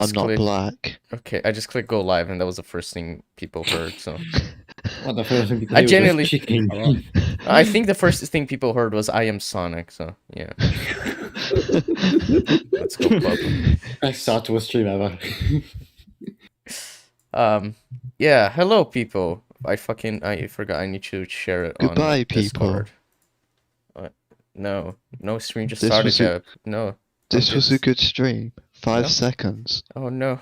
I'm Just not click- black. Okay, I just clicked go live, and that was the first thing people heard. So Well, the first thing people I do was genuinely- just chicken. Alright. I think the first thing people heard was "I am Sonic." So yeah, let's go, bub. Best start to a stream ever. Yeah. Hello, people. I forgot. I need to share it Goodbye, on people. Discord. No stream just This started. was a- Jeb. No. This don't do was a good stream. 5 No. seconds. Oh no.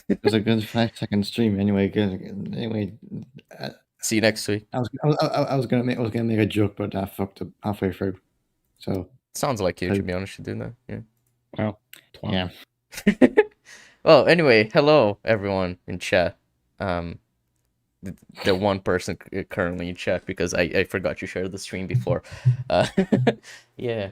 It was a good 5-second stream. Anyway, anyway, See you next week. I was gonna make a joke, but I fucked up halfway through. So Sounds like you, to So- be honest, to do that. Yeah. Well, twat. yeah. Well, anyway, hello everyone in chat. The one person currently in chat, because I forgot you shared the stream before. Yeah.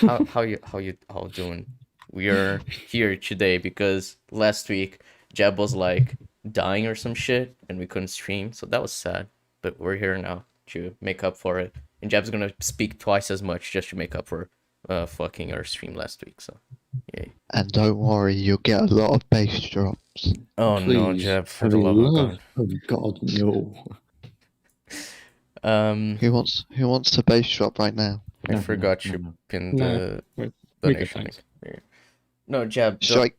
How you all doing? We are here today because last week Jeb was like dying or some shit and we couldn't stream, so that was sad. But we're here now to make up for it. And Jeb's gonna speak twice as much just to make up for fucking our stream last week. So yay. And don't worry, you'll get a lot of bass drops. Oh no, Please, Jeb, for for the love of God, no. God. Who wants to bass drop right now? I No, forgot no, you no. pinned No, the we're good, donation thanks. link. No, Jeb. Strike.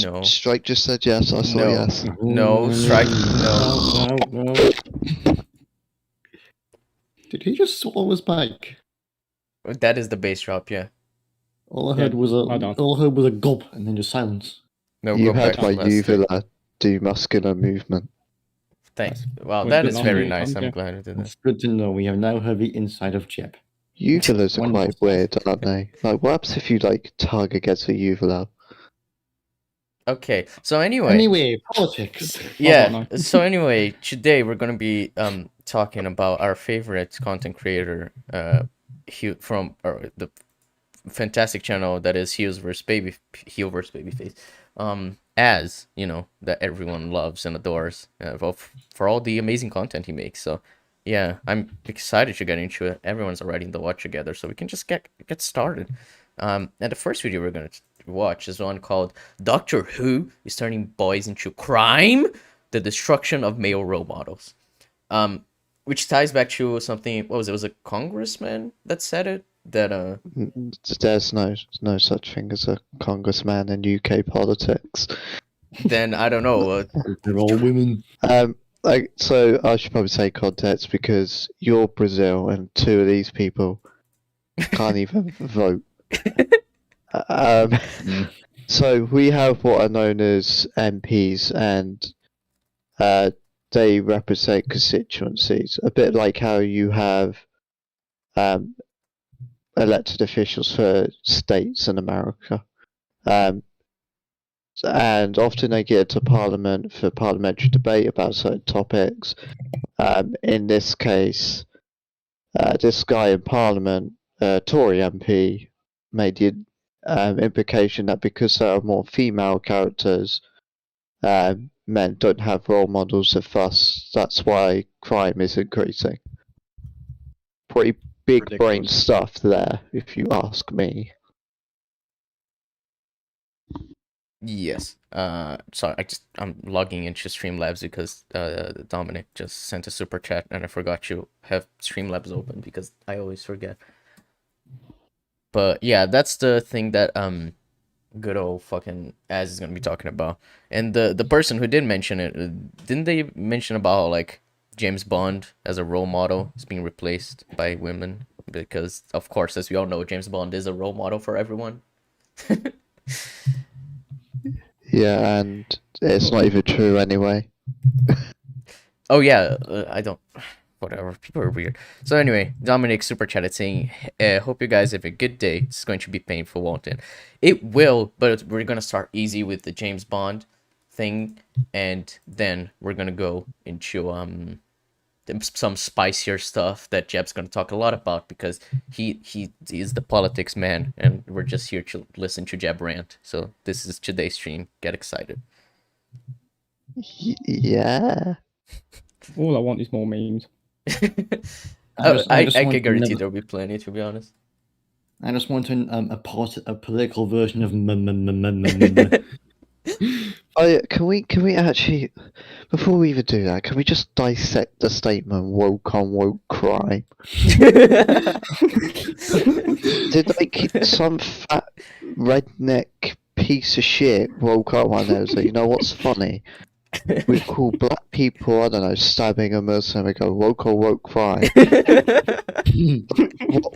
No. Strike just said yes. I saw No. yes. No, strike, no. No. Did he just swallow his mic? That is the bass drop, yeah. All I Yeah, heard was well done. a gulp and then just silence. No, You go heard back my to last week. uvula do muscular movement. Thanks. Wow, Well, that good is last very week, nice. I'm yeah. glad I did that. It's good to know. We have now heard the inside of Jeb. Uvulas are One quite more. weird, aren't they? Like, what happens if you like tug against the uvula? Okay, so anyway, Anyway, politics. yeah. no. So anyway, today we're gonna be talking about our favorite content creator, from the fantastic channel that is Heel vs Babyface, as you know, that everyone loves and adores, for all the amazing content he makes. So yeah, I'm excited to get into it. Everyone's already in the watch together, so we can just get started. And the first video we're gonna watch is one called "Doctor Who is Turning Boys into Crime: The Destruction of Male Role Models," which ties back to something. What was it? Was a congressman that said it. That There's no such thing as a congressman in UK politics. then I don't know. They're all women. So I should probably say context because you're Brazil and two of these people can't even vote. So we have what are known as MPs, and they represent constituencies, a bit like how you have elected officials for states in America. And often they get to Parliament for parliamentary debate about certain topics. In this case, this guy in Parliament, Tory MP, made the implication that because there are more female characters, men don't have role models, and thus that's why crime is increasing. Pretty big brain Ridiculous. stuff there, if you ask me. Yes. Sorry, I'm logging into Streamlabs because Dominic just sent a super chat and I forgot to have Streamlabs open because I always forget. But yeah, that's the thing that good old fucking Az is gonna be talking about. And the person who did mention it, didn't they mention about like James Bond as a role model is being replaced by women? Because of course, as we all know, James Bond is a role model for everyone. Yeah, and it's not even true anyway. Oh yeah, I don't. Whatever. People are weird. So anyway, Dominic super chatted saying, "Hope you guys have a good day. It's going to be painful, won't it? It will, but we're gonna start easy with the James Bond thing, and then we're gonna go into some spicier stuff that Jeb's gonna talk a lot about because he is the politics man, and we're just here to listen to Jeb rant. So this is today's stream. Get excited." Yeah. All I want is more memes. I can guarantee there'll be plenty, to be honest. I just want a political version of Can we actually, before we even do that, can we just dissect the statement "woke on woke crime"? Did like some fat redneck piece of shit woke up one day and say, "You know what's funny? We call black people, I don't know, stabbing a Muslim. We go woke on woke crime."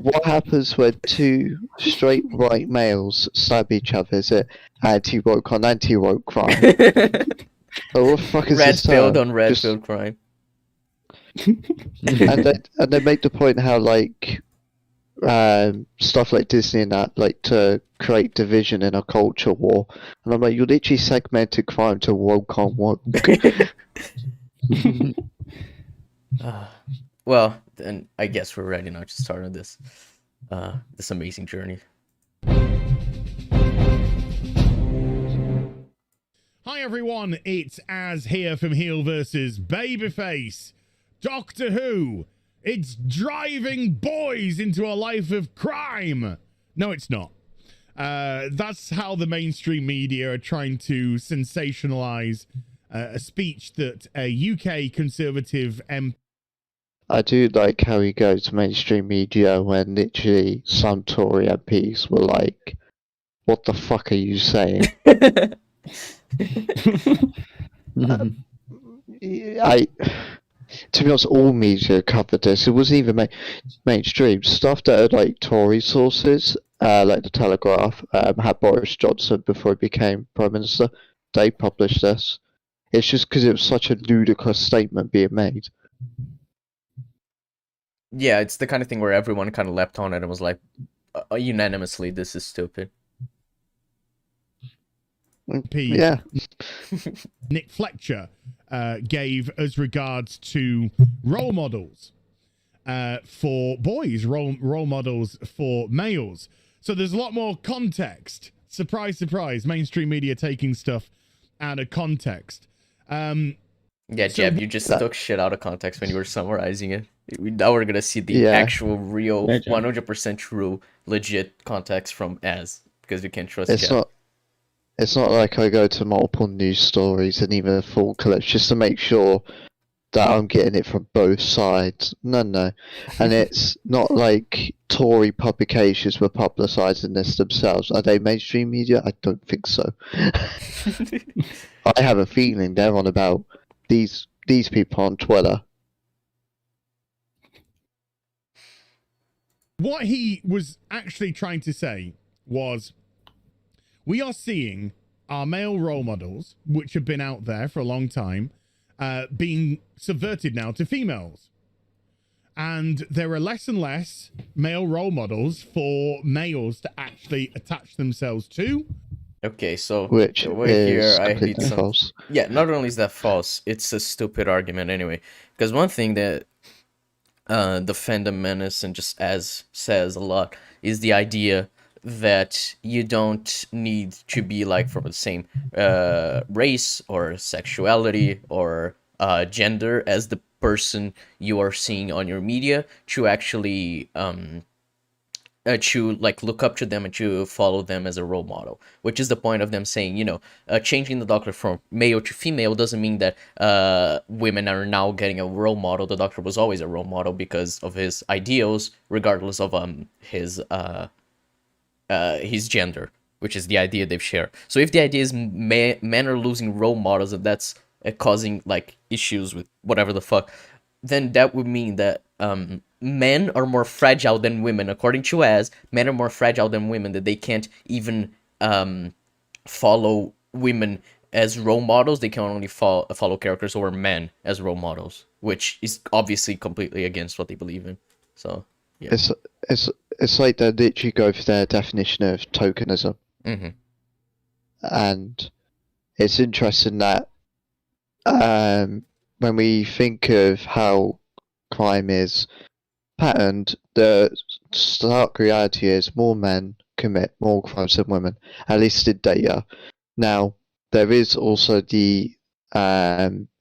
What happens when two straight white males stab each other? Is it anti-woke on anti-woke crime? What the fuck is Red this pilled term? on red Just- pilled crime. and they make the point how like stuff like Disney and that like to create division in a culture war, and I'm like, you literally segmented crime to woke on woke. Well, then I guess we're ready now to start on this amazing journey. Hi everyone, it's Az here from Heel vs. Babyface. Doctor Who, it's driving boys into a life of crime. No, it's not. That's how the mainstream media are trying to sensationalize a speech that a UK Conservative MP. I do like how he goes to mainstream media when literally some Tory MPs were like, "What the fuck are you saying?" To be honest, all media covered this. It wasn't even mainstream stuff that are like Tory sources, like the Telegraph, had Boris Johnson before he became Prime Minister. They published this. It's just because it was such a ludicrous statement being made. Yeah, it's the kind of thing where everyone kind of leapt on it and was like, unanimously, this is stupid. Yeah. Nick Fletcher gave as regards to role models for boys, role models for males. So there's a lot more context. Surprise, surprise, mainstream media taking stuff out of context. Yeah, Jeb, you just took shit out of context when you were summarizing it. Now we're gonna see the actual, real, 100% true, legit context from Az, because we can't trust Jeb. It's not like I go to multiple news stories and even full clips just to make sure that I'm getting it from both sides. No. And it's not like Tory publications were publicising this themselves. Are they mainstream media? I don't think so. I have a feeling they're on about these people on Twitter. What he was actually trying to say was, we are seeing our male role models, which have been out there for a long time, being subverted now to females. And there are less and less male role models for males to actually attach themselves to. Okay, so which is here, completely false. Yeah, not only is that false, it's a stupid argument anyway. Because one thing that the fandom menace and just Az says a lot is the idea that you don't need to be like from the same race or sexuality or gender as the person you are seeing on your media to actually to like look up to them and to follow them as a role model, which is the point of them saying, you know, changing the Doctor from male to female doesn't mean that women are now getting a role model. The Doctor was always a role model because of his ideals, regardless of his gender, which is the idea they've shared. So if the idea is men are losing role models and that's causing like issues with whatever the fuck, then that would mean that men are more fragile than women. According to Az, men are more fragile than women, that they can't even follow women as role models. They can only follow characters who are men as role models, which is obviously completely against what they believe in. So yeah. It's like they literally go for their definition of tokenism. Mm-hmm. And it's interesting that when we think of how crime is patterned, the stark reality is more men commit more crimes than women, at least in data. Now, there is also the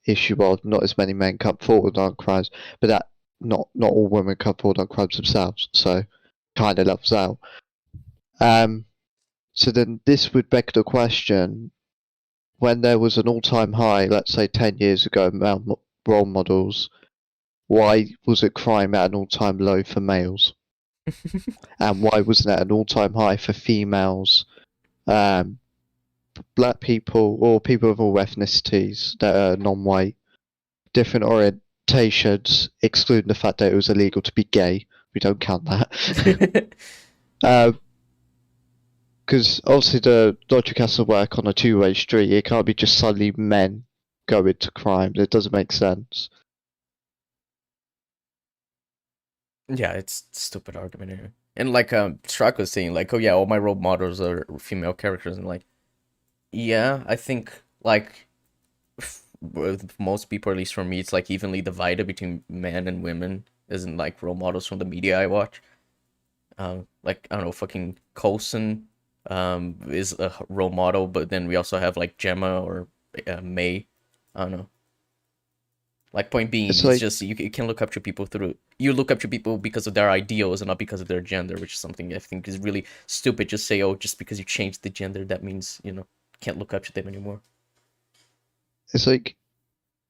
issue of not as many men come forward on crimes, but that not all women come forward on crimes themselves, so kind of levels out. So then this would beg the question, when there was an all-time high, let's say 10 years ago, amount role models, why was it crime at an all-time low for males? And why wasn't it an all-time high for females, black people, or people of all ethnicities that are non-white, different orientations, excluding the fact that it was illegal to be gay? We don't count that. Because obviously the logic has to work on a two-way street. It can't be just suddenly men go into crime. It doesn't make sense. Yeah, it's a stupid argument here. And like Shrek was saying, like, oh yeah, all my role models are female characters, and like, yeah, I think like with most people, at least for me, it's like evenly divided between men and women, isn't like role models from the media I watch. Like I don't know, fucking Coulson is a role model, but then we also have like Gemma or May. I don't know. Like point being, it's like, just you can look up to people you look up to people because of their ideals and not because of their gender, which is something I think is really stupid. Just say, oh, just because you changed the gender, that means can't look up to them anymore. It's like,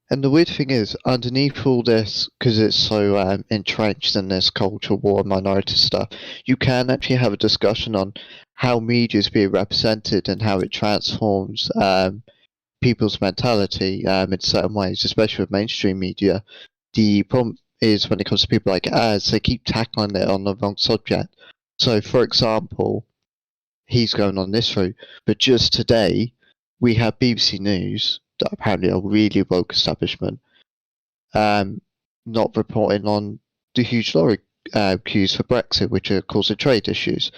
and the weird thing is, underneath all this, because it's so entrenched in this culture war minority stuff, you can actually have a discussion on how media is being represented and how it transforms people's mentality in certain ways, especially with mainstream media. The problem is when it comes to people like us, they keep tackling it on the wrong subject. So, for example, he's going on this route, but just today we have BBC News, that apparently are really woke establishment, not reporting on the huge lorry queues for Brexit, which are causing trade issues.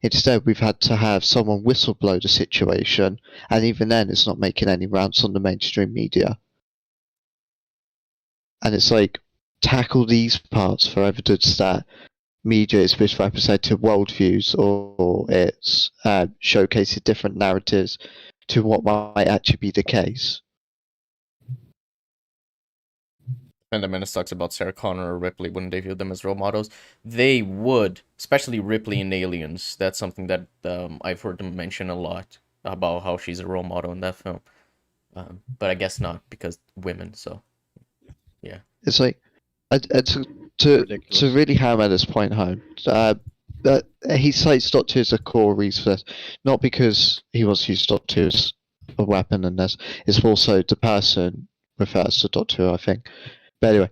Instead, we've had to have someone whistleblow the situation, and even then, it's not making any rounds on the mainstream media. And it's like, tackle these parts for evidence that media is misrepresenting worldviews, or it's showcasing different narratives to what might actually be the case. Fundamentals talks about Sarah Connor or Ripley. Wouldn't they view them as role models? They would, especially Ripley in Aliens. That's something that I've heard them mention a lot about how she's a role model in that film. But I guess not because women. So yeah, it's like to really hammer this point home. That he cites Doctor as a core reason for this, not because he wants to use Doctor as a weapon in this. It's also the person refers to Doctor, I think. But anyway,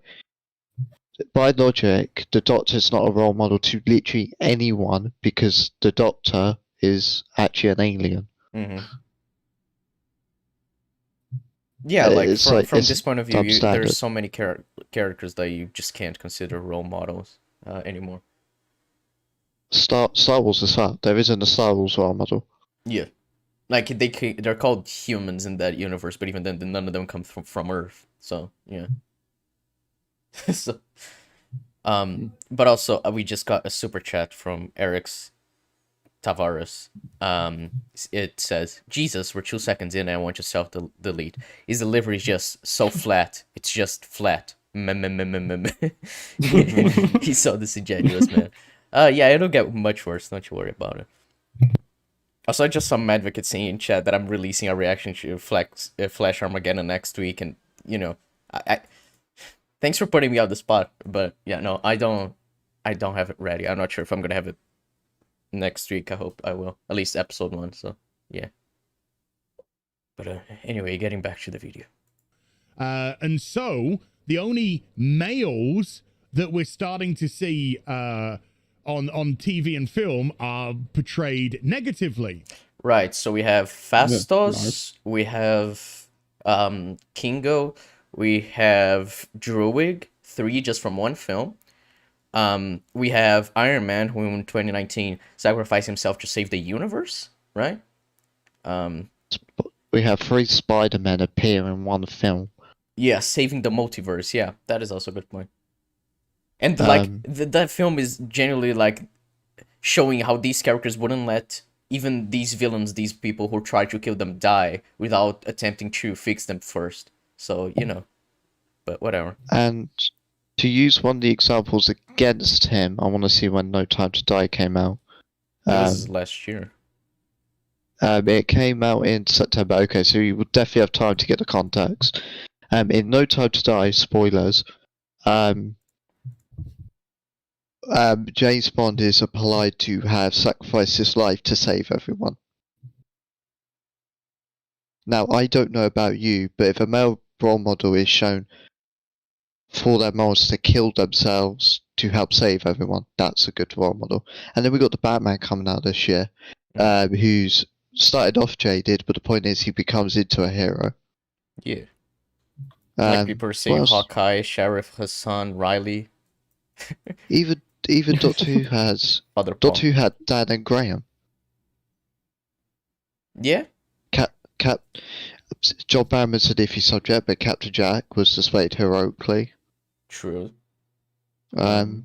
by logic, the Doctor is not a role model to literally anyone because the Doctor is actually an alien. Mm-hmm. Yeah, like from this point of view, there's so many characters that you just can't consider role models anymore. Star Wars as well. There isn't a Star Wars role model. Yeah, like they're called humans in that universe, but even then, none of them come from Earth. So yeah. So, but also we just got a super chat from Eric's Tavares. It says, Jesus, we're 2 seconds in and I want you to self-delete. His delivery is just so flat. It's just flat. He's so disingenuous, man. Yeah, it'll get much worse. Don't you worry about it. Also, I just saw some advocate saying in chat that I'm releasing a reaction to Flash Armageddon next week, and I thanks for putting me on the spot, but yeah, no, I don't have it ready. I'm not sure if I'm gonna have it next week. I hope I will, at least episode 1. So yeah. But anyway, getting back to the video. And so the only males that we're starting to see on TV and film are portrayed negatively. Right. So we have Fastos, we have Kingo, we have Druig, 3 just from one film. We have Iron Man, who in 2019 sacrificed himself to save the universe, right? We have 3 Spider-Men appear in one film. Yeah, saving the multiverse. Yeah, that is also a good point. And like that film is generally like showing how these characters wouldn't let even these villains, these people who try to kill them, die without attempting to fix them first. So but whatever. And to use one of the examples against him, I want to see when No Time to Die came out. This is last year. It came out in September. Okay, so you would definitely have time to get the context. In No Time to Die, spoilers. James Bond is applied to have sacrificed his life to save everyone. Now, I don't know about you, but if a male role model is shown for their morals to kill themselves to help save everyone, that's a good role model. And then we got the Batman coming out this year, who's started off jaded, but the point is he becomes into a hero. Yeah. Like people are saying, what else? Hawkeye, Sheriff Hassan, Riley, Even Doctor Who has Father Paul. Doctor Who had Dan and Graham. Yeah. John Barrowman's a diffy subject, but Captain Jack was displayed heroically. True. It's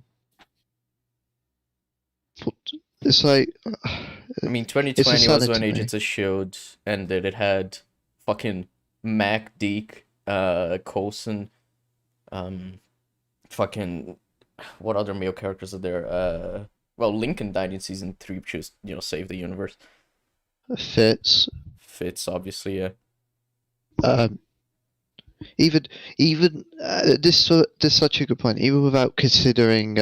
like, I mean, it's 2020 was insanity when to me. Agents of S.H.I.E.L.D. ended. It had fucking Mac, Deke, Coulson, fucking, what other male characters are there? Well, Lincoln died in season 3, just, save the universe. Fitz. Obviously, yeah. Even this is such a good point. Even without considering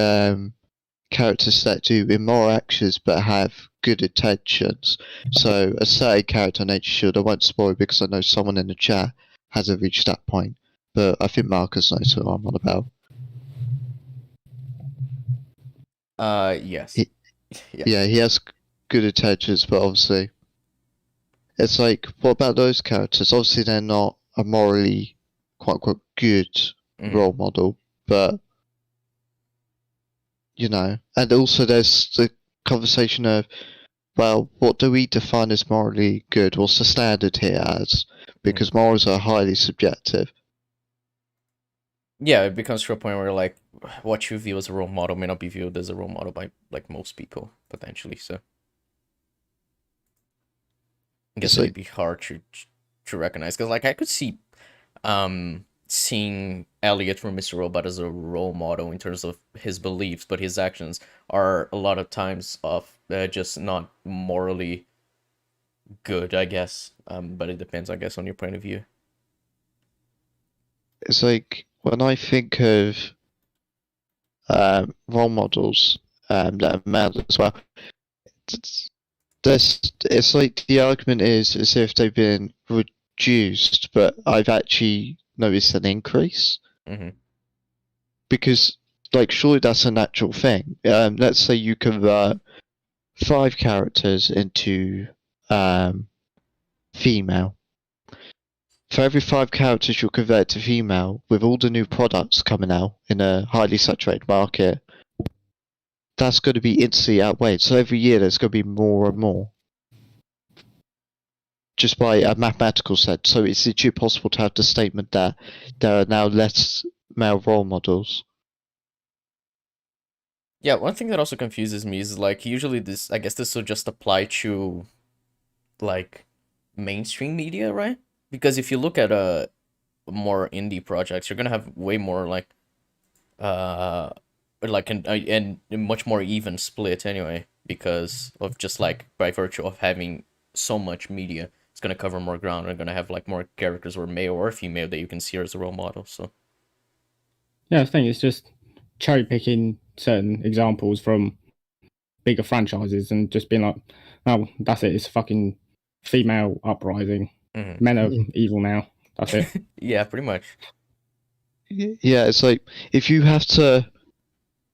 characters that do immoral actions but have good intentions. So a certain character nature shield, I won't spoil because I know someone in the chat hasn't reached that point. But I think Marcus knows who I'm on about. Yes. Yeah, he has good intentions, but obviously it's like, what about those characters? Obviously they're not a morally quote unquote good role model, but and also there's the conversation of, well, what do we define as morally good? What's the standard here as? Because morals are highly subjective. Yeah, it becomes to a point where, like, what you view as a role model may not be viewed as a role model by, like, most people, potentially, so. I guess it'd be hard to recognize, because, like, I could see, seeing Elliot from Mr. Robot as a role model in terms of his beliefs, but his actions are a lot of times of just not morally good, I guess. But it depends, I guess, on your point of view. It's like, when I think of role models that are male as well, it's like the argument is as if they've been reduced, but I've actually noticed an increase. Because, like, surely that's a natural thing. Let's say you convert 5 characters into female. For every 5 characters you convert to female, with all the new products coming out in a highly saturated market, that's going to be instantly outweighed. So every year there's going to be more and more. Just by a mathematical sense. So it's literally possible to have the statement that there are now less male role models. Yeah, one thing that also confuses me is, like, usually this, I guess this will just apply to, like, mainstream media, right? Because if you look at more indie projects, you're gonna have way more, like, and much more even split anyway, because of just, like, by virtue of having so much media, it's gonna cover more ground, and gonna have, like, more characters who are male or female that you can see as a role model, so. Yeah, I think it's just cherry picking certain examples from bigger franchises and just being like, oh, that's it. It's fucking female uprising. Men are evil now. That's it. Yeah, pretty much. Yeah, it's like, if you have to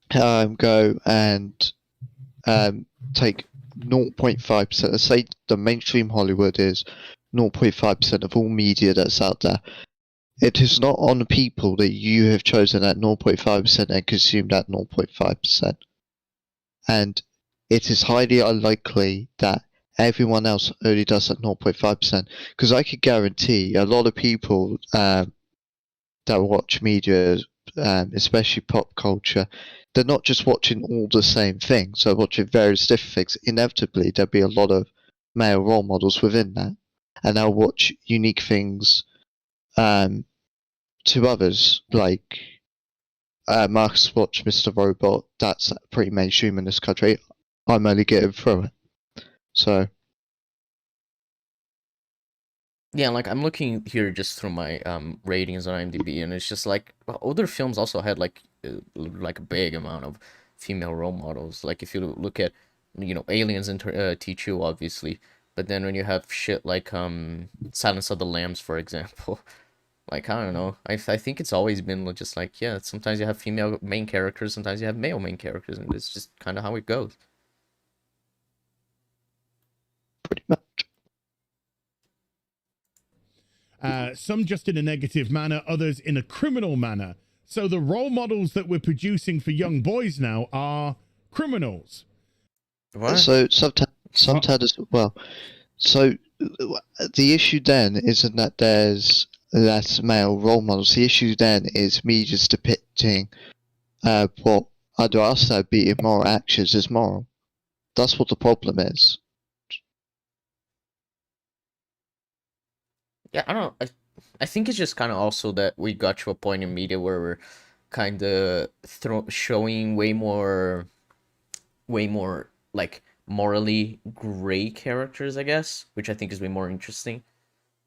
go and take 0.5%, let's say the mainstream Hollywood is 0.5% of all media that's out there. It is not on the people that you have chosen at 0.5% and consumed at 0.5%. And it is highly unlikely that everyone else only does at 0.5%. Because I could guarantee a lot of people that watch media, especially pop culture, they're not just watching all the same things, they're watching various different things. Inevitably, there'll be a lot of male role models within that. And they'll watch unique things to others, like Marcus watched Mr. Robot. That's pretty mainstream in this country. I'm only getting through it. So Yeah, like I'm looking here just through my ratings on IMDb, and it's just like older films also had like a big amount of female role models. Like if you look at, Aliens and Teach You, obviously, but then when you have shit like Silence of the Lambs, for example, like I don't know, I think it's always been just like, yeah, sometimes you have female main characters, sometimes you have male main characters, and it's just kind of how it goes. Pretty much. Some just in a negative manner, others in a criminal manner. So the role models that we're producing for young boys now are criminals. What? So sometimes as well. So the issue then isn't that there's less male role models. The issue then is me just depicting what I'd rather be immoral actions as moral. That's what the problem is. Yeah, I don't know. I think it's just kind of also that we got to a point in media where we're kind of showing way more like morally gray characters, I guess, which I think is way more interesting.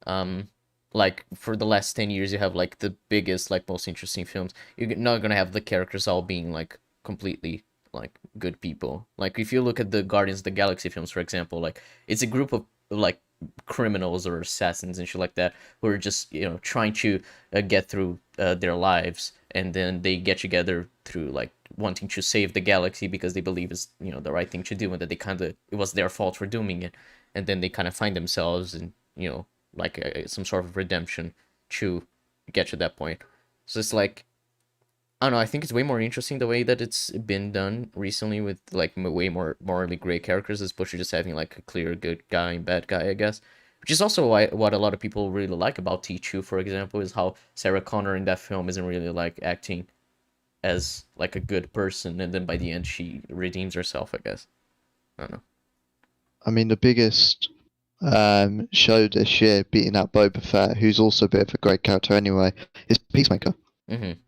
Like for the last 10 years, you have like the biggest, like most interesting films. You're not gonna have the characters all being like completely like good people. Like if you look at the Guardians of the Galaxy films, for example, like it's a group of like criminals or assassins and shit like that who are just trying to get through their lives, and then they get together through like wanting to save the galaxy because they believe is the right thing to do, and that it was their fault for doing it, and then they kind of find themselves in like some sort of redemption to get to that point. So it's like, I don't know, I think it's way more interesting the way that it's been done recently with like way more morally gray characters as opposed to just having like a clear good guy and bad guy, I guess. Which is also what a lot of people really like about T2, for example, is how Sarah Connor in that film isn't really like acting as like a good person, and then by the end she redeems herself, I guess. I don't know. I mean, the biggest show this year beating out Boba Fett, who's also a bit of a great character anyway, is Peacemaker. Mm-hmm.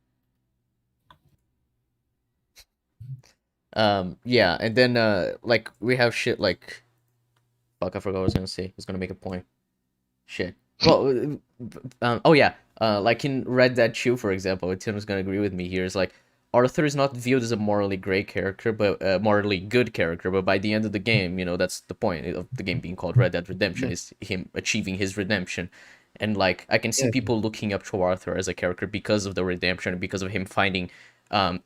Yeah, and then like we have shit like, fuck, I forgot what I was gonna say. I was gonna make a point. Shit. Well, oh yeah, like in Red Dead 2, for example, Tim was gonna agree with me here. Is like Arthur is not viewed as a morally gray character, but morally good character. But by the end of the game, that's the point of the game being called Red Dead Redemption, is him achieving his redemption. And like I can see people looking up to Arthur as a character because of the redemption, because of him finding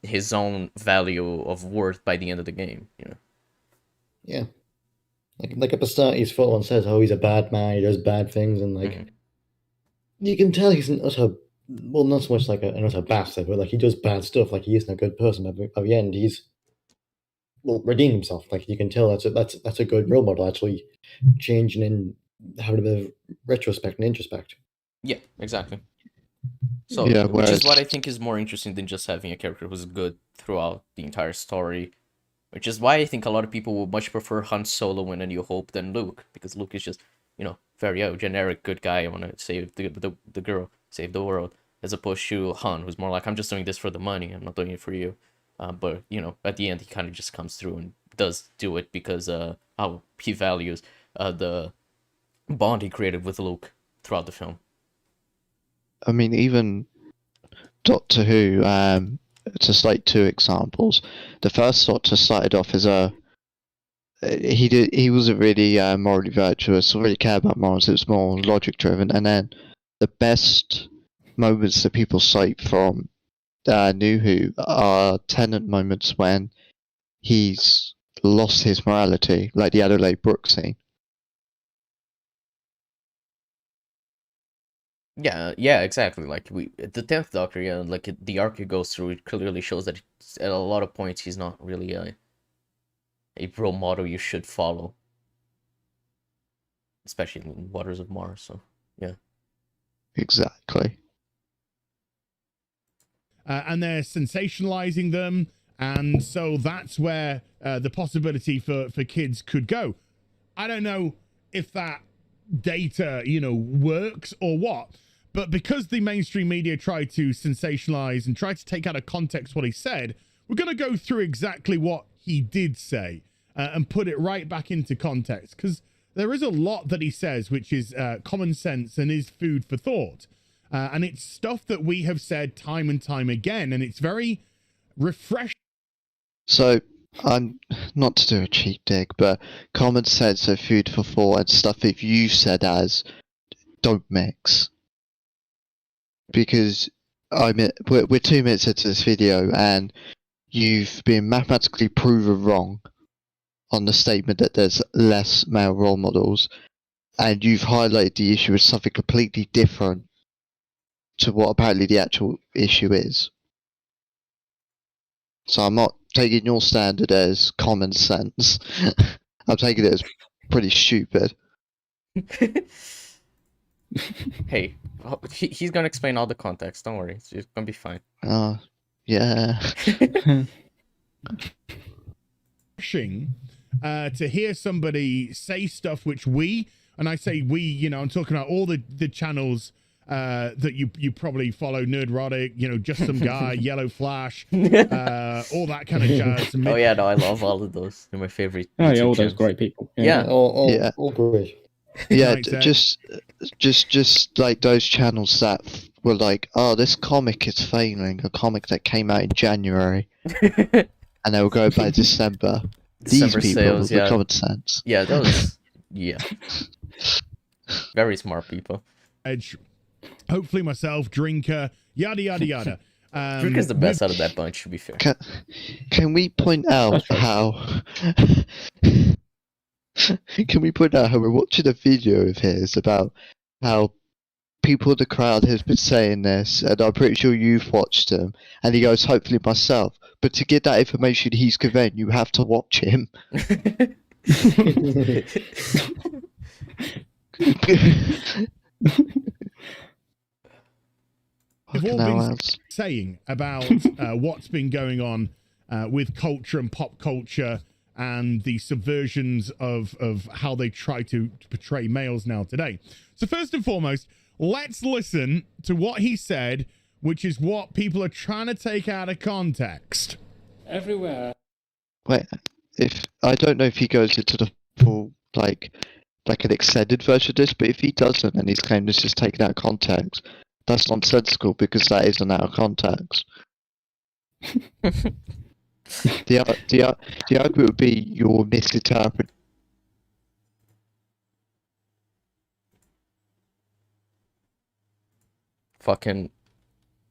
his own value of worth by the end of the game. Yeah. Like at the start, he's full on says, "Oh, he's a bad man. He does bad things," and like you can tell he's an utter, well, not so much like an utter bastard, but like he does bad stuff. Like he isn't a good person. But by the end, he's redeemed himself. Like you can tell that's a good role model. Actually, changing and having a bit of retrospect and introspect. Yeah, exactly. So, Yeah, which is whereas- what I think is more interesting than just having a character who's good throughout the entire story. Which is why I think a lot of people would much prefer Han Solo in A New Hope than Luke, because Luke is just, very generic good guy. I want to save the girl, save the world, as opposed to Han, who's more like, I'm just doing this for the money. I'm not doing it for you. But at the end, he kind of just comes through and does do it because how he values the bond he created with Luke throughout the film. I mean, even Doctor Who, to cite two examples. The first Doctor started off as he wasn't really morally virtuous or really cared about morals. It was more logic driven. And then the best moments that people cite from New Who are Tennant moments when he's lost his morality, like the Adelaide Brooks scene. Yeah, exactly. Like the 10th Doctor, yeah, like the arc he goes through, it clearly shows that at a lot of points he's not really a role model you should follow, especially in Waters of Mars. So yeah, Exactly. And they're sensationalizing them, and so that's where the possibility for kids could go. I don't know if that data works or what, but because the mainstream media tried to sensationalize and try to take out of context what he said, we're going to go through exactly what he did say and put it right back into context, because there is a lot that he says which is common sense and is food for thought. And it's stuff that we have said time and time again, and it's very refreshing. So, I'm not to do a cheap dig, but common sense and food for thought and stuff that you said as don't mix. Because we're 2 minutes into this video and you've been mathematically proven wrong on the statement that there's less male role models, and you've highlighted the issue as something completely different to what apparently the actual issue is. So I'm not taking your standard as common sense. I'm taking it as pretty stupid. Hey, he's gonna explain all the context. Don't worry, it's gonna be fine. Yeah. To hear somebody say stuff which we, and I say we, you know, I'm talking about all the channels that you probably follow, Nerdrotic, you know, Just Some Guy, Yellow Flash, all that kind of jazz. Oh yeah, no, I love all of those. They're my favorite. Oh yeah, YouTube all those channels. great people. Yeah. All great. Yeah, Like that. just like those channels that were like, oh, this comic is failing, a comic that came out in January, and they will go by December. December These people sales, with yeah. common sense. Yeah, those. Yeah. Very smart people. Edge. Hopefully myself, Drinker, yada yada yada. Drinker's the best out of that bunch, to be fair. Can we point out how? Can we point out how we're watching a video of his about how people in the crowd has been saying this, and I'm pretty sure you've watched him, and he goes, hopefully myself. But to get that information he's conveying, you have to watch him. We've all been saying about what's been going on with culture and pop culture and the subversions of how they try to portray males now today. So first and foremost, let's listen to what he said, which is what people are trying to take out of context. Everywhere. Wait, I don't know if he goes into the full like an extended version of this, but if he doesn't and he's claiming this is taken out of context, that's nonsensical because that isn't out of context. The argument would be you're misinterpreting. Fucking,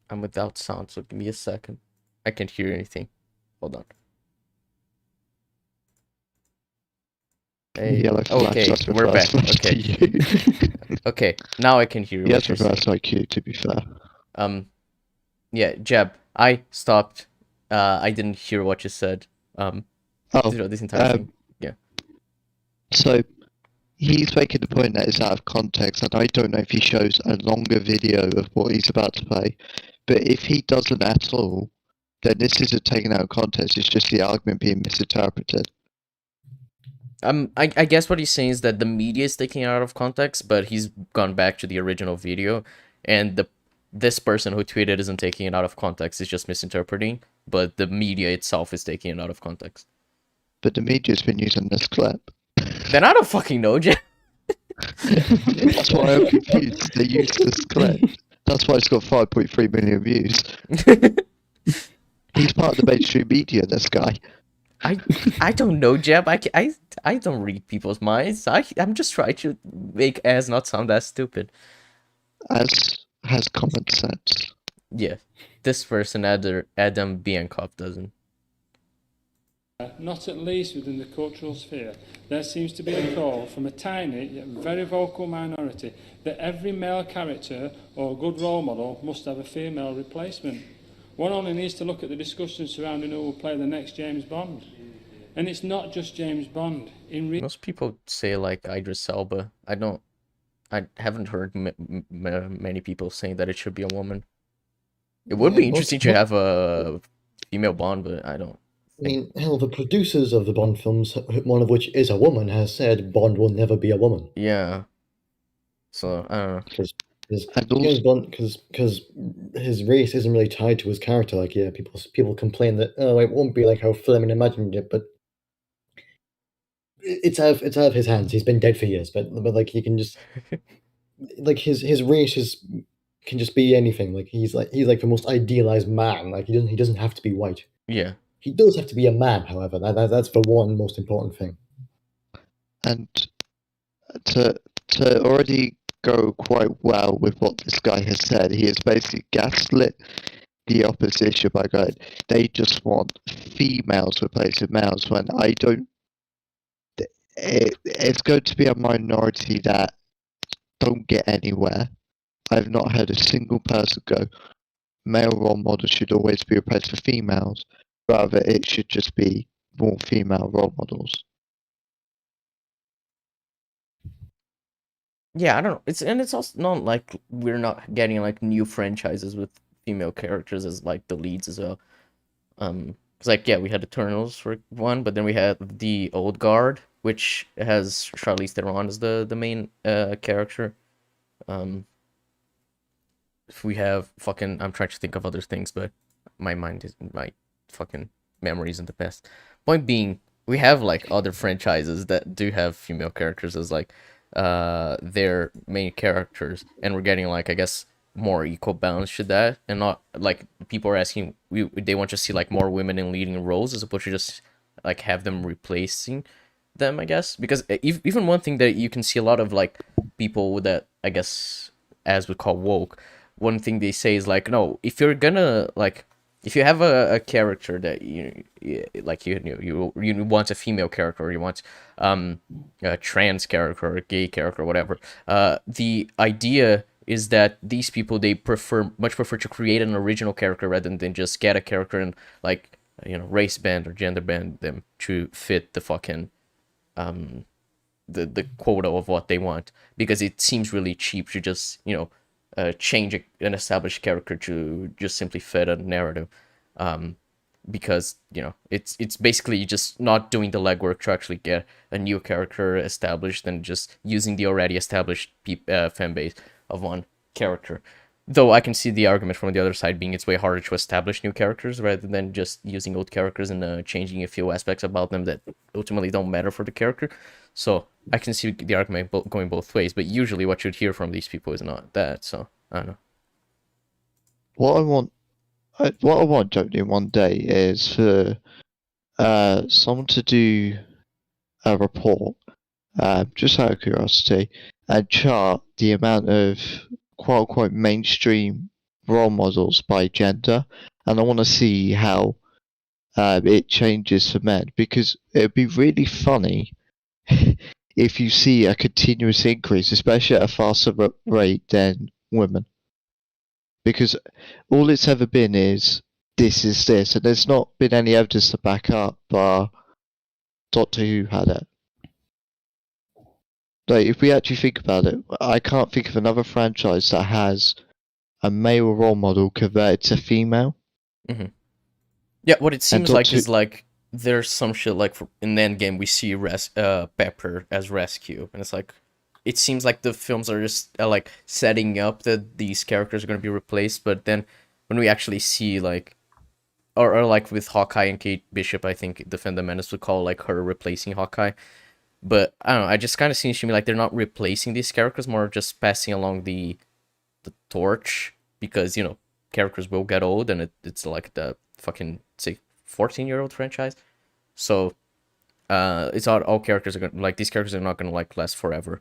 I'm without sound, so give me a second. I can't hear anything. Hold on. Hey. Yellow flash, Okay, that's we're back. reverse flash to Okay. you. Okay, now I can hear He what has you're saying. reverse IQ, to be fair. Yeah, Jeb, I stopped. I didn't hear what you said. This entire thing. Yeah. So he's making the point that it's out of context, and I don't know if he shows a longer video of what he's about to play. But if he doesn't at all, then this isn't taken out of context. It's just the argument being misinterpreted. I guess what he's saying is that the media is taking it out of context, but he's gone back to the original video, and this person who tweeted isn't taking it out of context, is just misinterpreting, but the media itself is taking it out of context. But the media's been using this clip. Then I don't fucking know, Jeb. That's why I'm confused. They used this clip. That's why it's got 5.3 million views. He's part of the mainstream media, this guy. I don't know, Jeb. I don't read people's minds. I'm just trying to make as not sound as stupid. As has common sense. Yeah, this person, Adam Biankov, doesn't. Not at least within the cultural sphere. There seems to be a call from a tiny yet very vocal minority that every male character or good role model must have a female replacement. One only needs to look at the discussion surrounding who will play the next James Bond. And it's not just James Bond. Most people say like Idris Elba. I haven't heard many people saying that it should be a woman. It would be interesting to have a female Bond, but I don't. I mean, hell, the producers of the Bond films, one of which is a woman, has said Bond will never be a woman. Yeah. So I don't know. Because his race isn't really tied to his character. Like, yeah, people complain that it won't be like how Fleming imagined it, but it's out of his hands. He's been dead for years, but like he can just like his race can just be anything. Like he's like the most idealized man. Like he doesn't have to be white. Yeah. He does have to be a man, however. That's the one most important thing. And to already go quite well with what this guy has said, he has basically gaslit the opposition by going, they just want females replacing males, when I don't. It's going to be a minority that don't get anywhere. I've not heard a single person go, male role models should always be replaced for females. Rather, it should just be more female role models. Yeah, I don't know. It's also not like we're not getting like new franchises with female characters as like the leads as well. Cause like yeah, we had Eternals for one, but then we had the Old Guard, which has Charlize Theron as the main character. If we have fucking, I'm trying to think of other things, but my fucking memory isn't the best. Point being, we have like other franchises that do have female characters as like their main characters, and we're getting like I guess more equal balance to that, and not like people are asking they want to see like more women in leading roles as opposed to just like have them replacing them, I guess. Because even one thing that you can see a lot of like people that I guess as we call woke, one thing they say is like, no, if you're gonna like, if you have a character that you want a female character, or you want a trans character or a gay character or whatever, the idea is that these people, they much prefer to create an original character rather than just get a character and like race band or gender band them to fit the fucking the quota of what they want, because it seems really cheap to just change an established character to just simply fit a narrative, because it's basically just not doing the legwork to actually get a new character established and just using the already established fan base of one character. Though I can see the argument from the other side being it's way harder to establish new characters rather than just using old characters and changing a few aspects about them that ultimately don't matter for the character. So I can see the argument going both ways, but usually what you'd hear from these people is not that. So I don't know. What I want, Jody, one day is for someone to do a report, just out of curiosity, and chart the amount of quote unquote mainstream role models by gender, and I want to see how it changes for men, because it'd be really funny if you see a continuous increase, especially at a faster rate than women, because all it's ever been is this, and there's not been any evidence to back up. Doctor Who had it. Like, if we actually think about it, I can't think of another franchise that has a male role model converted to female. Mm-hmm. Yeah, what it seems like is like there's some shit like in the Endgame we see Pepper as Rescue, and it's like it seems like the films are just like setting up that these characters are going to be replaced, but then when we actually see like or like with Hawkeye and Kate Bishop, I think Defend the Menace would call like her replacing Hawkeye. But I don't know, I just kind of seems to me like they're not replacing these characters, more just passing along the torch, because characters will get old, and it's like the fucking say 14-year-old franchise. So it's all characters are gonna, like, these characters are not gonna like last forever.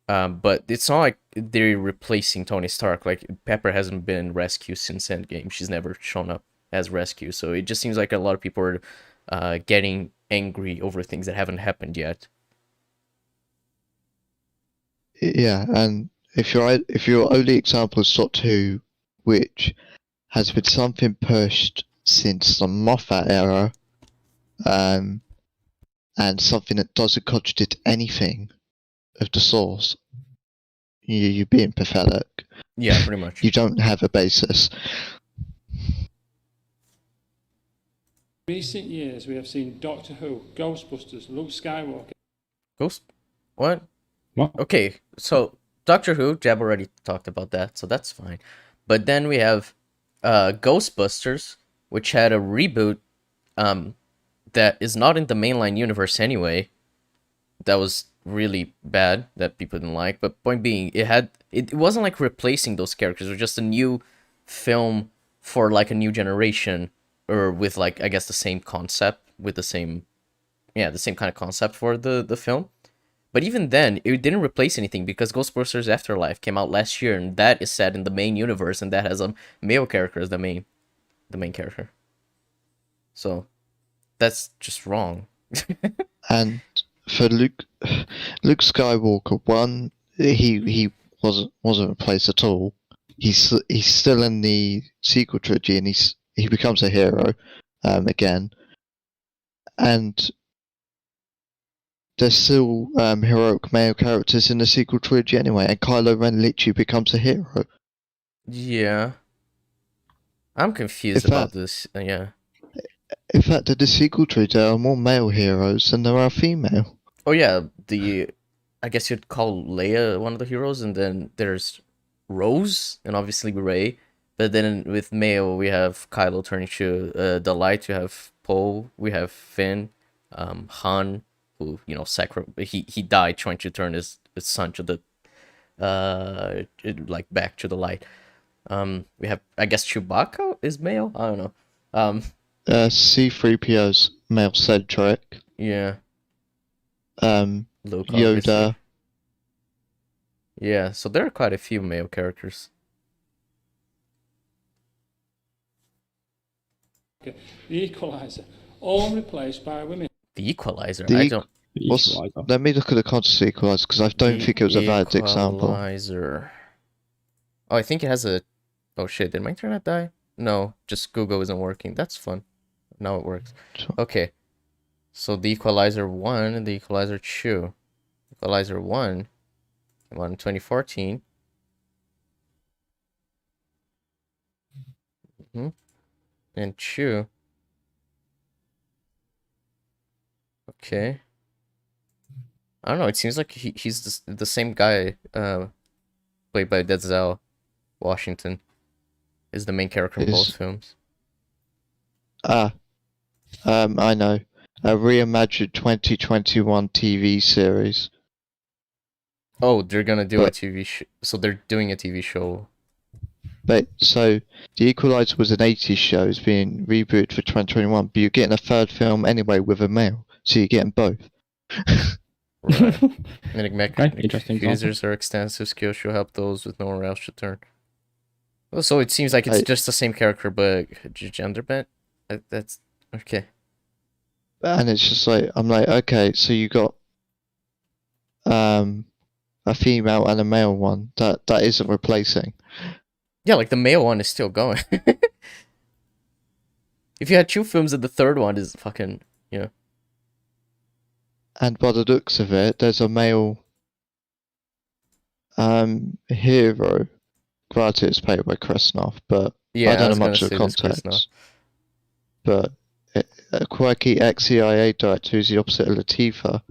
But it's not like they're replacing Tony Stark. Like, Pepper hasn't been Rescue since Endgame. She's never shown up as Rescue. So it just seems like a lot of people are getting angry over things that haven't happened yet. Yeah, and if your only example is Doctor Who, which has been something pushed since the Moffat era, and something that doesn't contradict anything of the source, you're being pathetic. Yeah, pretty much. You don't have a basis. Recent years, we have seen Doctor Who, Ghostbusters, Luke Skywalker. What? Okay, so Doctor Who, Jeb already talked about that, so that's fine. But then we have Ghostbusters, which had a reboot that is not in the mainline universe anyway, that was really bad that people didn't like. But point being, it wasn't like replacing those characters. It was just a new film for like a new generation, or with like I guess the same concept, with the same kind of concept for the film. But even then, it didn't replace anything because Ghostbusters Afterlife came out last year, and that is set in the main universe, and that has a male character as the main character. So that's just wrong. And for Luke Skywalker, one, he wasn't replaced at all. He's still in the sequel trilogy, and he becomes a hero again. And there's still heroic male characters in the sequel trilogy anyway, and Kylo Ren literally becomes a hero. Yeah. I'm confused In about fact- this. Yeah. In fact, in the sequel trilogy, there are more male heroes than there are female. Oh yeah, I guess you'd call Leia one of the heroes, and then there's Rose, and obviously Rey. But then with male, we have Kylo turning to the light. We have Poe. We have Finn, Han, who he died trying to turn his son to the like back to the light. We have, I guess, Chewbacca is male. I don't know. C-3PO's male centric. Yeah. Luke, Yoda. obviously. Yeah, so there are quite a few male characters. The Equalizer, all replaced by women. The Equalizer. The I don't. The What's- Equalizer. Let me look at the context of Equalizer, because I don't think it was a valid example. Equalizer. Oh, I think it has a. Oh shit! Did my internet die? No, just Google isn't working. That's fun. Now it works. Sure. Okay. So the Equalizer 1 and the Equalizer 2. Equalizer 1 came out in 2014. And 2. Okay. I don't know. It seems like he's the same guy, played by Denzel Washington, is the main character in both films. I know. A reimagined 2021 TV series. Oh, they're gonna do a But- TV show. So they're doing a TV show. But so The Equalizer was an 80s show. It's being rebooted for 2021. But you're getting a third film anyway with a male, so you're getting both. Right. Enigmatic Okay, interesting example. users are extensive skills should help those with nowhere else to turn. Well, so it seems like it's just the same character, but gender bent. That's okay. And it's just like, I'm like, okay, so you got a female and a male one. That isn't replacing. Yeah, like the male one is still going. If you had 2 films and the third one is fucking, And by the looks of it, there's a male hero. Granted, it's played by Chris Noth, but yeah, I don't was know gonna much of say the this, Chris, no. context. But a quirky ex-CIA director who's the opposite of Latifah.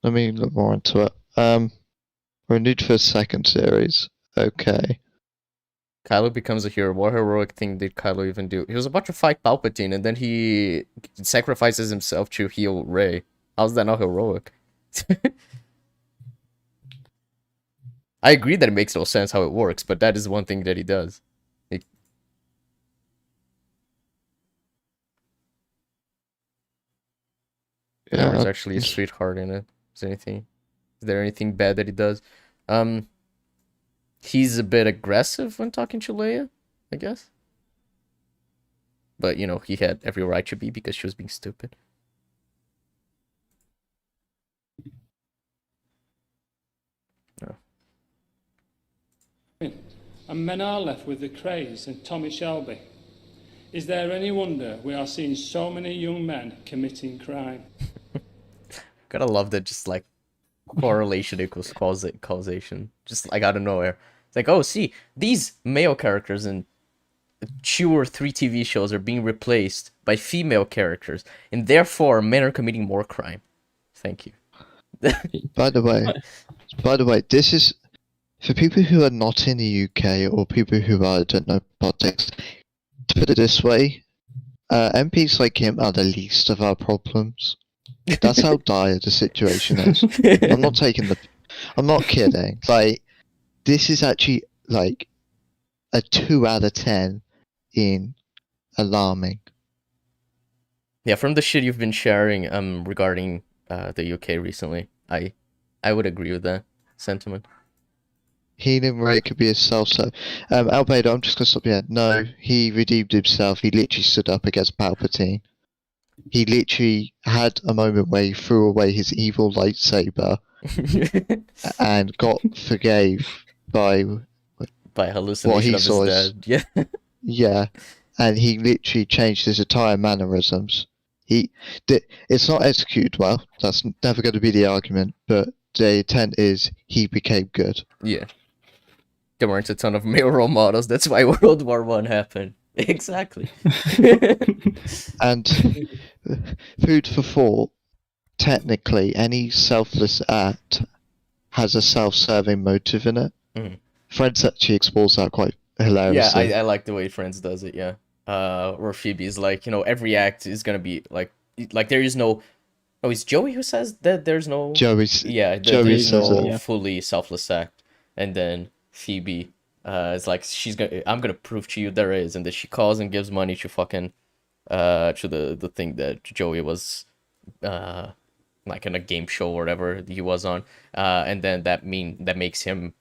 Let me look more into it. Renewed for a second series. Okay. Kylo becomes a hero. What heroic thing did Kylo even do? He was about to fight Palpatine, and then he sacrifices himself to heal Rey. How's that not heroic? I agree that it makes no sense how it works, but that is one thing that he does. There's actually a sweetheart in it. Is there anything bad that he does? He's a bit aggressive when talking to Leia, I guess. But, he had every right to be because she was being stupid. No. And men are left with the craze and Tommy Shelby. Is there any wonder we are seeing so many young men committing crime? Gotta love that, just like correlation equals causation. Just like out of nowhere. It's like, oh, see, these male characters in 2 or 3 TV shows are being replaced by female characters, and therefore men are committing more crime. Thank you. By the way, this is for people who are not in the UK or people who don't know politics. To put it this way, MPs like him are the least of our problems. That's how dire the situation is. I'm not kidding. Like, this is actually like a 2 out of 10 in alarming. Yeah, from the shit you've been sharing regarding the UK recently, I would agree with that sentiment. Healing rate could be a self-serve. Albedo, I'm just gonna stop you. No, he redeemed himself. He literally stood up against Palpatine. He literally had a moment where he threw away his evil lightsaber and got forgave by hallucination of his dad. Yeah. Yeah, and he literally changed his entire mannerisms. It's not executed well. That's never going to be the argument. But the intent is he became good. Yeah. There weren't a ton of male role models. That's why World War I happened. Exactly. And food for thought. Technically, any selfless act has a self-serving motive in it. Mhm. Friends actually explores that quite hilariously. Yeah, I like the way Friends does it. Yeah. Where Phoebe's like, every act is gonna be like there is no. Oh, it's Joey who says that there's no. Joey there's says no it. fully selfless act, and then Phoebe, is like I'm gonna prove to you there is, and then she calls and gives money to fucking, to the thing that Joey was, like in a game show or whatever he was on, and then that makes him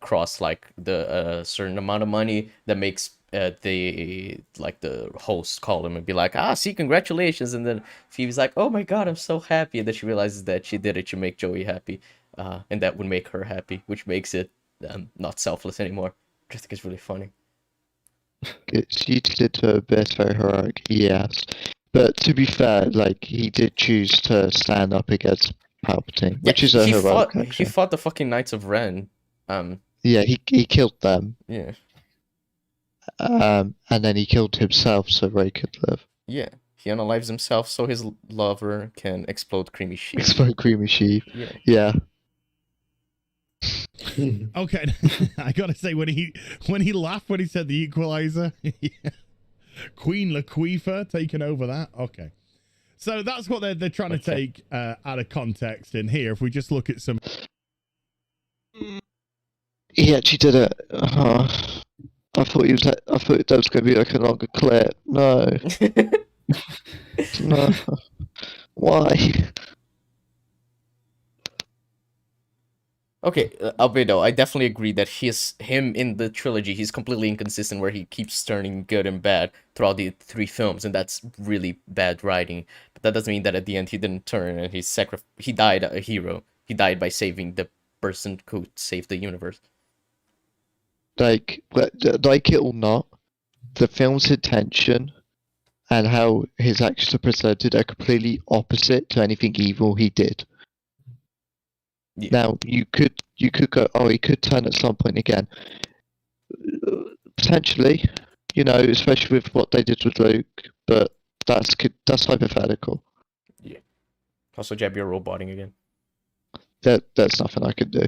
cross like the certain amount of money that makes the host call him and be like, see, congratulations, and then Phoebe's like, oh my god, I'm so happy, and then she realizes that she did it to make Joey happy, and that would make her happy, which makes it not selfless anymore. I just think it's really funny. It's used to a bit very heroic, yes. But to be fair, like, he did choose to stand up against Palpatine, which is a heroic action. He fought the fucking Knights of Ren. Yeah, he killed them. Yeah. And then he killed himself so Rey could live. Yeah. He unalives himself so his lover can explode Creamy Sheep. Explode Creamy Sheep. Yeah. Okay, I gotta say when he laughed when he said the Equalizer, Queen Laquifa taking over that. Okay, so that's what they're trying to take out of context in here. If we just look at some, he actually did it. I thought that was going to be like a longer clip. No. No. Why? Okay, Albedo, I definitely agree that him in the trilogy, he's completely inconsistent where he keeps turning good and bad throughout the 3 films, and that's really bad writing. But that doesn't mean that at the end he didn't turn and he died a hero. He died by saving the person who saved the universe. Like it or not, the film's intention and how his actions are presented are completely opposite to anything evil he did. Yeah. Now you could go, oh, he could turn at some point again. Potentially, especially with what they did with Luke, but that's hypothetical. Yeah. Also, jab your roboting again. That's nothing I could do.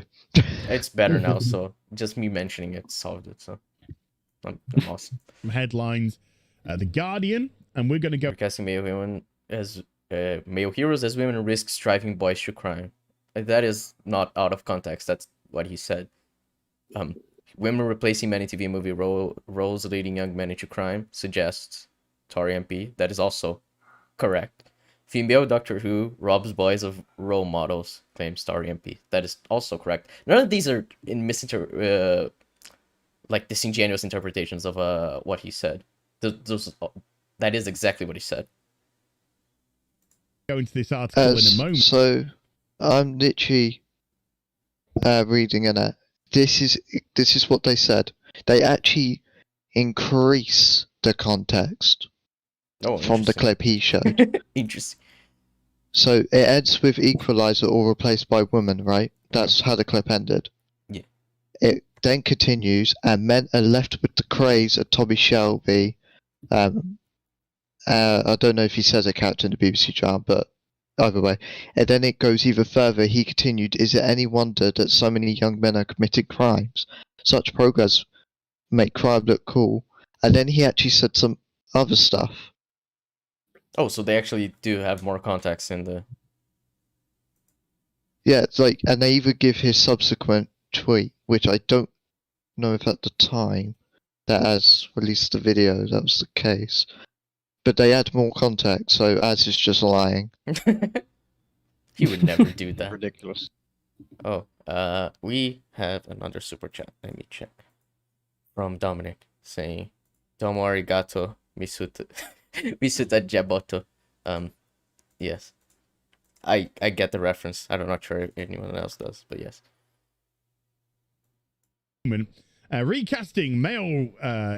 It's better now, so just me mentioning it solved it. So I'm awesome. Headlines, The Guardian, and we're gonna go casting male heroes as women risk driving boys to crime. That is not out of context. That's what he said. Women replacing men in TV movie roles leading young men into crime suggests Tory MP. That is also correct. Female Doctor Who robs boys of role models, claims Tory MP. That is also correct. None of these are in disingenuous interpretations of what he said. That is exactly what he said. Go into this article in a moment. So I'm literally reading in it. This is what they said. They actually increase the context from the clip he showed. Interesting. So it ends with Equalizer or replaced by woman, right? That's how the clip ended. Yeah. It then continues, and men are left with the craze of Tommy Shelby. I don't know if he says a character in the BBC drama, but either way. And then it goes even further. He continued, is it any wonder that so many young men are committing crimes? Such progress make crime look cool. And then he actually said some other stuff. Oh, so they actually do have more context in the... Yeah, it's like, and they even give his subsequent tweet, which I don't know if at the time that Az released the video that was the case, but they add more context, so Az is just lying. He would never do that. Ridiculous. Oh, we have another super chat. Let me check. From Dominic saying, "Domo arigato, misuta, misuta jaboto." Yes. I get the reference. I'm not sure if anyone else does, but yes. Recasting male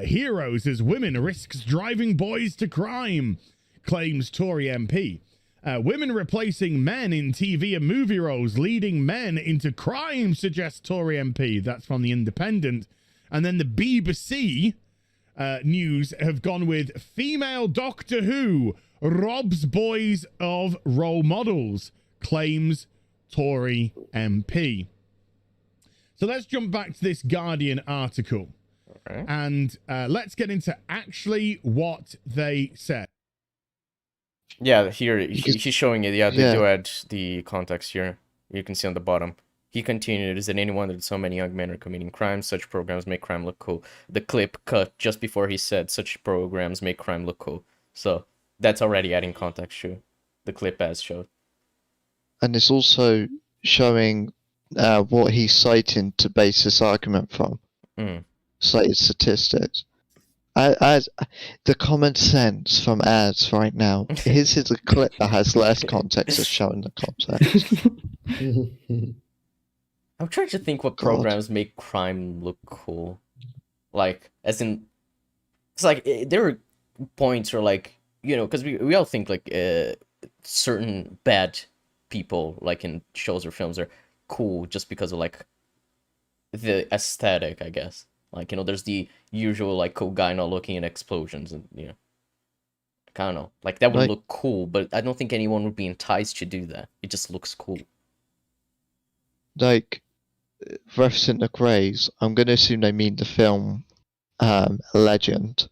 heroes as women risks driving boys to crime, claims Tory MP. Women replacing men in TV and movie roles, leading men into crime, suggests Tory MP. That's from The Independent. And then the BBC news have gone with female Doctor Who robs boys of role models, claims Tory MP. So let's jump back to this Guardian article. Okay. And let's get into actually what they said. Yeah, here he's showing it. Yeah, they do Yeah. add the context here. You can see on the bottom. He continued, "Is that anyone that so many young men are committing crimes? Such programs make crime look cool." The clip cut just before he said, "Such programs make crime look cool." So that's already adding context to the clip as showed. And it's also showing what he's citing to base this argument from. Mm. Cited statistics. As the common sense from ads right now, his is a clip that has less context as showing the context. I'm trying to think what God. programs make crime look cool. Like, as in, it's like there are points where, like, you know, because we all think like certain bad people, like in shows or films, are cool just because of like the aesthetic, I guess. Like, you know, there's the usual like cool guy not looking at explosions, and you know, I don't know, like that would Like- look cool, but I don't think anyone would be enticed to do that. It just looks cool. Like, referencing the Greys, I'm going to assume they mean the film Legend.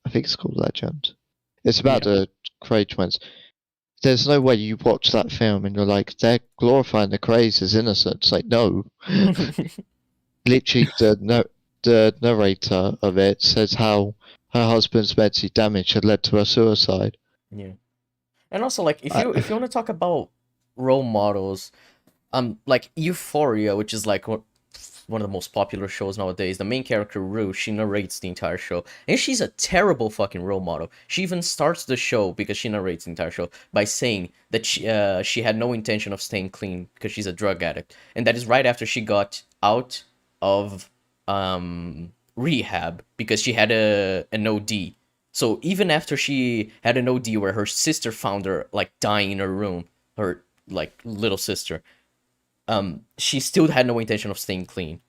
I think it's called Legend. It's about the Grey twins. There's no way you watch that film and you're like, they're glorifying the Greys as innocent. It's like, no. Literally, the narrator of it says how her husband's mentally damage had led to her suicide. Yeah. And also, like, if you want to talk about role models, like Euphoria, which is like one of the most popular shows nowadays, the main character Rue, she narrates the entire show, and she's a terrible fucking role model. She even starts the show, because she narrates the entire show, by saying that she had no intention of staying clean because she's a drug addict, and that is right after she got out of rehab because she had an OD. So even after she had an OD where her sister found her like dying in her room, her like little sister, she still had no intention of staying clean.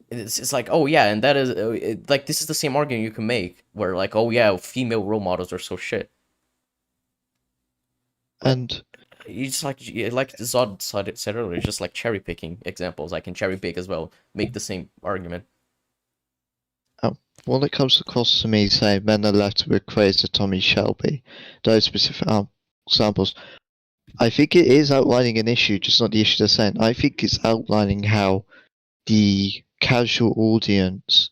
It's like, oh yeah, and that is like, this is the same argument you can make where like, oh yeah, female role models are so shit. And You just like Zod said earlier, it's just like cherry picking examples. I can cherry pick as well, make the same argument. when it comes across to me saying men are left with crazy Tommy Shelby, those specific examples, I think it is outlining an issue, just not the issue they're saying. I think it's outlining how the casual audience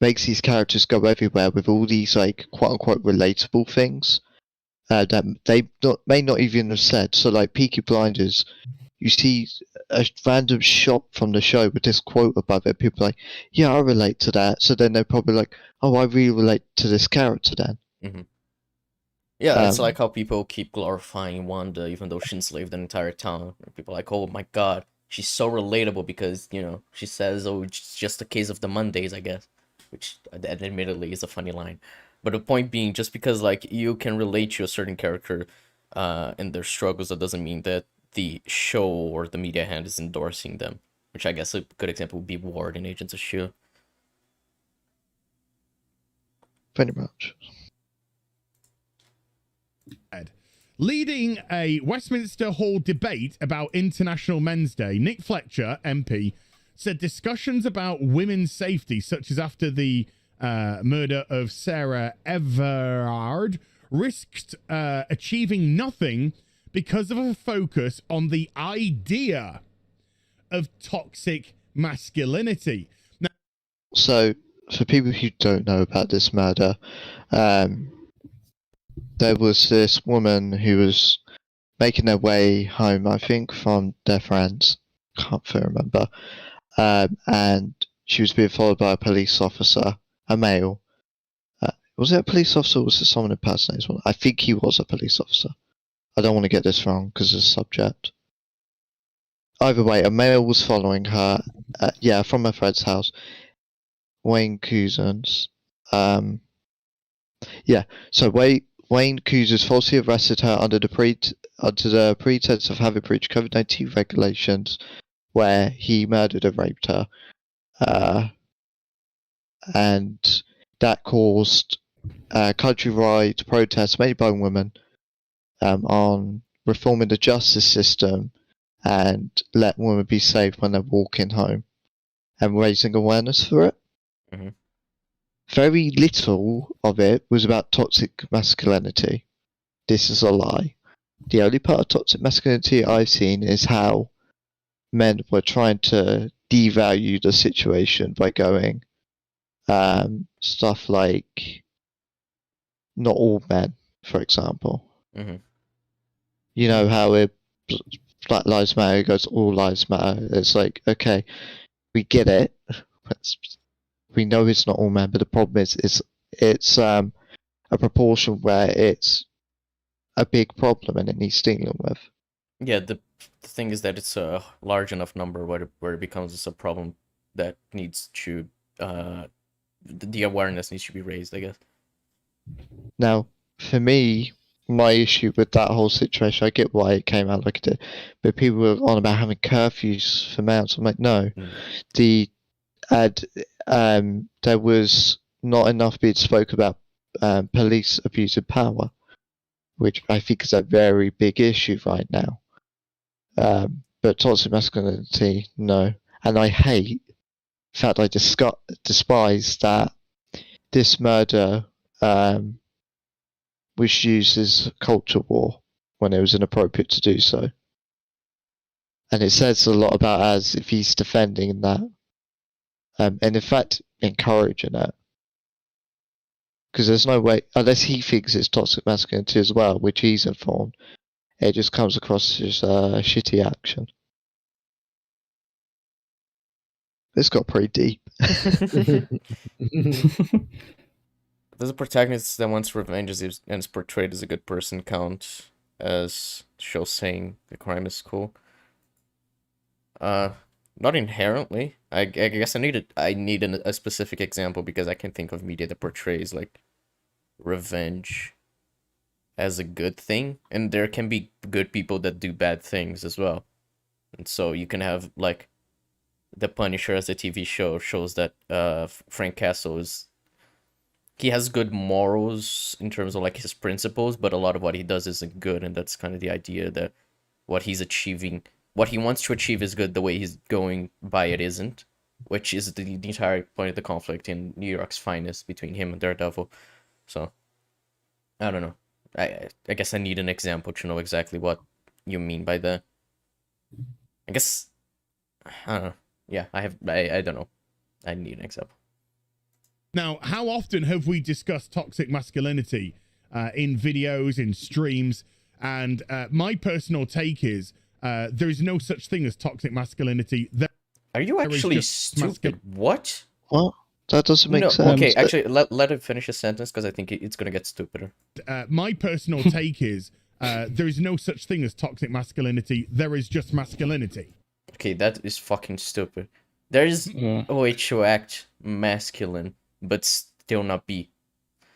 makes these characters go everywhere with all these like quote unquote relatable things that they may not even have said. So like Peaky Blinders, you see a random shot from the show with this quote above it. People are like, yeah, I relate to that. So then they're probably like, oh, I really relate to this character then. Mm-hmm. Yeah, it's like how people keep glorifying Wanda even though she enslaved an entire town. People are like, oh my god, she's so relatable because, you know, she says, oh, it's just a case of the Mondays, I guess. Which, admittedly, is a funny line. But the point being, just because, like, you can relate to a certain character and their struggles, that doesn't mean that the show or the media hand is endorsing them. Which I guess a good example would be Ward in Agents of S.H.I.E.L.D. Pretty much. Leading a Westminster Hall debate about International Men's Day, Nick Fletcher, MP, said discussions about women's safety, such as after the murder of Sarah Everard risked achieving nothing because of a focus on the idea of toxic masculinity. Now, so, for people who don't know about this murder, there was this woman who was making their way home, I think, from their friends. Can't fully remember. And she was being followed by a police officer, a male. Was it a police officer or was it someone impersonating one? I think he was a police officer. I don't want to get this wrong because of the subject. Either way, a male was following her, from her friend's house. Wayne Couzens. So Wayne Couzens falsely arrested her under the pretense of having breached COVID-19 regulations, where he murdered and raped her, and that caused countrywide protests made by women on reforming the justice system and let women be safe when they're walking home, and raising awareness for it. Mm-hmm. Very little of it was about toxic masculinity. This is a lie. The only part of toxic masculinity I've seen is how men were trying to devalue the situation by going stuff like not all men, for example. Mm-hmm. You know how Black Lives Matter goes all lives matter. It's like, okay, we get it. We know it's not all men, but the problem is it's a proportion where it's a big problem and it needs dealing with. Yeah, the thing is that it's a large enough number where it becomes a problem that needs to the awareness needs to be raised, I guess. Now, for me, my issue with that whole situation, I get why it came out like it did, but people were on about having curfews for males. I'm like, no, there was not enough being spoke about police abuse of power, which I think is a very big issue right now. But toxic masculinity, no. And I hate, in fact, I despise that this murder was used as culture war when it was inappropriate to do so. And it says a lot about as if he's defending that. And in fact, encouraging it. Because there's no way, unless he thinks it's toxic masculinity as well, which he's informed, it just comes across as shitty action. This got pretty deep. Does a protagonist that wants revenge and is portrayed as a good person count as show saying the crime is cool? Not inherently. I guess I need a specific example because I can think of media that portrays like revenge as a good thing, and there can be good people that do bad things as well. And so you can have like The Punisher as a TV show shows that Frank Castle he has good morals in terms of like his principles, but a lot of what he does isn't good, and that's kind of the idea that what he's achieving, what he wants to achieve is good, the way he's going by it isn't, which is the entire point of the conflict in New York's Finest between him and Daredevil. So, I don't know. I guess I need an example to know exactly what you mean by that. I guess, I don't know. Yeah, I don't know. I need an example. Now, how often have we discussed toxic masculinity in videos, in streams? And my personal take is there is no such thing as toxic masculinity. Are you actually stupid? What? What? That doesn't make sense. Okay, actually, let it finish a sentence because I think it's going to get stupider. My personal take is there is no such thing as toxic masculinity. There is just masculinity. Okay, that is fucking stupid. There is a way to act masculine, but still not be.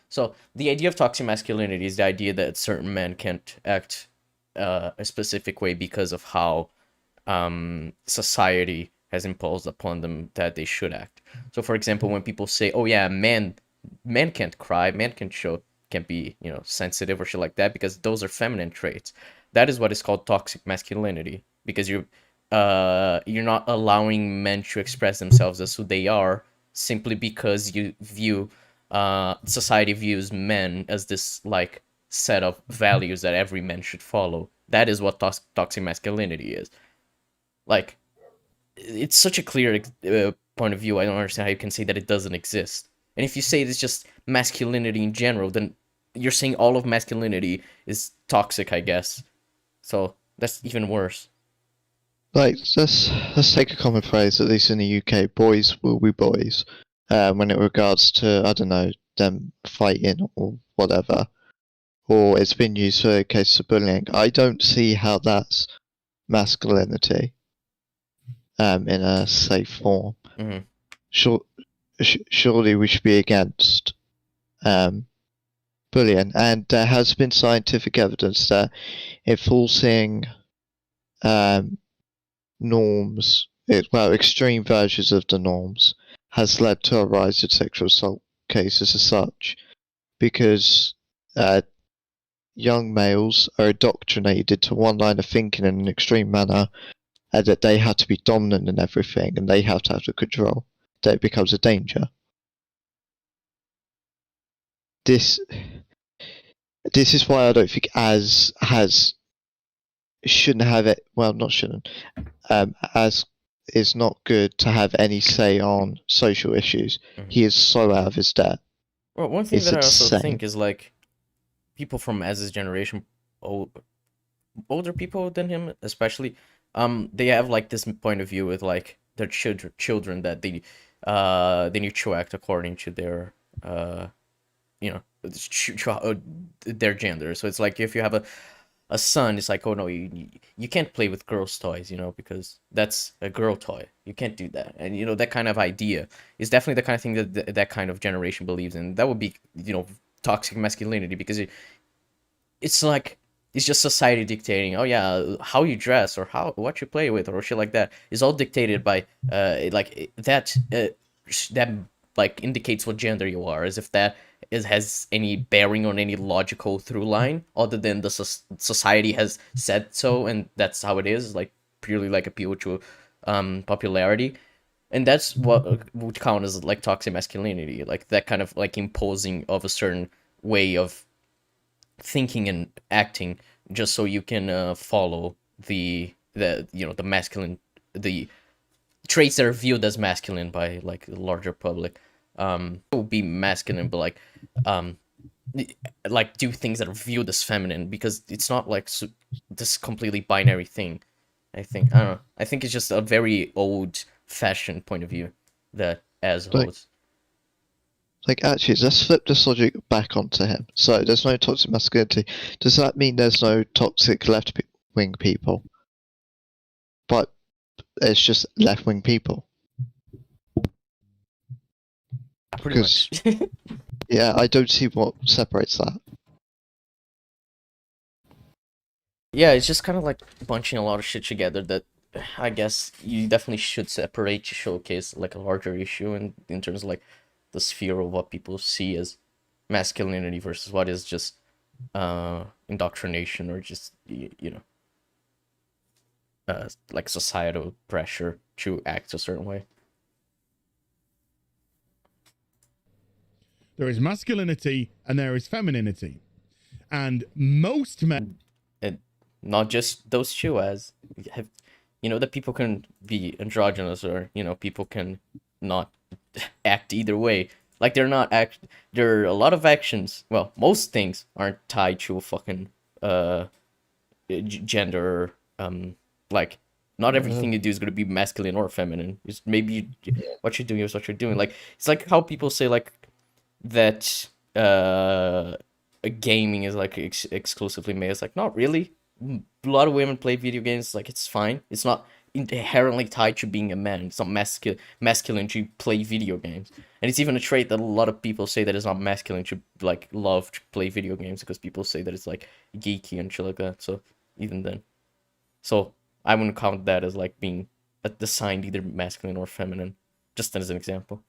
So, the idea of toxic masculinity is the idea that certain men can't act a specific way because of how society has imposed upon them that they should act. So, for example, when people say, "Oh yeah, men can't cry, men can't be, sensitive or shit like that because those are feminine traits," that is what is called toxic masculinity, because you're not allowing men to express themselves as who they are simply because you view society views men as this like set of values that every man should follow. That is what toxic masculinity is. Like, it's such a clear point of view. I don't understand how you can say that it doesn't exist. And if you say it's just masculinity in general, then you're saying all of masculinity is toxic, I guess. So that's even worse. Like, let's take a common phrase, at least in the UK, boys will be boys, when it regards to, I don't know, them fighting or whatever, or it's been used for cases of bullying. I don't see how that's masculinity, in a safe form. Mm-hmm. Surely we should be against bullying, and there has been scientific evidence that enforcing norms, extreme versions of the norms, has led to a rise in sexual assault cases as such, because young males are indoctrinated to one line of thinking in an extreme manner, and that they have to be dominant in everything, and they have to have the control, that it becomes a danger. This is why I don't think shouldn't have it. Well, not shouldn't. As is not good to have any say on social issues. Mm-hmm. He is so out of his depth. Well, one thing It's that I also insane. think is like people from Az's generation, older people than him, especially, they have like this point of view with like their children that they need to act according to their their gender. So it's like if you have a son, it's like, oh no, you can't play with girls' toys, because that's a girl toy. You can't do that. And that kind of idea is definitely the kind of thing that that kind of generation believes in. That would be toxic masculinity, because it's like it's just society dictating. Oh yeah, how you dress or what you play with or shit like that is all dictated by like that like indicates what gender you are, as if that has any bearing on any logical through line other than the society has said so, and that's how it is, like purely like appeal to popularity. And that's what would count as like toxic masculinity, like that kind of like imposing of a certain way of thinking and acting just so you can follow the masculine, the traits that are viewed as masculine by like the larger public. Will be masculine, but like do things that are viewed as feminine, because it's not like this completely binary thing. I don't know. I think it's just a very old-fashioned point of view that Az holds. Like, actually, let's flip this logic back onto him. So, there's no toxic masculinity. Does that mean there's no toxic left-wing people? But it's just left-wing people. Pretty much. Yeah, I don't see what separates that. Yeah, it's just kind of like bunching a lot of shit together that I guess you definitely should separate to showcase like a larger issue in terms of like the sphere of what people see as masculinity versus what is just indoctrination or just like societal pressure to act a certain way. There is masculinity and there is femininity. And most men... And not just those two, as have, that people can be androgynous, or, people can not act either way. Like, there are a lot of actions, well, most things aren't tied to a fucking gender, like, not everything you do is going to be masculine or feminine. It's maybe what you're doing is what you're doing. Like, it's like how people say, like, that gaming is like exclusively male. It's like, not really. A lot of women play video games. Like, it's fine. It's not inherently tied to being a man. It's not masculine to play video games. And it's even a trait that a lot of people say that it's not masculine to like love to play video games, because people say that it's like geeky and shit like that. So even then, so I wouldn't count that as like being assigned either masculine or feminine, just as an example.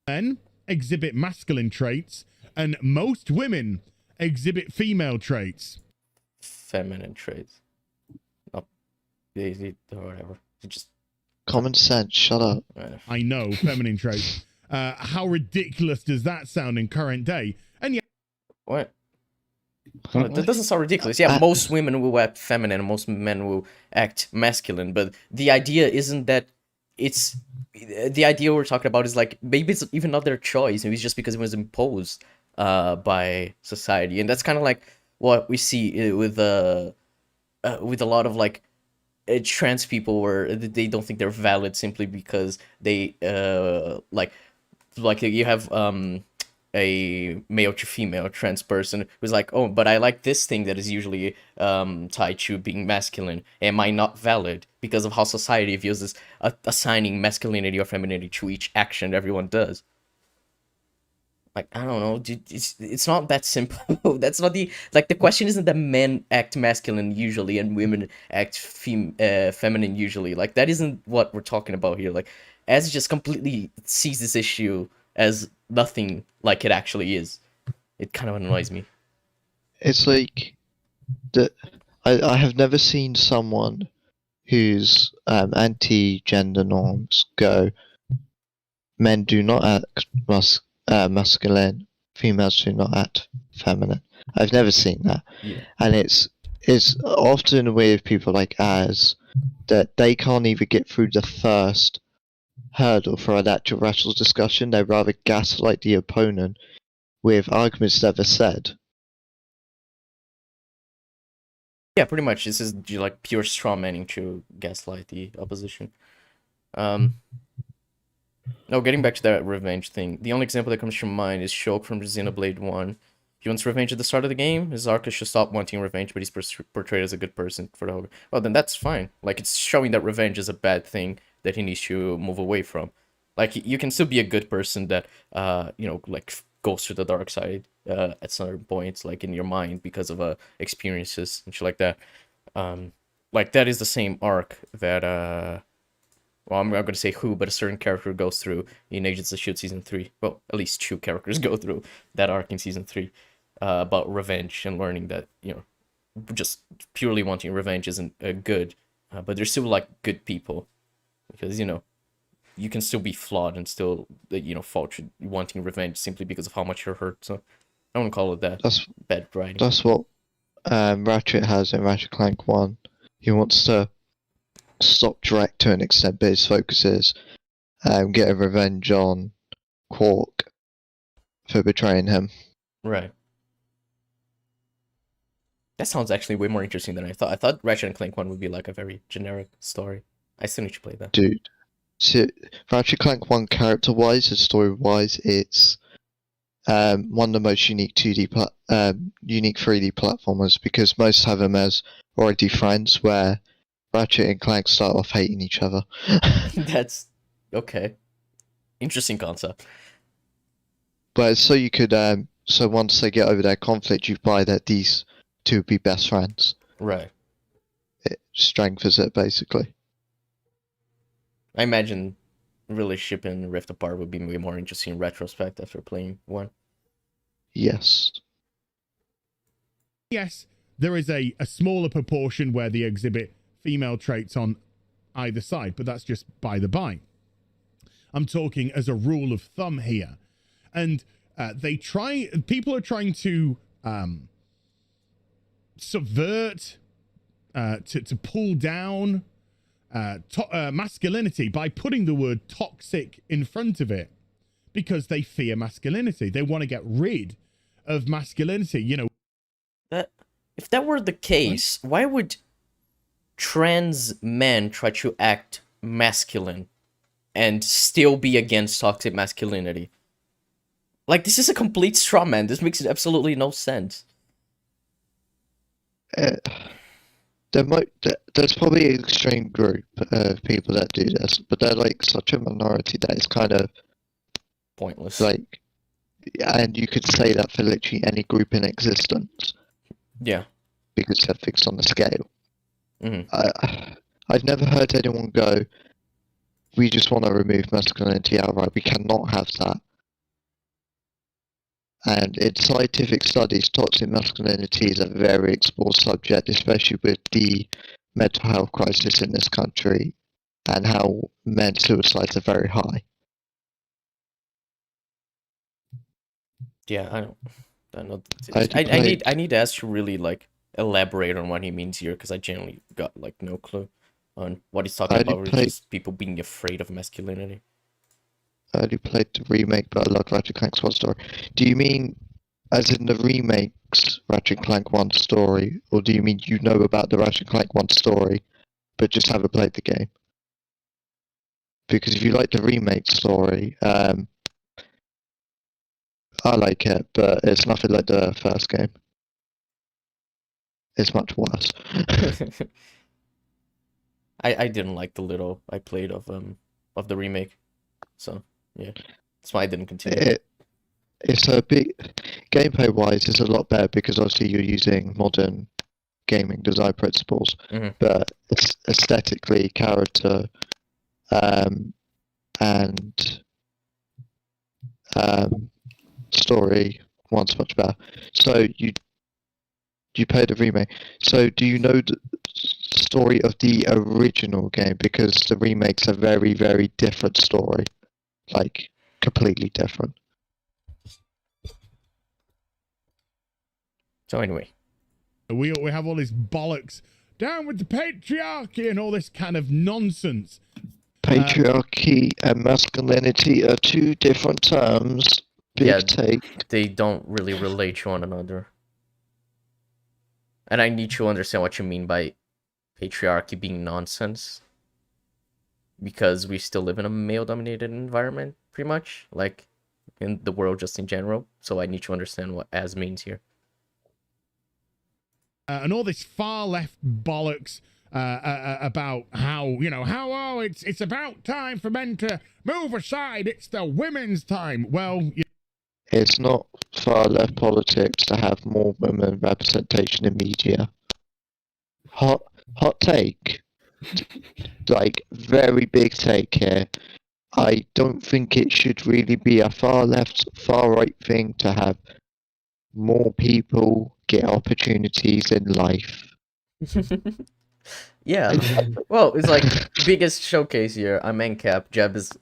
Men exhibit masculine traits and most women exhibit female traits. Feminine traits. Not lazy or whatever. Just Common sense, shut up. I know, feminine traits. How ridiculous does that sound in current day? And yet, What? That doesn't sound ridiculous. Yeah, most women will act feminine, and most men will act masculine. But the idea isn't that it's the idea we're talking about is like maybe it's even not their choice. Maybe it's just because it was imposed by society, and that's kind of like what we see with a lot of like trans people, where they don't think they're valid simply because they like you have a male to female trans person who's like, oh, but I like this thing that is usually tied to being masculine. Am I not valid because of how society views this, assigning masculinity or femininity to each action everyone does? Like, I don't know, dude, it's not that simple. That's not the question isn't that men act masculine usually and women act feminine usually. Like, that isn't what we're talking about here. Like, Ez just completely sees this issue as nothing like it actually is. It kind of annoys me. It's like that. I have never seen someone whose anti-gender norms go, men do not act masculine, females do not act feminine. I've never seen that. Yeah. And it's often with people like Az that they can't even get through the first hurdle for an actual rational discussion. They rather gaslight the opponent with arguments never said. Yeah, pretty much. This is like pure straw manning to gaslight the opposition. No, getting back to that revenge thing, the only example that comes to mind is Shulk from Xenoblade 1. He wants revenge at the start of the game. His arc should stop wanting revenge, but he's portrayed as a good person for the whole. Well, then that's fine. Like, it's showing that revenge is a bad thing that he needs to move away from. Like, you can still be a good person that, like, goes to the dark side at certain points, like, in your mind because of experiences and shit like that. Like, that is the same arc that, well, I'm not going to say who, but a certain character goes through in Agents of S.H.I.E.L.D. Season 3. Well, at least 2 characters go through that arc in Season 3 about revenge and learning that, just purely wanting revenge isn't good. But they're still, like, good people. Because, you can still be flawed and still, fall to wanting revenge simply because of how much you're hurt. So I wouldn't call it that. That's bad writing. That's what Ratchet has in Ratchet Clank 1. He wants to stop Drek to an extent, but his focus is get a revenge on Quark for betraying him. Right. That sounds actually way more interesting than I thought. I thought Ratchet and Clank 1 would be like a very generic story. I still need to play that. Dude. So, Ratchet Clank 1 character-wise and story-wise, it's one of the most unique 3D platformers, because most have them as already friends, where Ratchet and Clank start off hating each other. That's okay. Interesting concept. But so you could, so once they get over their conflict, you buy that these two would be best friends. Right. It strengthens it, basically. I imagine relationship in Rift Apart would be way more interesting in retrospect after playing 1. Yes. Yes, there is a smaller proportion where they exhibit female traits on either side, but that's just by the by. I'm talking as a rule of thumb here. And people are trying to subvert, to pull down masculinity by putting the word toxic in front of it, because they fear masculinity. They want to get rid of masculinity, That if that were the case, why would trans men try to act masculine and still be against toxic masculinity? Like, this is a complete straw man. This makes absolutely no sense. There's probably an extreme group of people that do this, but they're like such a minority that it's kind of pointless. Like, and you could say that for literally any group in existence. Yeah. Because they're fixed on the scale. Mm-hmm. I've never heard anyone go, we just want to remove masculinity outright. We cannot have that. And in scientific studies, toxic masculinity is a very explored subject, especially with the mental health crisis in this country. and how men's suicides are very high. Yeah, I don't know. I I need to ask you really like elaborate on what he means here, because I genuinely got like no clue on what he's talking about. It's just people being afraid of masculinity. I only played the remake, but I loved Ratchet Clank's one story. Do you mean as in the remakes Ratchet Clank 1 story, or do you mean you know about the Ratchet Clank 1 story, but just haven't played the game? Because if you like the remake story, I like it, but it's nothing like the first game. It's much worse. I didn't like the little I played of the remake, so yeah, that's why I didn't continue. It's a big gameplay wise. It's a lot better because obviously you're using modern gaming design principles, but it's aesthetically, character, and story one's much better. So you played the remake. So do you know the story of the original game? Because the remake's a very, very different story, like completely different. So anyway, we have all this bollocks, down with the patriarchy and all this kind of nonsense. Patriarchy and masculinity are two different terms. Big take. They don't really relate to one another. And I need to understand what you mean by patriarchy being nonsense. Because we still live in a male-dominated environment, pretty much. Like, in the world just in general. So I need to understand what as means here. And all this far-left bollocks about how, it's about time for men to move aside. It's the women's time. Well, It's not far left politics to have more women representation in media. Hot take. Like, very big take here. I don't think it should really be a far left, far right thing to have more people get opportunities in life. Yeah. Well, it's like biggest showcase here. I'm NCAP. Jeb is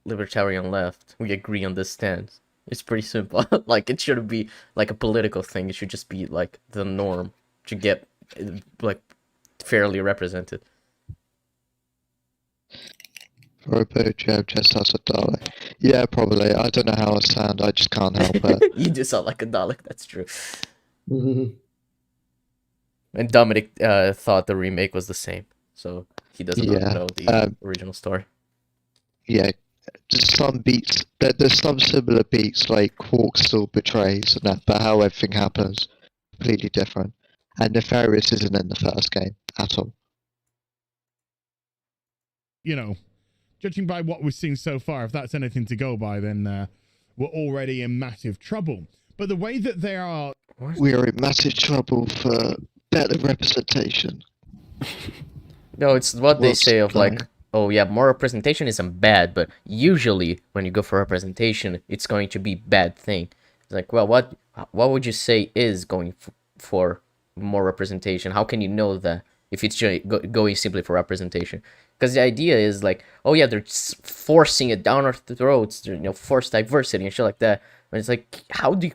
libertarian left. We agree on this stance. It's pretty simple. Like, it shouldn't be like a political thing. It should just be like the norm to get like fairly represented. Robo Jeb just as a Dalek. Yeah, probably. I don't know how I sound. I just can't help it. You do sound like a Dalek. That's true. And Dominic thought the remake was the same, so he doesn't know the original story. Yeah, just some beats. There's some similar beats, like Quark still betrays and that, but how everything happens completely different. And Nefarious isn't in the first game at all. Judging by what we've seen so far, if that's anything to go by, then we're already in massive trouble. But the way that they are... We are in massive trouble for better representation. No, it's what they say of like, oh yeah, more representation isn't bad, but usually when you go for representation, it's going to be bad thing. It's like, well, what would you say is going for more representation? How can you know that if it's going simply for representation? Because the idea is like, oh yeah, they're forcing it down our throats, forced diversity and shit like that. And it's like, how do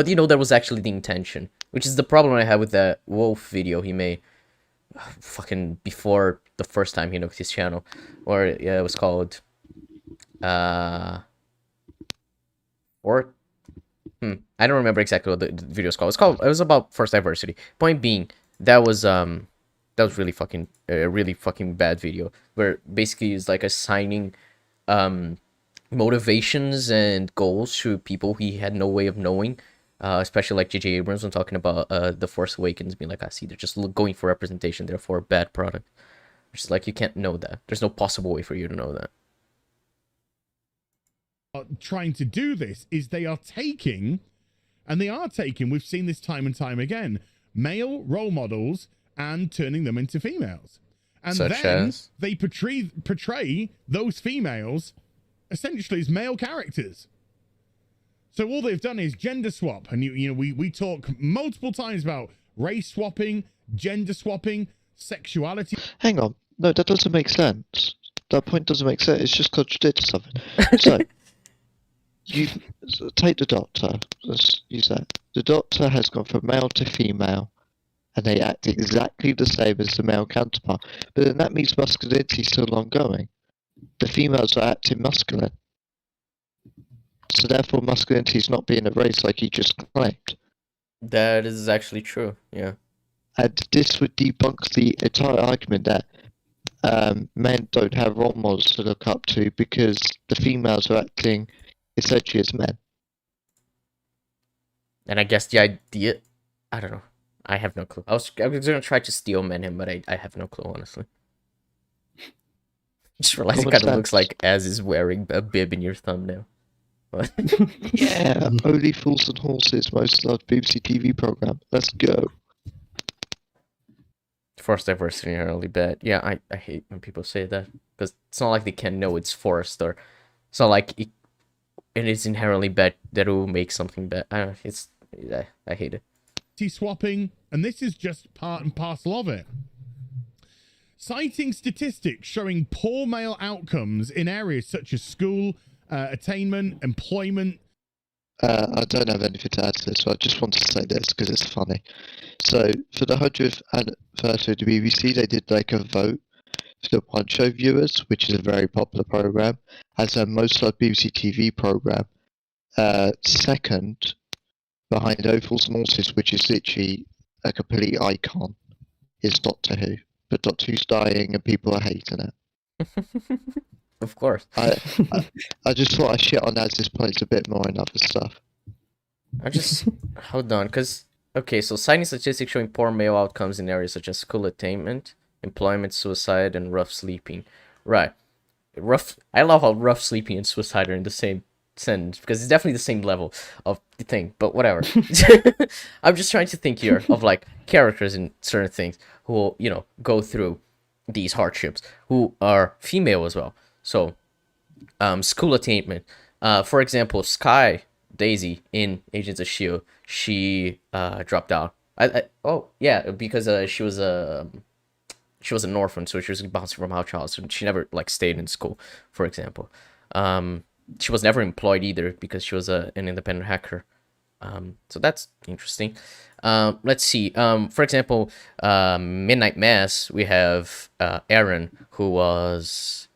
you know that was actually the intention? Which is the problem I had with that Wolf video he made, fucking before the first time he nuked his channel, or it was called, I don't remember exactly what the video was called. It was about forced diversity. Point being, that was really fucking bad video, where basically it's like assigning motivations and goals to people he had no way of knowing, especially like J.J. Abrams when talking about The Force Awakens, being like, I see they're just going for representation, therefore a bad product. Which is like, you can't know that. There's no possible way for you to know that. Trying to do this is they are taking, we've seen this time and time again, male role models and turning them into females. And they portray those females essentially as male characters. So all they've done is gender swap. And we talk multiple times about race swapping, gender swapping, sexuality. Hang on. No, that doesn't make sense. That point doesn't make sense. It's just contradicting something. So, take the Doctor. Let's use that. The Doctor has gone from male to female, and they act exactly the same as the male counterpart. But then that means masculinity is still ongoing. The females are acting masculine. So therefore masculinity is not being erased like you just claimed. That is actually true, yeah. And this would debunk the entire argument that men don't have role models to look up to because the females are acting essentially as men. And I guess the idea, I don't know. I have no clue. I was gonna try to steel man him, but I have no clue, honestly. Just realized it kind of looks like Az is wearing a bib in your thumbnail. Yeah, Only Fools and Horses, most loved BBC TV program. Let's go. Forced diversity inherently bad. Yeah, I hate when people say that because it's not like they can know it's forced, or it's not like it is inherently bad that it will make something bad. I don't know. I hate it. Swapping, and this is just part and parcel of it. Citing statistics showing poor male outcomes in areas such as school, attainment, employment. I don't have anything to add to this, so I just want to say this because it's funny. So, for the 100th anniversary of the BBC, they did like a vote for the One Show viewers, which is a very popular program, as their most loved BBC TV program. Second, behind Opals and Horses, which is literally a complete icon, is Doctor Who. But Doctor Who's dying and people are hating it. Of course. I just thought I shit on as this plays a bit more in other stuff. I just hold on, because okay, so citing statistics showing poor male outcomes in areas such as school attainment, employment, suicide, and rough sleeping. Right. I love how rough sleeping and suicide are in the same sentence because it's definitely the same level of the thing, but whatever. I'm just trying to think here of like characters in certain things who will, you know, go through these hardships, who are female as well. So, school attainment. For example, Sky Daisy in Agents of S.H.I.E.L.D., she dropped out. Oh yeah, because she was an orphan, so she was bouncing from house child, so she never like stayed in school, for example. She was never employed either because she was an independent hacker. So that's interesting. Let's see. For example, Midnight Mass, we have Erin, who was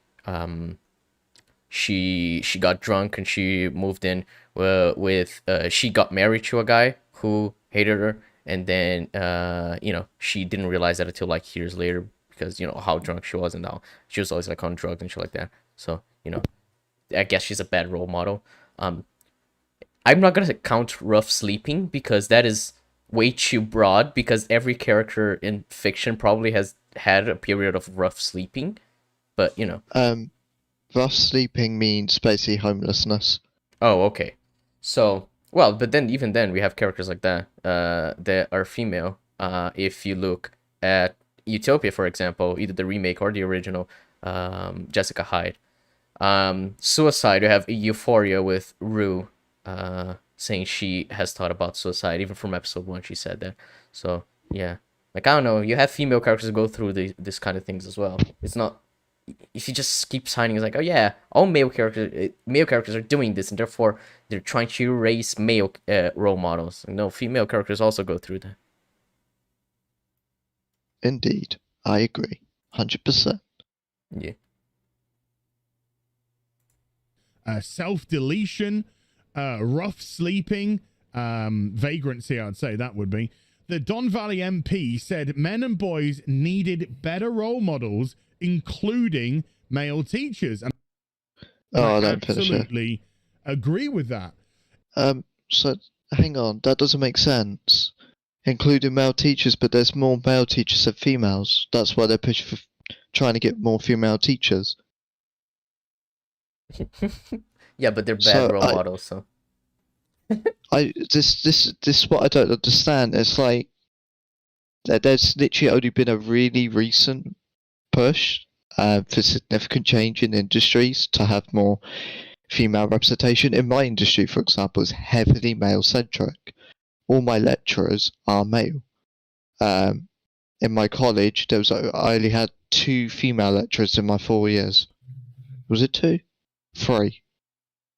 she got drunk and she moved in with she got married to a guy who hated her, and then she didn't realize that until like years later because how drunk she was, and now she was always like on drugs and shit like that. So I guess she's a bad role model. I'm not gonna count rough sleeping because that is way too broad, because every character in fiction probably has had a period of rough sleeping, but rough sleeping means basically homelessness. Oh, okay. So, well, but then even then we have characters like that that are female. If you look at Utopia, for example, either the remake or the original, Jessica Hyde. Suicide, you have Euphoria with Rue saying she has thought about suicide. Even from episode 1 she said that. So yeah, like I don't know, you have female characters go through this kind of things as well. It's not, if you just keep signing, it's like, oh yeah, all male characters are doing this and therefore they're trying to erase male role models. No, female characters also go through that. Indeed, I agree 100%. Yeah. Self-deletion, rough sleeping, vagrancy, I'd say that would be. The Don Valley MP said men and boys needed better role models, including male teachers. And I absolutely agree with that. So, hang on, that doesn't make sense. Including male teachers, but there's more male teachers than females. That's why they're pushing for trying to get more female teachers. Yeah, but they're bad role models, so. This is what I don't understand. It's like there's literally only been a really recent push for significant change in industries to have more female representation. In my industry, for example, is heavily male centric. All my lecturers are male. in my college, I only had 2 female lecturers in my 4 years. Was it 2? 3.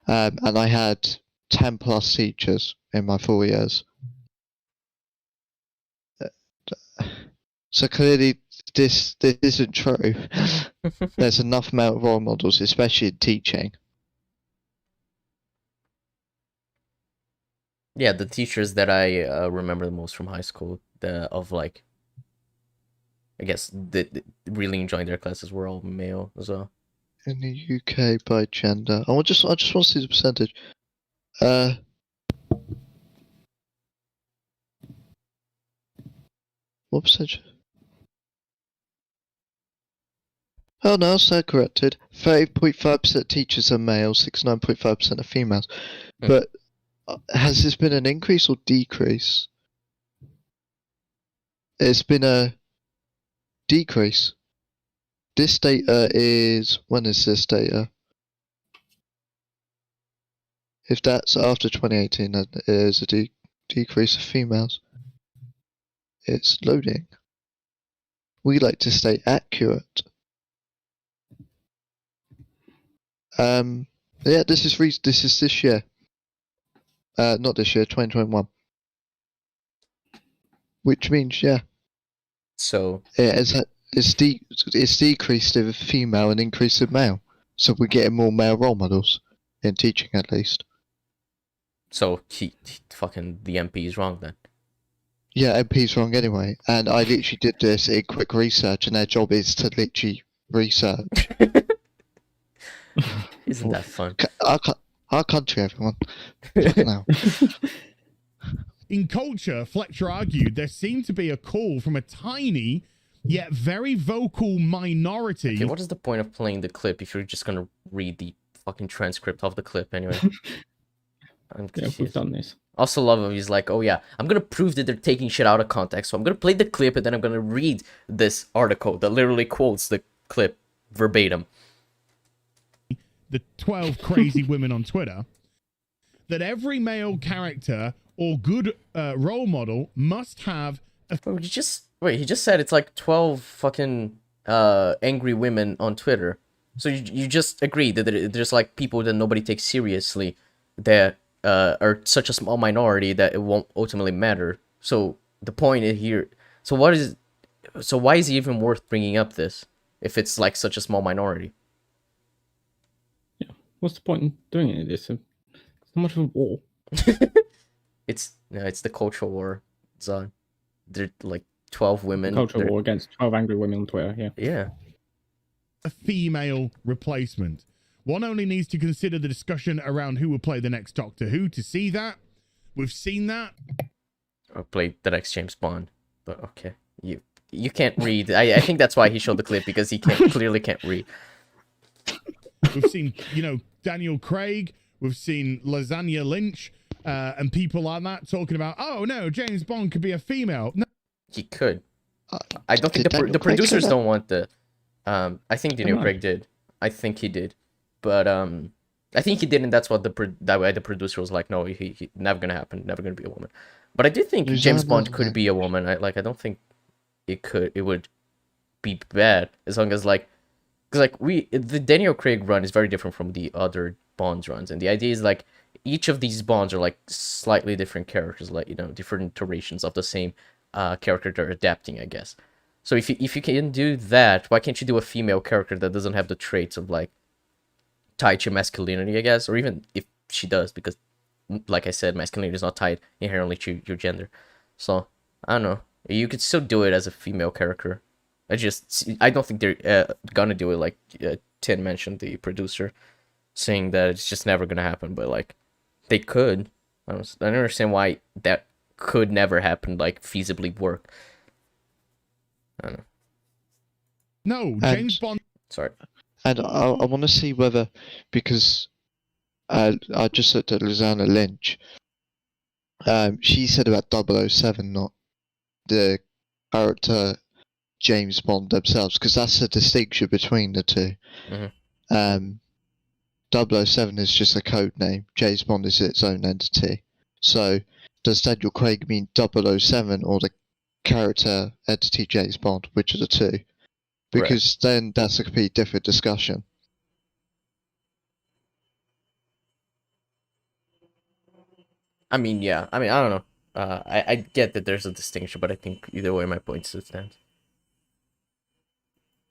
And I had 10 plus teachers in my 4 years. So clearly, this isn't true. There's enough male role models, especially in teaching. Yeah, the teachers that I remember the most from high school, I guess that really enjoying their classes were all male as well. In the UK by gender. I just want to see the percentage. What percentage? Oh no, so corrected. 30.5% teachers are male, 69.5% are females. But has this been an increase or decrease? It's been a decrease. This data is... When is this data? If that's after 2018, then it is a decrease of females. It's loading. We like to stay accurate. Yeah, this is this year. Not this year, 2021. Which means, yeah. So it's decreased of female and increased of male. So we're getting more male role models in teaching, at least. So he fucking the MP is wrong then. Yeah, MP's wrong anyway. And I literally did this in quick research, and their job is to literally research. Isn't that fun? Our country, everyone. Fucking hell. In culture, Fletcher argued there seemed to be a call from a tiny yet very vocal minority. Okay, what is the point of playing the clip if you're just gonna read the fucking transcript of the clip anyway? Yeah, we've done this. Also love him. He's like, oh yeah, I'm gonna prove that they're taking shit out of context. So I'm gonna play the clip and then I'm gonna read this article that literally quotes the clip verbatim. The 12 crazy women on Twitter, that every male character or good role model must have a... Oh, he just said it's like 12 fucking angry women on Twitter. So you just agree that there's like people that nobody takes seriously that are such a small minority that it won't ultimately matter. So the point is here. So why is it even worth bringing up this if it's like such a small minority? Yeah, what's the point in doing any of this? It's not much of a war. It's the cultural war, Zon. They're like 12 women. Cultural war against 12 angry women on Twitter. Yeah. Yeah. A female replacement. One only needs to consider the discussion around who will play the next Doctor Who to see that. We've seen that. Or play the next James Bond. But okay. You can't read. I think that's why he showed the clip, because he clearly can't read. We've seen, Daniel Craig. We've seen Lasagna Lynch and people like that talking about, oh no, James Bond could be a female. No. He could. I don't think the producers don't want the. I think Daniel Craig did. I think he did. But I think he did, and that's what the producer was like. No, he never gonna happen. Never gonna be a woman. But I do think James Bond could be a woman. I don't think it would be bad as long as because the Daniel Craig run is very different from the other Bonds runs, and the idea is like each of these Bonds are like slightly different characters, like different iterations of the same character they're adapting, I guess. So if you can do that, why can't you do a female character that doesn't have the traits of like tied to masculinity, I guess, or even if she does, because like I said, masculinity is not tied inherently to your gender. So I don't know. You could still do it as a female character. I don't think they're gonna do it like Tin mentioned, the producer, saying that it's just never gonna happen. But like, they could. I don't understand why that could never happen. Like, feasibly work. I don't know. No, James Bond. Sorry. And I want to see whether, because I just looked at Lasagna Lynch. She said about 007, not the character James Bond themselves, because that's the distinction between the two. Mm-hmm. 007 is just a code name. James Bond is its own entity. So does Daniel Craig mean 007 or the character entity James Bond, which are the two, because then that's a completely different discussion. I mean, yeah. I mean, I don't know. I get that there's a distinction, but I think either way, my point still stands.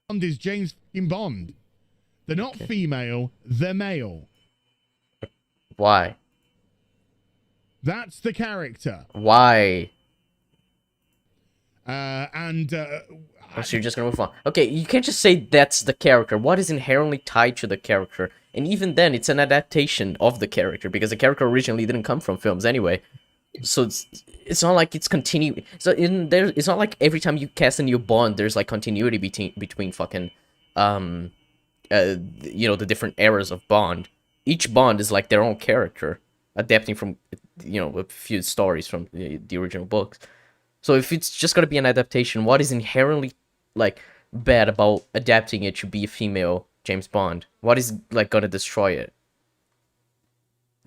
Bond is James Bond. They're not female, they're male. Why? That's the character. Why? So you're just gonna move on. Okay, you can't just say that's the character. What is inherently tied to the character? And even then, it's an adaptation of the character, because the character originally didn't come from films anyway. So it's not like it's continuing. So it's not like every time you cast a new Bond, there's like continuity between fucking the different eras of Bond. Each Bond is like their own character, adapting from a few stories from the original books. So if it's just gonna be an adaptation, what is inherently like bad about adapting it to be a female James Bond? What is like gonna destroy it?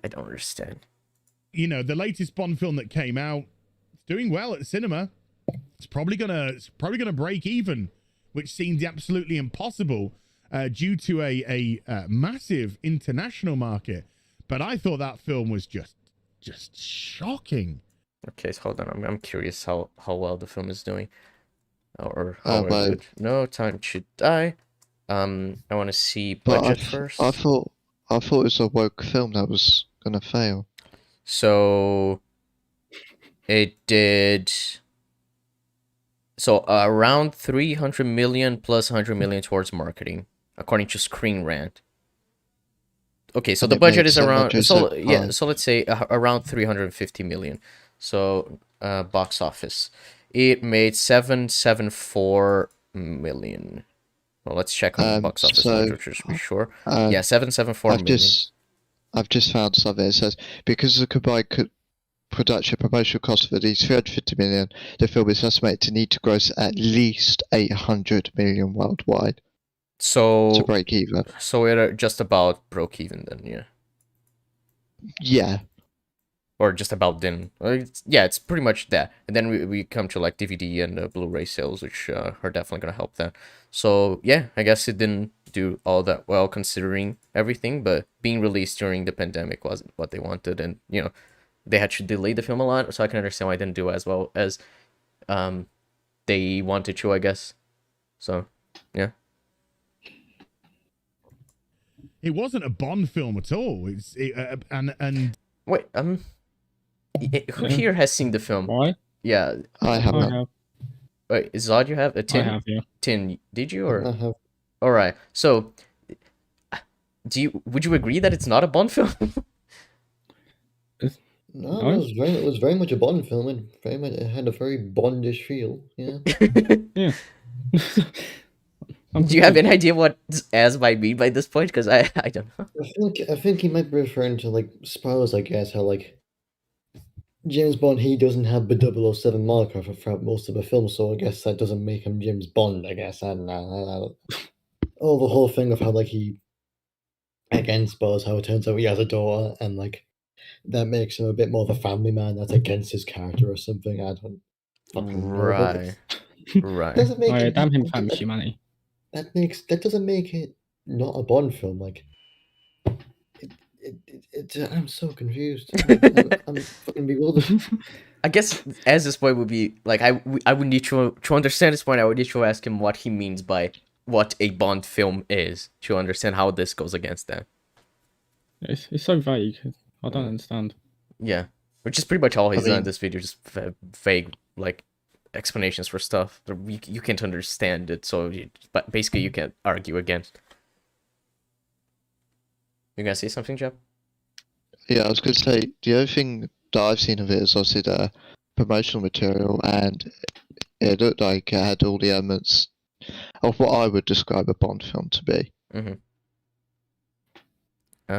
I don't understand. The latest Bond film that came out, it's doing well at cinema. It's probably gonna break even, which seemed absolutely impossible due to a massive international market. But I thought that film was just shocking. Okay, so hold on. I'm curious how well the film is doing, or how good. No Time to Die. I want to see budget first. I thought it was a woke film that was gonna fail. So it did. So around 300 million plus 100 million towards marketing, according to Screen Rant. Okay, so the budget is around. So let's say around 350 million. So box office, it made 774 million. Well, let's check on the box office literature to be sure. 774 million. I've just found something. It says because of the combined production promotional cost for these 350 million, the film is estimated to need to gross at least 800 million worldwide. So to break even. So it just about broke even then, yeah. Yeah. Or just about didn't. It's pretty much that. And then we come to like DVD and Blu-ray sales, which are definitely gonna help that. So yeah, I guess it didn't do all that well considering everything, but being released during the pandemic wasn't what they wanted, and they had to delay the film a lot, so I can understand why it didn't do as well as they wanted to, I guess. So yeah. It wasn't a Bond film at all. Wait, who here has seen the film? Why? Yeah, I haven't. Wait, Zod, you have a Tin? I have, yeah. Tin, did you or? I have. All right. So, would you agree that it's not a Bond film? No, it was very much a Bond film, and it had a very Bondish feel. Yeah. Yeah. Do you have any idea what Az might mean by this point? Because I don't know. I think he might be referring to like spoilers, I guess, how like James Bond, he doesn't have the 007 marker throughout most of the film, so I guess that doesn't make him James Bond, I guess. I don't know. Oh, the whole thing of how like he again spoils how it turns out he has a daughter, and like that makes him a bit more of a family man that's against his character or something. I don't fucking know. Right. Right. Doesn't make it, damn him family humanity. That doesn't make it not a Bond film. Like I'm so confused. I'm fucking bewildered. I guess as this point would be like I would need to understand this point. I would need to ask him what he means by what a Bond film is to understand how this goes against that. It's so vague. I don't understand. Yeah, which is pretty much all he's done in this video, just vague like explanations for stuff. You can't understand it, so but basically you can't argue against. You gonna say something, Jeff? Yeah, I was going to say, the only thing that I've seen of it is obviously the promotional material, and it looked like it had all the elements of what I would describe a Bond film to be. Mm-hmm.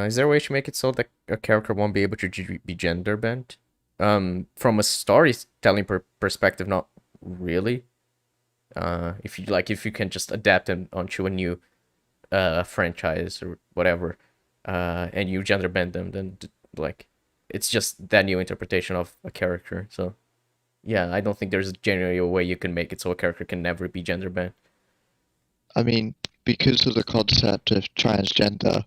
Is there a way to make it so that a character won't be able to be gender bent? From a storytelling perspective, not really. If you can just adapt them onto a new franchise or whatever, and you gender bend them, then like it's just that new interpretation of a character. So yeah, I don't think there's generally a way you can make it so a character can never be gender bent. I mean, because of the concept of transgender,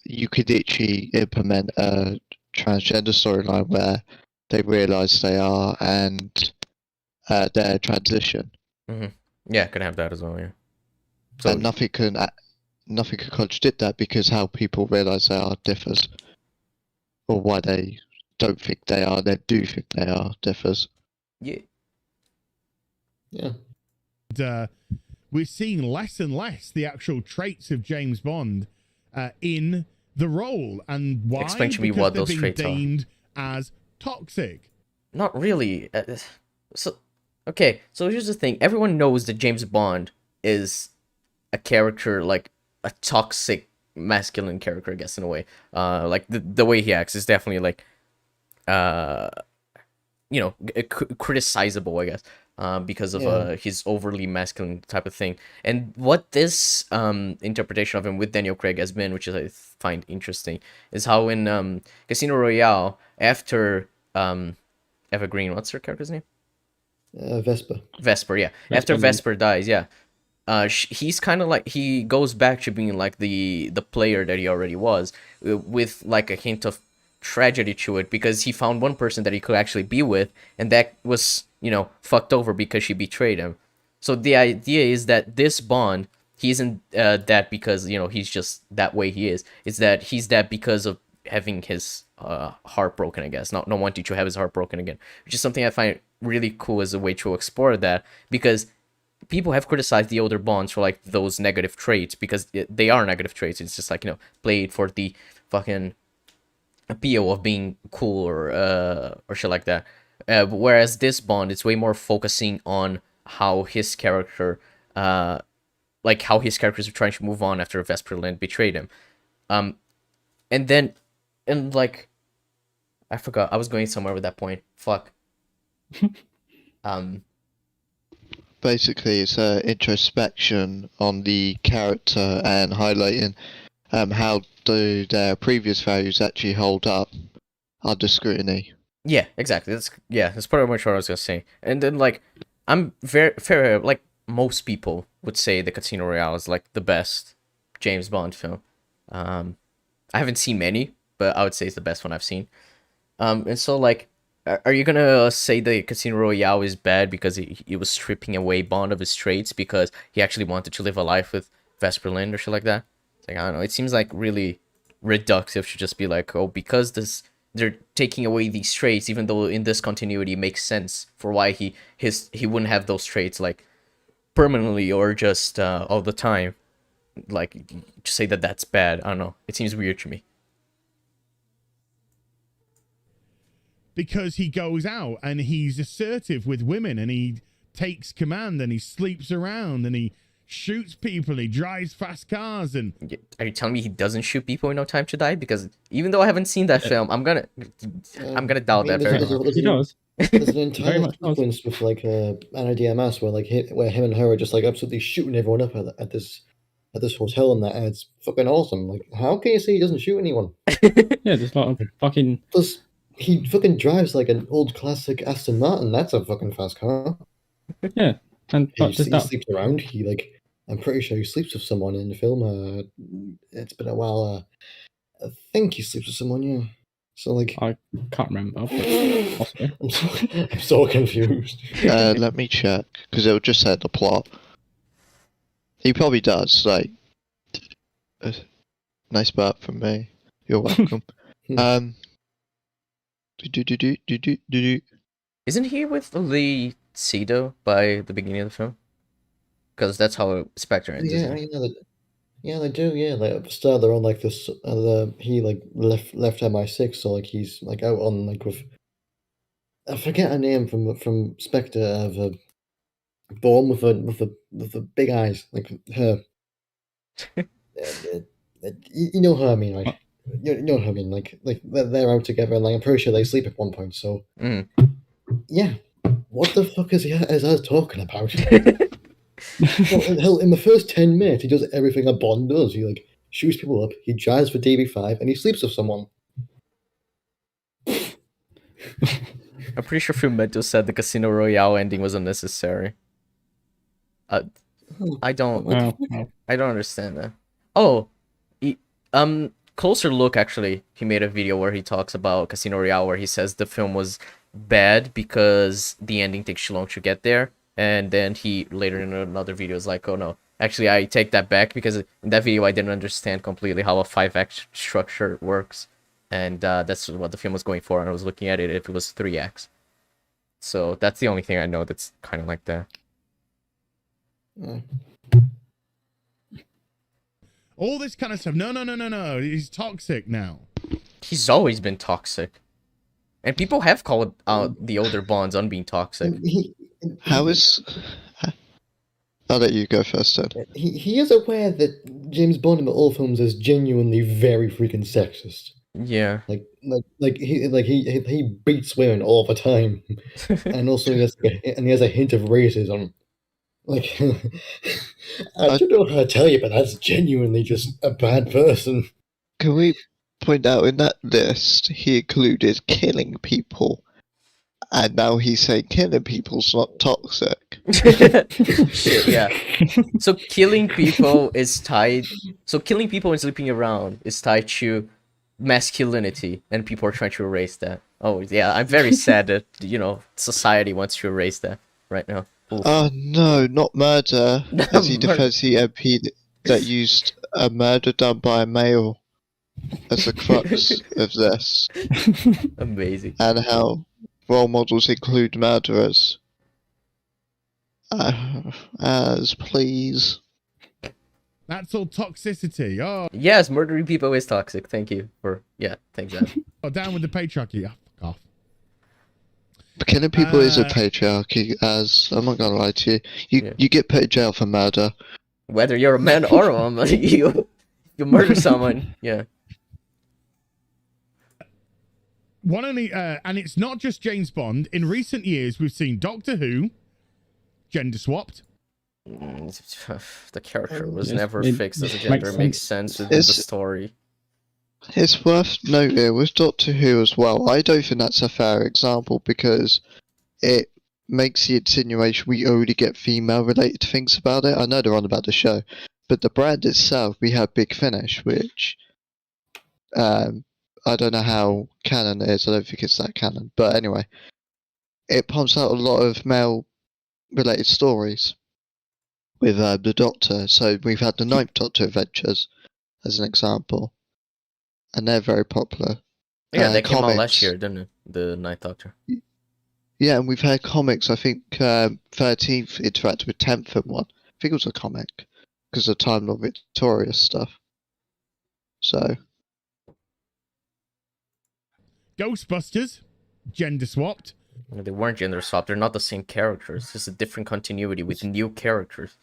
you could literally implement a transgender storyline where they realise they are and their transition. Yeah, could have that as well. Yeah. So And nothing can contradict that because how people realise they are differs, or why they don't think they are, they do think they are differs. yeah, Yeah. And, we're seeing less and less the actual traits of James Bond in the role, and why? Explain to me Because what they're those being traits are. deemed as toxic. not really. So here's the thing. Everyone knows that James Bond is a character, like a toxic masculine character, I guess, in a way. Like the way he acts is definitely like criticizable, I guess, because of his overly masculine type of thing. And what this interpretation of him with Daniel Craig has been, which is I find interesting, is how in Casino Royale, after Eva Green, what's her character's name? Vesper. Vesper, yeah. After Vesper dies, yeah. He's kind of like, he goes back to being like the player that he already was, with like a hint of tragedy to it, because he found one person that he could actually be with, and that was, fucked over because she betrayed him. So the idea is that this Bond, he isn't that because, he's just that way he is. It's that he's that because of having his heart broken, I guess. Not wanting to have his heart broken again, which is something I find really cool as a way to explore that, because people have criticized the older Bonds for like those negative traits, because they are negative traits. It's just like, played for the fucking appeal of being cool or shit like that. Whereas this Bond, it's way more focusing on how his character, like how his characters are trying to move on after Vesper Lynd betrayed him. And like, I forgot, I was going somewhere with that point. Fuck. Basically, it's introspection on the character and highlighting how do their previous values actually hold up under scrutiny. Yeah, exactly. That's pretty much what I was gonna say. And then like, I'm very fair. Like most people would say, the Casino Royale is like the best James Bond film. I haven't seen many, but I would say it's the best one I've seen. And so like, are you gonna say the Casino Royale is bad because he was stripping away Bond of his traits because he actually wanted to live a life with Vesper Lynd or shit like that? It's like, I don't know. It seems like really reductive to just be like, oh, because they're taking away these traits, even though in this continuity it makes sense for why he wouldn't have those traits like permanently or just all the time. Like, to say that that's bad, I don't know. It seems weird to me. Because he goes out and he's assertive with women and he takes command and he sleeps around and he shoots people, he drives fast cars. And are you telling me he doesn't shoot people in No Time to Die? Because even though I haven't seen that film, I'm gonna doubt that very much. He does. There's an Very entire much does. sequence with like Anna DMS where like where him and her are just like absolutely shooting everyone up at this hotel and that, and it's fucking awesome. Like, how can you say he doesn't shoot anyone? Yeah, just like a fucking. Plus, he fucking drives like an old classic Aston Martin. That's a fucking fast car. Yeah, and He just that. sleeps around. I'm pretty sure he sleeps with someone in the film. It's been a while. I think he sleeps with someone. Yeah. So like, I can't remember. But possibly. I'm so confused. Let me check, because it'll just say the plot. He probably does. Like, nice burp from me. You're welcome. Isn't he with Lee Cedo by the beginning of the film? Because that's how Spectre ends. Yeah, they do. Yeah, like at the start they're on like this. He like left MI6, so like he's like out on like with. I forget her name from Spectre. The one with the big eyes, like her. You know her, I mean, right? You know what I mean, like they're out together, and like I'm pretty sure they sleep at one point. So yeah, what the fuck is us talking about? Well, hell, in the first 10 minutes, he does everything a Bond does. He like shoots people up, he drives for DB5, and he sleeps with someone. I'm pretty sure Fumetto said the Casino Royale ending was unnecessary. I don't understand that. Oh, Closer Look, actually, he made a video where he talks about Casino Royale, where he says the film was bad because the ending takes too long to get there. And then he later in another video is like, oh no, actually I take that back, because in that video I didn't understand completely how a 5-act structure works. And that's what the film was going for, and I was looking at it if it was 3 acts. So that's the only thing I know that's kind of like that. All this kind of stuff. No. He's toxic now. He's always been toxic. And people have called out the older Bonds on being toxic. How is... I'll let you go first, Ted. He is aware that James Bond in all films is genuinely very freaking sexist. Yeah. He beats women all the time, and also he has a hint of racism. Like, I don't know how to tell you, but that's genuinely just a bad person. Can we point out in that list he included killing people, and now he's saying killing people's not toxic. Shit, yeah. So killing people is tied. So killing people and sleeping around is tied to masculinity, and people are trying to erase that. Oh yeah, I'm very sad that society wants to erase that right now. Oof. Oh no, not murder, as he defends the MP that used a murder done by a male as the crux of this. Amazing. And how role models include murderers. As please. That's all toxicity. Oh. Yes, murdering people is toxic. Thank you for... Yeah, thanks, Dad. Oh, down with the patriarchy. Oh, fuck off. But killing people is a patriarchy, as I'm not gonna lie to you. You get put in jail for murder. Whether you're a man or a woman, you murder someone. Yeah. And it's not just James Bond. In recent years, we've seen Doctor Who gender swapped. The character was never fixed as a gender. It makes sense with the story. It's worth noting with Doctor Who as well, I don't think that's a fair example, because it makes the insinuation we already get female-related things about it. I know they're on about the show, but the brand itself, we have Big Finish, which I don't know how canon it is. I don't think it's that canon, but anyway, it pumps out a lot of male-related stories with the Doctor. So we've had the Ninth Doctor adventures as an example, and they're very popular. Yeah, they came out last year, didn't it? The Ninth Doctor. Yeah, and we've had comics. I think 13th interacted with 10th and one. I think it was a comic because of Time Lord Victorious stuff. So, Ghostbusters, gender swapped. They weren't gender swapped. They're not the same characters. It's just a different continuity with new characters.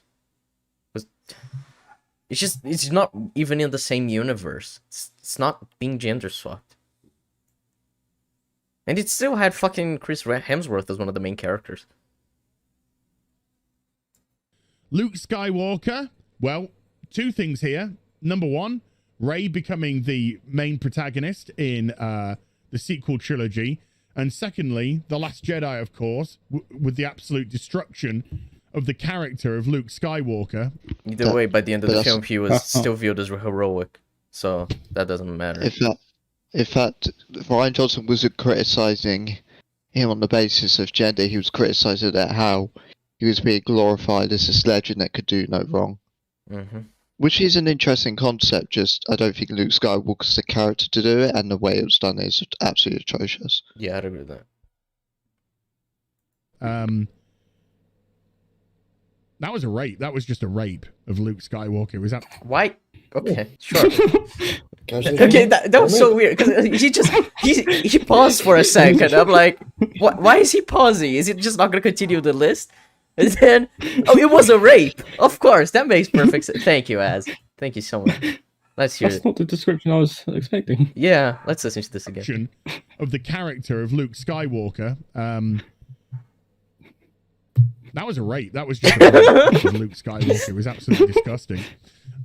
It's not even in the same universe. It's not being gender swapped. And it still had fucking Chris Hemsworth as one of the main characters. Luke Skywalker. Well, two things here. Number one, Rey becoming the main protagonist in the sequel trilogy. And secondly, The Last Jedi, of course, with the absolute destruction of the character of Luke Skywalker. Either way, by the end of the film, he was still viewed as heroic. So that doesn't matter. In fact, Ryan Johnson wasn't criticising him on the basis of gender. He was criticising that how he was being glorified as this legend that could do no wrong. Mm-hmm. Which is an interesting concept, just I don't think Luke Skywalker's the character to do it, and the way it was done is absolutely atrocious. Yeah, I'd agree with that. That was a rape. That was just a rape of Luke Skywalker. Was that... Why? Okay, sure. Okay, that was so weird, because he paused for a second. I'm like, why is he pausing? Is he just not going to continue the list? And then, oh, it was a rape. Of course, that makes perfect sense. Thank you, Az. Thank you so much. Let's hear That's not the description I was expecting. Yeah, let's listen to this again. Of the character of Luke Skywalker. That was a rape. That was just a rape of Luke Skywalker. It was absolutely disgusting.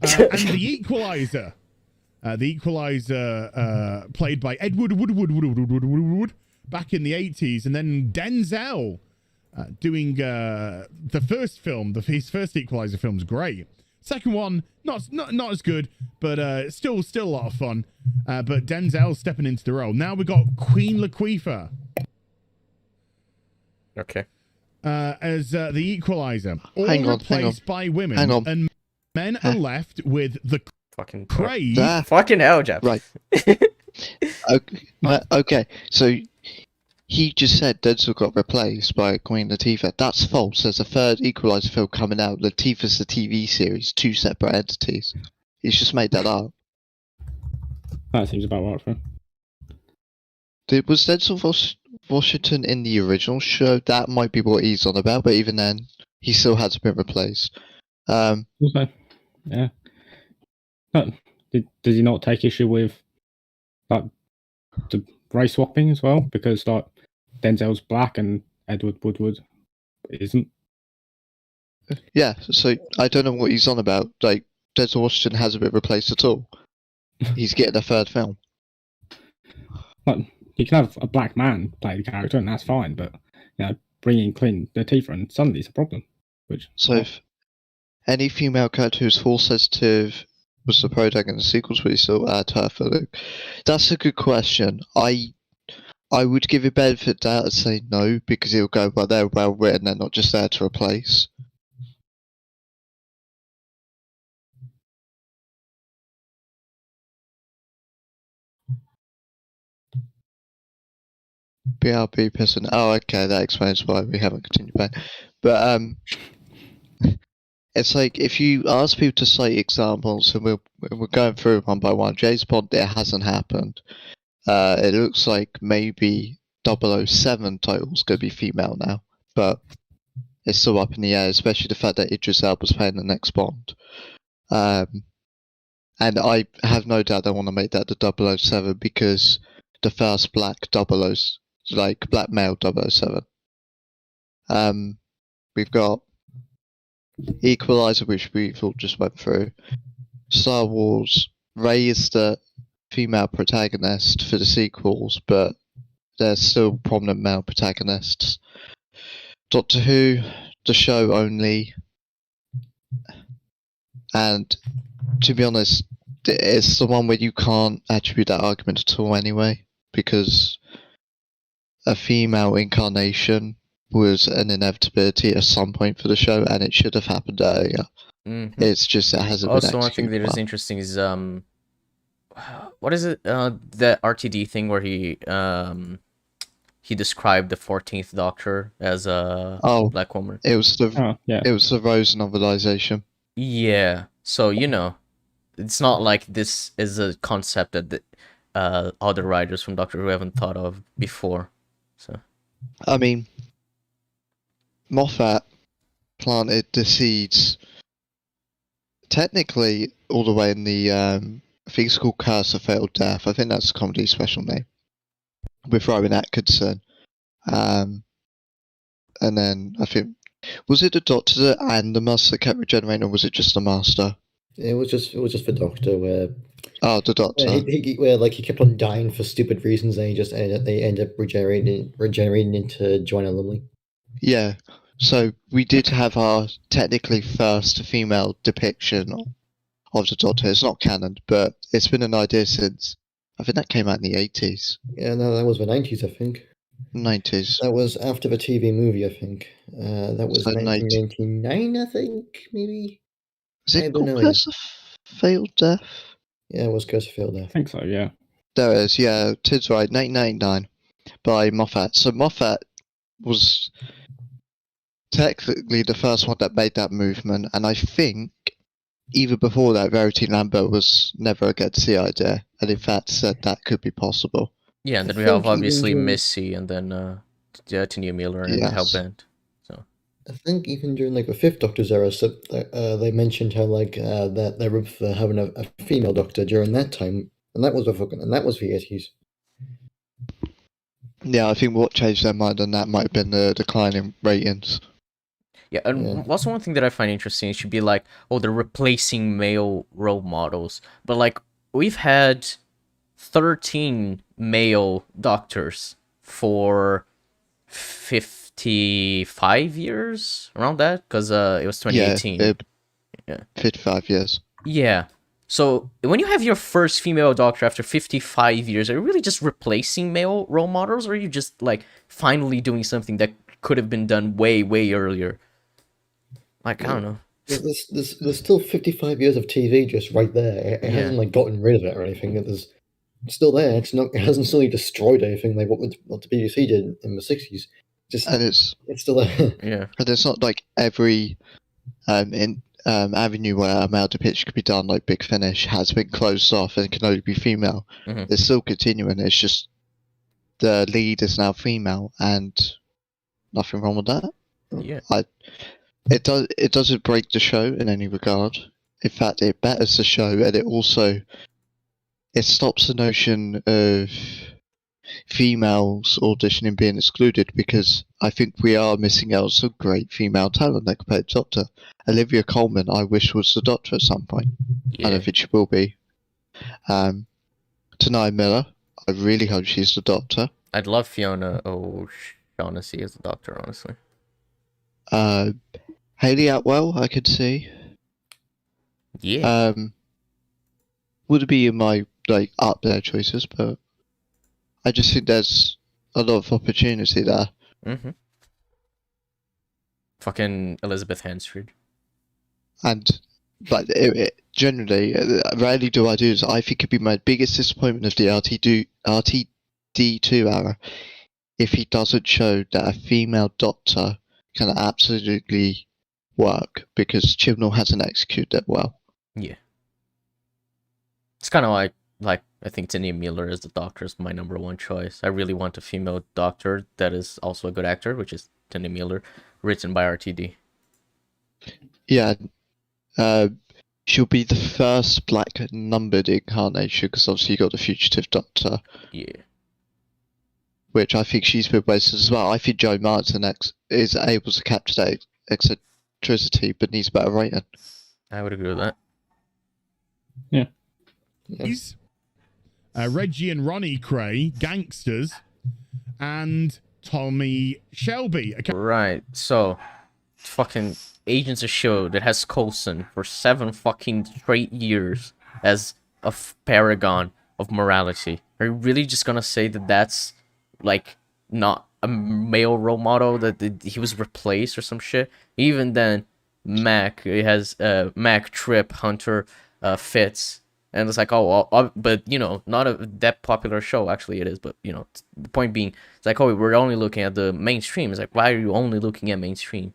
And the Equalizer. The Equalizer, played by Edward Woodward, back in the 80s, and then Denzel doing the first film, his first Equalizer film's great. Second one, not as good, but still a lot of fun. But Denzel stepping into the role. Now we got Queen Latifah. Okay. As the Equalizer, all Hang on, replaced by women, hang on. and men are left with the Fucking crave. Fucking hell, Jeff. Right. Okay, so he just said Denzel got replaced by Queen Latifah. That's false. There's a third Equalizer film coming out. Latifah's the TV series, 2 separate entities. He's just made that up. That seems about right for him. Was Denzel Washington in the original show? That might be what he's on about, but even then, he still hasn't been replaced. Also, yeah. But does he not take issue with like the race swapping as well? Because like Denzel's black and Edward Woodward isn't. Yeah, so I don't know what he's on about. Like, Denzel Washington hasn't been replaced at all. He's getting a third film. Like, you can have a black man play the character, and that's fine. But bringing Queen Latifah and suddenly it's a problem. So, if any female character who's force sensitive was the protagonist in the sequels, would he still add her for Luke? That's a good question. I would give a benefit of doubt and say no, because he'll go, well, they're well written, they're not just there to replace. BRB person. Oh, okay, that explains why we haven't continued back. But it's like if you ask people to cite examples, and we're going through one by one. James Bond, it hasn't happened. It looks like maybe 007 title's gonna be female now, but it's still up in the air, especially the fact that Idris Elba's playing the next Bond. And I have no doubt they want to make that the 007 because the first black 00, like black male 007. We've got Equalizer, which we've all just went through. Star Wars, Rey is the female protagonist for the sequels, but there's still prominent male protagonists. Doctor Who, the show only. And to be honest, it's the one where you can't attribute that argument at all anyway, because a female incarnation was an inevitability at some point for the show, and it should have happened earlier. Mm-hmm. It's just it hasn't also, been one thing that is interesting is what is it? The RTD thing where he described the 14th Doctor as a black woman. It was the it was the Rose novelization. Yeah, so it's not like this is a concept that the other writers from Doctor Who haven't thought of before. So, I mean, Moffat planted the seeds technically all the way in the I think it's called Curse of Fatal Death. I think that's a comedy special name with Rowan Atkinson. And then I think, was it the Doctor and the Master that kept regenerating, or was it just the Master? It was just for Doctor, where the Doctor, where he kept on dying for stupid reasons, and they end up regenerating into Joanna Lumley. Yeah, so we did have our technically first female depiction of the Doctor. It's not canon, but it's been an idea since I think that came out in the 80s. Yeah, no, that was the 90s, I think. 90s. That was after the TV movie, I think. That was 1999, I think, maybe. Is it called Curse of Fatal Death? Yeah, it was Curse of Fatal Death. I think so, yeah. There it is, yeah. Tid's right, 1999 by Moffat. So Moffat was technically the first one that made that movement, and I think even before that, Verity Lambert was never against the idea, and in fact said that could be possible. Yeah, and then we have obviously Missy, and then Tanya Miller and Hellbent. So I think even during the Fifth Doctor's era, so they mentioned how that they were having a female Doctor during that time, and that was the 80s. Yeah, I think what changed their mind on that might have been the decline in ratings. Yeah, and also one thing that I find interesting, it should be like, they're replacing male role models. But we've had 13 male doctors for 55 years, around that, because it was 2018. Yeah, 55 years. Yeah. So when you have your first female doctor after 55 years, are you really just replacing male role models, or are you just like finally doing something that could have been done way, way earlier? Like, I don't know. There's still 55 years of TV just right there. It hasn't like gotten rid of it or anything. It's still there. It hasn't suddenly destroyed anything like what the BBC did in the 60s. And it's still there. Yeah. But it's not like every avenue where a male depiction could be done, like Big Finish, has been closed off and can only be female. Mhm. It's still continuing. It's just the lead is now female, and nothing wrong with that. Yeah. It doesn't break the show in any regard. In fact, it betters the show, and it stops the notion of females auditioning being excluded, because I think we are missing out some great female talent that could play the Doctor. Olivia Colman, I wish, was the Doctor at some point. I don't think she will be. Tanai Miller, I really hope she's the Doctor. I'd love Fiona O'Shaughnessy as the Doctor, honestly. Hayley Atwell, I could see. Yeah. Would be in my like up there choices, but I just think there's a lot of opportunity there. Mm-hmm. Fucking Elizabeth Hansford. But generally, rarely do I do this. I think it'd be my biggest disappointment of the RTD2 era if he doesn't show that a female Doctor can absolutely work, because Chibnall hasn't executed that well. Yeah. It's kind of like I think Tania Miller as the Doctor is my number one choice. I really want a female Doctor that is also a good actor, which is Tania Miller, written by RTD. Yeah. She'll be the first black numbered incarnation, because obviously you got the Fugitive Doctor. Yeah. Which I think she's been wasted as well. I think Joe Martin is able to capture that eccentricity, but needs better writing. I would agree with that. Yeah. Reggie and Ronnie Cray, Gangsters, and Tommy Shelby. Right, so fucking Agents of S.H.I.E.L.D. that has Coulson for 7 fucking straight years as a paragon of morality. Are you really just gonna say that that's like not a male role model, that he was replaced or some shit? Even then, Mac, it has Mac, Trip, Hunter, Fitz, and it's like, but you know, not that popular show. Actually it is, but you know, the point being, it's like, oh, we're only looking at the mainstream. It's like, why are you only looking at mainstream?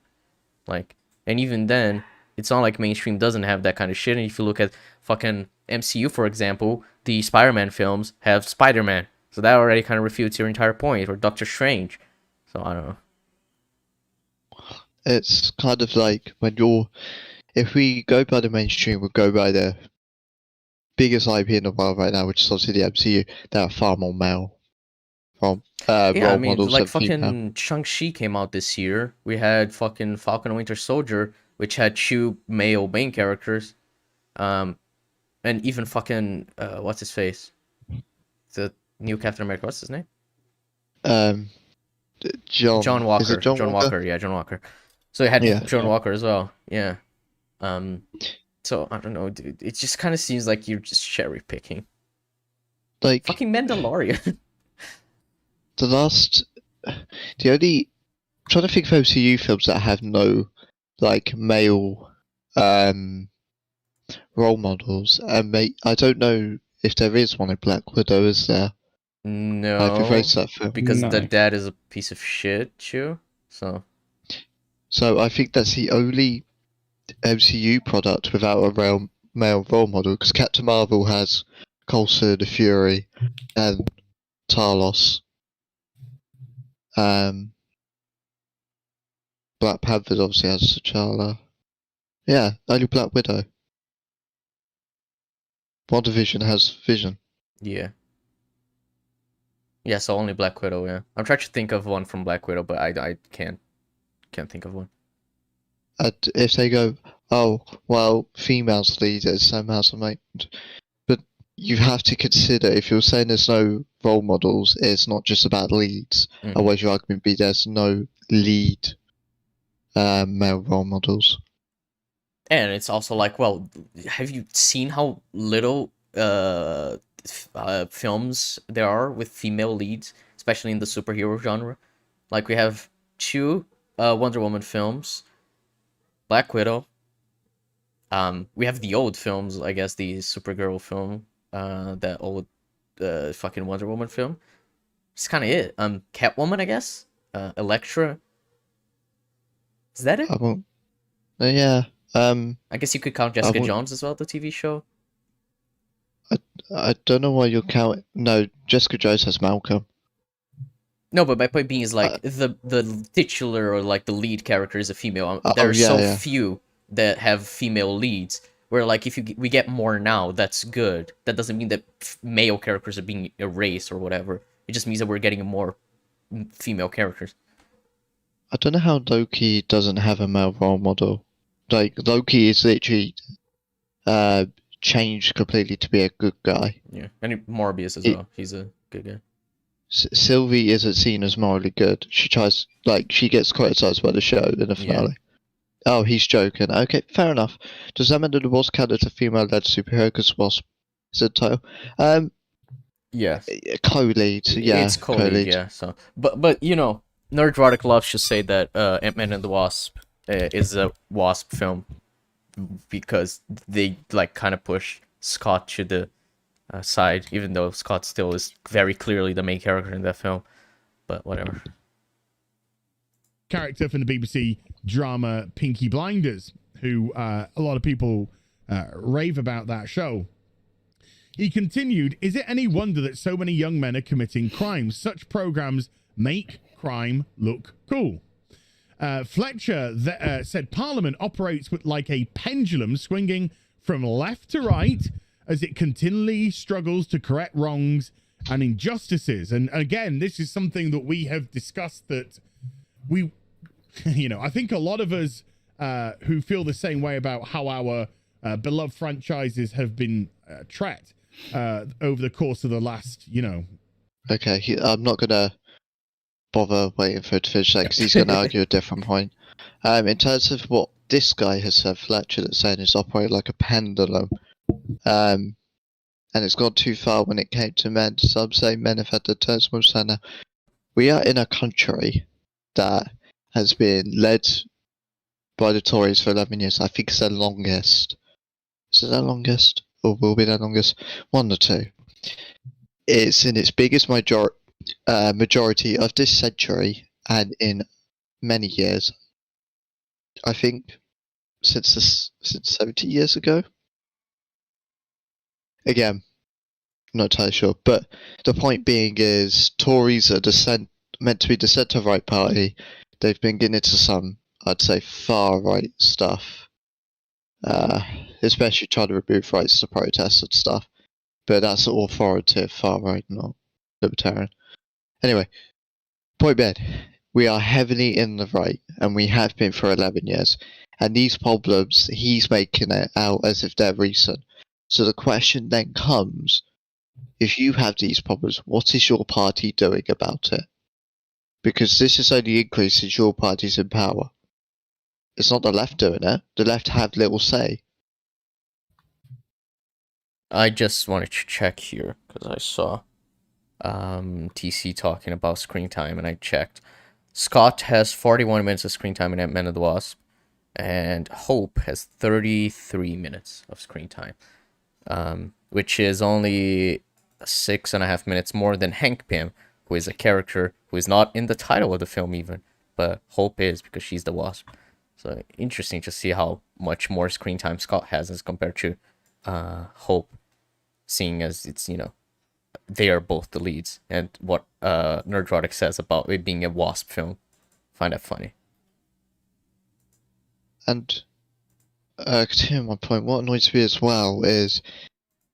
Like, and even then, it's not like mainstream doesn't have that kind of shit. And if you look at fucking MCU, for example, the Spider-Man films have Spider-Man, so that already kind of refutes your entire point. Or Doctor Strange. So I don't know. It's kind of like if we go by the mainstream, we'll go by the biggest IP in the world right now, which is obviously the MCU. There are far more male role models. Like fucking Shang-Chi came out this year. We had fucking Falcon and Winter Soldier, which had 2 male main characters. And even fucking what's his face? The new Captain America, what's his name? John Walker. Is it John Walker? Yeah, John Walker. So it had John Walker as well. Yeah. So I don't know, dude. It just kind of seems like you're just cherry picking. Like fucking Mandalorian. I'm trying to think of MCU films that have no like male role models, and I don't know if there is one in Black Widow. Is there? No, I've erased that film because the dad is a piece of shit too. So I think that's the only MCU product without a male role model, because Captain Marvel has Coulson, the Fury, and Talos. Black Panther obviously has T'Challa. Yeah, only Black Widow. WandaVision has Vision. Yeah. Yeah, so only Black Widow, yeah. I'm trying to think of one from Black Widow, but I can't think of one. If they go, oh, well, females leaders, so males are made. But you have to consider, if you're saying there's no role models, it's not just about leads. Mhm. Otherwise, your argument would be there's no lead male role models. And it's also like, well, have you seen how little films there are with female leads, especially in the superhero genre? Like, we have 2 Wonder Woman films, Black Widow. We have the old films, I guess, the Supergirl film, that old fucking Wonder Woman film. It's kind of it. Catwoman, I guess. Elektra. Is that it? I won't. Yeah. I guess you could count Jessica won't- Jones as well, the TV show. I don't know why you're counting. No, Jessica Jones has Malcolm. No, but my point being is like the titular or like the lead character is a female. Oh, There are yeah, so yeah. few that have female leads. Where like if we get more now, that's good. That doesn't mean that male characters are being erased or whatever. It just means that we're getting more female characters. I don't know how Loki doesn't have a male role model. Like, Loki is literally changed completely to be a good guy. Yeah, and Morbius as It- well. He's a good guy. Sylvie isn't seen as morally good. She tries, like, she gets criticized by the show in the finale. Oh, he's joking. Okay, fair enough. Does that mean that the Wasp count as a female-led superhero because Wasp is the title? Yes. Co-lead, yeah. It's co-lead, yeah. So, but you know, Nerdrotic loves to say that Ant-Man and the Wasp is a Wasp film because they like kind of push Scott to the side, even though Scott still is very clearly the main character in that film. But whatever. Character from the BBC drama Pinky Blinders, who a lot of people rave about that show. He continued, "Is it any wonder that so many young men are committing crimes? Such programs make crime look cool." Fletcher said Parliament operates with like a pendulum swinging from left to right as it continually struggles to correct wrongs and injustices. And again, this is something that we have discussed, that we, you know, I think a lot of us who feel the same way about how our beloved franchises have been treated over the course of the last, you know. Okay, I'm not gonna bother waiting for it to finish that because he's gonna argue a different point. In terms of what this guy has said, Fletcher, that's saying it's operated like a pendulum, and it's gone too far when it came to men. Some say men have had to turn towards now. We are in a country that has been led by the Tories for 11 years. I think it's their longest. Is it their longest? Or will be their longest? One or two. It's in its biggest majority of this century, and in many years. I think since 70 years ago. Again, not entirely sure, but the point being is Tories are meant to be the centre-right party. They've been getting into some, I'd say, far-right stuff, especially trying to remove rights to protest and stuff. But that's authoritative far-right, not libertarian. Anyway, point being, we are heavily in the right, and we have been for 11 years. And these problems, he's making it out as if they're recent. So the question then comes, if you have these problems, what is your party doing about it? Because this is only increases your party's in power. It's not the left doing it. The left have little say. I just wanted to check here because I saw TC talking about screen time, and I checked. Scott has 41 minutes of screen time in Ant-Man and the Wasp, and Hope has 33 minutes of screen time, which is only 6.5 minutes more than Hank Pym, who is a character who is not in the title of the film even, but Hope is because she's the Wasp. So interesting to see how much more screen time Scott has as compared to Hope, seeing as it's, you know, they are both the leads, and what Nerdrotic says about it being a Wasp film. Find that funny. And continuing my point, what annoys me as well is,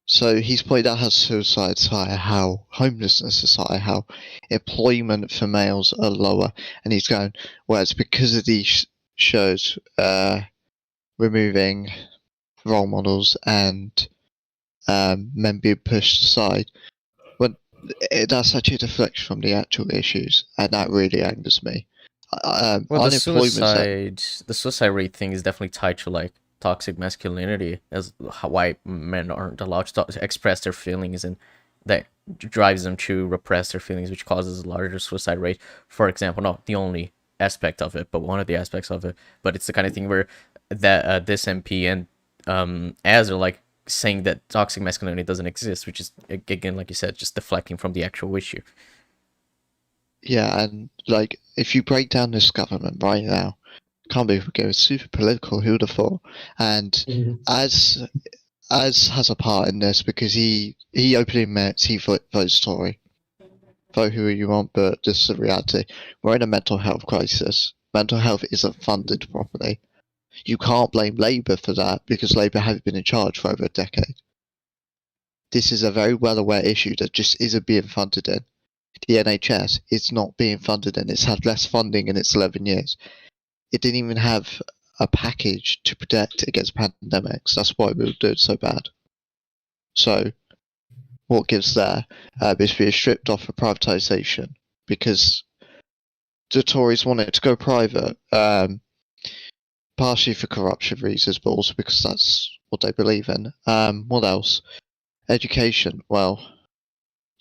so he's pointed out how suicide's higher, how homelessness is higher, how employment for males are lower, and he's going, well, it's because of these shows removing role models and men being pushed aside. When that's actually a deflection from the actual issues, and that really angers me. Well, the suicide rate thing is definitely tied to like toxic masculinity, as why men aren't allowed to express their feelings, and that drives them to repress their feelings, which causes a larger suicide rate. For example, not the only aspect of it, but one of the aspects of it. But it's the kind of thing where that this MP and as are like saying that toxic masculinity doesn't exist, which is again, like you said, just deflecting from the actual issue. Yeah, and like if you break down this government right now, can't believe we go super political. Who would have thought? And as has a part in this because he openly admits he votes Tory. Vote who you want, but this is the reality. We're in a mental health crisis. Mental health isn't funded properly. You can't blame Labour for that because Labour have been in charge for over a decade. This is a very well aware issue that just isn't being funded in. The NHS is not being funded in. It's had less funding in its 11 years. It didn't even have a package to protect against pandemics. That's why we were doing so bad. So, what gives there is being stripped off for privatisation because the Tories want it to go private, partially for corruption reasons, but also because that's what they believe in. What else? Education. Well,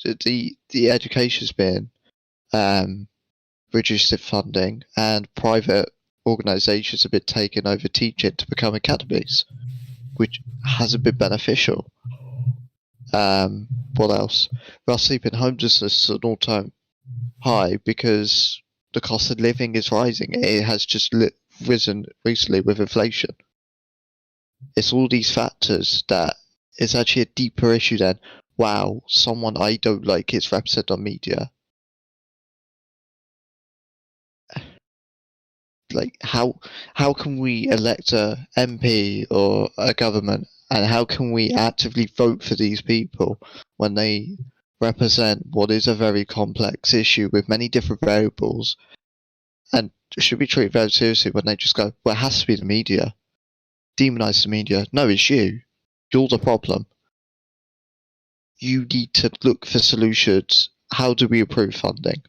the education's been reduced in funding, and private organisations have been taking over teaching to become academies, which hasn't been beneficial. What else? Well, sleeping homelessness is an all-time high because the cost of living is rising. It has just risen recently with inflation. It's all these factors that it's actually a deeper issue than, wow, someone I don't like is represented on media. Like, how can we elect a MP or a government, and how can we actively vote for these people when they represent what is a very complex issue with many different variables, and should be treated very seriously when they just go, well, it has to be the media. Demonize the media. No, it's you. You're the problem. You need to look for solutions. How do we improve funding?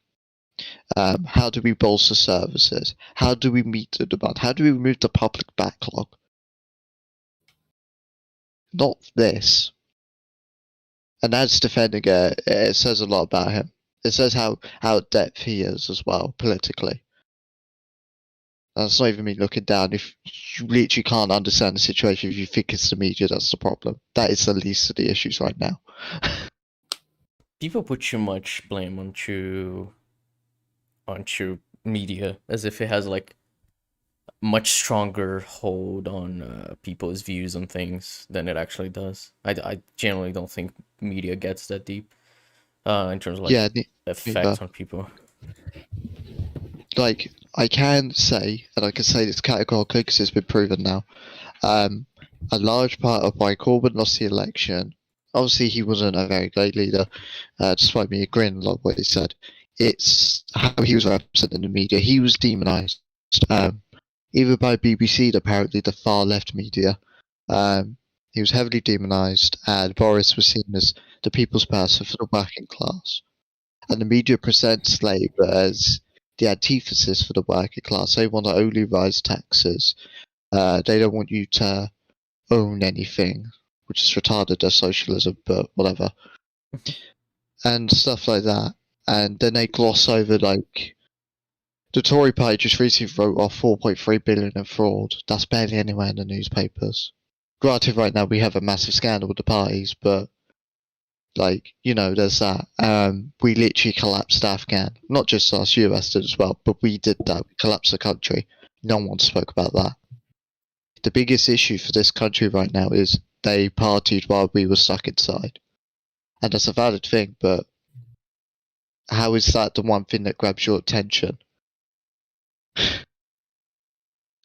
How do we bolster services? How do we meet the demand? How do we remove the public backlog? Not this. And as defending it, it says a lot about him. It says how at depth he is as well, politically. That's not even me looking down. If you literally can't understand the situation, if you think it's the media that's the problem, that is the least of the issues right now. People put too much blame onto media as if it has like much stronger hold on people's views on things than it actually does. I generally don't think media gets that deep in terms of like effect on people. Like, I can say, and I can say this categorically because it's been proven now, a large part of why Corbyn lost the election, obviously he wasn't a very great leader, despite me agreeing a lot of what he said, it's how he was represented in the media. He was demonised, either by BBC, apparently the far left media. He was heavily demonised, and Boris was seen as the people's person for the working class. And the media presents Labour as the antithesis for the working class. They want to only rise taxes. They don't want you to own anything, which is retarded as socialism, but whatever. And stuff like that. And then they gloss over, like, the Tory party just recently wrote off 4.3 billion in fraud. That's barely anywhere in the newspapers. Granted, right now we have a massive scandal with the parties, but, like, you know, there's that. We literally collapsed Afghan. Not just us, US did as well, but we did that. We collapsed the country. No one spoke about that. The biggest issue for this country right now is they partied while we were stuck inside. And that's a valid thing, but how is that the one thing that grabs your attention?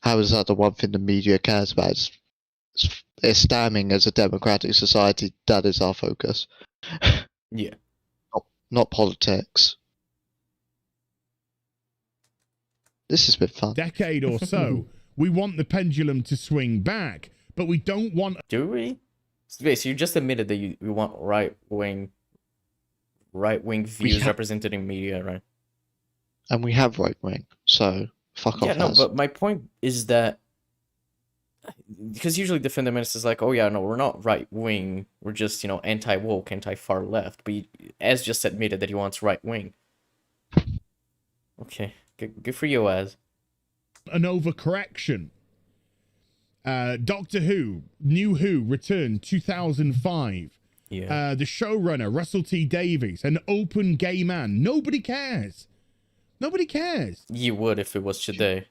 How is that the one thing the media cares about? It's damning as a democratic society. That is our focus. Yeah. Not politics. This has been fun. Decade or so, we want the pendulum to swing back, but we don't want... Do we? So basically, you just admitted that you want right-wing views have- represented in media, right? And we have right wing, so fuck Yeah, off. no, Az. but my point is that because usually the fundamentalist is like, oh yeah, no, we're not right wing, we're just anti woke, anti far left. But Az just admitted that he wants right wing. Okay, good for you, Az. An overcorrection. Doctor Who, New Who, returned 2005. Yeah. The showrunner, Russell T Davies, an open gay man. Nobody cares. Nobody cares. You would if it was today.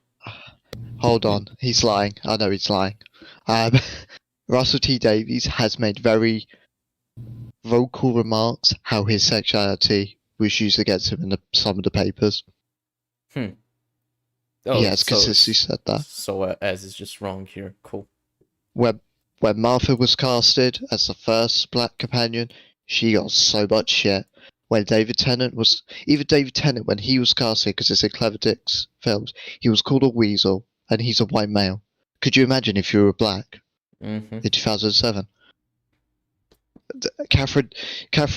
Hold on, he's lying. I know he's lying. Russell T Davies has made very vocal remarks how his sexuality was used against him in some of the papers. Oh, He has so consistently said that. So Az is just wrong here. Cool. When Martha was casted as the first black companion, she got so much shit. When David Tennant, when he was casted, because it's in Clever Dick's films, he was called a weasel, and he's a white male. Could you imagine if you were black in 2007? Catherine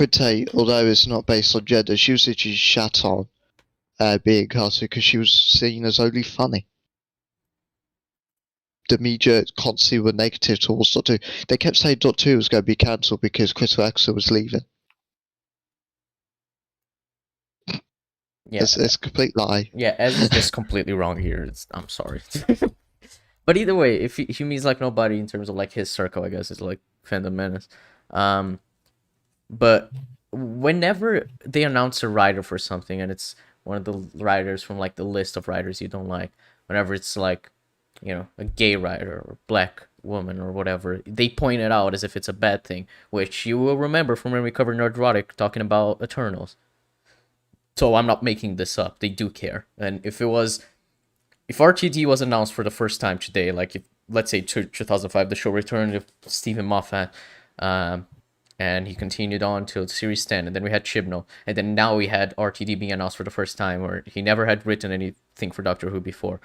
Tate, although it's not based on gender, she was literally shat on being casted because she was seen as only funny. The media constantly were negative towards Doctor Who. They kept saying Doctor Who was going to be cancelled because Chris Eccleston was leaving. Yeah. It's a complete lie. Yeah, Az is just completely wrong here. I'm sorry. But either way, if he means like nobody in terms of like his circle, I guess is like Fandom Menace. But whenever they announce a writer for something and it's one of the writers from like the list of writers you don't like, whenever it's like, a gay writer or black woman or whatever, they point it out as if it's a bad thing, which you will remember from when we covered Nerdrotic talking about Eternals. So I'm not making this up. They do care. And if RTD was announced for the first time today, like if, let's say 2005, the show returned with Stephen Moffat, and he continued on till series 10, and then we had Chibnall, and then now we had RTD being announced for the first time, where he never had written anything for Doctor Who before.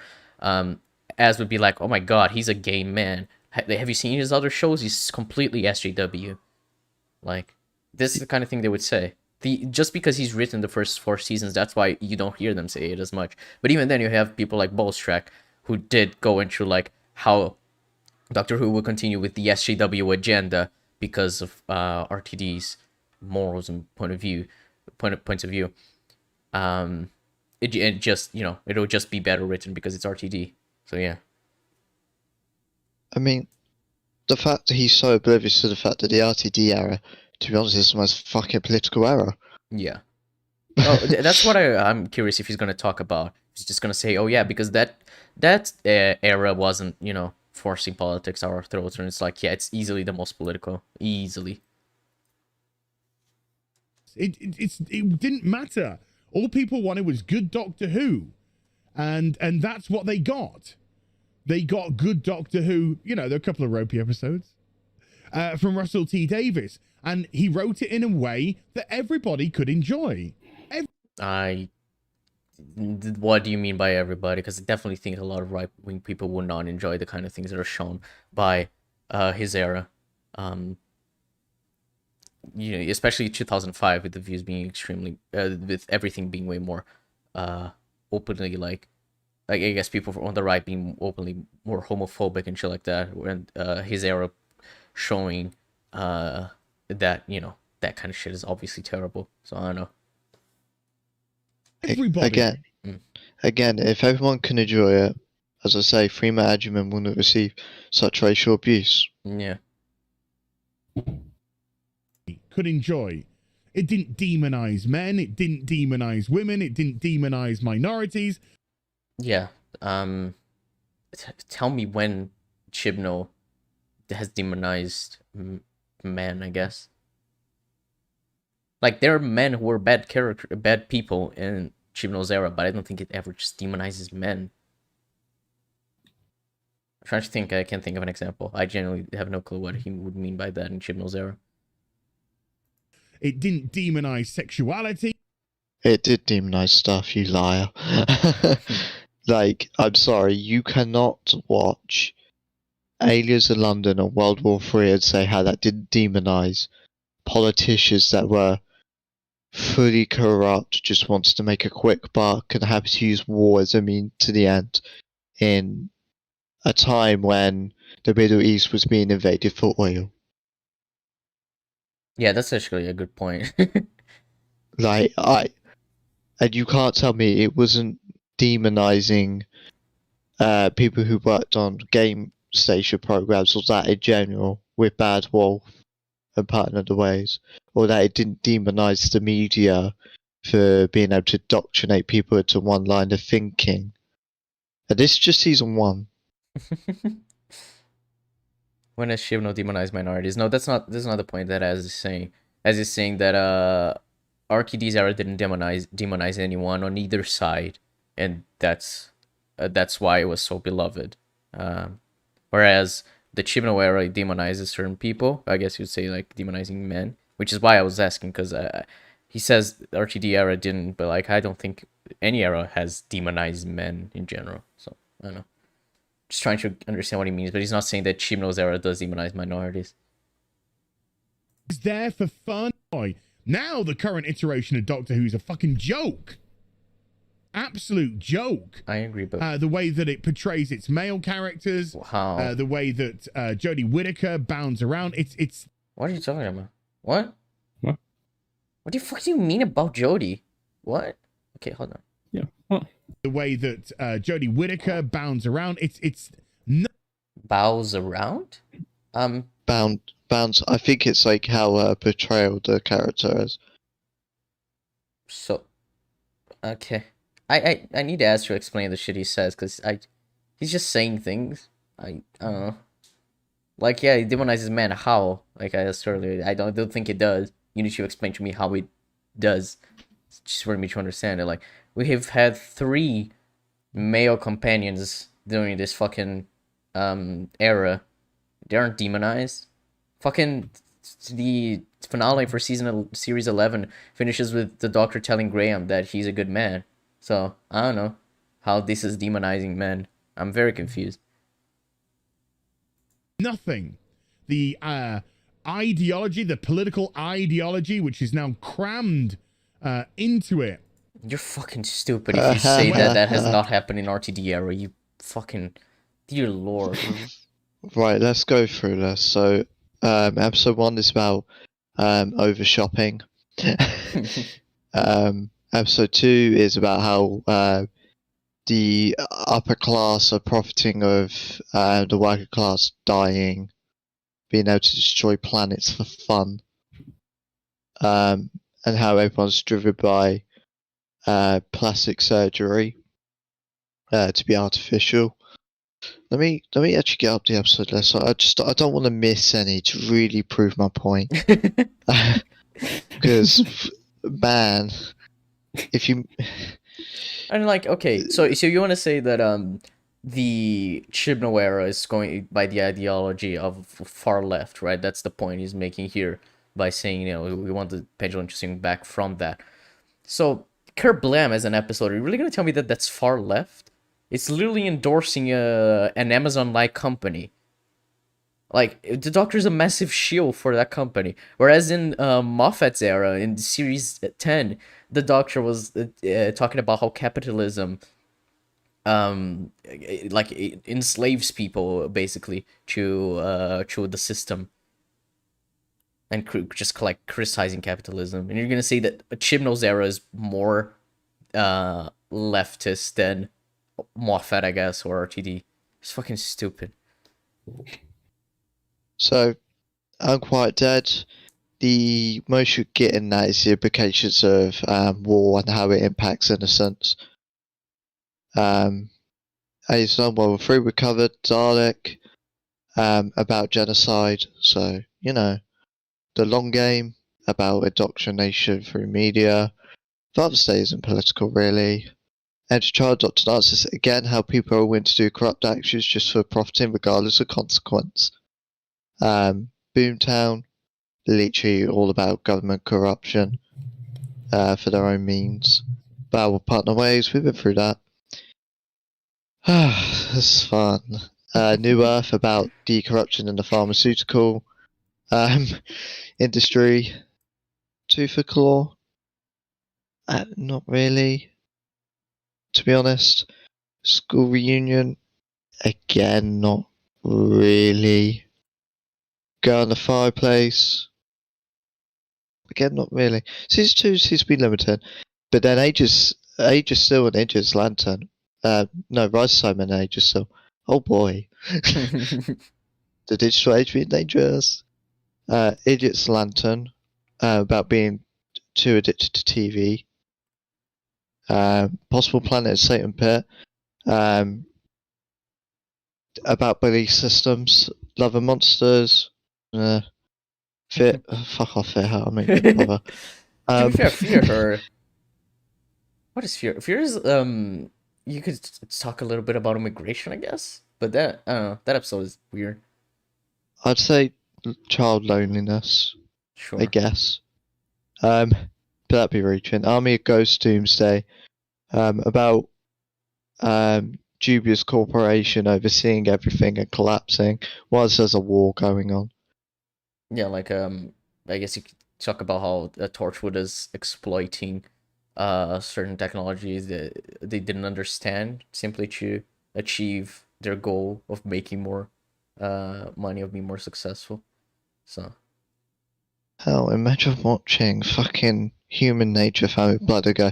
Az would be like, oh my god, he's a gay man. Have you seen his other shows? He's completely SJW. Like, this is the kind of thing they would say. Just because he's written the first 4 seasons, that's why you don't hear them say it as much. But even then, you have people like Bolstrak, who did go into like how Doctor Who will continue with the SJW agenda because of RTD's morals and points of view. It just it'll just be better written because it's RTD. So yeah. I mean, the fact that he's so oblivious to the fact that the RTD era, to be honest, is the most fucking political error. Yeah. Oh, that's what I'm curious if he's going to talk about. He's just going to say, oh yeah, because that era wasn't, forcing politics down our throats. And it's like, yeah, it's easily the most political. Easily. It didn't matter. All people wanted was good Doctor Who. And that's what they got. They got good Doctor Who. There are a couple of ropey episodes from Russell T Davies. And he wrote it in a way that everybody could enjoy. What do you mean by everybody? Because I definitely think a lot of right-wing people would not enjoy the kind of things that are shown by his era. Especially 2005 with the views being extremely, with everything being way more openly like I guess people on the right being openly more homophobic and shit like that. And his era showing that that kind of shit is obviously terrible. So I don't know. Everybody. Again, if everyone can enjoy it, as I say, Freema Agyeman wouldn't receive such racial abuse. Yeah. Could enjoy. It didn't demonize men. It didn't demonize women. It didn't demonize minorities. Yeah. Tell me when Chibnall has demonized men, I guess. Like, there are men who were bad people in Chibnall's era, but I don't think it ever just demonizes men. I'm trying to think. I can't think of an example. I genuinely have no clue what he would mean by that in Chibnall's era. It didn't demonize sexuality. It did demonize stuff, you liar. Like, I'm sorry, you cannot watch Aliens in London on World War III and say how that didn't demonize politicians that were fully corrupt, just wanted to make a quick buck and happy to use war as a means to the end in a time when the Middle East was being invaded for oil. Yeah, that's actually a good point. And you can't tell me it wasn't demonizing people who worked on game station programs or that in general with Bad Wolf and Partner the Ways, or that it didn't demonize the media for being able to indoctrinate people into one line of thinking. And this is just season 1. When has Shivno demonized minorities? No, that's not the point that Az is saying. Az is saying that RTD's era didn't demonize anyone on either side, and that's why it was so beloved. Whereas the Shivno era demonizes certain people. I guess you'd say like demonizing men, which is why I was asking, because he says RTD era didn't, but like I don't think any era has demonized men in general. So I don't know. Just trying to understand what he means, but he's not saying that Shivno's era does demonize minorities. It's there for fun. Now the current iteration of Doctor Who is a fucking joke. Absolute joke. I agree, but the way that it portrays its male characters, how? the way that Jodie Whittaker bounds around, it's. What are you talking about? What? What? What the fuck do you mean about Jodie? What? Okay, hold on. Yeah. What? The way that Jodie Whittaker bounds around, it's. Bows around? Bounds. I think it's like how portrayal the character is. So, okay. I need to ask you to explain the shit he says, because he's just saying things. I don't know. Like, yeah, he demonizes men. How? Like I asked earlier, I don't think it does. You need to explain to me how it does. It's just for me to understand it. Like, we have had 3 male companions during this fucking era. They aren't demonized. Fucking the finale for series 11 finishes with the Doctor telling Graham that he's a good man. So I don't know how this is demonizing men. I'm very confused. Nothing. The ideology, the political ideology, which is now crammed into it. You're fucking stupid if you say that has not happened in RTD era. You fucking, dear lord. Right, let's go through this. So, episode 1 is about over shopping. Episode 2 is about how the upper class are profiting of the worker class dying, being able to destroy planets for fun, and how everyone's driven by plastic surgery to be artificial. Let me actually get up the episode list. I don't want to miss any to really prove my point. Because man, if you And like, okay, so you want to say that the Shibno era is going by the ideology of far left, right? That's the point he's making here by saying, you know, we want the pendulum to swing back from that. So Kerblam as an episode, are you really gonna tell me that that's far left? It's literally endorsing an Amazon-like company. Like, the Doctor's a massive shield for that company. Whereas in Moffat's era, in Series 10, the Doctor was talking about how capitalism like enslaves people, basically, to the system. And just like criticizing capitalism. And you're going to say that Chibnall's era is more leftist than Moffat, I guess, or RTD. It's fucking stupid. So, Unquiet Dead, the most you get in that is the implications of war and how it impacts innocence. A's World War III recovered, Dalek, about genocide, so, you know, the long game about indoctrination through media. Father's Day isn't political, really. Edge Child, Dr. Narcissus, again, how people are willing to do corrupt actions just for profiting regardless of consequence. Boomtown, literally all about government corruption for their own means. Battle Partner Ways, we've been through that. It's fun. New Earth about the corruption in the pharmaceutical industry. Tooth and Claw, not really, to be honest. School Reunion, again, not really. Girl in the Fireplace, again, not really. Season 2 seems to be limited, but then Aegis Still and Aegis Lantern. No, Rise of Simon and Aegis Still. Oh boy. The digital age being dangerous. Idiot's Lantern, about being too addicted to TV. Possible Planet Satan Pit, about belief systems. Love and Monsters. Fear. Fuck off, Fear Her. I'm not even gonna bother. To be fair, Fear Her. What is Fear? Fear is you could talk a little bit about immigration, I guess. But that I don't know. That episode is weird. I'd say child loneliness, Sure. I guess. But that'd be reaching. Army of Ghosts Doomsday, about dubious corporation overseeing everything and collapsing whilst there's a war going on. Yeah, like I guess you could talk about how Torchwood is exploiting certain technologies that they didn't understand simply to achieve their goal of making more money, of being more successful. So Hell, imagine watching fucking Human Nature Family Blood and go,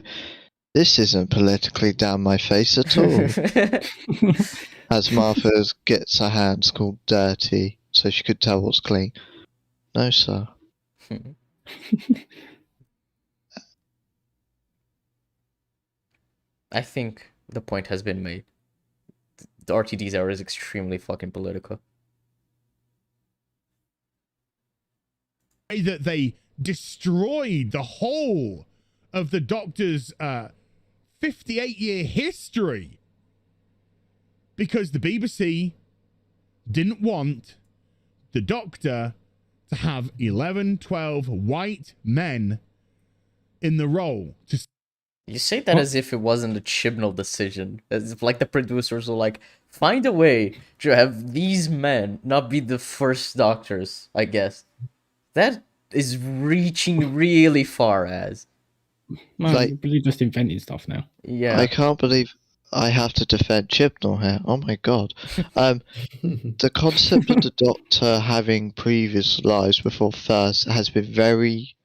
this isn't politically down my face at all. As Martha gets her hands called dirty so she could tell what's clean. No, sir. I think the point has been made. The RTD's era is extremely fucking political. That they destroyed the whole of the Doctor's 58-year history because the BBC didn't want the Doctor to have 11, 12 white men in the role. You say that as if it wasn't a Chibnall decision. As if like the producers were like, find a way to have these men not be the first Doctors, I guess. That is reaching really far as. Man, Like- you're really just inventing stuff now. Yeah. I can't believe I have to defend Chibnall here. Oh my god. The concept of the Doctor having previous lives before first has been very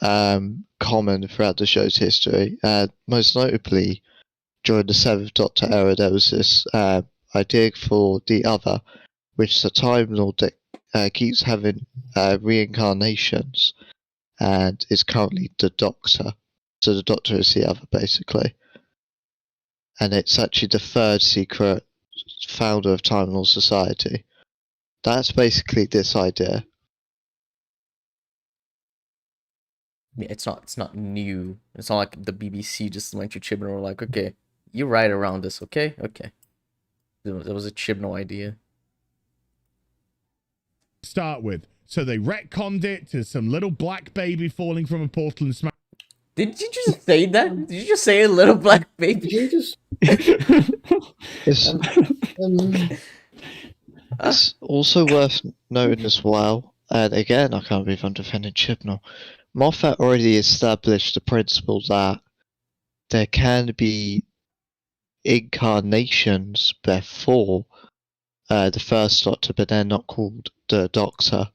common throughout the show's history. Most notably, during the Seventh Doctor era, there was this idea for the Other, which is a Time Lord that keeps having reincarnations and is currently the Doctor. So the Doctor is the Other, basically. And it's actually the third secret founder of Time Lord Society. That's basically this idea. Yeah, it's not new. It's not like the BBC just went to Chibnall and were like, okay, you write around this, okay? Okay. That was a Chibnall idea. Start with. So they retconned it to some little black baby falling from a portal and smash. Did you just say that? Did you just say a little black Did baby? you just? It's, Um, it's also worth noting as well, and again, I can't believe I'm defending Chibnall. Moffat already established the principle that there can be incarnations before the first Doctor, but they're not called the Doctor.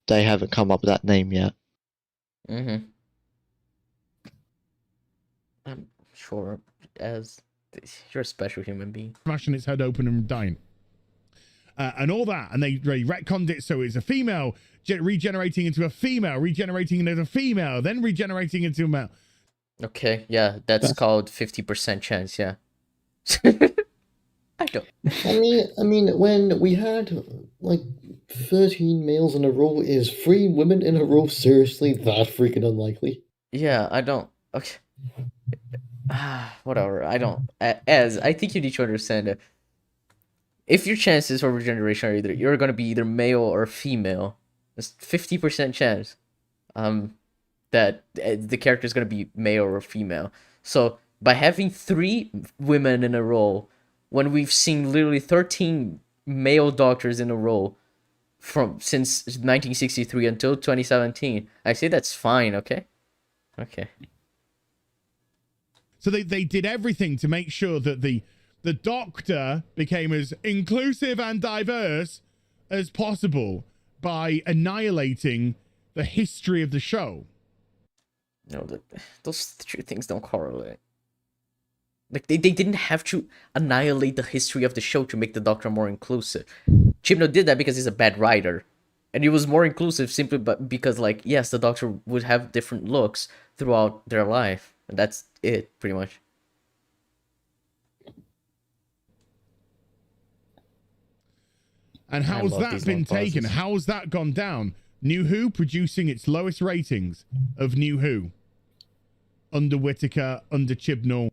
They haven't come up with that name yet. Mm-hmm. I'm sure as you're a special human being. Smashing its head open and dying. And all that. And they retconned it so it's a female regenerating into a female, regenerating into a female, then regenerating into a male. Okay, yeah, that's called 50% chance, yeah. I don't. I mean, when we had like 13 males in a row, is 3 women in a row seriously that freaking unlikely? Yeah, I don't. Okay. Whatever. I don't. As I think you need to understand that if your chances for regeneration are you're gonna be either male or female, it's 50% chance. That the character is gonna be male or female. So by having 3 women in a role, when we've seen literally 13 male doctors in a row since 1963 until 2017. I say that's fine, okay? Okay. So they did everything to make sure that the Doctor became as inclusive and diverse as possible by annihilating the history of the show. No, those two things don't correlate. Like, they didn't have to annihilate the history of the show to make the Doctor more inclusive. Chibnall did that because he's a bad writer. And he was more inclusive simply because, like, yes, the Doctor would have different looks throughout their life. And that's it, pretty much. And how's that been taken? How's that gone down? New Who producing its lowest ratings of New Who. Under Whittaker, under Chibnall.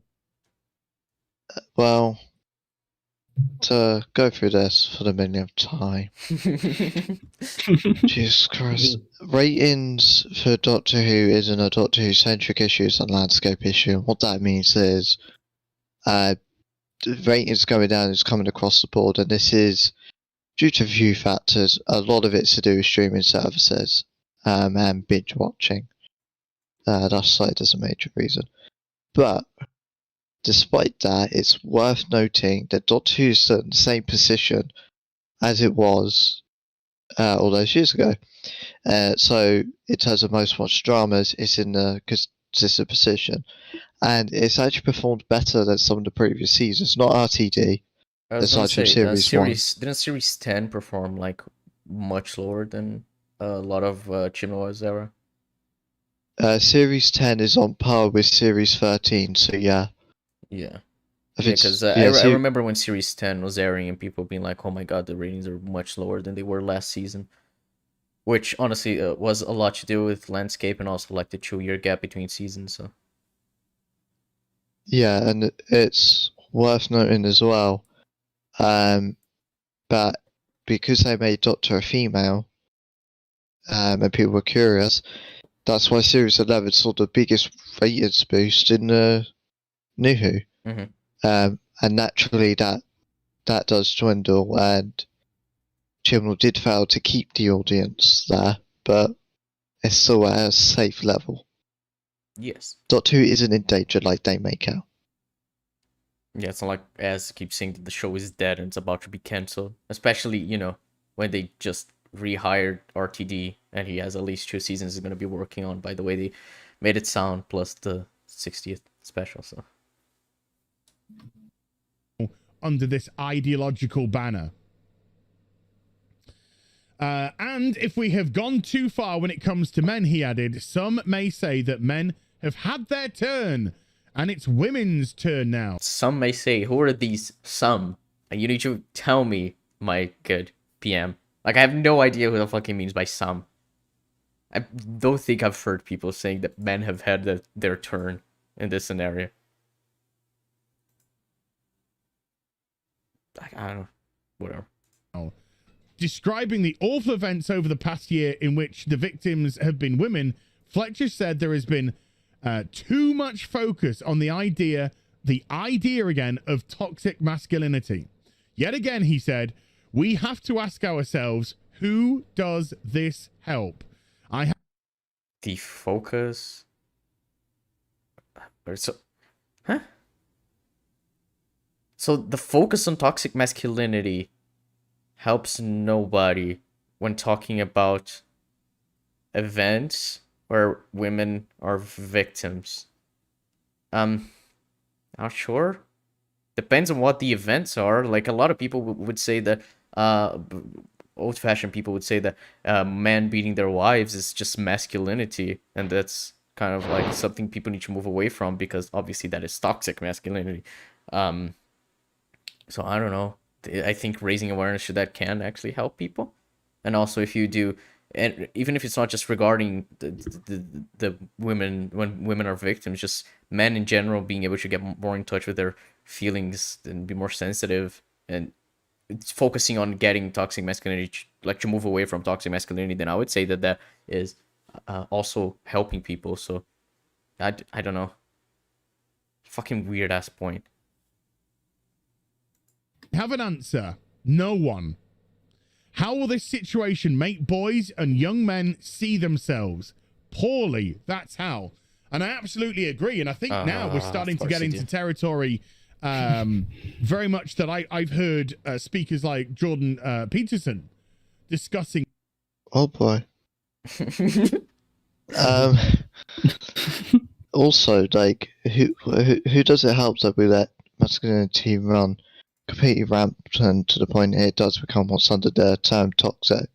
Well, to go through this for the millionth time. Jesus Christ. Ratings for Doctor Who isn't a Doctor Who centric issue, it's a landscape issue. What that means is the ratings going down is coming across the board, and this is due to a few factors. A lot of it's to do with streaming services and binge watching. That's cited as a major reason. But despite that, it's worth noting that Doctor Who is in the same position as it was all those years ago. So, in terms of most watched dramas, it's in a consistent position. And it's actually performed better than some of the previous seasons. Not RTD. I was aside from gonna say, series 1. didn't Series 10 perform, like, much lower than a lot of Chibnall's era? Series 10 is on par with Series 13, so yeah. Yeah. I think Because yeah, I remember when Series 10 was airing and people being like, oh my god, the ratings are much lower than they were last season. Which, honestly, was a lot to do with landscape and also, like, the 2-year gap between seasons, so... Yeah, and it's worth noting as well that because they made Doctor a female, and people were curious, that's why Series 11 saw the biggest ratings boost in New Who. Mhm. And naturally that does dwindle, and Chibnall did fail to keep the audience there, but it's still at a safe level. Yes. Doctor Who isn't in danger like they make out. Yeah, it's not like Az keeps saying that the show is dead and it's about to be cancelled. Especially, you know, when they just rehired RTD and he has at least 2 seasons he's going to be working on, by the way they made it sound, plus the 60th special, so... Under this ideological banner. And if we have gone too far when it comes to men, he added, some may say that men have had their turn, and it's women's turn now. Some may say, who are these some? And you need to tell me, my good PM. Like, I have no idea who the fuck he means by some. I don't think I've heard people saying that men have had their turn in this scenario. I don't know. Whatever. Describing the awful events over the past year in which the victims have been women, Fletcher said there has been too much focus on the idea again of toxic masculinity. Yet again, he said, we have to ask ourselves, who does this help? The focus... Huh? So the focus on toxic masculinity helps nobody when talking about events where women are victims. Not sure. Depends on what the events are. Like, a lot of people would say that, old-fashioned people would say that men beating their wives is just masculinity, and that's kind of like something people need to move away from, because obviously that is toxic masculinity. So I don't know. I think raising awareness to that can actually help people. And also, if you do, and even if it's not just regarding the women, when women are victims, just men in general being able to get more in touch with their feelings and be more sensitive, and it's focusing on getting toxic masculinity, like to move away from toxic masculinity, then I would say that is also helping people. So I don't know. Fucking weird ass point. Have an answer. No one. How will this situation make boys and young men see themselves? Poorly. That's how. And I absolutely agree. And I think now we're starting to get into territory very much that I've heard speakers like Jordan Peterson discussing. Oh boy. Also, like, who does it help that we let masculinity run completely rampant to the point it does become what's under the term toxic?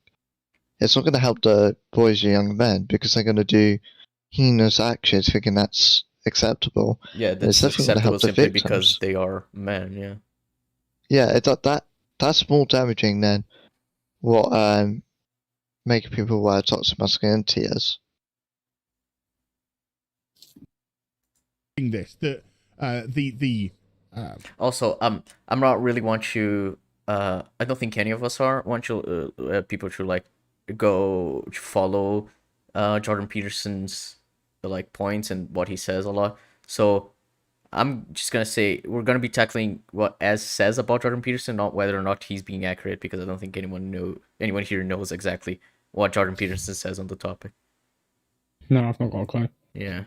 It's not going to help the boys or young men because they're going to do heinous actions thinking that's acceptable. Yeah, It's that's definitely gonna acceptable help the simply victims. because they are men. Yeah. Yeah, that's more damaging than what making people aware toxic masculinity is. This that Also, I'm not really want you. I don't think any of us are want you people to like go follow Jordan Peterson's like points and what he says a lot. So I'm just gonna say we're gonna be tackling what Ez says about Jordan Peterson, not whether or not he's being accurate, because I don't think anyone here knows exactly what Jordan Peterson says on the topic. No, I've not got a clue. Yeah.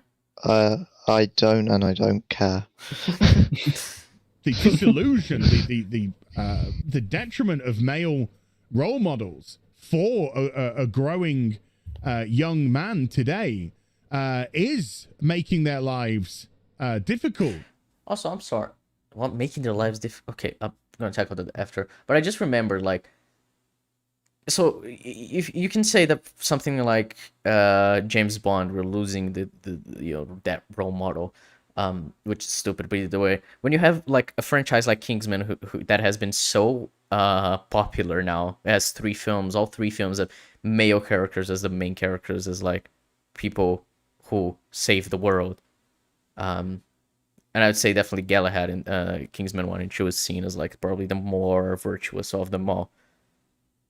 I don't, and I don't care. The disillusion, the detriment of male role models for a growing young man today is making their lives difficult. Also, I'm sorry. What making their lives difficult? Okay, I'm gonna tackle that after. But I just remember, like, so if you can say that something like James Bond, we're losing the that role model, which is stupid. But either way, when you have like a franchise like Kingsman, who that has been so popular now, it has 3 films. All 3 films have male characters as the main characters, as like people who save the world. And I would say definitely Galahad in Kingsman 1 and 2 is seen as like probably the more virtuous of them all.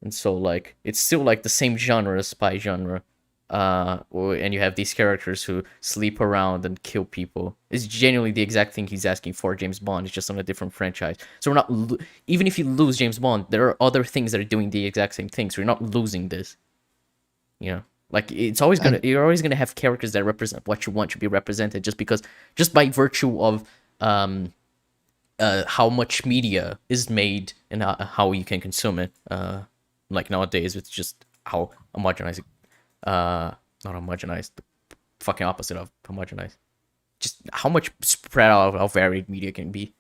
And so like it's still like the same genre, spy genre. And you have these characters who sleep around and kill people. It's genuinely the exact thing he's asking for. James Bond is just on a different franchise. So we're not even if you lose James Bond, there are other things that are doing the exact same thing. So you're not losing this. You know? Like you're always gonna have characters that represent what you want to be represented, just by virtue of how much media is made and how you can consume it. Like nowadays, it's just how homogenized, not homogenized, the fucking opposite of homogenized. Just how much spread out, how varied media can be.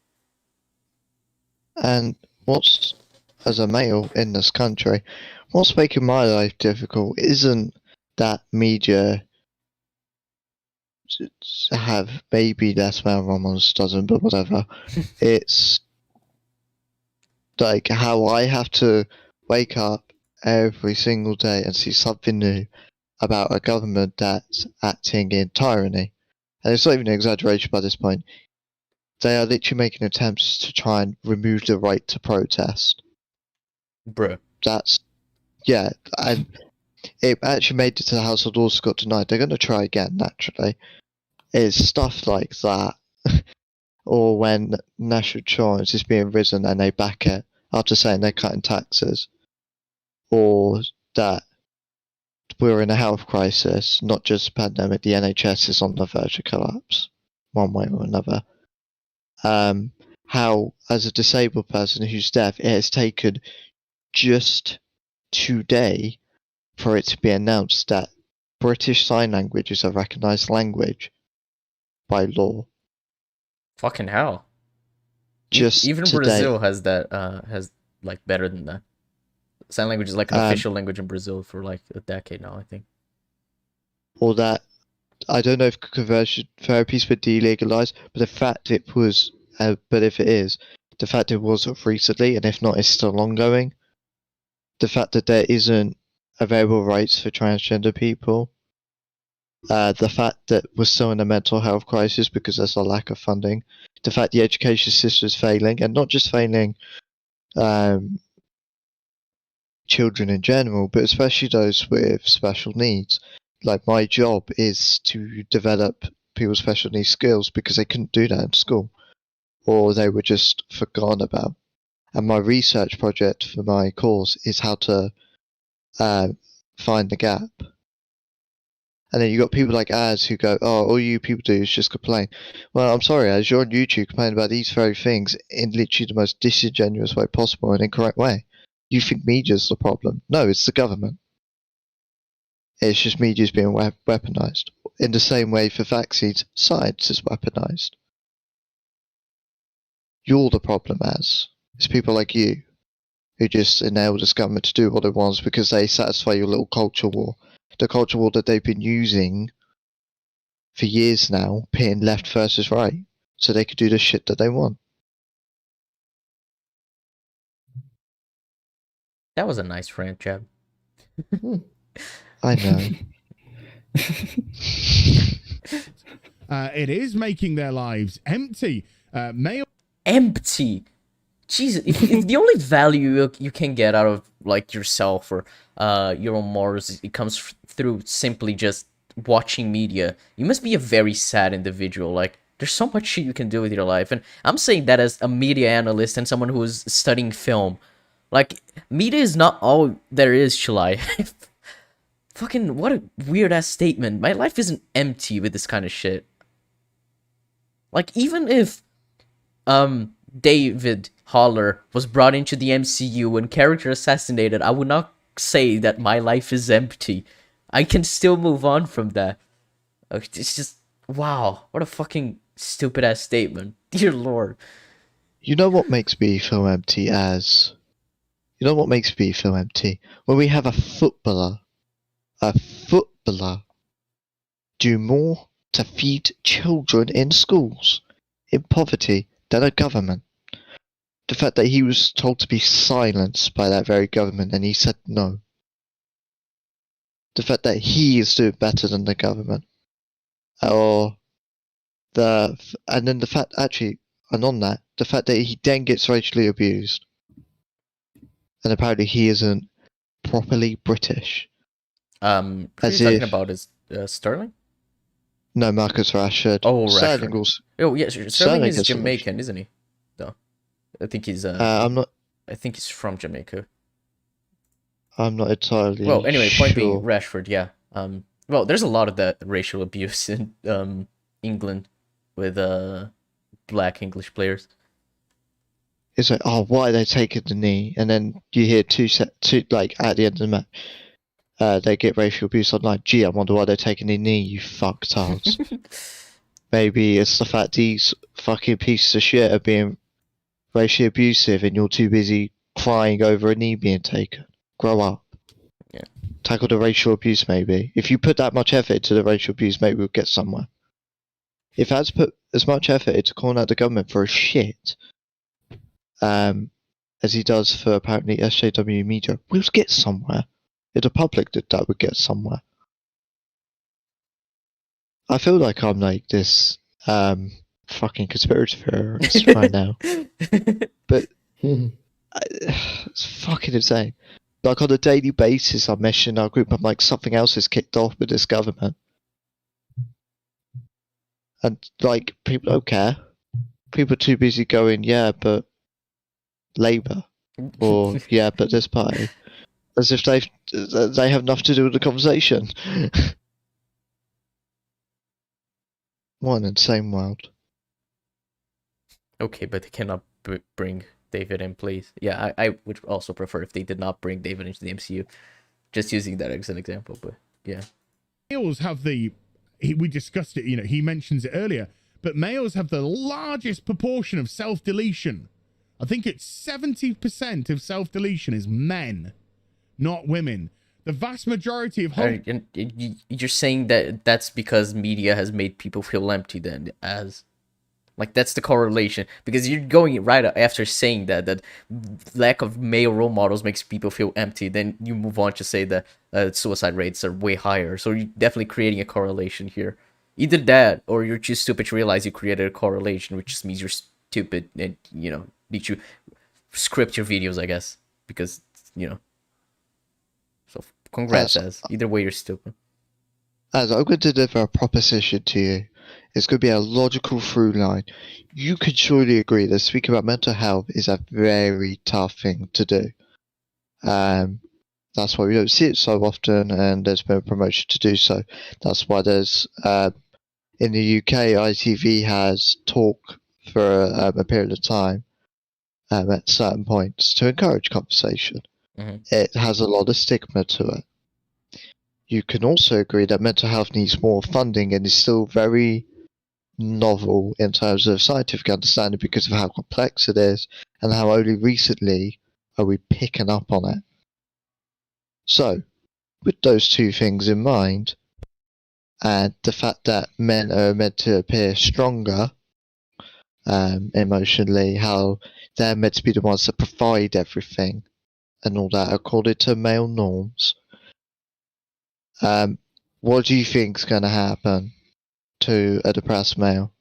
And as a male in this country, what's making my life difficult isn't that media have maybe less male role models, doesn't, but whatever. It's like how I have to wake up every single day and see something new about a government that's acting in tyranny. And it's not even an exaggeration by this point. They are literally making attempts to try and remove the right to protest. Bruh. Yeah, and it actually made it to the House of Lords, got denied. They're going to try again, naturally. It's stuff like that. Or when national insurance is being risen and they back it after saying they're cutting taxes. Or that we're in a health crisis, not just a pandemic, the NHS is on the verge of collapse, one way or another. How, as a disabled person who's deaf, it has taken just today for it to be announced that British Sign Language is a recognised language by law. Fucking hell. Just even today. Brazil has that, has like better than that. Sign language is like an official language in Brazil for like a decade now, I think. Or that, I don't know if conversion therapies were delegalized, but the fact it was, but if it is, the fact it was recently, and if not, it's still ongoing. The fact that there isn't available rights for transgender people. The fact that we're still in a mental health crisis because there's a lack of funding. The fact the education system is failing, and not just failing children in general, but especially those with special needs. Like my job is to develop people's special needs skills because they couldn't do that in school, or they were just forgotten about. And my research project for my course is how to find the gap. And then you got people like Az who go, oh, all you people do is just complain. Well, I'm sorry, Az, you're on YouTube complaining about these very things in literally the most disingenuous way possible and incorrect way. You think media's the problem? No, it's the government. It's just media's being weaponized. In the same way for vaccines, science is weaponized. You're the problem, Az. It's people like you who just enable this government to do what it wants because they satisfy your little culture war. The culture war that they've been using for years now, pitting left versus right, so they could do the shit that they want. That was a nice rant, Jeb. I know. It is making their lives empty. Male Empty. Jesus, if the only value you can get out of like yourself or your own morals, it comes through simply just watching media, you must be a very sad individual. Like, there's so much shit you can do with your life, and I'm saying that as a media analyst and someone who is studying film. Like, media is not all there is, Shalai. Fucking, what a weird ass statement. My life isn't empty with this kind of shit. Like, even if David Haller was brought into the MCU and character assassinated, I would not say that my life is empty. I can still move on from that. It's just, wow, what a fucking stupid ass statement. Dear Lord. You know what makes me feel empty, Az? You know what makes me feel empty? When we have a footballer do more to feed children in schools in poverty than a government. The fact that he was told to be silenced by that very government and he said no. The fact that he is doing better than the government. And then the fact, actually, and on that, the fact that he then gets racially abused. And apparently he isn't properly British. Who are you talking about is Sterling? No, Marcus Rashford. Oh, Sterling Rashford. also. Oh, yeah, Sterling Sterling is is Jamaican, isn't he? No. I think he's I'm not from Jamaica. entirely Well, anyway, point sure. being, Rashford, yeah. Well, there's a lot of that racial abuse in England with black English players. It's like, oh, why are they taking the knee? And then you hear two like at the end of the match, they get racial abuse online. Gee, I wonder why they're taking the knee, you fucktards. Maybe it's the fact these fucking pieces of shit are being racially abusive and you're too busy crying over a knee being taken. Grow up. Yeah. Tackle the racial abuse, maybe. If you put that much effort into the racial abuse, maybe we'll get somewhere. If Ad's put as much effort into calling out the government for a shit, as he does for apparently SJW media, we'll get somewhere. If the public did that, we'd get somewhere. I feel like I'm like this fucking conspiracy theorist right now. But it's fucking insane. Like on a daily basis, I'm meshing our group. I'm like, something else is kicked off with this government. And like, people don't care. People are too busy going, yeah, but Labour. Or, yeah, but this party. As if they have nothing to do with the conversation. What an insane world. Okay, but they cannot bring David in, please. Yeah, I would also prefer if they did not bring David into the MCU. Just using that as an example, but yeah. Males have we discussed it, he mentions it earlier, but males have the largest proportion of self-deletion. I think it's 70% of self-deletion is men, not women. The vast majority of you're saying that that's because media has made people feel empty then, as like that's the correlation, because you're going right after saying that lack of male role models makes people feel empty, then you move on to say that suicide rates are way higher. So you're definitely creating a correlation here. Either that or you're too stupid to realize you created a correlation, which just means you're stupid and need to script your videos, I guess, because so congrats, as either way you're stupid. As I'm going to deliver a proposition to you, it's going to be a logical through line. You can surely agree that speaking about mental health is a very tough thing to do. That's why we don't see it so often, and there's been a promotion to do so. That's why there's in the UK, ITV has talk for a period of time at certain points to encourage conversation. Mm-hmm. It has a lot of stigma to it. You can also agree that mental health needs more funding and is still very novel in terms of scientific understanding because of how complex it is and how only recently are we picking up on it. So, with those two things in mind, and the fact that men are meant to appear stronger emotionally, how they're meant to be the ones that provide everything and all that according to male norms, what do you think is going to happen to a depressed male?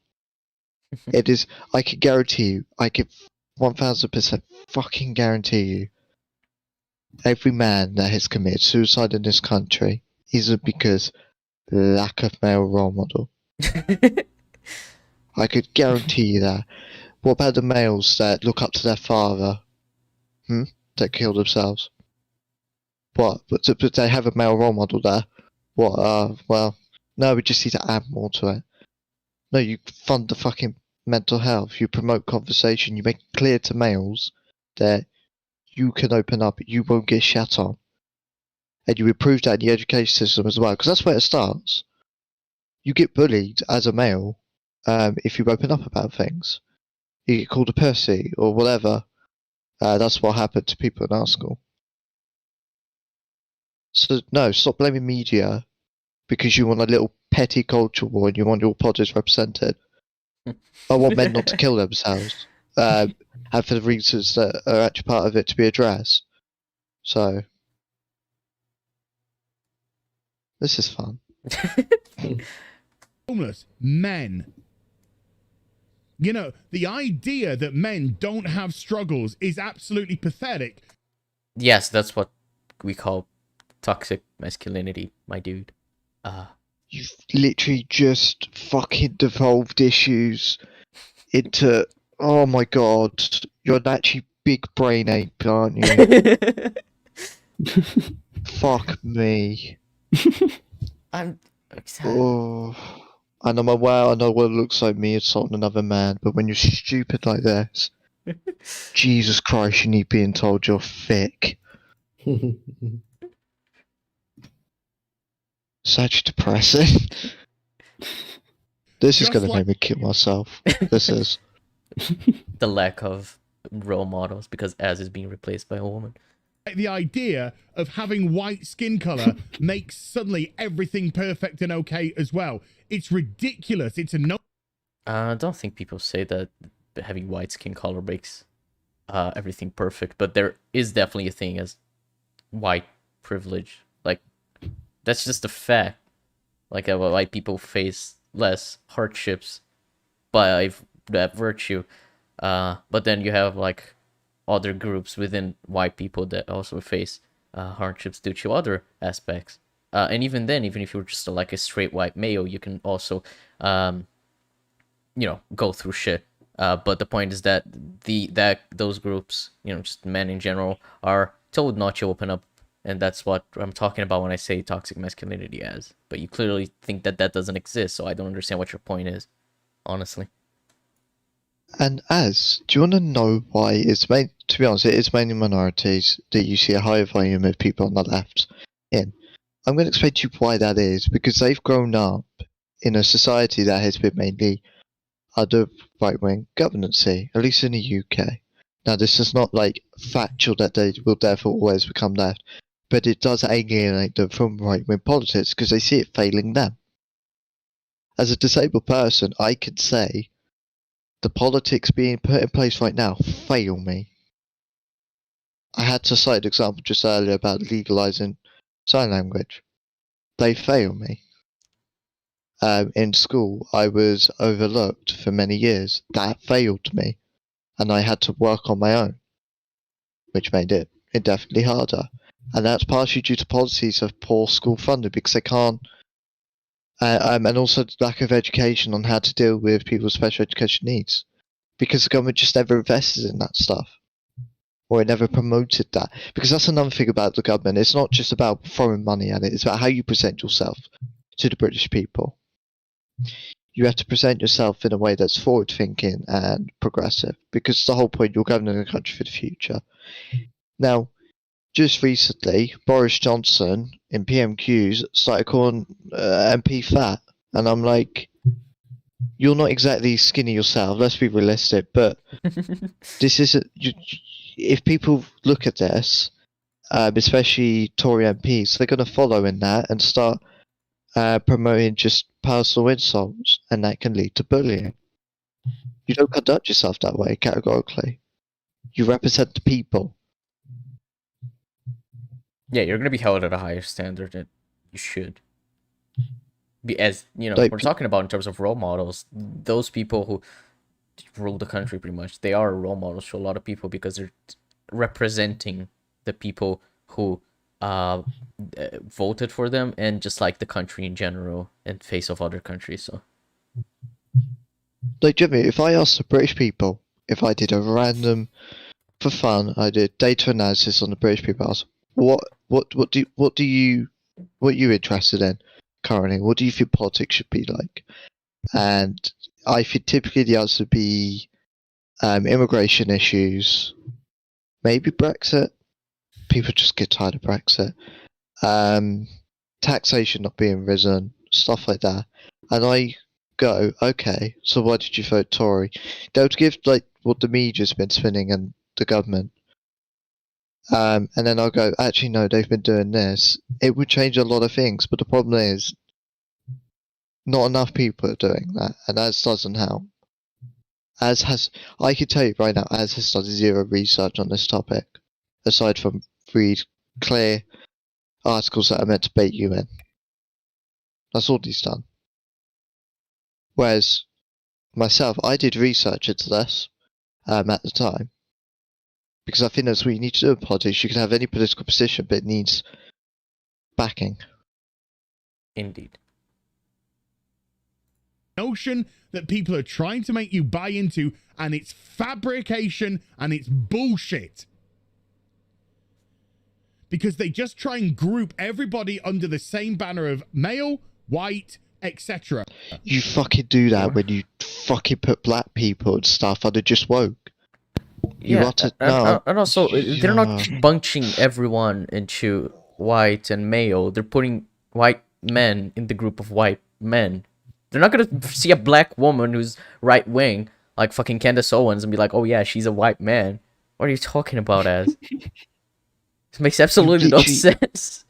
It is, I can guarantee you, I can 1000% fucking guarantee you, every man that has committed suicide in this country isn't because lack of male role model. I could guarantee you that. What about the males that look up to their father? That kill themselves? What? But they have a male role model there? What? Well, no, we just need to add more to it. No, you fund the fucking mental health. You promote conversation. You make it clear to males that you can open up. You won't get shat on. And you improve that in the education system as well, because that's where it starts. You get bullied as a male if you open up about things. You get called a pussy or whatever. That's what happened to people in our school. So no, stop blaming media because you want a little petty culture war and you want your politics represented. I want men not to kill themselves, and for the reasons that are actually part of it to be addressed. So this is fun. Homeless men. You know, the idea that men don't have struggles is absolutely pathetic. Yes, that's what we call toxic masculinity, my dude. You've literally just fucking devolved issues into, oh my god, you're an actually big brain ape, aren't you? Fuck me. I'm Oh, and I'm aware I know what it looks like me assaulting another man, but when you're stupid like this, Jesus Christ, you need being told you're thick. Such depressing. This is Just gonna like- make me kill myself. This is. the lack of role models because Az is being replaced by a woman. The idea of having white skin color makes suddenly everything perfect and okay as well. It's ridiculous. It's a no. I don't think people say that having white skin color makes everything perfect, but there is definitely a thing as white privilege. Like, that's just a fact. Like, white people face less hardships by that virtue. But then you have, like, other groups within white people that also face hardships due to other aspects. And even then, even if you're just like a straight white male, you can also, go through shit. But the point is that those groups, just men in general, are told not to open up, and that's what I'm talking about when I say toxic masculinity as. But you clearly think that doesn't exist, so I don't understand what your point is, honestly. And do you want to know why it's main? To be honest, it is mainly minorities that you see a higher volume of people on the left in. I'm going to explain to you why that is, because they've grown up in a society that has been mainly under right-wing governance, at least in the UK. Now, this is not like factual that they will therefore always become left, but it does alienate them from right-wing politics because they see it failing them. As a disabled person, I could say the politics being put in place right now fail me. I had to cite an example just earlier about legalizing sign language. They fail me. In school, I was overlooked for many years. That failed me. And I had to work on my own, which made it indefinitely harder. And that's partially due to policies of poor school funding because they can't and also the lack of education on how to deal with people with special education needs, because the government just never invested in that stuff, or it never promoted that. Because that's another thing about the government. It's not just about throwing money at it. It's about how you present yourself to the British people. You have to present yourself in a way that's forward-thinking and progressive, because the whole point, you're governing a country for the future. Now, just recently, Boris Johnson in PMQs started calling MP fat, and I'm like, you're not exactly skinny yourself. Let's be realistic. But this isn't. If people look at this, especially Tory MPs, they're going to follow in that and start promoting just personal insults, and that can lead to bullying. You don't conduct yourself that way categorically. You represent the people. Yeah, you're gonna be held at a higher standard than you should. As you know, Like, we're talking about in terms of role models. Those people who rule the country, pretty much, they are role models to a lot of people because they're representing the people who voted for them and just like the country in general in face of other countries. So, like Jimmy, if I asked the British people, if I did a random, for fun, I did data analysis on the British people, I asked, what are you interested in currently? What do you think politics should be like? And I think typically the answer would be immigration issues, maybe Brexit. People just get tired of Brexit. Taxation not being risen, stuff like that. And I go, okay, so why did you vote Tory? They'll give like what the media's been spinning and the government. And then I'll go, actually no, they've been doing this. It would change a lot of things, but the problem is not enough people are doing that, and that doesn't help. I can tell you right now, Az has done zero research on this topic, aside from read clear articles that are meant to bait you in. That's all he's done. Whereas myself, I did research into this at the time, because I think that's what you need to do in politics. You can have any political position, but it needs backing. indeed. Notion that people are trying to make you buy into, and it's fabrication and it's bullshit. Because they just try and group everybody under the same banner of male, white, etc. You fucking do that when you fucking put black people and stuff under just woke. Yeah, and also they're not bunching everyone into white and male. They're putting white men in the group of white men. They're not gonna see a black woman who's right wing, like fucking Candace Owens, and be like, "Oh yeah, she's a white man." What are you talking about, Az? This makes absolutely no sense.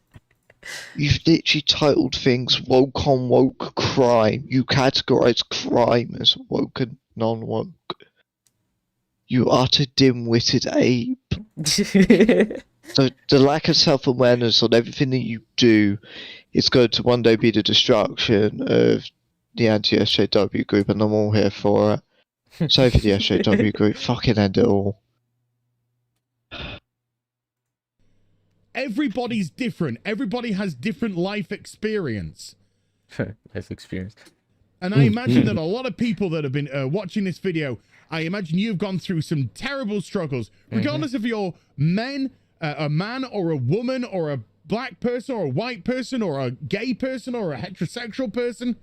You've literally titled things woke on woke crime. You categorize crime as woke and non-woke. You utter dim-witted ape. So the lack of self-awareness on everything that you do is going to one day be the destruction of the anti-SJW group, and I'm all here for it. So for the SJW group, fucking end it all. Everybody's different. Everybody has different life experience. Life experience. And I imagine that a lot of people that have been watching this video, I imagine you've gone through some terrible struggles, regardless if you're a man or a woman or a black person or a white person or a gay person or a heterosexual person.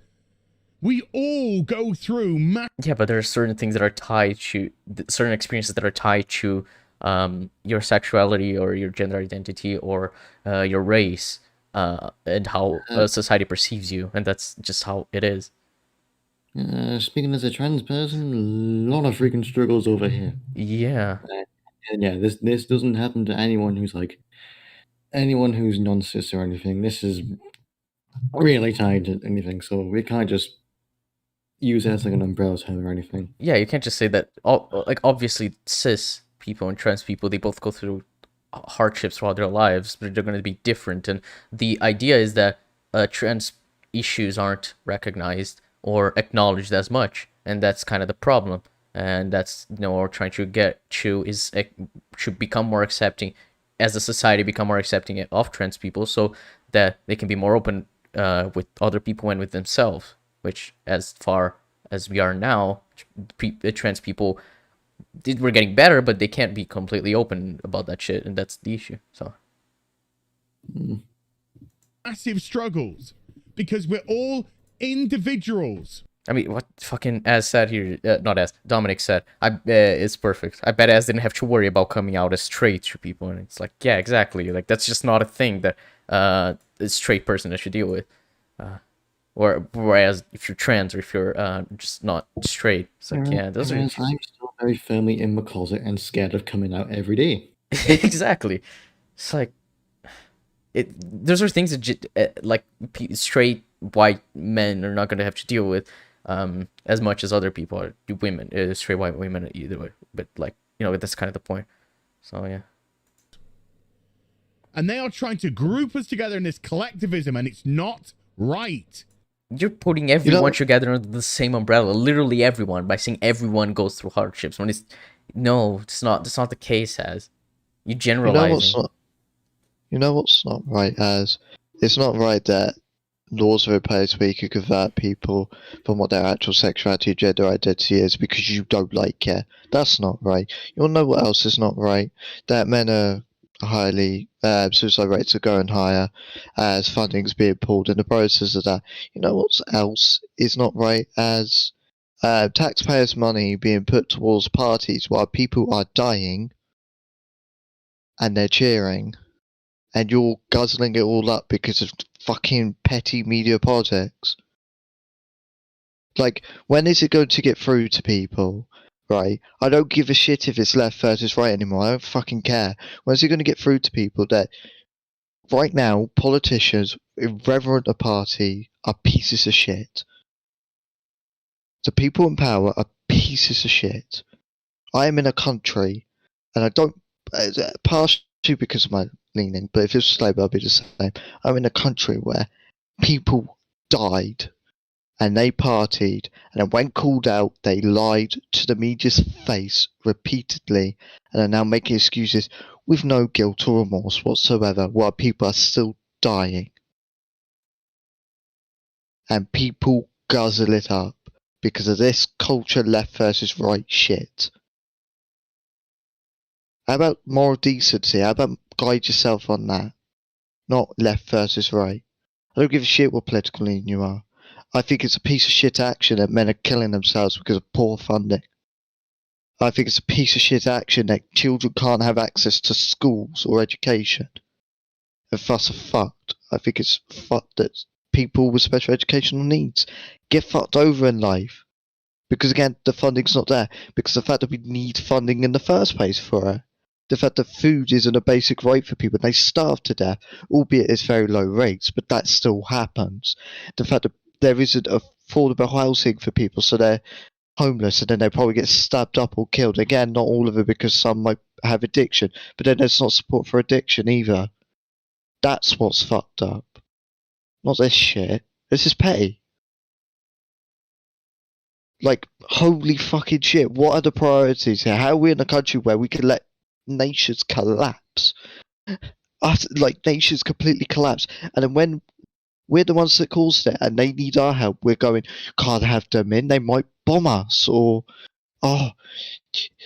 We all go through yeah, but there are certain things that are tied to certain experiences that are tied to your sexuality or your gender identity or your race and how society perceives you, and that's just how it is. Speaking as a trans person, a lot of freaking struggles over here. Yeah. And yeah, this doesn't happen to anyone who's non-cis or anything. This is really tied to anything, so we can't just use it as like an umbrella term or anything. Yeah, you can't just say that. Like, obviously, cis people and trans people, they both go through hardships throughout their lives, but they're going to be different. And the idea is that trans issues aren't recognized or acknowledged as much, and that's kind of the problem. And that's, what we're trying to get to is should become more accepting, as a society become more accepting of trans people, so that they can be more open with other people and with themselves, which as far as we are now, trans people, we're getting better, but they can't be completely open about that shit, and that's the issue. So massive struggles because we're all individuals. I mean, what fucking Az said here, not Az, Dominic said, it's perfect. I bet Az didn't have to worry about coming out as straight to people, and it's like, yeah, exactly. Like, that's just not a thing that a straight person should deal with. Or whereas if you're trans or if you're just not straight, it's like, yeah, those are I'm still very firmly in my closet and scared of coming out every day. exactly. It's like those are things that like straight white men are not going to have to deal with as much as other people are. Women, straight white women either way. But like, you know, that's kind of the point. So yeah. And they are trying to group us together in this collectivism, and it's not right. You're putting everyone together under the same umbrella, literally everyone, by saying everyone goes through hardships. When it's it's not. That's not the case. As you generalizing. You know what's not right? As it's not right that laws are in place where you can convert people from what their actual sexuality or gender identity is because you don't like it. That's not right. You wanna know what else is not right? That men are highly suicide rates are going higher as funding's being pulled in the process of that. You know what else is not right? As taxpayers' money being put towards parties while people are dying and they're cheering, and you're guzzling it all up because of fucking petty media politics. Like, when is it going to get through to people? Right? I don't give a shit if it's left versus right anymore. I don't fucking care. When's it going to get through to people that right now politicians, irreverent a party, are pieces of shit? The people in power are pieces of shit. I am in a country, and I don't, partially because of my leaning, but if it was Labour, I'd be the same. I'm in a country where people died and they partied, and then when called out, they lied to the media's face repeatedly and are now making excuses with no guilt or remorse whatsoever while people are still dying. And people guzzle it up because of this culture left versus right shit. How about moral decency? How about guide yourself on that? Not left versus right. I don't give a shit what political leaning you are. I think it's a piece of shit action that men are killing themselves because of poor funding. I think it's a piece of shit action that children can't have access to schools or education. And thus are fucked. I think it's fucked that people with special educational needs get fucked over in life. Because again, the funding's not there. Because the fact that we need funding in the first place for it. The fact that food isn't a basic right for people, they starve to death, albeit it's very low rates, but that still happens. The fact that there isn't affordable housing for people, so they're homeless and then they probably get stabbed up or killed. Again, not all of it because some might have addiction, but then there's not support for addiction either. That's what's fucked up. Not this shit. This is petty. Like, holy fucking shit, what are the priorities here? How are we in a country where we can let nations collapse? Like, nations completely collapse. And then when we're the ones that caused it and they need our help, we're going, can't have them in, they might bomb us, or,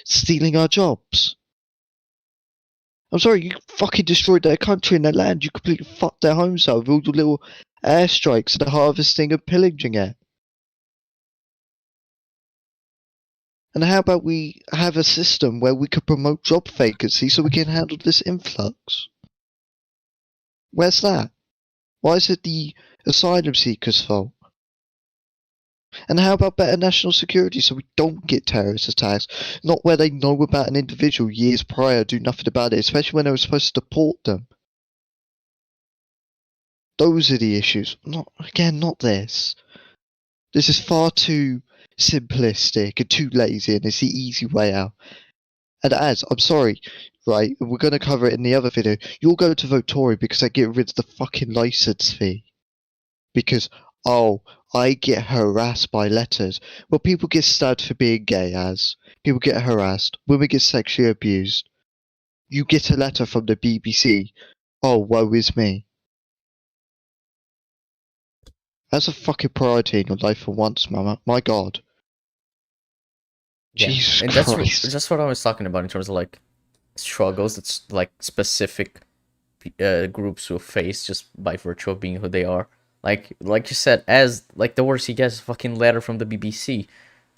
stealing our jobs. I'm sorry, you fucking destroyed their country and their land, you completely fucked their homes up with all the little airstrikes and the harvesting and pillaging it. And how about we have a system where we could promote job vacancies so we can handle this influx? Where's that? Why is it the asylum seekers' fault? And how about better national security so we don't get terrorist attacks? Not where they know about an individual years prior, do nothing about it, especially when they were supposed to deport them. Those are the issues. Not this. This is far too simplistic and too lazy, and it's the easy way out. And I'm sorry, right, we're going to cover it in the other video. You'll go to vote Tory because they get rid of the fucking license fee. Because, I get harassed by letters. Well, people get stabbed for being gay, people get harassed, women get sexually abused. You get a letter from the BBC. Oh, woe is me. That's a fucking priority in your life for once, mama. My God. Yeah. Jesus And Christ. that's what I was talking about in terms of like struggles. It's like specific groups will face just by virtue of being who they are. Like you said, as like the worst he gets, fucking letter from the BBC.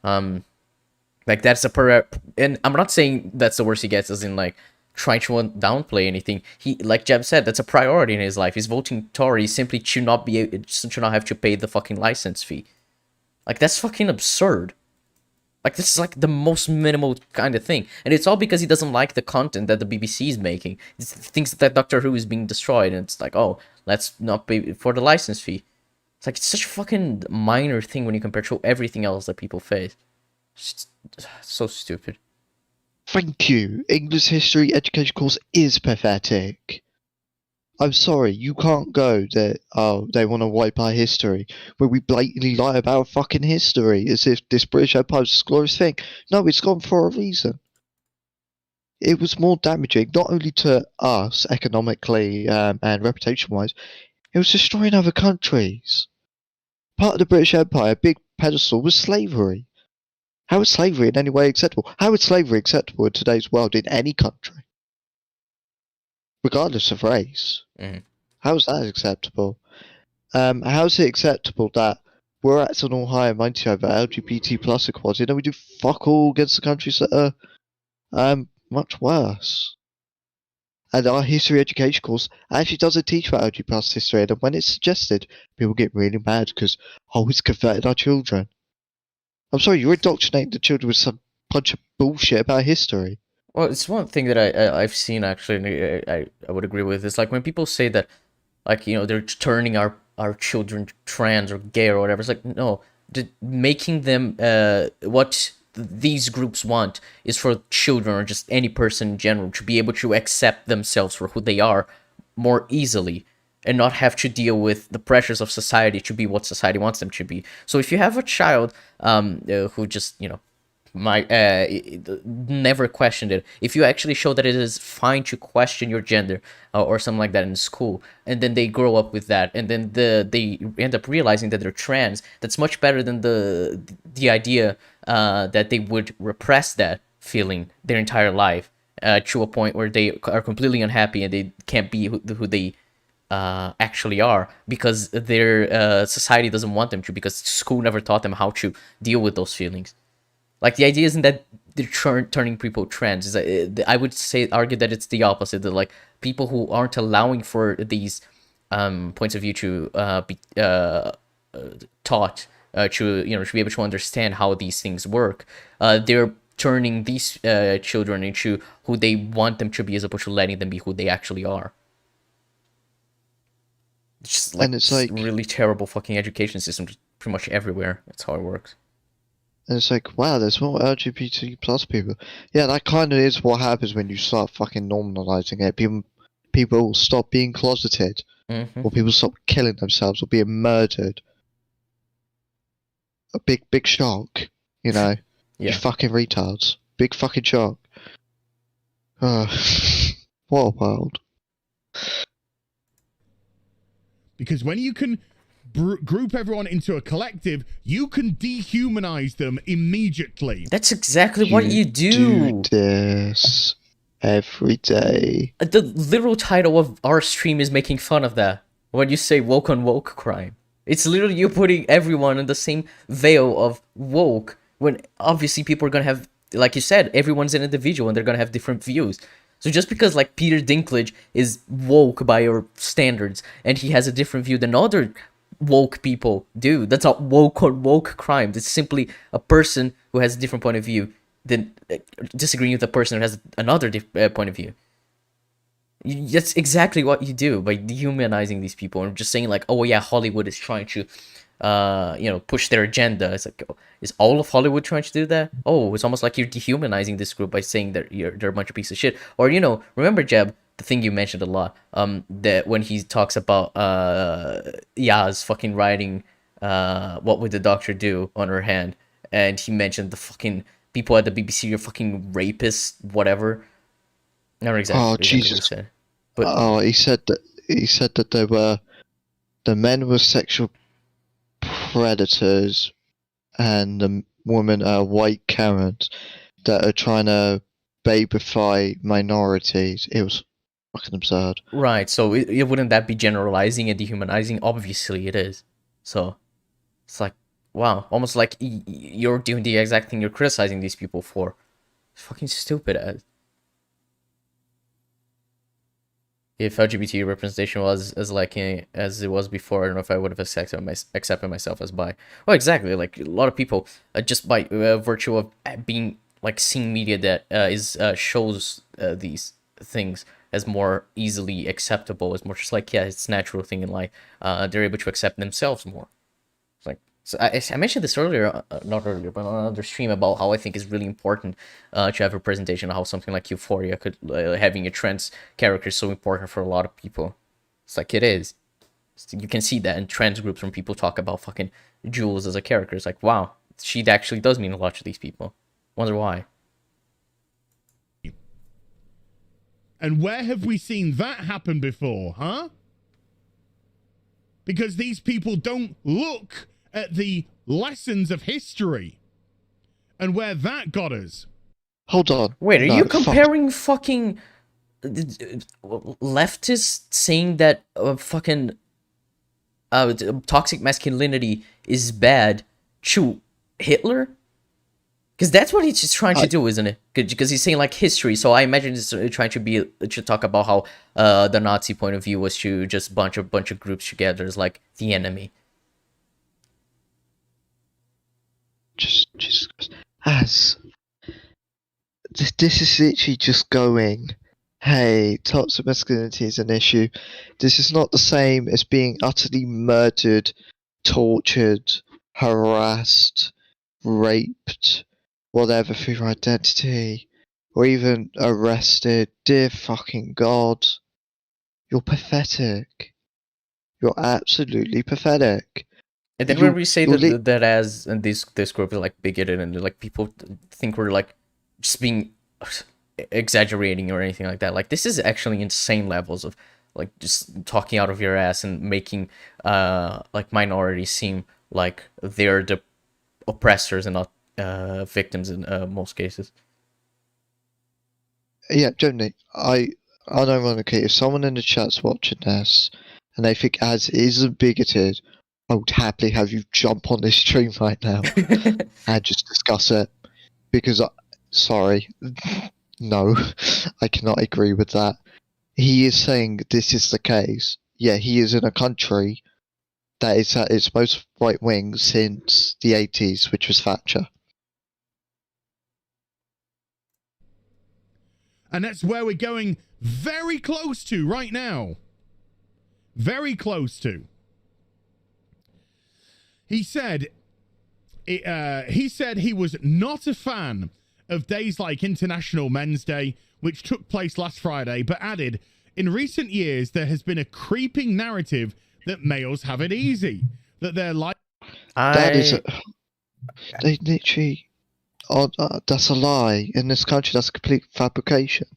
Like that's and I'm not saying that's the worst he gets, as in like trying to downplay anything. He, like Jeb said, that's a priority in his life. He's voting Tory simply to not have to pay the fucking license fee. Like that's fucking absurd. Like this is like the most minimal kind of thing, and it's all because he doesn't like the content that the BBC is making. He thinks that Doctor Who is being destroyed, and it's like, oh, let's not pay for the license fee. It's like it's such a fucking minor thing when you compare to everything else that people face. It's so stupid. Thank you. English history education course is pathetic. I'm sorry, you can't go that, oh, they want to wipe our history, where we blatantly lie about fucking history, as if this British Empire is a glorious thing. No, it's gone for a reason. It was more damaging, not only to us, economically, and reputation-wise, it was destroying other countries. Part of the British Empire, a big pedestal, was slavery. How is slavery in any way acceptable? How is slavery acceptable in today's world in any country? Regardless of race. Mhm. How is that acceptable? How is it acceptable that we're acting all high and mighty over LGBT plus equality, and then we do fuck all against the countries that are much worse? And our history education course actually doesn't teach about LGBT plus history, and when it's suggested, people get really mad because, oh, it's converted our children. I'm sorry, you're indoctrinating the children with some bunch of bullshit about history. Well, it's one thing that I've seen actually, and I would agree with. It's like when people say that, like, you know, they're turning our children trans or gay or whatever. It's like, no, making them what these groups want is for children or just any person in general to be able to accept themselves for who they are more easily and not have to deal with the pressures of society to be what society wants them to be. So if you have a child who just, you know, might never questioned it, if you actually show that it is fine to question your gender or something like that in school, and then they grow up with that, and then they end up realizing that they're trans, that's much better than the idea that they would repress that feeling their entire life to a point where they are completely unhappy and they can't be who they actually are because their society doesn't want them to, because school never taught them how to deal with those feelings. Like, the idea isn't that they're turning people trans. I would argue that it's the opposite. That, like, people who aren't allowing for these points of view to be taught to, you know, to be able to understand how these things work, they're turning these children into who they want them to be, as opposed to letting them be who they actually are. It's just like, And it's like really terrible fucking education system pretty much everywhere. That's how it works. And it's like, wow, there's more LGBT plus people. Yeah, that kind of is what happens when you start fucking normalizing it. People stop being closeted, or people stop killing themselves, or being murdered. A big shock, you know. Yeah. You fucking retards. Big fucking shock. What a world. Because when you can group everyone into a collective, you can dehumanize them immediately. That's exactly what you do this every day. The literal title of our stream is making fun of that. When you say woke on woke crime, it's literally you putting everyone in the same veil of woke, when obviously people are gonna have, like you said, everyone's an individual and they're gonna have different views. So just because, like, Peter Dinklage is woke by your standards and he has a different view than other woke people do, that's not woke or woke crime. It's simply a person who has a different point of view than disagreeing with a person who has another point of view. That's exactly what you do by dehumanizing these people and just saying, like, oh yeah, Hollywood is trying to you know, push their agenda. It's like, is all of Hollywood trying to do that? Oh, it's almost like you're dehumanizing this group by saying that they're a bunch of pieces of shit. Or, you know, remember, Jeb, the thing you mentioned a lot, that when he talks about Yaz fucking writing what would the doctor do on her hand, and he mentioned the fucking people at the BBC are fucking rapists, whatever. Not exactly. Oh, exactly Jesus. What he said. But he said that they were, the men were sexual predators and the woman are white Karens that are trying to babyfy minorities. It was fucking absurd. Right, so wouldn't that be generalizing and dehumanizing? Obviously it is. So it's like, wow, almost like you're doing the exact thing you're criticizing these people for. It's fucking stupid. If LGBT representation was as lacking as it was before, I don't know if I would have accepted myself as bi. Well, exactly. Like a lot of people, just by virtue of being like seeing media that shows these things as more easily acceptable, as more just like, yeah, it's a natural thing in life. They're able to accept themselves more. It's like, so I mentioned this earlier, not earlier, but on another stream about how I think it's really important to have representation, how something like Euphoria could, having a trans character is so important for a lot of people. It's like, it is. You can see that in trans groups when people talk about fucking Jules as a character. It's like, wow, she actually does mean a lot to these people. Wonder why. And where have we seen that happen before, huh? Because these people don't look at the lessons of history and where that got us. Hold on. Wait, are No, you comparing fucking leftists saying that fucking toxic masculinity is bad to Hitler? Because that's what he's just trying to do, isn't it? Because he's saying like history, so I imagine he's trying to talk about how the Nazi point of view was to just bunch of groups together as like the enemy. Just as this is literally just going, hey, toxic masculinity is an issue. This is not the same as being utterly murdered, tortured, harassed, raped, whatever for your identity, or even arrested. Dear fucking God, you're pathetic. You're absolutely pathetic. And then when we say that as and this group is like bigoted and like people think we're like just being exaggerating or anything like that, like this is actually insane levels of like just talking out of your ass and making like minorities seem like they're the oppressors and not victims in most cases. Yeah, generally, unironically, if someone in the chat's watching this and they think Az isn't bigoted, I would happily have you jump on this stream right now and just discuss it. Because, sorry, no, I cannot agree with that. He is saying this is the case. Yeah, he is in a country that is at its most right wing since the 80s, which was Thatcher. And that's where we're going very close to right now. Very close to. He said he was not a fan of days like International Men's Day, which took place last Friday, but added, in recent years, there has been a creeping narrative that males have it easy, that they're like... They literally... that's a lie. In this country, that's a complete fabrication.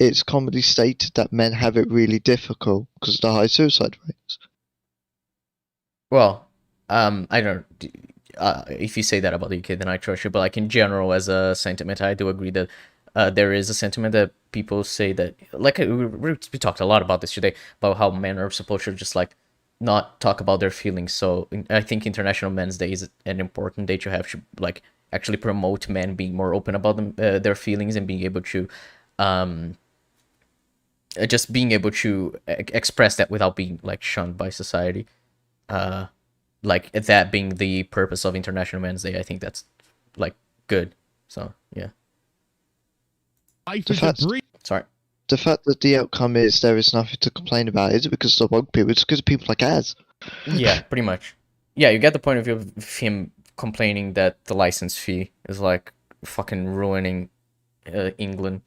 It's commonly stated that men have it really difficult because of the high suicide rates. Well, I don't. If you say that about the UK, then I trust you. But like in general, as a sentiment, I do agree that there is a sentiment that people say that, like we talked a lot about this today, about how men are supposed to just like not talk about their feelings. So I think International Men's Day is an important day to have to like actually promote men being more open about them, their feelings, and being able to just being able to express that without being like shunned by society. Like that being the purpose of International Men's Day, I think that's like good. So yeah. Sorry. The fact that the outcome is there is nothing to complain about is it because of the woke people? It's because of people like Az. Yeah, pretty much. Yeah, you get the point of view of him complaining that the license fee is like fucking ruining England.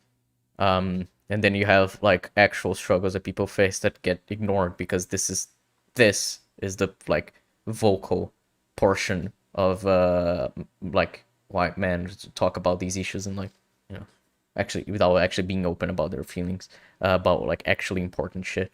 And then you have like actual struggles that people face that get ignored because this is the like vocal portion of like white men talk about these issues and like, you know, actually without actually being open about their feelings about like actually important shit.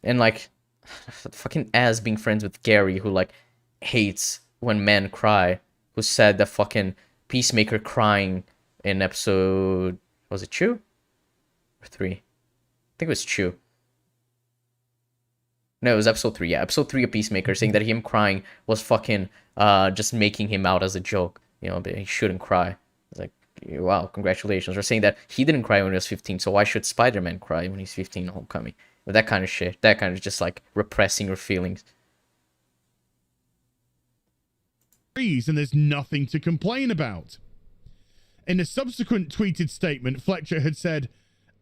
And like fucking ass being friends with Gary, who like hates when men cry, who said that fucking Peacemaker crying in episode, was it 2 or 3? I think it was 2. No, it was episode 3. Yeah, episode 3 of Peacemaker, saying that him crying was fucking just making him out as a joke. You know, that he shouldn't cry. It's like, wow, congratulations. Or saying that he didn't cry when he was 15, so why should Spider-Man cry when he's 15 in Homecoming? But that kind of shit. That kind of just like repressing your feelings. And there's nothing to complain about. In a subsequent tweeted statement, Fletcher had said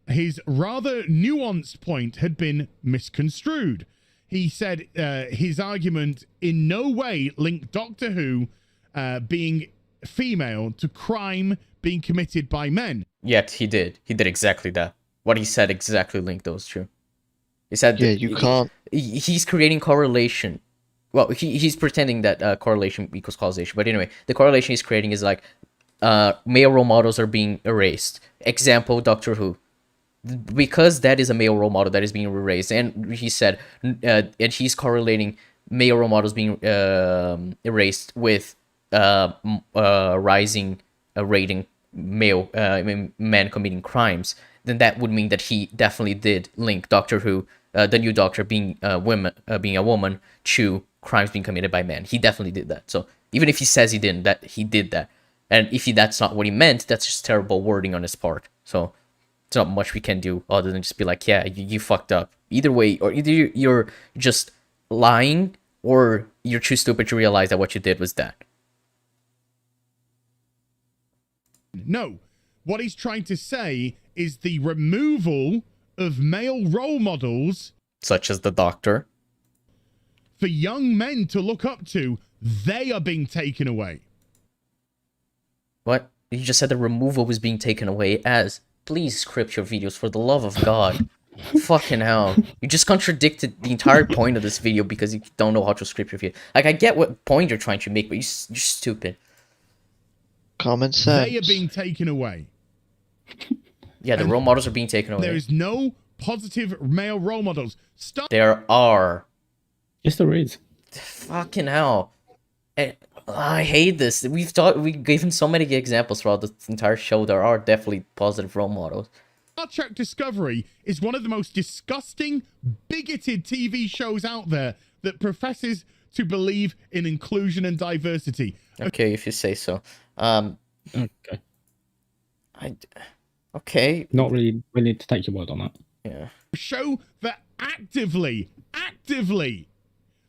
his rather nuanced point had been misconstrued. He said his argument in no way linked Doctor Who being female to crime being committed by men. Yet he did. He did exactly that. What he said exactly linked those two. He said Yeah, you can't. He's creating correlation. Well, he's pretending that correlation equals causation. But anyway, the correlation he's creating is like male role models are being erased. Example, Doctor Who. Because that is a male role model that is being erased. And he said, and he's correlating male role models being erased with rising rating male men committing crimes. Then that would mean that he definitely did link Doctor Who, the new Doctor being a woman, to crimes being committed by men. He definitely did that. So even if he says he didn't, that he did that. And if that's not what he meant, that's just terrible wording on his part. So it's not much we can do other than just be like, yeah, you fucked up. Either way, or either you're just lying or you're too stupid to realize that what you did was that. No, what he's trying to say is the removal of male role models, such as the Doctor, for young men to look up to, they are being taken away. What? You just said the removal was being taken away as... Please script your videos for the love of God. Fucking hell. You just contradicted the entire point of this video because you don't know how to script your video. Like, I get what point you're trying to make, but you're stupid. Common sense. They are being taken away. Yeah, the role models are being taken away. There is no positive male role models. Stop. There are. Yes, there is. Fucking hell. I hate this. We gave him so many examples throughout the entire show. There are definitely positive role models. Star Trek Discovery is one of the most disgusting, bigoted TV shows out there that professes to believe in inclusion and diversity. Okay, if you say so. Okay. Okay. Not really willing to take your word on that. Yeah. A show that actively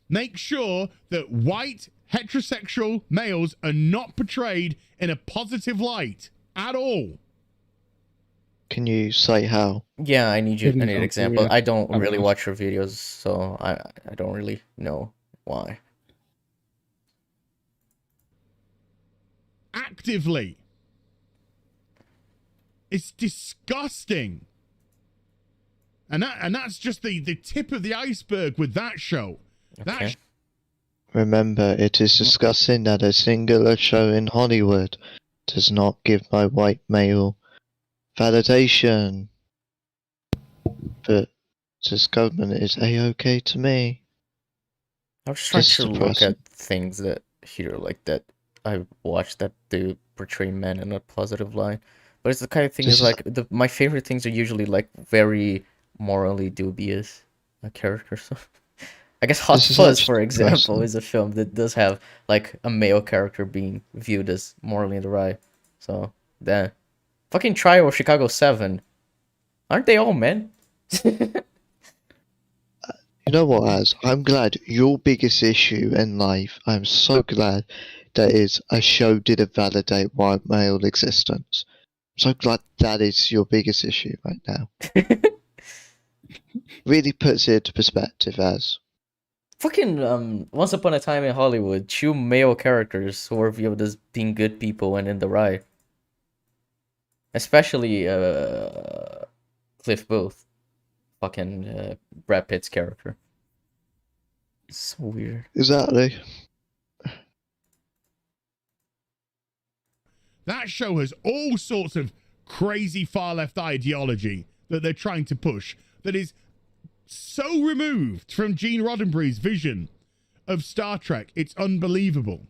make sure that white heterosexual males are not portrayed in a positive light at all. Can you say how? Yeah, I need an example. Yeah. I don't really watch your videos, so I don't really know why. Actively. It's disgusting. And that's just the tip of the iceberg with that show. Okay. Remember, it is discussing that a singular show in Hollywood does not give my white male validation. But this government is A-okay to me. I was trying Just to look depressing. at things that here, like that I watched that do portray men in a positive light. But it's the kind of thing is like my favorite things are usually like very morally dubious characters. I guess Hot This is Fuzz, actually for example, depressing. is a film that does have like a male character being viewed as morally in the right. So that fucking Trio of Chicago 7, aren't they all men? You know what, Az? I'm glad your biggest issue in life, I'm so glad that is a show didn't validate white male existence. I'm so glad that is your biggest issue right now. Really puts it into perspective, Az. Fucking Once Upon a Time in Hollywood, 2 male characters who were viewed as being good people and in the right. Especially Cliff Booth. Fucking Brad Pitt's character. It's so weird. Exactly. That show has all sorts of crazy far left ideology that they're trying to push that is so removed from Gene Roddenberry's vision of Star Trek. It's unbelievable.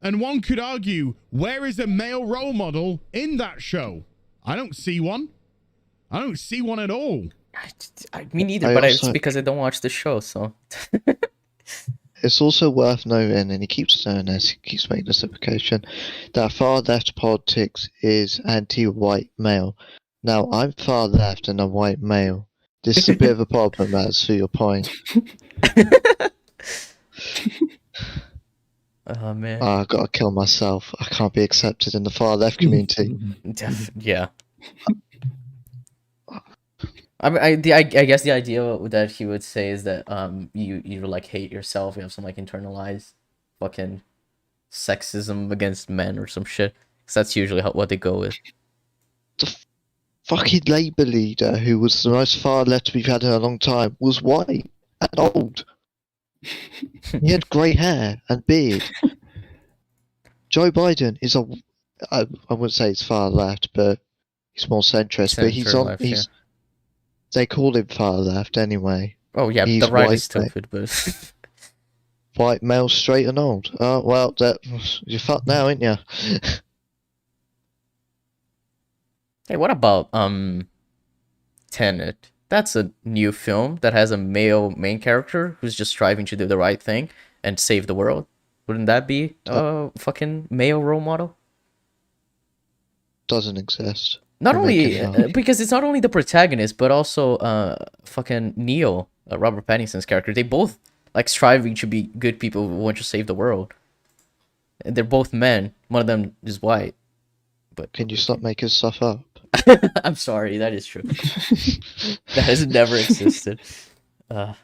And one could argue, where is a male role model in that show? I don't see one. I don't see one at all. Me neither, but it's because I don't watch the show, so... It's also worth noting, and he keeps saying this, he keeps making this implication, that far left politics is anti-white male. Now, I'm far left and a white male. This is a bit of a problem, as for your point. Oh, man. I've got to kill myself. I can't be accepted in the far left community. Yeah. I mean, I guess the idea that he would say is that you like hate yourself, you have some like internalized fucking sexism against men or some shit. Because that's usually what they go with. The fucking Labour leader, who was the most far left we've had in a long time, was white and old. He had grey hair and beard. Joe Biden is I wouldn't say he's far left, but he's more centrist. But he's on. Left, he's. Yeah. They call him far left anyway. Oh yeah, he's the right is stupid, but white male, straight and old. Oh well, you're fucked now, ain't you? Hey, what about Tenet? That's a new film that has a male main character who's just striving to do the right thing and save the world. Wouldn't that be a fucking male role model? Doesn't exist. Not only because it's not only the protagonist, but also fucking Neo, Robert Pattinson's character. They both like striving to be good people who want to save the world. And they're both men. One of them is white. But can you stop making stuff up? I'm sorry, that is true. That has never existed. And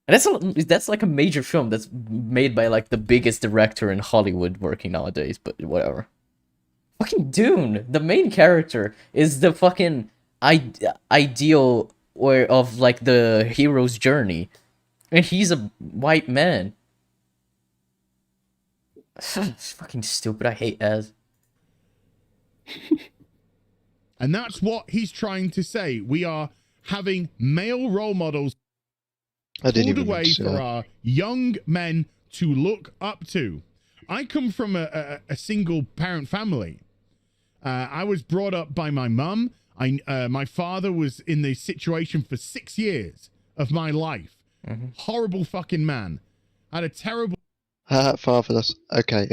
that's like a major film that's made by like the biggest director in Hollywood working nowadays. But whatever. Fucking Dune, the main character is the fucking ideal of like the hero's journey, and he's a white man. It's fucking stupid. I hate Az. And that's what he's trying to say. We are having male role models pulled away for our young men to look up to. I come from a single parent family. I was brought up by my mum. My father was in the situation for 6 years of my life. Mm-hmm. Horrible fucking man. I had a terrible... Father, that's... Okay,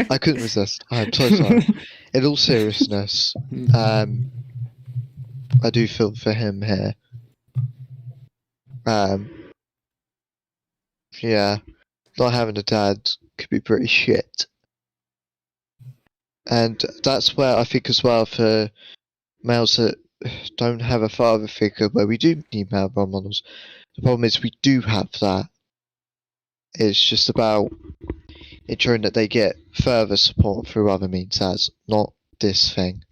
I couldn't resist. I'm so sorry. In all seriousness, I do feel for him here. Yeah, not having a dad could be pretty shit. And that's where I think as well for males that don't have a father figure, where we do need male role models. The problem is we do have that. It's just about ensuring that they get further support through other means, as not this thing.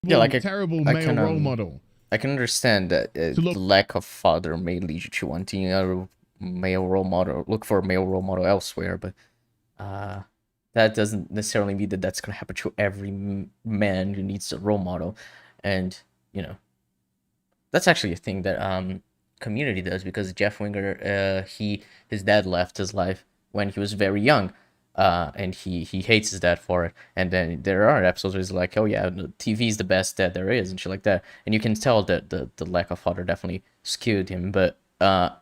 Yeah, like a terrible male role model. I can understand that the lack of father may lead you to wanting a male role model, look for a male role model elsewhere, but that doesn't necessarily mean that that's going to happen to every man who needs a role model. And, you know, that's actually a thing that Community does, because Jeff Winger, his dad left his life when he was very young, and he hates his dad for it. And then there are episodes where he's like, oh yeah, TV is the best dad there is, and shit like that. And you can tell that the lack of father definitely skewed him, but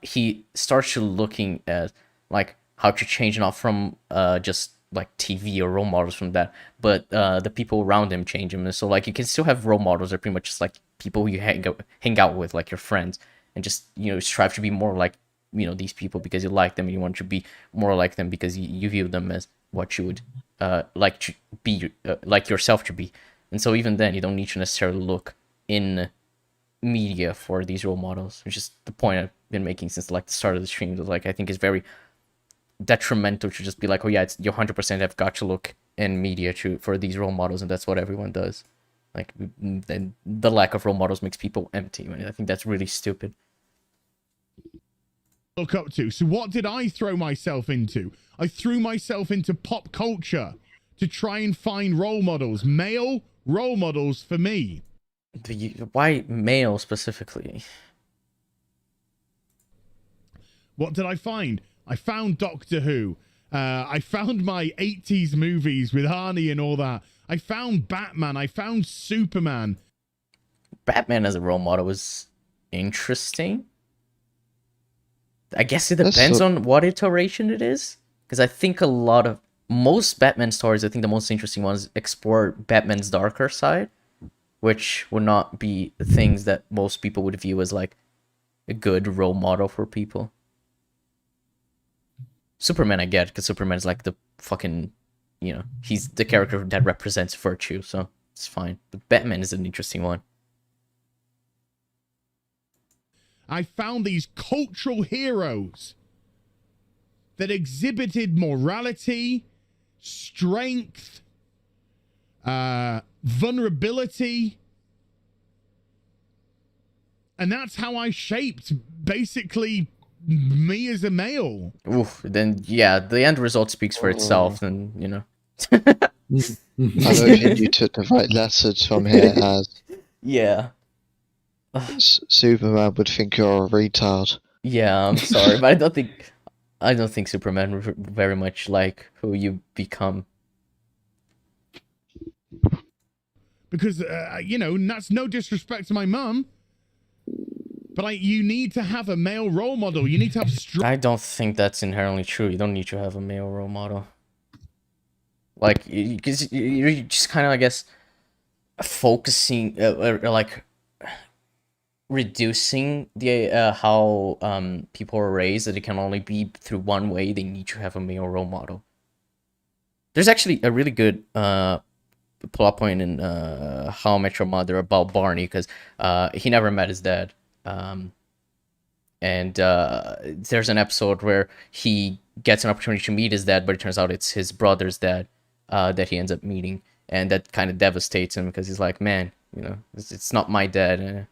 he starts to looking at like how to change, not from just like TV or role models from that, but the people around him change him. And so like you can still have role models that are pretty much just like people who you hang out with, like your friends, and just, you know, strive to be more like, you know, these people because you like them, and you want to be more like them because you view them as what you would like to be, like yourself to be. And so even then you don't need to necessarily look in media for these role models, which is the point I've been making since like the start of the stream. Like I think it's very detrimental to just be like, oh yeah, it's you 100% have got to look in media for these role models, and that's what everyone does. Like, then the lack of role models makes people empty. I think that's really stupid. Look up to. So what did I throw myself into? I threw myself into pop culture to try and find role models, male role models for me. Why male specifically? What did I find? I found Doctor Who. I found my 80s movies with Arnie and all that. I found Batman. I found Superman. Batman as a role model was interesting. I guess it That's depends so- on what iteration it is. Because I think most Batman stories, I think the most interesting ones explore Batman's darker side, which would not be things that most people would view as like a good role model for people. Superman I get, because Superman's like the fucking, he's the character that represents virtue, so it's fine. But Batman is an interesting one. I found these cultural heroes that exhibited morality, strength, vulnerability. And that's how I shaped basically me as a male. Oof, then yeah, the end result speaks for itself, and I don't think you took the right lessons from here, as yeah. Superman would think you're a retard. Yeah, I'm sorry, but I don't think Superman very much like who you become. Because, that's no disrespect to my mum. But you need to have a male role model. You need to have I don't think that's inherently true. You don't need to have a male role model. Like, because you're just kind of, I guess, focusing, or like, reducing the how people are raised, that it can only be through one way. They need to have a male role model. There's actually a really good plot point in How I Met Your Mother about Barney, because he never met his dad. And there's an episode where he gets an opportunity to meet his dad, but it turns out it's his brother's dad that he ends up meeting, and that kind of devastates him, because he's like, man, it's not my dad.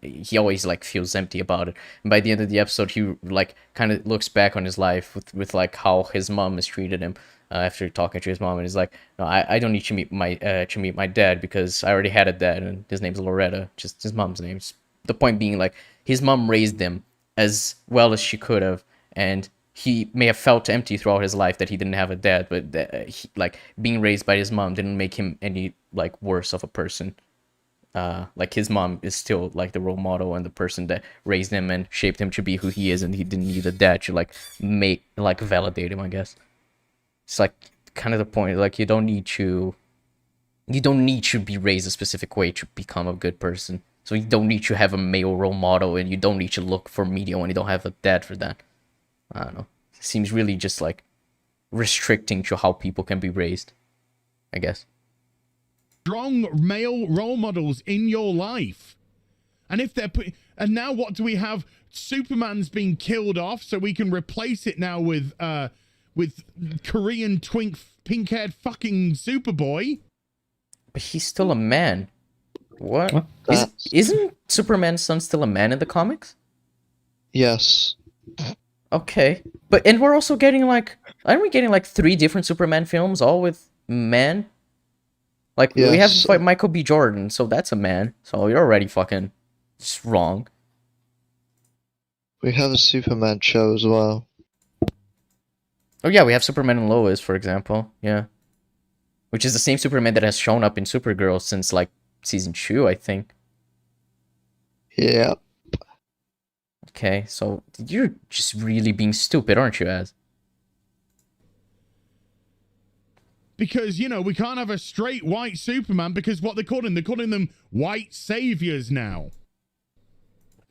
He always like feels empty about it. And by the end of the episode, he like kind of looks back on his life with like how his mom mistreated him after talking to his mom, and he's like, no, I don't need to meet my dad, because I already had a dad, and his name's Loretta, just his mom's name. The point being, like, his mom raised him as well as she could have, and he may have felt empty throughout his life that he didn't have a dad, but like, being raised by his mom didn't make him any like worse of a person. Like, his mom is still like the role model and the person that raised him and shaped him to be who he is, and he didn't need a dad to like validate him, I guess. It's like kind of the point. Like, you don't need to be raised a specific way to become a good person. So you don't need to have a male role model, and you don't need to look for media when you don't have a dad for that. I don't know. It seems really just like restricting to how people can be raised, I guess. Strong male role models in your life. And if they're and now what do we have? Superman's been killed off, so we can replace it now with Korean twink pink-haired fucking Superboy. But he's still a man. What? Isn't Superman's son still a man in the comics? Yes. Okay. And we're also getting aren't we getting 3 different Superman films, all with men? Like, yes. We have Michael B. Jordan, so that's a man. So you're already fucking wrong. We have a Superman show as well. Oh yeah, we have Superman and Lois, for example. Yeah. Which is the same Superman that has shown up in Supergirl since, like, season 2, I think. Yeah. Okay, so you're just really being stupid, aren't you, Az? Because, we can't have a straight white Superman, because what they're calling them white saviors now.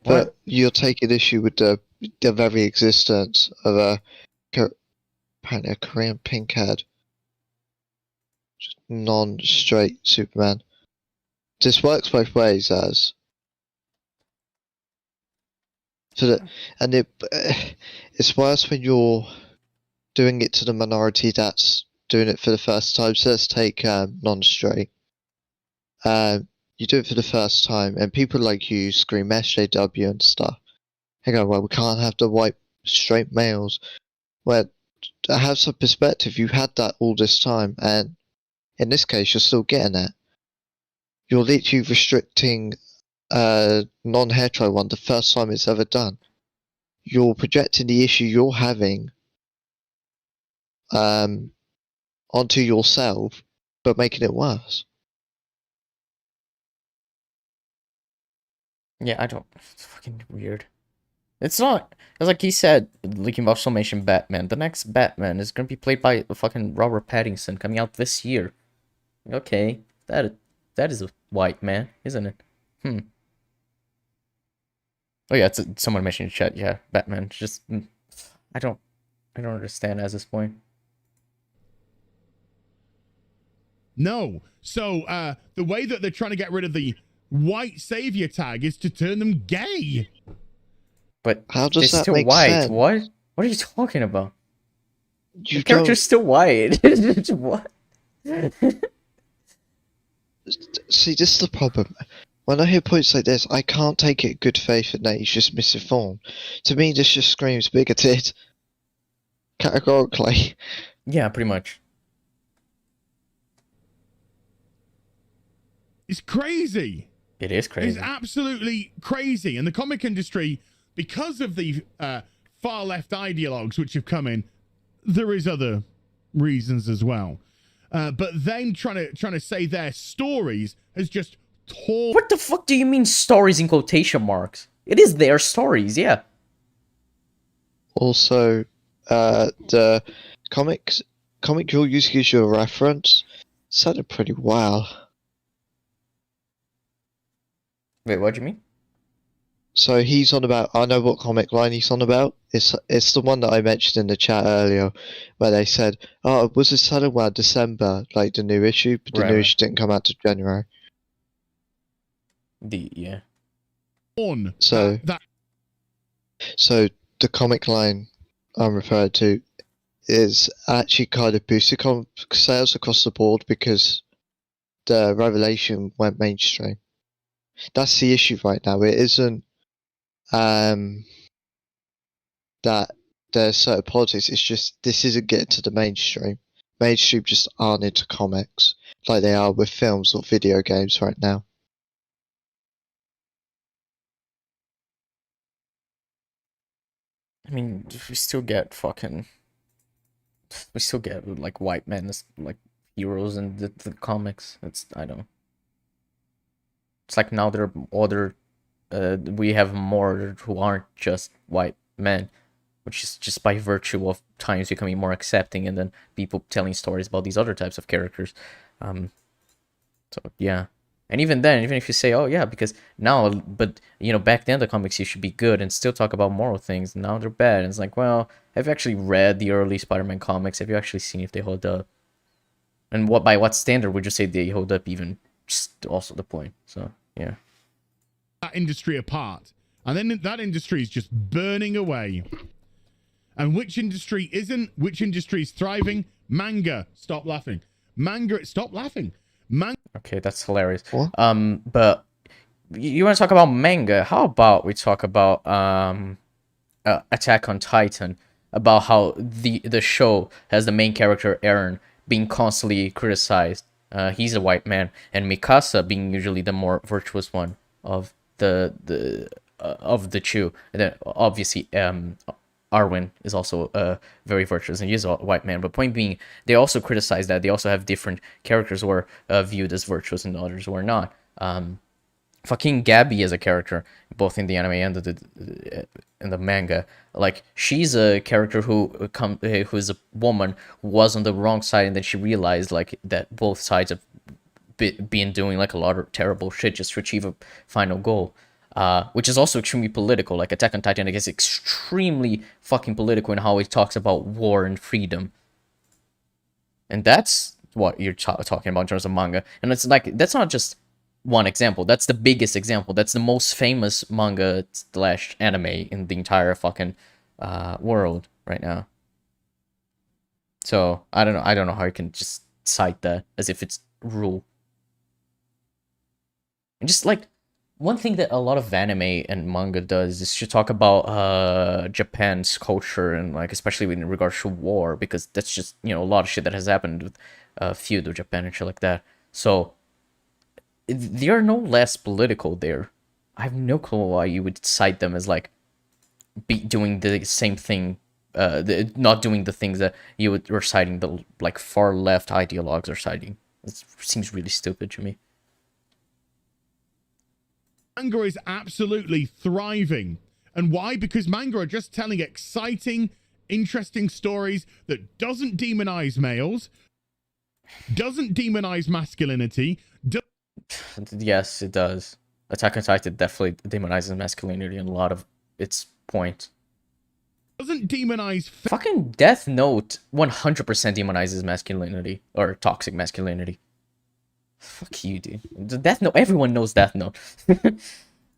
But you're taking issue with the very existence of apparently a Korean pink-haired non-straight Superman. This works both ways, as it's worse when you're doing it to the minority that's doing it for the first time. So let's take non-straight. You do it for the first time, and people like you scream SJW and stuff. They go, well, we can't have the white straight males. Well, have some perspective. You had that all this time, and in this case, you're still getting it. You're literally restricting a non-hetero one the first time it's ever done. You're projecting the issue you're having onto yourself, but making it worse. Yeah, I don't. It's fucking weird. It's not. It's like he said, Leaking also mentioned Batman. The next Batman is gonna be played by fucking Robert Pattinson, coming out this year. Okay, that is a white man, isn't it? Oh yeah, someone mentioned in chat. Yeah, Batman. Just I don't understand at this point. No. So the way that they're trying to get rid of the white savior tag is to turn them gay. But how does they're that still make white? sense? What? What are you talking about? You The character's still white. What? See, this is the problem. When I hear points like this, I can't take it good faith and that he's just misinformed. To me, this just screams bigoted. Categorically. Yeah, pretty much. It's crazy. It is crazy. It's absolutely crazy. And the comic industry, because of the far left ideologues which have come in, there is other reasons as well. But them trying to say their stories has just torn. What the fuck do you mean stories in quotation marks? It is their stories, yeah. Also, the comic you're using as your reference sounded pretty well. Wait, what do you mean? So he's on about. I know what comic line he's on about. It's the one that I mentioned in the chat earlier, where they said, "Oh, it was a sudden one December, like the new issue, but the new issue didn't come out to January." Yeah. So so the comic line I'm referring to is actually kind of boosted sales across the board because the Revelation went mainstream. That's the issue right now. It isn't that there's certain politics. It's just this isn't getting to the mainstream. Mainstream just aren't into comics like they are with films or video games right now. I mean, we still get like white men as like heroes in the comics. I don't know. It's like now there are other, we have more who aren't just white men, which is just by virtue of times becoming more accepting and then people telling stories about these other types of characters. So yeah. And even then, even if you say, oh yeah, because now, but you know, back then the comics used to be good and still talk about moral things. Now they're bad. And it's like, well, have you actually read the early Spider-Man comics? Have you actually seen if they hold up? And by what standard would you say they hold up? Even just also the point. So yeah. That industry apart, and then that industry is just burning away. And which industry isn't? Which industry is thriving? Manga. Stop laughing. Manga. Stop laughing. Okay, that's hilarious. What? But you want to talk about manga? How about we talk about Attack on Titan? About how the show has the main character Eren being constantly criticized. He's a white man, and Mikasa being usually the more virtuous one of the two. And then obviously Arwen is also very virtuous and he's a white man. But point being, they also criticize that they also have different characters who are viewed as virtuous and others who are not. Fucking Gabby as a character, both in the anime and the manga, like she's a character who's a woman who was on the wrong side, and then she realized like that both sides have been doing like a lot of terrible shit just to achieve a final goal. Which is also extremely political. Like Attack on Titan, I guess, extremely fucking political in how it talks about war and freedom. And that's what you're talking about in terms of manga. And it's like, that's not just one example. That's the biggest example. That's the most famous manga / anime in the entire fucking world right now. So I don't know how you can just cite that as if it's rule. And just like, one thing that a lot of anime and manga does is to talk about Japan's culture and like especially in regards to war, because that's just, you know, a lot of shit that has happened with feud of Japan and shit like that. So they are no less political there. I have no clue why you would cite them as like be doing the same thing, not doing the things that were citing the like far left ideologues are citing. It seems really stupid to me. Manga is absolutely thriving. And why? Because manga are just telling exciting, interesting stories that doesn't demonize males, doesn't demonize masculinity. Yes, it does. Attack on Titan definitely demonizes masculinity in a lot of its points. Doesn't demonize. Fucking Death Note 100% demonizes masculinity or toxic masculinity. Fuck you, dude. The Death Note, everyone knows Death Note.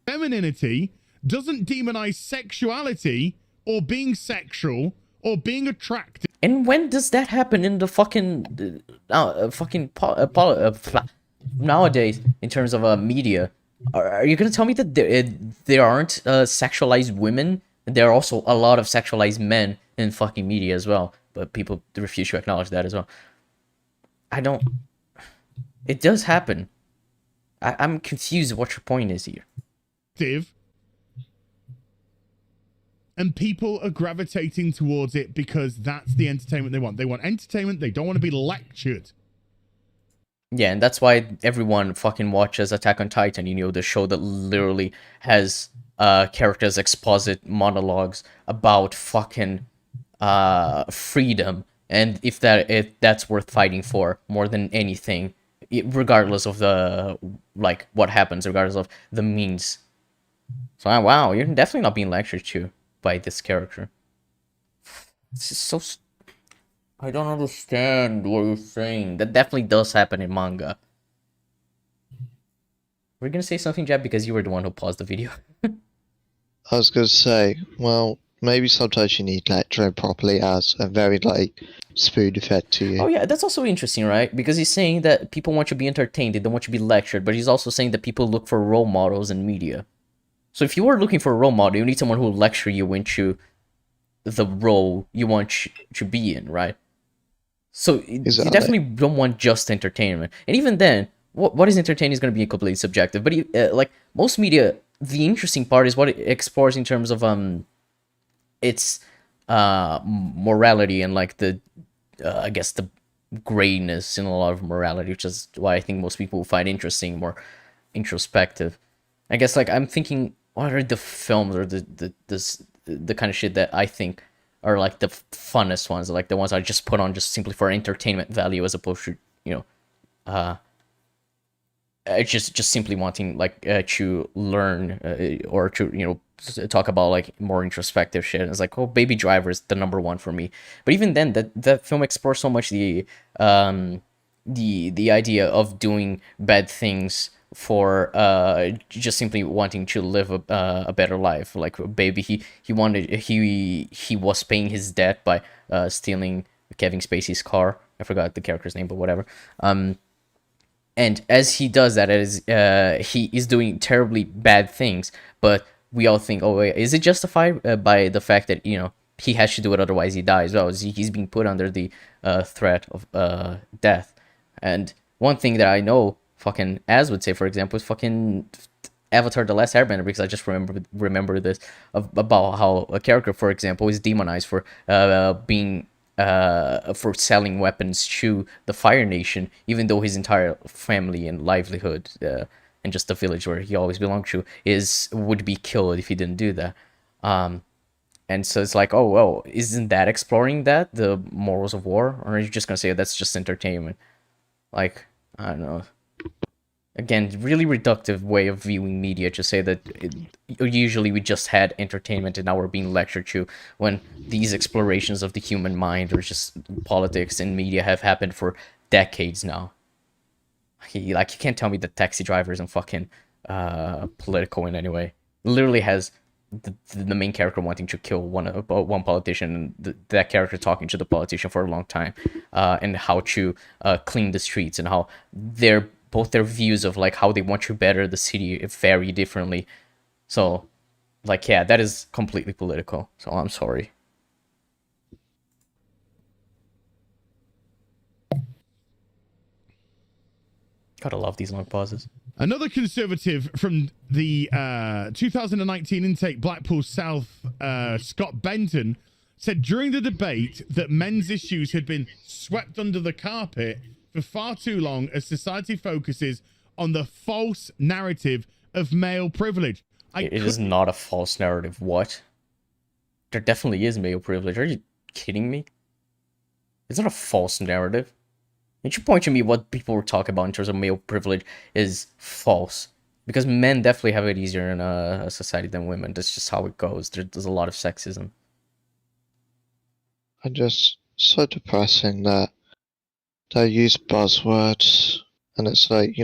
Femininity, doesn't demonize sexuality or being sexual or being attractive. And when does that happen in the fucking nowadays in terms of media? Are you gonna tell me that there aren't sexualized women? There are also a lot of sexualized men in fucking media as well, but people refuse to acknowledge that as well. I don't. It does happen. I'm confused what your point is here. And people are gravitating towards it because that's the entertainment they want. They want entertainment. They don't want to be lectured. Yeah, and that's why everyone fucking watches Attack on Titan, you know, the show that literally has characters exposit monologues about fucking freedom, and if that's worth fighting for more than anything, regardless of the like what happens, regardless of the means. So wow, you're definitely not being lectured to by this character. This is so. I don't understand what you're saying. That definitely does happen in manga. We're gonna say something, Jeb, because you were the one who paused the video. I was going to say, well, maybe sometimes you need lecturing properly as a very, like, spoon fed to you. Oh yeah, that's also interesting, right? Because he's saying that people want you to be entertained, they don't want you to be lectured, but he's also saying that people look for role models in media. So if you are looking for a role model, you need someone who will lecture you into the role you want to be in, right? So Exactly. you definitely don't want just entertainment. And even then, what is entertaining is going to be completely subjective. But like most media, the interesting part is what it explores in terms of its morality and like the I guess the grayness in a lot of morality, which is why I think most people find interesting, more introspective. I guess like I'm thinking, what are the films or the kind of shit that I think are like the funnest ones, like the ones I just put on just simply for entertainment value, as opposed to, you know, just simply wanting like to learn or to, you know, talk about like more introspective shit. It's like, oh, Baby Driver is the #1 for me. But even then, that film explores so much the idea of doing bad things for just simply wanting to live a better life. Like Baby, he was paying his debt by stealing Kevin Spacey's car. I forgot the character's name, but whatever. And as he does that, he is doing terribly bad things, but we all think, oh, wait, is it justified by the fact that, you know, he has to do it, otherwise he dies? Well, he's being put under the threat of death. And one thing that I know, fucking Az would say, for example, is fucking Avatar: The Last Airbender, because I just remember this about how a character, for example, is demonized for being for selling weapons to the Fire Nation, even though his entire family and livelihood and just the village where he always belonged to would be killed if he didn't do that. And so it's like, oh, well, isn't that exploring the morals of war, or are you just gonna say that's just entertainment? Like, I don't know. Again, really reductive way of viewing media to say that usually we just had entertainment and now we're being lectured to, when these explorations of the human mind or just politics and media have happened for decades now. You can't tell me that Taxi Driver isn't fucking political in any way. It literally has the main character wanting to kill one politician, and that character talking to the politician for a long time, and how to clean the streets, and how both their views of like how they want to better the city vary differently. So, like, yeah, that is completely political. So I'm sorry. Gotta love these long pauses. Another conservative from the 2019 intake Blackpool South, Scott Benton, said during the debate that men's issues had been swept under the carpet for far too long as society focuses on the false narrative of male privilege. It is not a false narrative. What? There definitely is male privilege. Are you kidding me? It's not a false narrative. Can't you point to me what people were talking about in terms of male privilege is false? Because men definitely have it easier in a society than women. That's just how it goes. There's a lot of sexism. And just so depressing that they use buzzwords, and it's like,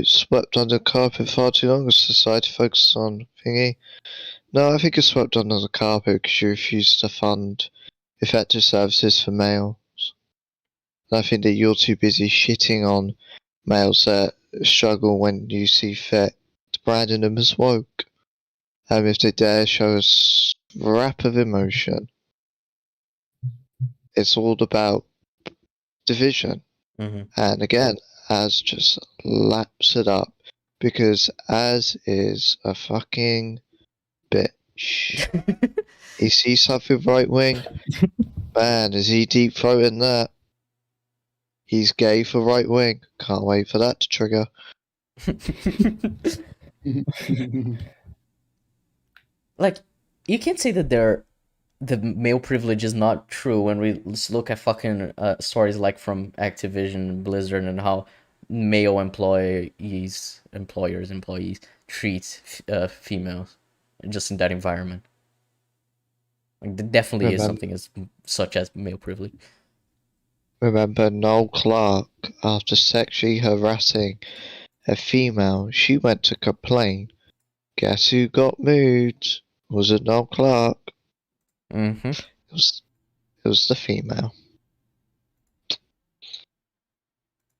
swept under the carpet far too long as society focuses on thingy. No, I think it's swept under the carpet because you refuse to fund effective services for males. And I think that you're too busy shitting on males that struggle when you see fit to branding them as woke. If they dare show a scrap of emotion, it's all about division. And again, Az just laps it up because Az is a fucking bitch. He sees something right wing, man, is he deep throating that? He's gay for right wing. Can't wait for that to trigger. Like, you can't say that the male privilege is not true when we look at fucking stories like from Activision, Blizzard, and how male employees treat females just in that environment. Like, there definitely is something such as male privilege. Remember Noel Clark, after sexually harassing a female, she went to complain. Guess who got moved? Was it Noel Clark? It was the female.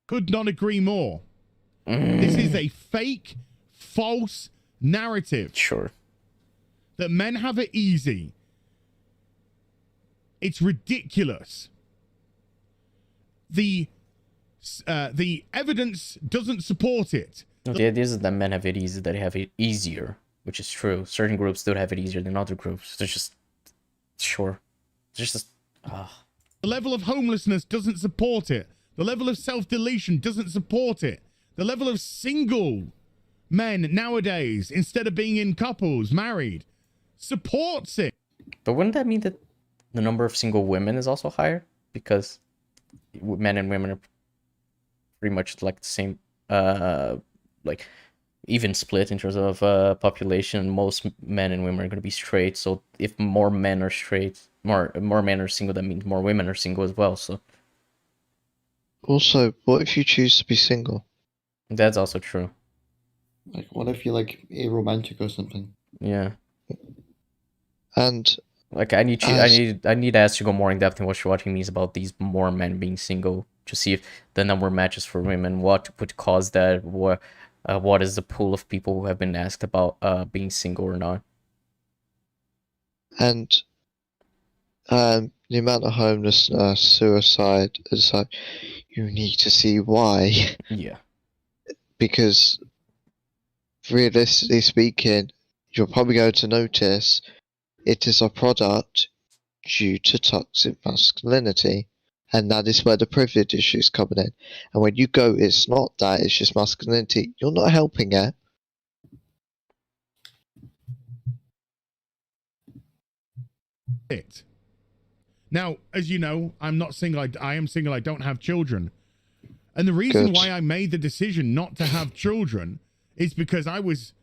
Could not agree more. This is a fake, false narrative. Sure. That men have it easy. It's ridiculous. The evidence doesn't support it. No, the idea is that men have it easy, that they have it easier, which is true. Certain groups do have it easier than other groups. There's just... Sure. There's just... The level of homelessness doesn't support it. The level of self-deletion doesn't support it. The level of single men nowadays, instead of being in couples, married, supports it. But wouldn't that mean that the number of single women is also higher? Because men and women are pretty much like the same, like even split in terms of population. Most men and women are going to be straight. So if more men are straight, more men are single, that means more women are single as well. So also, what if you choose to be single? That's also true. Like, what if you're like aromantic or something? Yeah. And like, I need to ask you go more in depth in what you're watching means about these more men being single to see if the number of matches for women, what would cause that, what is the pool of people who have been asked about being single or not. And the amount of homelessness, suicide, is like, you need to see why. Yeah. Because realistically speaking, you're probably going to notice it is a product due to toxic masculinity. And that is where the privilege issue is coming in. And when you go, it's not that, it's just masculinity, you're not helping it. Now, as you know, I'm not single. I am single. I don't have children. And the reason why I made the decision not to have children is because I was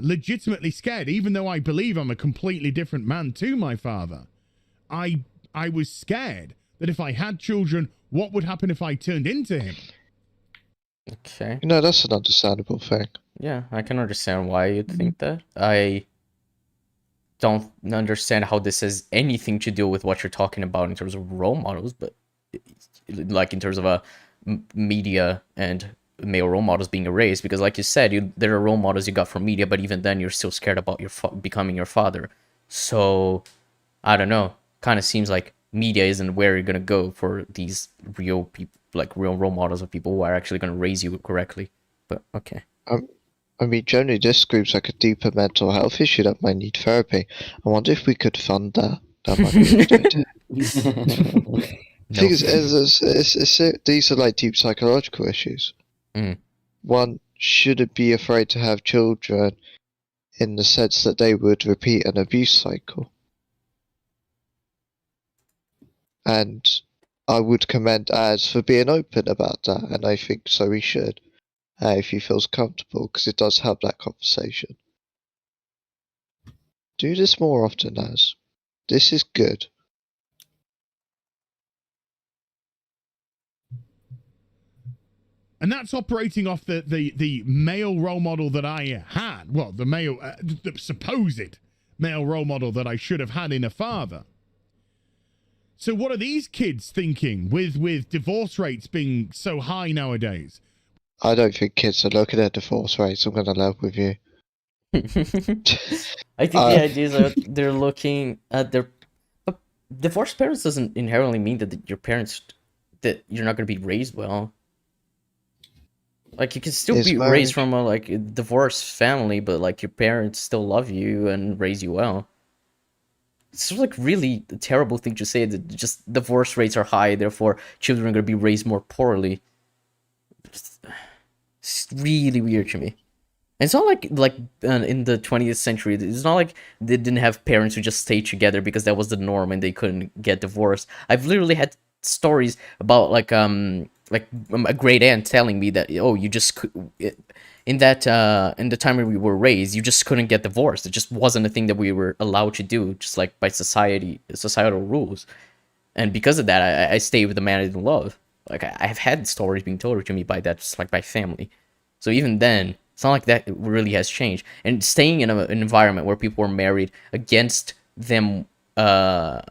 legitimately scared, even though I believe I'm a completely different man to my father. I was scared that if I had children, what would happen if I turned into him? Okay. You know, that's an understandable thing. Yeah, I can understand why you'd think that. I don't understand how this has anything to do with what you're talking about in terms of role models, but like in terms of media and male role models being erased, because like you said, there are role models you got from media, but even then you're still scared about becoming your father. So I don't know, kind of seems like media isn't where you're gonna go for these real like real role models of people who are actually going to raise you correctly. But okay. I mean, generally, this group's like a deeper mental health issue that might need therapy. I wonder if we could fund that. That might be a good idea. No. Thing is, these are like deep psychological issues. Mm. One shouldn't be afraid to have children in the sense that they would repeat an abuse cycle. And I would commend Az for being open about that, and I think so he should, if he feels comfortable, because it does help that conversation. Do this more often, Az. This is good. And that's operating off the male role model that I had. Well, the male, the supposed male role model that I should have had in a father. So what are these kids thinking with divorce rates being so high nowadays? I don't think kids are looking at divorce rates. I'm going to love with you. I think the idea is that they're looking at their divorced parents doesn't inherently mean that your parents that you're not going to be raised well. Like you can still be raised from a like divorced family, but like your parents still love you and raise you well. It's like really a terrible thing to say that just divorce rates are high, therefore children are going to be raised more poorly. It's really weird to me. And it's not like in the 20th century, it's not like they didn't have parents who just stayed together because that was the norm and they couldn't get divorced. I've literally had stories about like a great aunt telling me that you just in the time when we were raised, you just couldn't get divorced. It just wasn't a thing that we were allowed to do, just like by societal rules. And because of that, I stayed with the man I didn't love. Like I've had stories being told to me by that, just like by family. So even then, it's not like that really has changed. And staying in an environment where people are married against them, like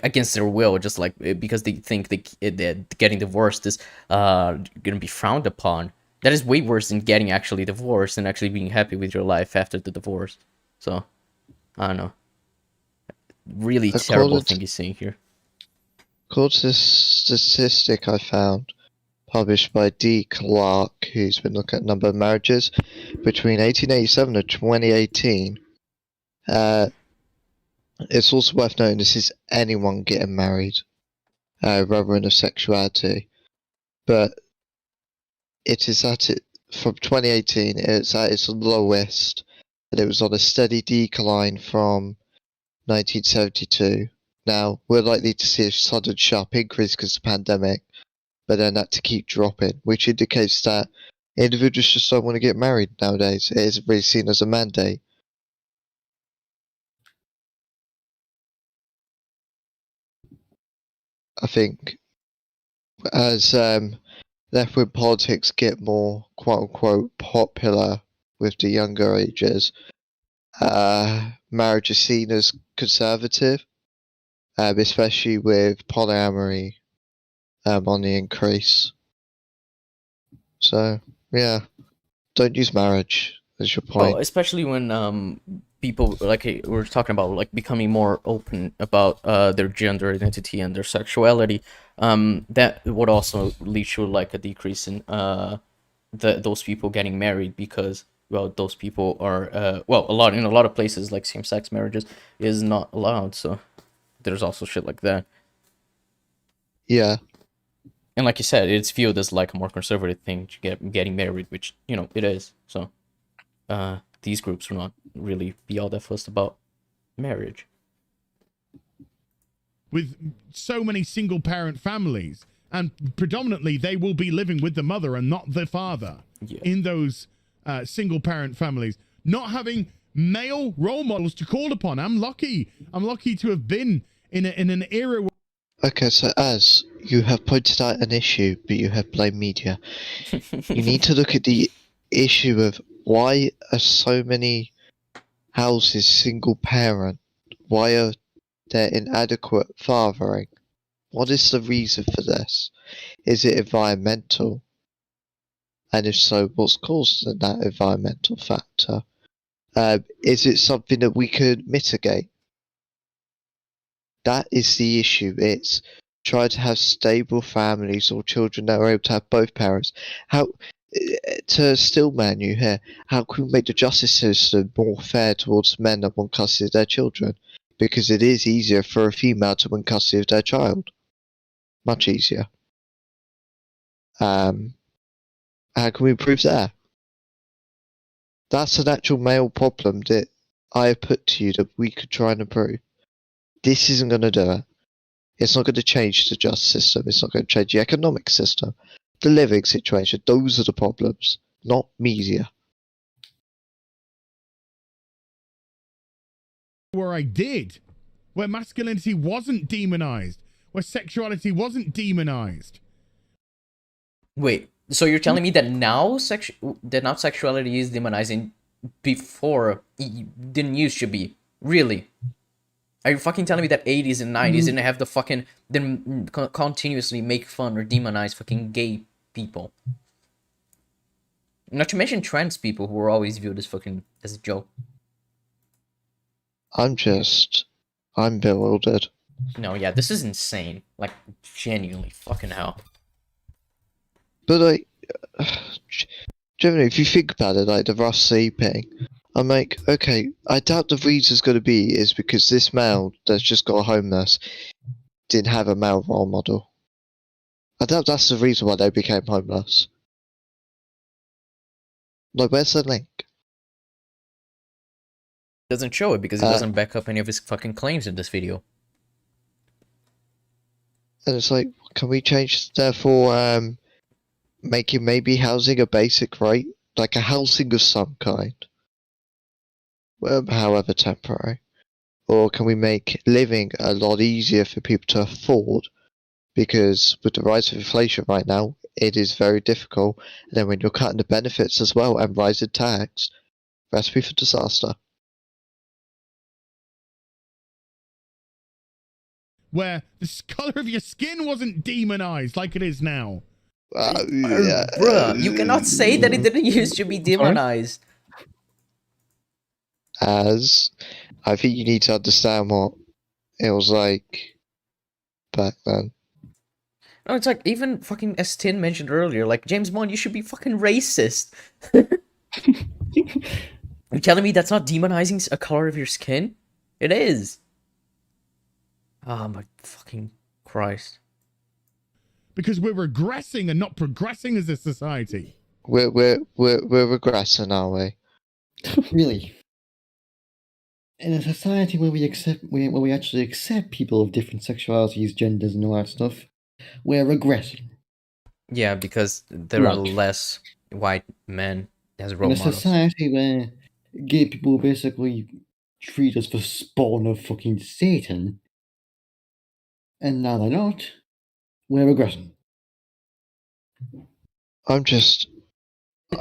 against their will, just like because they think that getting divorced is gonna be frowned upon. That is way worse than getting actually divorced and actually being happy with your life after the divorce. So, I don't know. Really terrible thing he's saying here. According to this statistic I found, published by D. Clark, who's been looking at number of marriages between 1887 and 2018, it's also worth noting this is anyone getting married, rather than a sexuality. But it is from 2018, it's at its lowest, and it was on a steady decline from 1972. Now, we're likely to see a sudden sharp increase because of the pandemic, but then that to keep dropping, which indicates that individuals just don't want to get married nowadays. It isn't really seen as a mandate. I think as left-wing politics get more quote-unquote popular with the younger ages, marriage is seen as conservative, especially with polyamory on the increase. So, yeah, don't use marriage as your point. Well, especially when people like we're talking about like becoming more open about their gender identity and their sexuality, that would also lead to like a decrease in those people getting married because those people are in a lot of places like same-sex marriages is not allowed, so there's also shit like that. Yeah. And like you said, it's viewed as like a more conservative thing to getting married, which it is. So these groups will not really be all that fussed about marriage. With so many single parent families, and predominantly they will be living with the mother and not the father in those single parent families, not having male role models to call upon. I'm lucky to have been in an era where... Okay, so as you have pointed out an issue, but you have blamed media, you need to look at the issue of why are so many houses single parent? Why are there inadequate fathering? What is the reason for this? Is it environmental? And if so, what's causing that environmental factor? Is it something that we could mitigate? That is the issue. It's try to have stable families or children that are able to have both parents. How to still man you here? How can we make the justice system more fair towards men that want custody of their children? Because it is easier for a female to win custody of their child. Much easier. How can we improve that? That's an actual male problem that I have put to you that we could try and improve. This isn't going to do it. It's not going to change the justice system. It's not going to change the economic system. The living situation. Those are the problems, not media. Where I did, where masculinity wasn't demonized, where sexuality wasn't demonized. Wait, so you're telling me that now sexuality is demonizing before it didn't used to be? Really? Are you fucking telling me that 80s and 90s didn't have the fucking didn't continuously make fun or demonize fucking gay people? Not to mention trans people who were always viewed as fucking as a joke. I'm bewildered. No, yeah, this is insane. Like, genuinely, fucking hell. But like, generally, if you think about it, like the rough sleeping, I'm like, okay, I doubt the reason's going to be is because this male that's just got homeless didn't have a male role model. I doubt that's the reason why they became homeless. Like, where's the link? Doesn't show it because he doesn't back up any of his fucking claims in this video. And it's like, can we change, therefore, making maybe housing a basic right? Like a housing of some kind. Well, however temporary. Or can we make living a lot easier for people to afford? Because with the rise of inflation right now, it is very difficult. And then when you're cutting the benefits as well and rising tax, recipe for disaster. Where the color of your skin wasn't demonized like it is now. Bruh, you cannot say that it didn't used to be demonized. As I think you need to understand what it was like back then. No, it's like, even fucking as Tin mentioned earlier, like, James Bond, you should be fucking racist. You're telling me that's not demonizing a color of your skin? It is. Oh my fucking Christ. Because we're regressing and not progressing as a society. We're regressing, are we? Really. In a society where we actually accept people of different sexualities, genders, and all that stuff, we're regressing. Yeah, because there are less white men as role models. In a society where gay people basically treat us for spawn of fucking Satan, and now they're not, we're regressing. I'm just...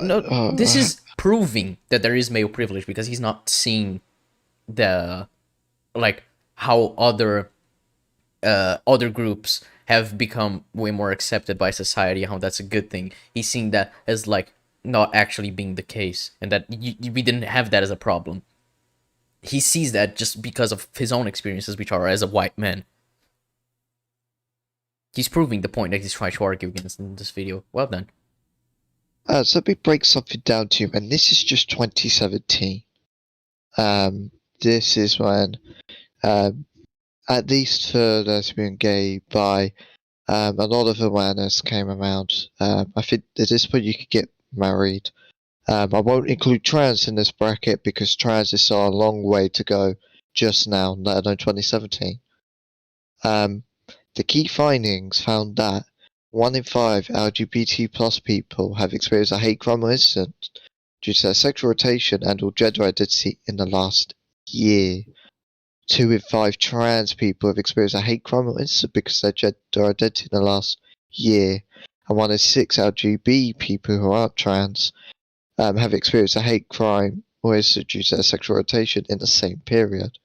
No, this is proving that there is male privilege because he's not seeing the, like, how other groups have become way more accepted by society, how that's a good thing. He's seeing that as, like, not actually being the case, and that we didn't have that as a problem. He sees that just because of his own experiences, which are as a white man. He's proving the point that he's trying to argue against in this video. Well done. So let me break something down to you, and this is just 2017. This is when, at least for lesbian, gay, bi, a lot of awareness came around. I think at this point you could get married. I won't include trans in this bracket because trans is still a long way to go just now, let alone 2017. The key findings found that 1 in 5 LGBT plus people have experienced a hate crime or incident due to their sexual orientation and or gender identity in the last year. 2 in 5 trans people have experienced a hate crime or incident because of their gender identity in the last year. And 1 in 6 LGBT people who aren't trans have experienced a hate crime or incident due to their sexual orientation in the same period.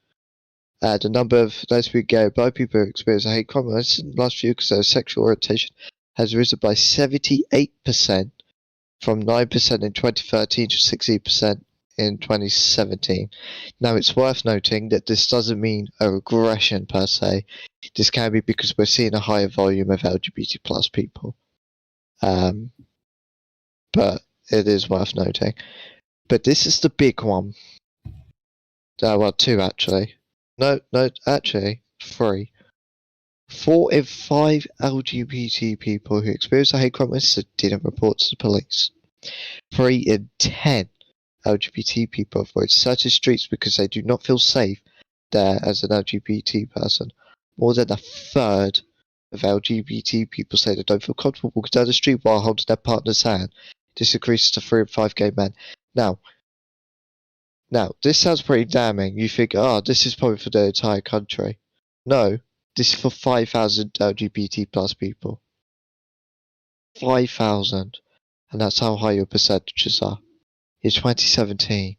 The number of lesbian, gay, and bi people who experience a hate crime or incident in the last year because of their sexual orientation has risen by 78%, from 9% in 2013 to 16% in 2017. Now, it's worth noting that this doesn't mean a regression per se. This can be because we're seeing a higher volume of LGBT plus people. But it is worth noting. But this is the big one. Well, two actually. No, actually, three. 4 in 5 LGBT people who experienced a hate crime didn't report to the police. 3 in 10 LGBT people avoid certain streets because they do not feel safe there as an LGBT person. More than a third of LGBT people say they don't feel comfortable walking down the street while holding their partner's hand. This increases to 3 in 5 gay men. Now, this sounds pretty damning. You think, this is probably for the entire country. No, this is for 5,000 LGBT plus people. 5,000. And that's how high your percentages are. In 2017.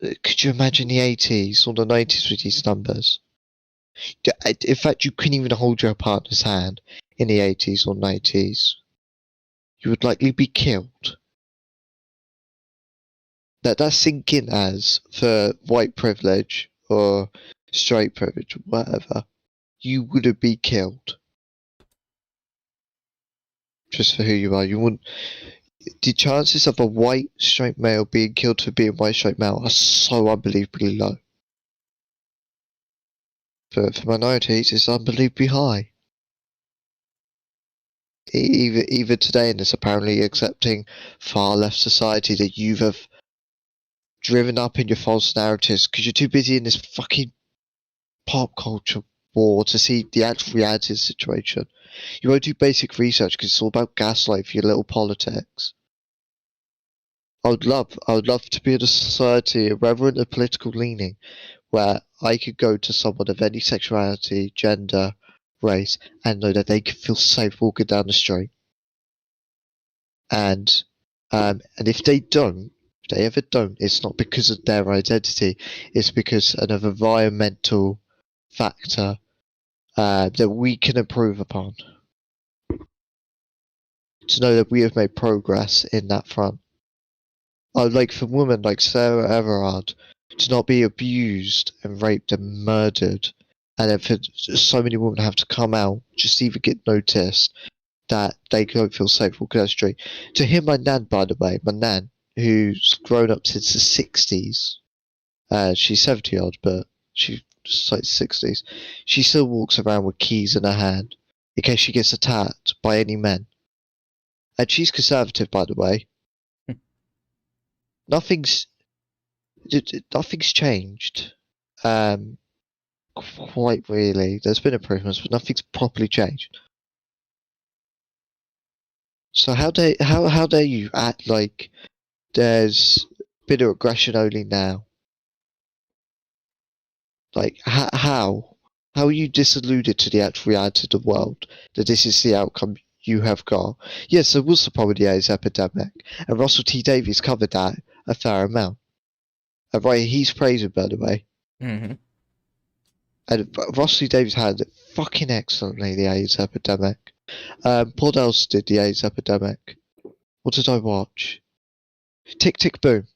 Could you imagine the 80s or the 90s with these numbers? In fact, you couldn't even hold your partner's hand in the 80s or 90s. You would likely be killed. That's sink in as for white privilege or straight privilege or whatever. You wouldn't be killed. Just for who you are. You wouldn't. The chances of a white straight male being killed for being white straight male are so unbelievably low. For minorities, it's unbelievably high. Even today in this apparently accepting far left society that you have driven up in your false narratives because you're too busy in this fucking pop culture war to see the actual reality of the situation. You won't do basic research because it's all about gaslight for your little politics. I would love to be in a society, rather than a political leaning, where I could go to someone of any sexuality, gender, race, and know that they can feel safe walking down the street. And if they ever don't, it's not because of their identity. It's because of an environmental factor that we can improve upon. To know that we have made progress in that front. Like for women like Sarah Everard to not be abused and raped and murdered, and then for so many women have to come out just to even get noticed that they don't feel safe walking down the street. To hear my nan, by the way, who's grown up since the 60s, she's 70 odd, but she's like 60s. She still walks around with keys in her hand in case she gets attacked by any men. And she's conservative, by the way. Nothing's changed. Quite really. There's been improvements, but nothing's properly changed. So how dare you act like there's bit of aggression only now? Like how are you disillusioned to the actual reality of the world that this is the outcome you have got? Yes, there was the problem with the AIDS epidemic, and Russell T Davies covered that a fair amount. Right, he's praised, by the way. Mm-hmm. And Russell T Davies handled it fucking excellently, the AIDS epidemic. What else did the AIDS epidemic? What did I watch? Tick Tick Boom.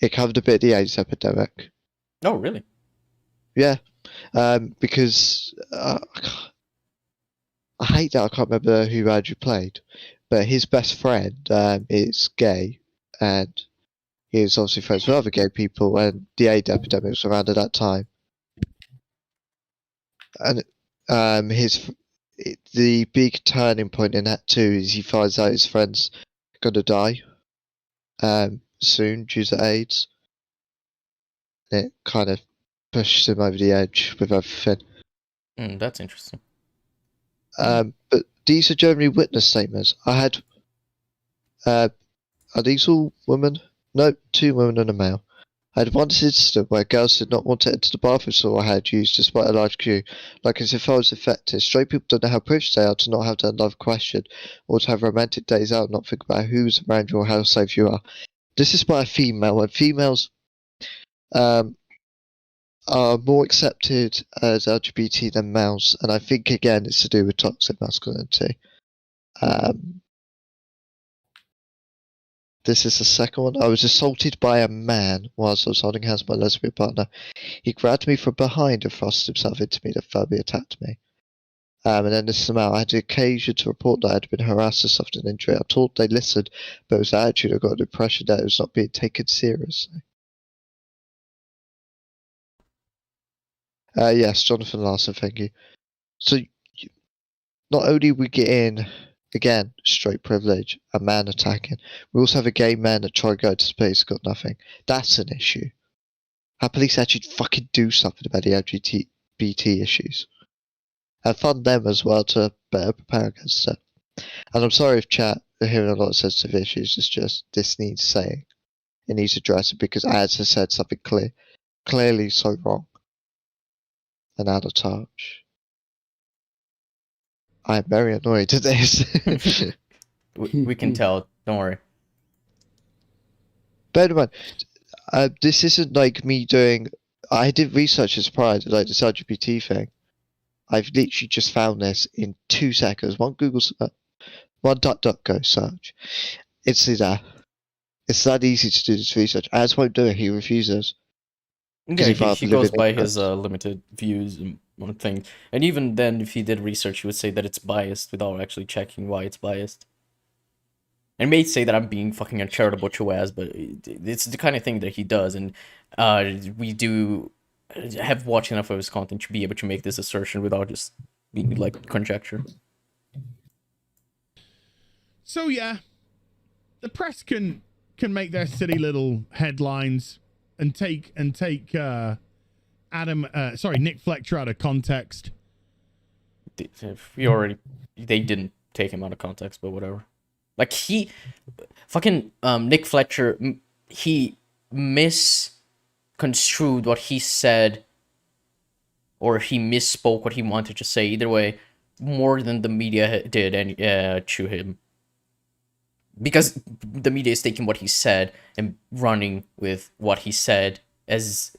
It covered a bit of the AIDS epidemic. Oh, really? Yeah. Because I hate that I can't remember who Andrew played, but his best friend is gay, and he was obviously friends with other gay people, and the AIDS epidemic was around at that time. And the big turning point in that too is he finds out his friend's gonna die soon due to AIDS. And it kind of pushes him over the edge with everything. That's interesting. But these are generally witness statements. I had are these all women? No, 2 women and a male. I had one incident where girls did not want to enter the bathroom stall I had used despite a large queue, like as if I was affected. Straight people don't know how privileged they are to not have their love questioned, or to have romantic days out and not think about who's around you or how safe you are. This is by a female, and females are more accepted as LGBT than males, and I think again it's to do with toxic masculinity. This is the second one. I was assaulted by a man whilst I was holding hands with my lesbian partner. He grabbed me from behind and thrust himself into me. The phobia attacked me. And then this is I had the occasion to report that I had been harassed or suffered an injury. I thought they listened, but it was the attitude I got an impression that it was not being taken seriously. Yes, Jonathan Larson, thank you. So, not only we get in, again, straight privilege, a man attacking, we also have a gay man that tried to go to space, got nothing. That's an issue. How police actually fucking do something about the LGBT issues. And fund them as well to better prepare against it. And I'm sorry if chat are hearing a lot of sensitive issues, it's just, this needs saying. It needs addressing because ads has said something clearly so wrong. And out of touch. I'm very annoyed at this. We can tell. Don't worry. Bear in mind, this isn't like me doing. I did research as prior to like this LGBT thing. I've literally just found this in 2 seconds. One DuckDuckGo search. It's there. It's that easy to do this research. As won't do it. He refuses. Yeah, he goes by his limited views on things. And even then, if he did research, he would say that it's biased without actually checking why it's biased. And may say that I'm being fucking uncharitable to ass, but it's the kind of thing that he does. And we do have watched enough of his content to be able to make this assertion without just being like conjecture. So yeah, the press can make their silly little headlines and take Nick Fletcher out of context. They didn't take him out of context, but whatever. Like Nick Fletcher, he misconstrued what he said, or he misspoke what he wanted to say. Either way, more than the media did, and to him, because the media is taking what he said and running with what he said as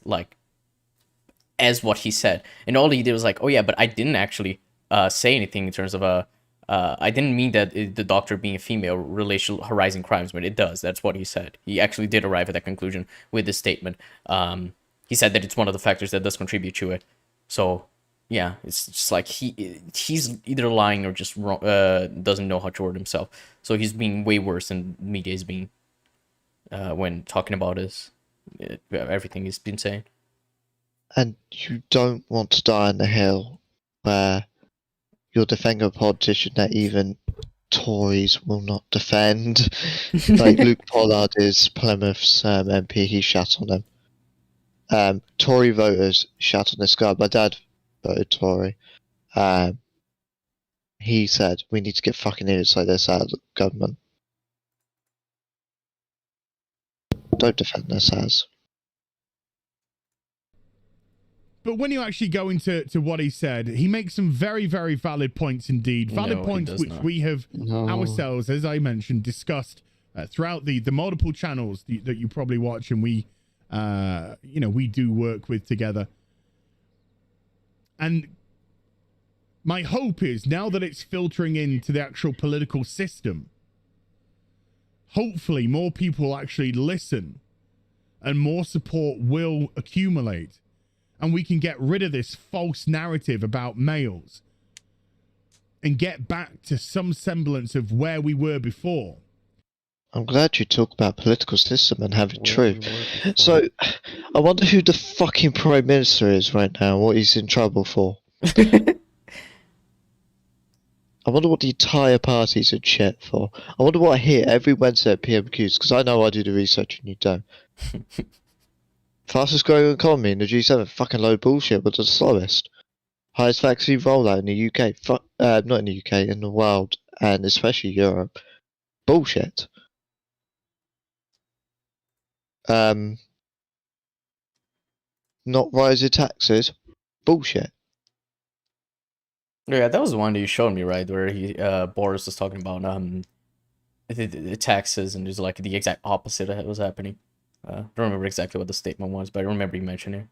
what he said, and all he did was like, oh yeah, but I didn't actually say anything in terms of I didn't mean that the doctor being a female relates to horizon crimes, but it does. That's what he said. He actually did arrive at that conclusion with this statement. He said that it's one of the factors that does contribute to it. So, yeah, it's just like he's either lying or just wrong, doesn't know how to word himself. So he's being way worse than media is being when talking about everything he's been saying. And you don't want to die on the hill where you're defending a politician that even Tories will not defend. Like Luke Pollard is Plymouth's MP, he shat on him. Tory voters shat on this guy. My dad voted Tory. He said, we need to get fucking idiots like this out of the government. Don't defend this as. But when you actually go into what he said, he makes some very, very valid points indeed. Valid points which we have ourselves, as I mentioned, discussed throughout the multiple channels that you probably watch, and we do work with together. And my hope is, now that it's filtering into the actual political system, hopefully more people actually listen and more support will accumulate. And we can get rid of this false narrative about males and get back to some semblance of where we were before. I'm glad you talk about political system and have it true. So, I wonder who the fucking Prime Minister is right now, what he's in trouble for. I wonder what the entire party's in shit for. I wonder what I hear every Wednesday at PMQs, because I know I do the research and you don't. Fastest growing economy in the G7, fucking low bullshit, but the slowest. Highest vaccine rollout in the UK, not in the UK, in the world, and especially Europe. Bullshit. Not rising taxes. Bullshit. Yeah, that was the one that you showed me, right? Where Boris was talking about the taxes, and there's like the exact opposite of what was happening. I don't remember exactly what the statement was, but I remember you mentioning it.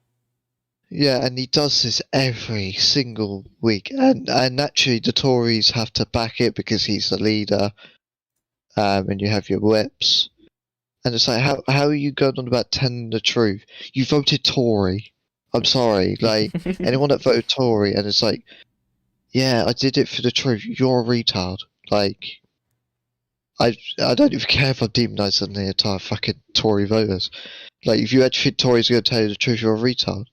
Yeah, and he does this every single week, and naturally the Tories have to back it because he's the leader, and you have your whips. And it's like, how are you going on about telling the truth? You voted Tory. I'm sorry. Like, anyone that voted Tory, and it's like, yeah, I did it for the truth. You're a retard. Like, I don't even care if I'm demonising the entire fucking Tory voters. Like, if you actually think Tories are going to tell you the truth, you're a retard.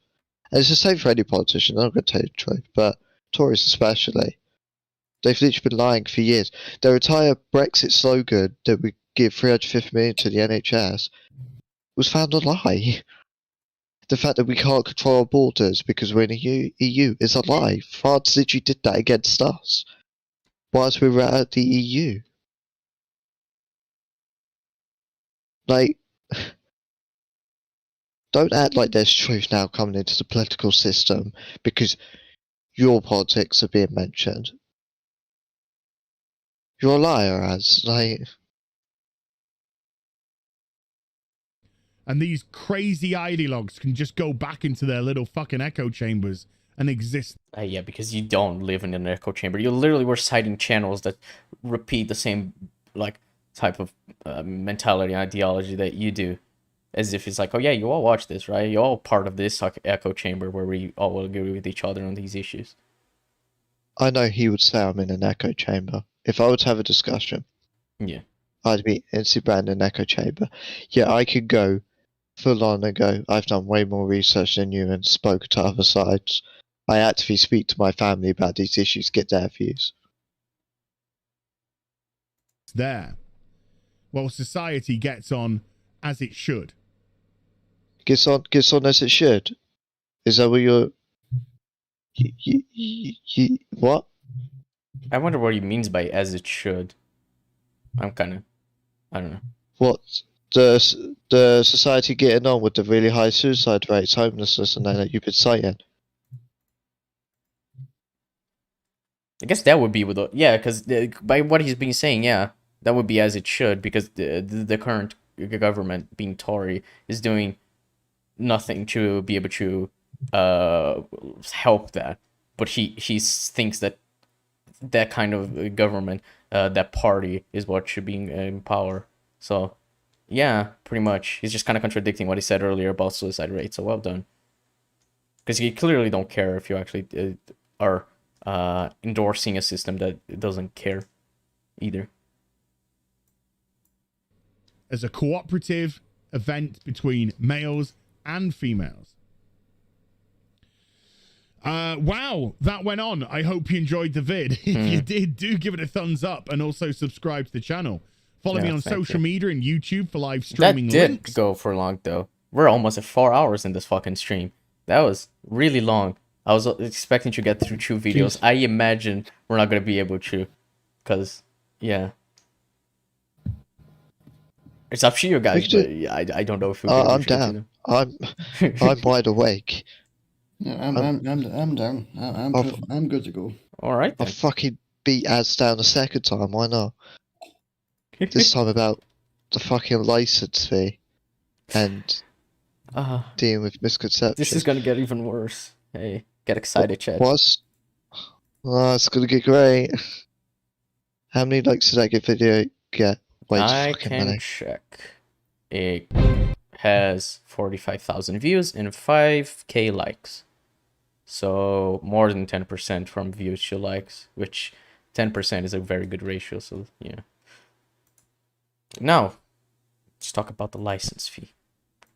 And it's the same for any politician. They're not going to tell you the truth, but Tories especially. They've literally been lying for years. Their entire Brexit slogan that we give 350 million to the NHS was found a lie. The fact that we can't control our borders because we're in the EU is a lie. France literally did that against us whilst we were at the EU. Like, don't act like there's truth now coming into the political system because your politics are being mentioned. You're a liar, as like. And these crazy ideologues can just go back into their little fucking echo chambers and exist. Yeah, because you don't live in an echo chamber. You literally were citing channels that repeat the same like type of mentality, ideology that you do, as if it's like, oh yeah, you all watch this, right? You're all part of this like echo chamber where we all agree with each other on these issues. I know he would say I'm in an echo chamber. If I were to have a discussion, Yeah, I'd be instantly banned in an echo chamber. Yeah, I could go full on and go, I've done way more research than you and spoke to other sides. I actively speak to my family about these issues, get their views. There. Well, society gets on as it should. Gets on as it should. Is that what you're... what? I wonder what he means by "as it should." I'm kind of, I don't know. What? The society getting on with the really high suicide rates, homelessness, and that you've been citing. I guess that would be with yeah, because by what he's been saying, yeah, that would be as it should, because the current government, being Tory, is doing nothing to be able to help that. But he thinks that that kind of government, that party, is what should be in power. So yeah, pretty much, he's just kind of contradicting what he said earlier about suicide rates. So well done, because you clearly don't care if you actually are endorsing a system that doesn't care either. As a cooperative event between males and females. Wow, that went on. I hope you enjoyed the vid. If you did, do give it a thumbs up and also subscribe to the channel. Follow me on social media and YouTube for live streaming That did links. go for long though. We're almost at 4 hours in this fucking stream. That was really long. I was expecting to get through 2 videos. I imagine we're not gonna be able to, cause yeah, it's up to you guys. But I don't know if we'll I'm down. I'm wide awake. Yeah, I'm down. I'm good to go. All right. I'll fucking beat Az down a second time. Why not? This time about the fucking license fee and dealing with misconceptions. This is gonna get even worse. Hey, get excited, chat. What? Oh, it's gonna get great. How many likes did that video get? Wait, I can check. It has 45,000 views and 5k likes. So more than 10% from views to likes, which 10% is a very good ratio. So yeah. Now, let's talk about the license fee.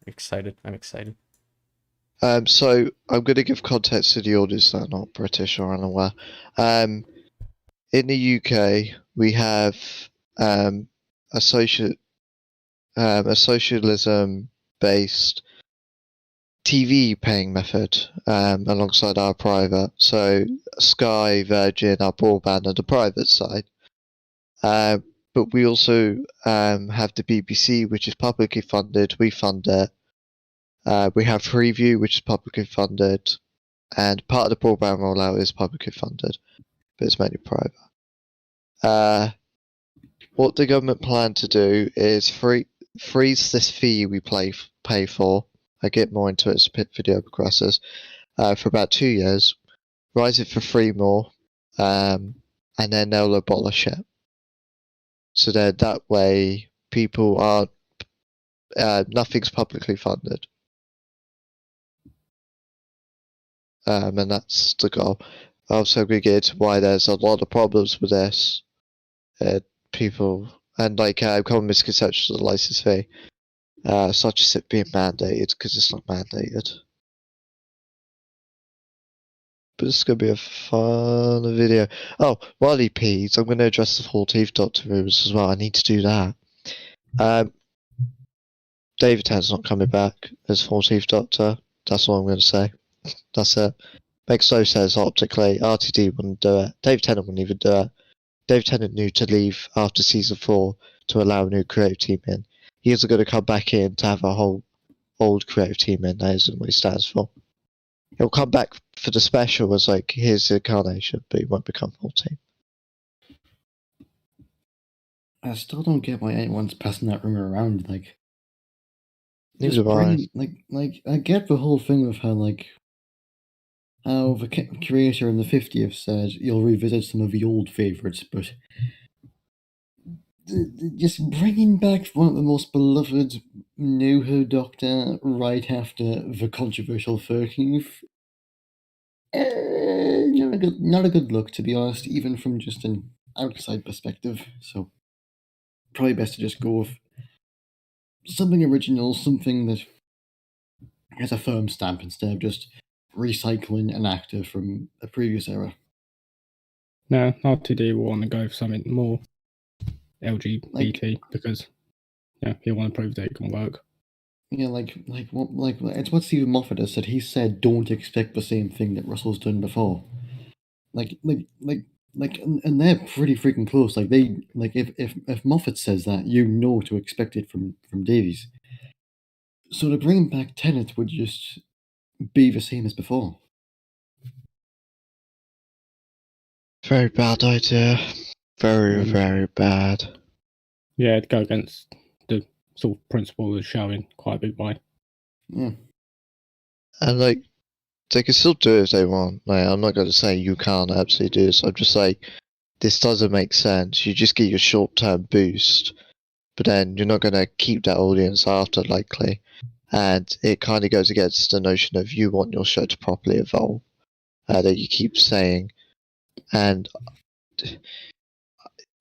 Excited? I'm excited. So I'm going to give context to the audience that are not British or unaware. In the UK, we have a socialism-based TV paying method alongside our private. So Sky, Virgin, our broadband are the private side. But we also have the BBC, which is publicly funded. We fund it. We have Freeview, which is publicly funded. And part of the broadband rollout is publicly funded, but it's mainly private. What the government plan to do is freeze this fee we pay for. I get more into it as the video progresses. For about 2 years, rise it for 3 more, and then they'll abolish it. So that way people aren't nothing's publicly funded. And that's the goal. Also, we get to why there's a lot of problems with this. People, and like common misconceptions of the license fee, such as it being mandated, because it's not mandated. But it's going to be a fun video. Oh, while he pees, I'm going to address the 14th Doctor rumors as well. I need to do that. David Tennant's not coming back as 14th Doctor. That's all I'm going to say. That's it. Makes no sense optically. RTD wouldn't do it. David Tennant wouldn't even do it. David Tennant knew to leave after season 4 to allow a new creative team in. He isn't going to come back in to have a whole old creative team in. That isn't what he stands for. He'll come back for the special as like his incarnation, but he won't become full team. I still don't get why anyone's passing that rumor around. Like, Neither do I. like I get the whole thing with how the creator in the 50th said you'll revisit some of the old favorites, but just bringing back one of the most beloved New Who Doctor right after the controversial 13th. Not a good look, to be honest, even from just an outside perspective. So probably best to just go with something original, something that has a firm stamp instead of just recycling an actor from a previous era. No, RTD will want to go for something more LGBT because he'll want to prove that it can work. Yeah, it's what Stephen Moffat has said. He said, "Don't expect the same thing that Russell's done before." And they're pretty freaking close. Like if Moffat says that, you know to expect it from Davies. So to bring back Tennant would just be the same as before. Very bad idea. Very bad. Yeah, it'd go against the sort of principle of the show in quite a big way. Yeah. And like, they can still do it if they want. Like, I'm not going to say you can't absolutely do this. I'm just like, this doesn't make sense. You just get your short-term boost, but then you're not going to keep that audience after, likely. And it kind of goes against the notion of you want your show to properly evolve, that you keep saying. And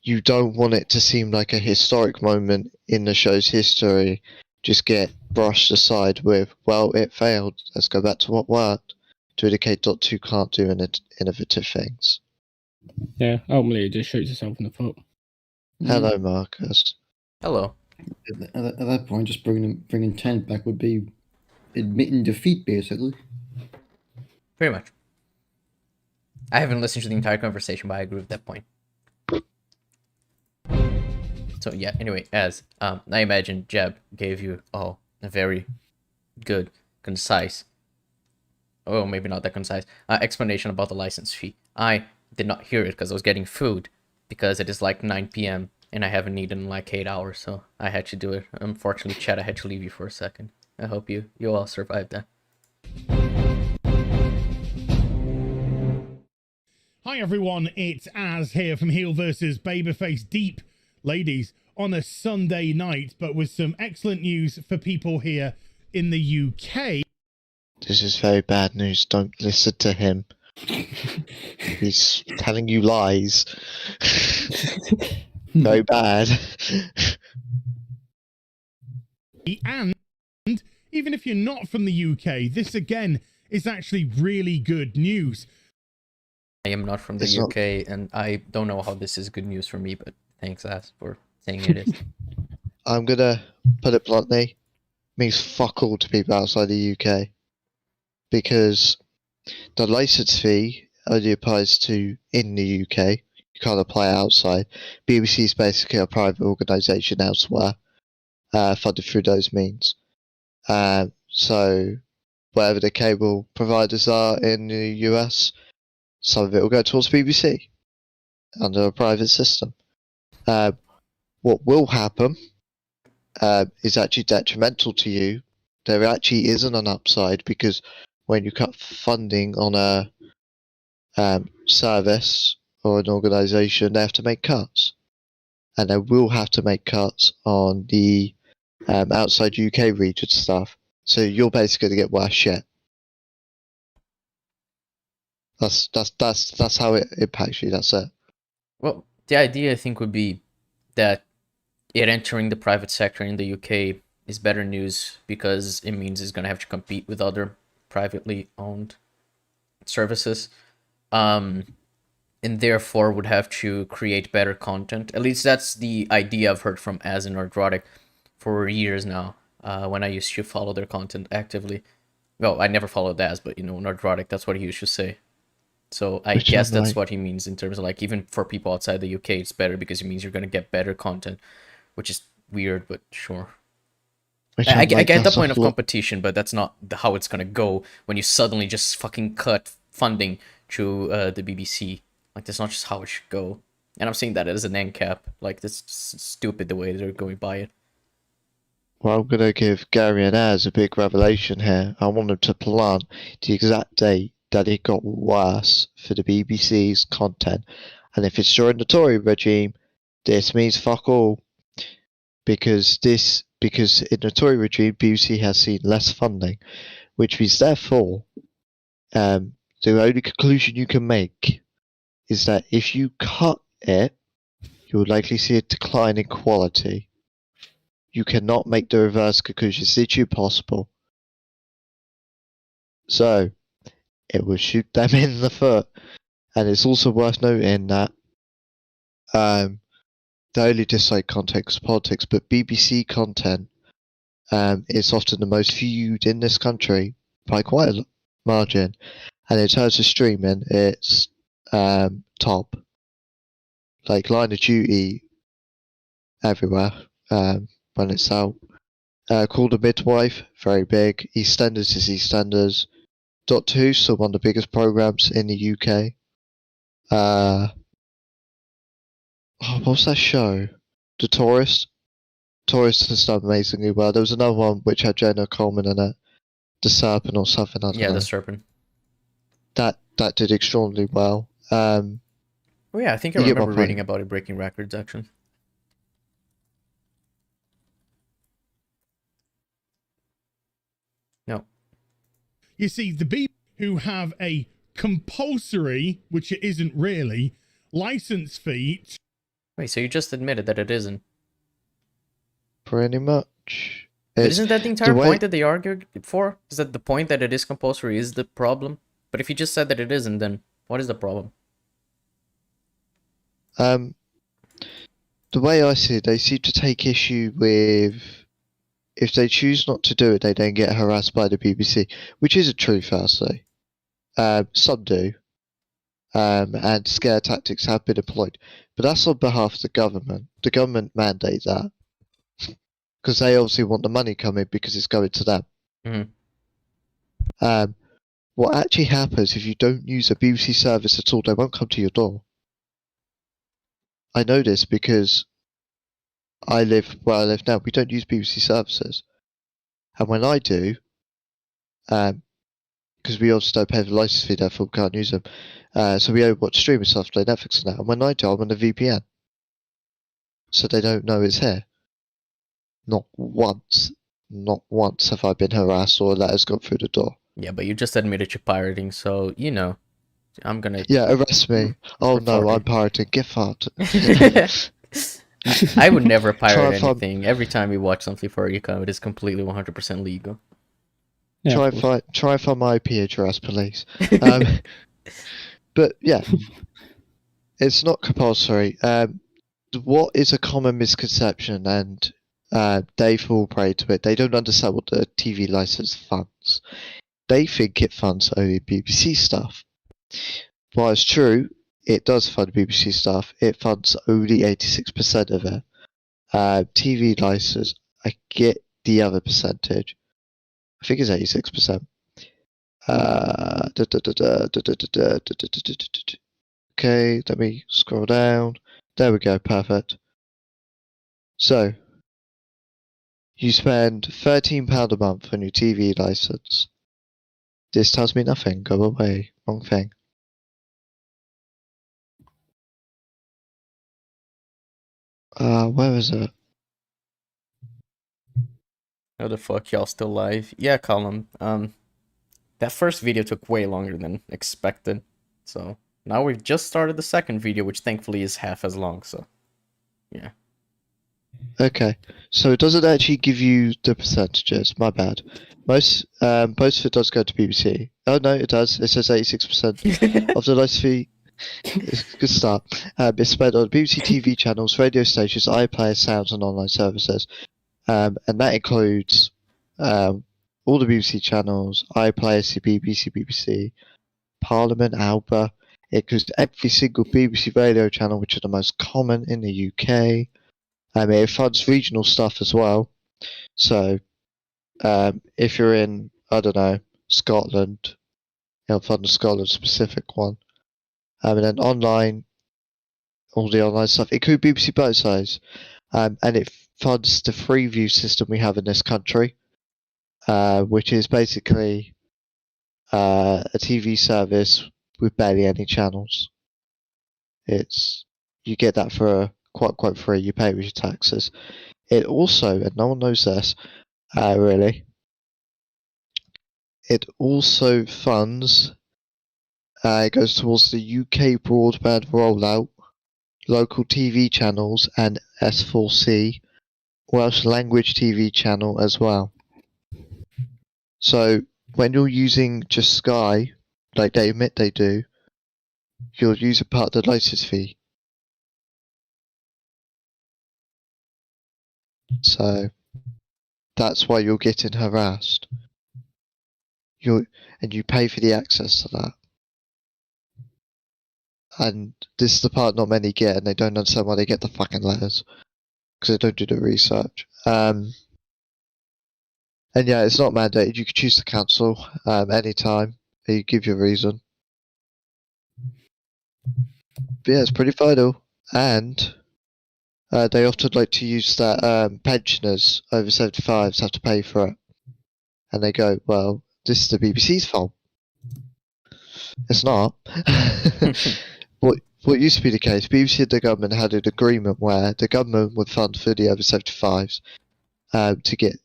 you don't want it to seem like a historic moment in the show's history just get brushed aside with, well, it failed, let's go back to what worked, to indicate Doctor Who can't do innovative things. Yeah, ultimately it just shoots itself in the foot. Hello, Marcus. Hello. At that point, just bringing Tennant back would be admitting defeat, basically. Pretty much. I haven't listened to the entire conversation, but I agree with that point. So yeah, anyway, as I imagine Jeb gave you a very good, concise, maybe not that concise, explanation about the license fee. I did not hear it because I was getting food, because it is like 9 p.m. and I haven't eaten in like 8 hours, so I had to do it. Unfortunately, Chad, I had to leave you for a second. I hope you all survived that. Hi everyone, it's Az here from Heel vs. Babyface Deep, ladies, on a Sunday night, but with some excellent news for people here in the UK. This is very bad news. Don't listen to him. He's telling you lies. Very bad. And even if you're not from the UK, this again is actually really good news. I am not from the UK, and I don't know how this is good news for me, but thanks, Az, for saying it is. I'm gonna put it bluntly. Means fuck all to people outside the UK. Because the license fee only applies to in the UK. You can't apply it outside. BBC is basically a private organisation elsewhere, funded through those means. So whatever the cable providers are in the US, some of it will go towards BBC under a private system. What will happen is actually detrimental to you. There actually isn't an upside, because when you cut funding on a service or an organisation, they have to make cuts. And they will have to make cuts on the outside UK region stuff. So you're basically gonna get worse shit. That's how it impacts you. That's it. Well, the idea I think would be that it entering the private sector in the UK is better news because it means it's gonna have to compete with other privately owned services, and therefore would have to create better content. At least that's the idea I've heard from Az and Nerdrotic for years now. When I used to follow their content actively. Well, I never followed Az, but Nerdrotic, that's what he used to say. So I Which guess I'm that's like- what he means in terms of like even for people outside the UK, it's better because it means you're gonna get better content, which is weird, but sure. Which I I'm like, get the that's a point of flaw. competition, but that's not how it's gonna go when you suddenly just fucking cut funding to the BBC. Like that's not just how it should go. And I'm saying that as an end cap. Like that's just stupid the way they're going by it. Well, I'm gonna give Gary and Az a big revelation here. I want them to plant the exact date that it got worse for the BBC's content, and if it's during the Tory regime, this means fuck all. Because in the Tory regime, BBC has seen less funding, which means therefore, the only conclusion you can make is that if you cut it, you will likely see a decline in quality. You cannot make the reverse conclusion. It's literally impossible. So, it will shoot them in the foot. And it's also worth noting that they only dislike context politics, but BBC content is often the most viewed in this country by quite a margin. And in terms of streaming, it's top. Like Line of Duty everywhere when it's out. Called a Midwife, very big. EastEnders is EastEnders. Doctor Who, still one of the biggest programs in the UK. What was that show? The Tourist. Tourist has done amazingly well. There was another one which had Jenna Coleman in it. The Serpent or something, I don't Yeah, know. the Serpent. That did extraordinarily well. Oh yeah, I think I You get my remember reading point. about it breaking records actually. No. You see, the people who have a compulsory, which it isn't really, license fee. Wait, so you just admitted that it isn't. Pretty much. But It's isn't that the entire the way, point that they argued for? Is that the point that it is compulsory is the problem? But if you just said that it isn't, then what is the problem? the way I see it, they seem to take issue with if they choose not to do it, they then get harassed by the BBC, which isn't true, firstly. Some do, and scare tactics have been employed, but that's on behalf of the government. The government mandate that because they obviously want the money coming because it's going to them. Mhm. What actually happens if you don't use a BBC service at all? They won't come to your door. I know this because I live where I live now. We don't use BBC services, and when I do, because we also don't pay the license fee, therefore we can't use them. So we only watch streaming stuff like Netflix and that. And when I do, I'm on a VPN, so they don't know it's here. Not once have I been harassed or that has gone through the door. Yeah, but you just admitted to pirating, so I'm gonna. Yeah, arrest me. Oh no, Report I'm it. pirating. Get fucked. I would never Try pirate and find- anything. Every time we watch something for ECUM, it is completely 100% legal. Yeah, Try of and course. find my IP address, police. But yeah, it's not compulsory. What is a common misconception, and they fall prey to it. They don't understand what the TV license funds. They think it funds only BBC stuff. While it's true, it does fund BBC stuff. It funds only 86% of it. TV license, I get the other percentage. I think it's 86%. Okay, let me scroll down. There we go, perfect. So, you spend £13 a month on your TV license. This tells me nothing. Go away. Wrong thing. Where is it? How the fuck y'all still live? Yeah, Colin. That first video took way longer than expected. So now we've just started the second video, which thankfully is half as long. So yeah. Okay, so it doesn't actually give you the percentages. My bad. Most of it does go to BBC. Oh no, it does. It says 86% of the license fee. It's a good start. It's spent on BBC TV channels, radio stations, iPlayer, sounds, and online services. And that includes all the BBC channels, iPlayer, BBC, Parliament, Alba. It includes every single BBC radio channel, which are the most common in the UK. It funds regional stuff as well. So if you're in, I don't know, Scotland, it'll fund the Scotland specific one. And then online, all the online stuff. It could be BBC Bite-Size. And it funds the Freeview system we have in this country, which is basically a TV service with barely any channels. You get that for quite free. You pay with your taxes. It also, and no one knows this, really. It also funds. It goes towards the UK broadband rollout, local TV channels, and S4C, Welsh language TV channel as well. So when you're using just Sky, like they admit they do, you'll use a part of the license fee. So that's why you're getting harassed. And you pay for the access to that. And this is the part not many get, and they don't understand why they get the fucking letters. Because they don't do the research. And yeah, it's not mandated. You can choose to cancel anytime. You give your reason. But yeah, it's pretty vital. And they often like to use that pensioners over 75s have to pay for it. And they go, well, this is the BBC's fault. It's not. What used to be the case, BBC and the government had an agreement where the government would fund for the over 75s to get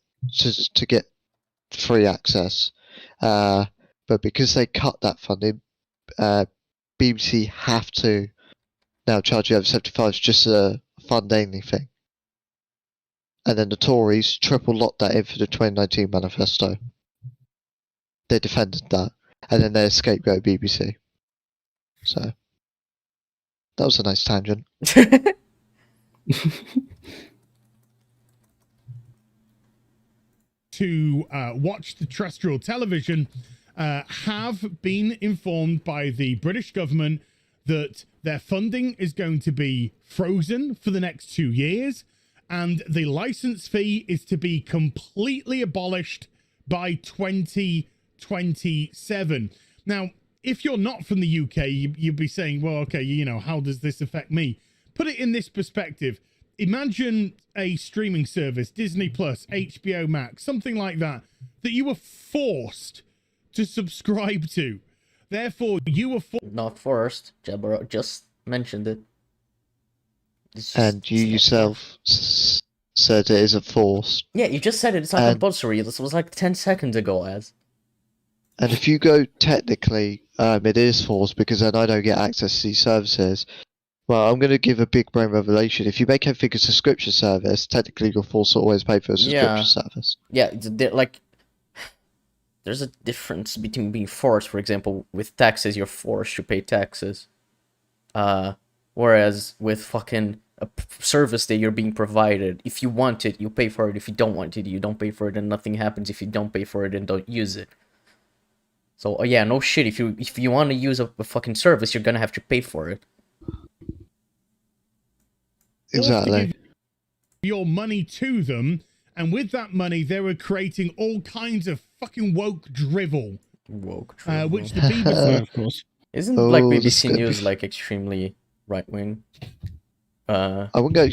free access. But because they cut that funding, BBC have to now charge you over 75s just a fund only thing. And then the Tories triple locked that in for the 2019 manifesto. They defended that, and then they scapegoat BBC. So that was a nice tangent. To watch the terrestrial television have been informed by the British government that their funding is going to be frozen for the next 2 years, and the license fee is to be completely abolished by 2027. Now, if you're not from the UK, you'd be saying, well, okay, you know, how does this affect me? Put it in this perspective. Imagine a streaming service, Disney Plus, HBO Max, something like that you were forced to subscribe to. Therefore, you were Not forced. Jabber just mentioned it. And you yourself said it isn't forced. Yeah, you just said it. It's not compulsory. This was like 10 seconds ago, Az. And if you go technically, it is forced because then I don't get access to these services. Well, I'm going to give a big brain revelation. If you make everything a subscription service, technically you're forced to always pay for a subscription service. Yeah, there's a difference between being forced. For example, with taxes, you're forced to pay taxes. Whereas with fucking a service that you're being provided, if you want it, you pay for it. If you don't want it, you don't pay for it, and nothing happens if you don't pay for it and don't use it. So yeah, no shit. If you want to use a fucking service, you're gonna have to pay for it. Exactly. Your money to them, and with that money, they were creating all kinds of fucking woke drivel. Which the BBC, of course. Isn't like BBC News like extremely right wing? I wouldn't go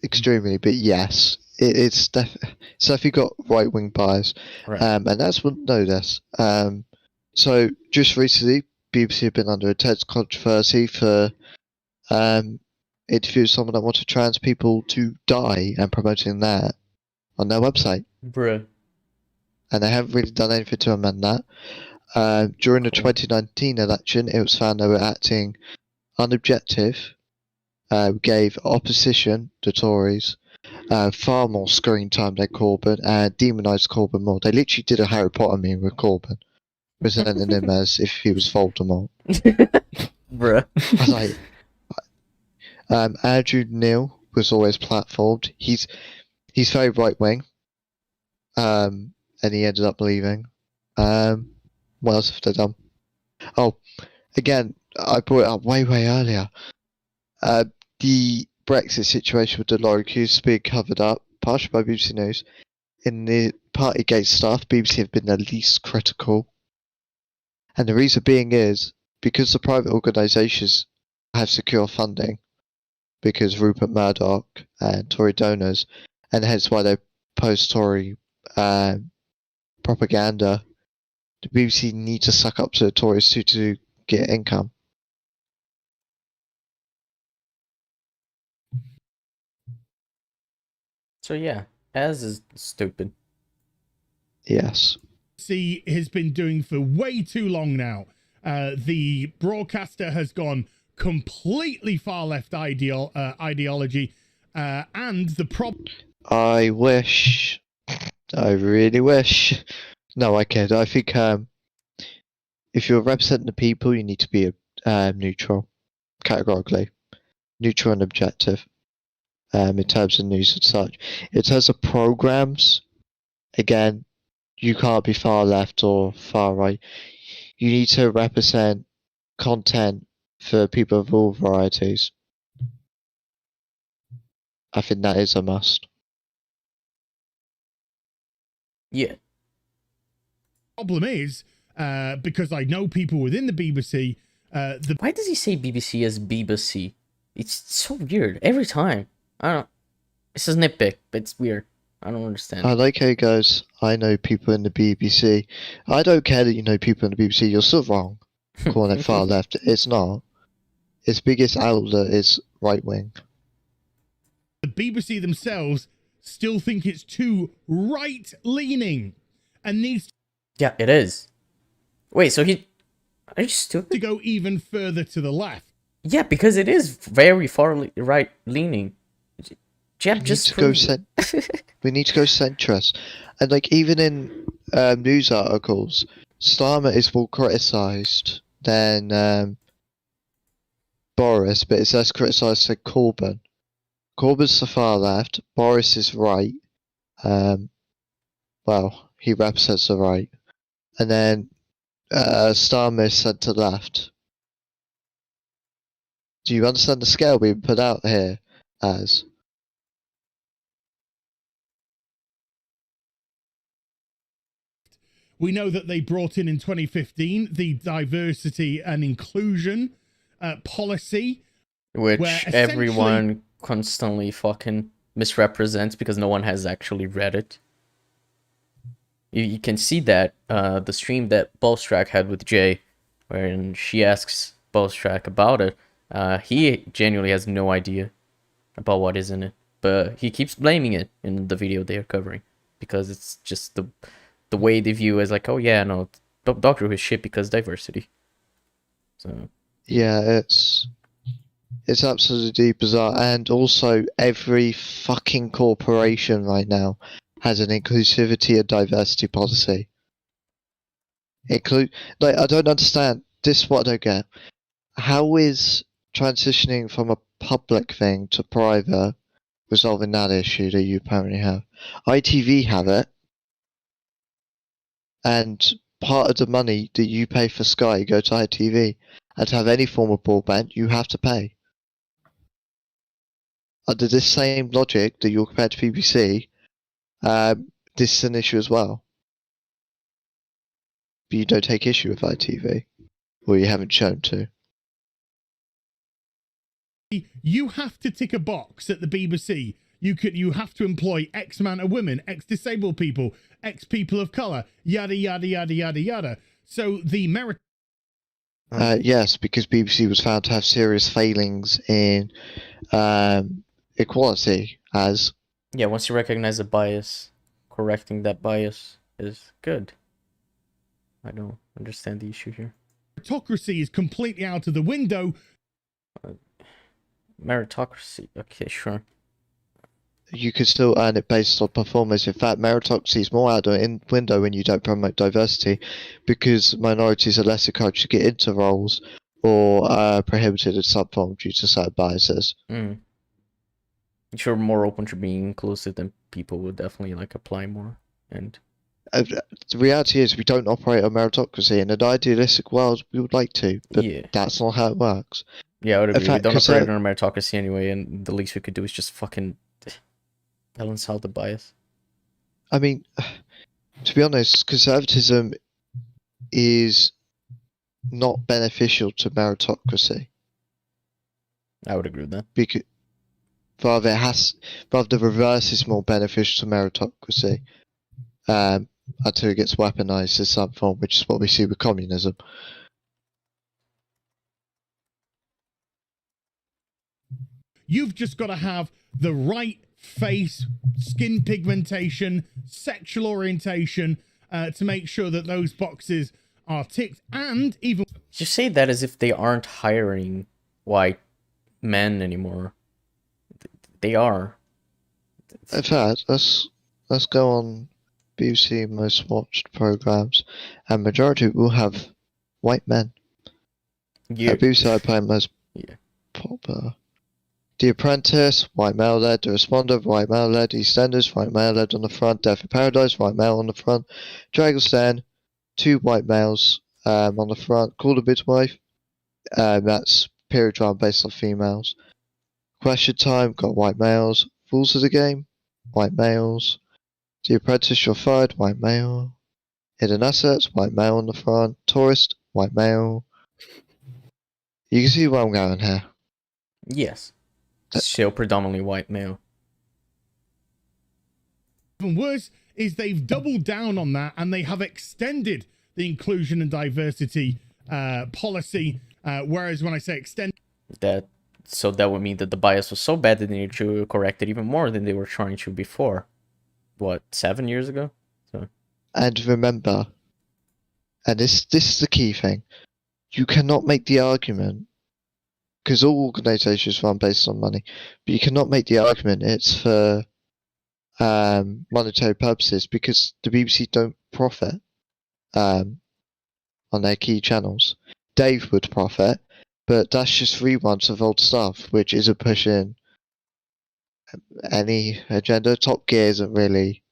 extremely, but yes, it's definitely got right wing bias, Right. and that's wouldn't know this. So just recently, BBC have been under intense controversy for interviewing someone that wanted trans people to die and promoting that on their website. Bruh. and they haven't really done anything to amend that. During the Cool. 2019 election, it was found they were acting unobjective, gave opposition, the Tories, far more screen time than Corbyn, and demonised Corbyn more. They literally did a Harry Potter meme with Corbyn, presenting him as if he was Voldemort. Bruh. I was like, Andrew Neil was always platformed. He's very right wing, and he ended up leaving. What else have they done? Oh, again, I brought it up way earlier. The Brexit situation with the Laura Hughes being covered up, partially by BBC News. In the Partygate stuff, BBC have been the least critical. And the reason being is because the private organisations have secure funding, because Rupert Murdoch and Tory donors, and hence why they post Tory propaganda. The BBC need to suck up to the Tories to get income. So yeah, as is stupid. Yes. Has been doing for way too long now. The broadcaster has gone completely far left ideology, and the problem. I really wish. No, I kid. I think if you're representing the people, you need to be neutral, categorically. Neutral and objective in terms of news and such. In terms of programs, again, you can't be far left or far right. You need to represent content for people of all varieties. I think that is a must. Yeah. Problem is, because I know people within the BBC, Why does he say BBC as BBC? It's so weird every time. I don't. It's a nitpick, but it's weird. I don't understand. I like how he goes, I know people in the BBC. I don't care that you know people in the BBC. You're still wrong. Calling it far left. It's not. Its biggest outlet is right wing. the BBC themselves still think it's too right-leaning and needs Yeah, it is. Wait, so he... Are you to stupid? go even further to the left. Yeah, because it is very far right-leaning. Jeb We just need to go proved we need to go centrist. And like even in news articles, Starmer is more criticised than Boris, but it's less criticised than Corbyn. Corbyn's the far left, Boris is right. Well, he represents the right. And then Starmer is centre left. Do you understand the scale being put out here as? We know that they brought in 2015 the diversity and inclusion policy, which where essentially- everyone constantly fucking misrepresents because no one has actually read it. You can see that the stream that Bolstrak had with Jay, wherein she asks Bolstrak about it, he genuinely has no idea about what is in it, but he keeps blaming it in the video they are covering because it's just the way they view as like, oh yeah, no, Doctor Who is shit because diversity. So Yeah, it's absolutely bizarre, and also every fucking corporation right now has an inclusivity and diversity policy. Like I don't understand this. Is what I don't get. How is transitioning from a public thing to private resolving that issue that you apparently have? ITV have it, and part of the money that you pay for Sky go to ITV, and to have any form of broadband, you have to pay. Under this same logic that you're compared to BBC, this is an issue as well. But you don't take issue with ITV, or you haven't shown to. you have to tick a box at the BBC. You have to employ X amount of women, X disabled people, X people of colour, yada yada yada yada yada. So the merit. Yes, because BBC was found to have serious failings in equality, as yeah, once you recognize a bias, correcting that bias is good. I don't understand the issue here. Meritocracy is completely out of the window. Meritocracy. Okay, sure. You could still earn it based on performance. In fact, meritocracy is more out of the window when you don't promote diversity, because minorities are less encouraged to get into roles or prohibited in some form due to certain biases. If you're more open to being inclusive, then people would definitely like apply more. And The reality is we don't operate on meritocracy. In an idealistic world, we would like to, but yeah, that's not how it works. I would agree. In fact, We don't 'cause operate on meritocracy anyway, and the least we could do is just fucking balance out the bias. I mean, to be honest, conservatism is not beneficial to meritocracy. I would agree with that. Because rather the reverse is more beneficial to meritocracy. Until it gets weaponized in some form, which is what we see with communism. You've just got to have the right face, skin pigmentation, sexual orientation to make sure that those boxes are ticked. And even You say that as if they aren't hiring white men anymore. They are. In fact, let's go on BBC most watched programs, and majority will have white men. BBC iPlayer most popular. The Apprentice, white male led. The Responder, white male led. EastEnders, white male led on the front. Death in Paradise, white male on the front. Dragon's Den, 2 white males on the front. Call the Midwife, that's period drama based on females. Question Time, got white males. Rules of the Game, white males. The Apprentice, You're Fired, white male. Hidden Assets, white male on the front. Tourist, white male. You can see where I'm going here. Yes. Still predominantly white male. even worse is they've doubled down on that, and they have extended the inclusion and diversity policy. Whereas when I say extend, So that would mean that the bias was so bad that they needed to correct it even more than they were trying to before. What, 7 years ago? So. And remember, and this is the key thing, you cannot make the argument, because all organisations run based on money, but you cannot make the argument it's for monetary purposes, because the BBC don't profit on their key channels. Dave would profit, but that's just reruns of old stuff, which isn't pushing any agenda. Top Gear isn't really,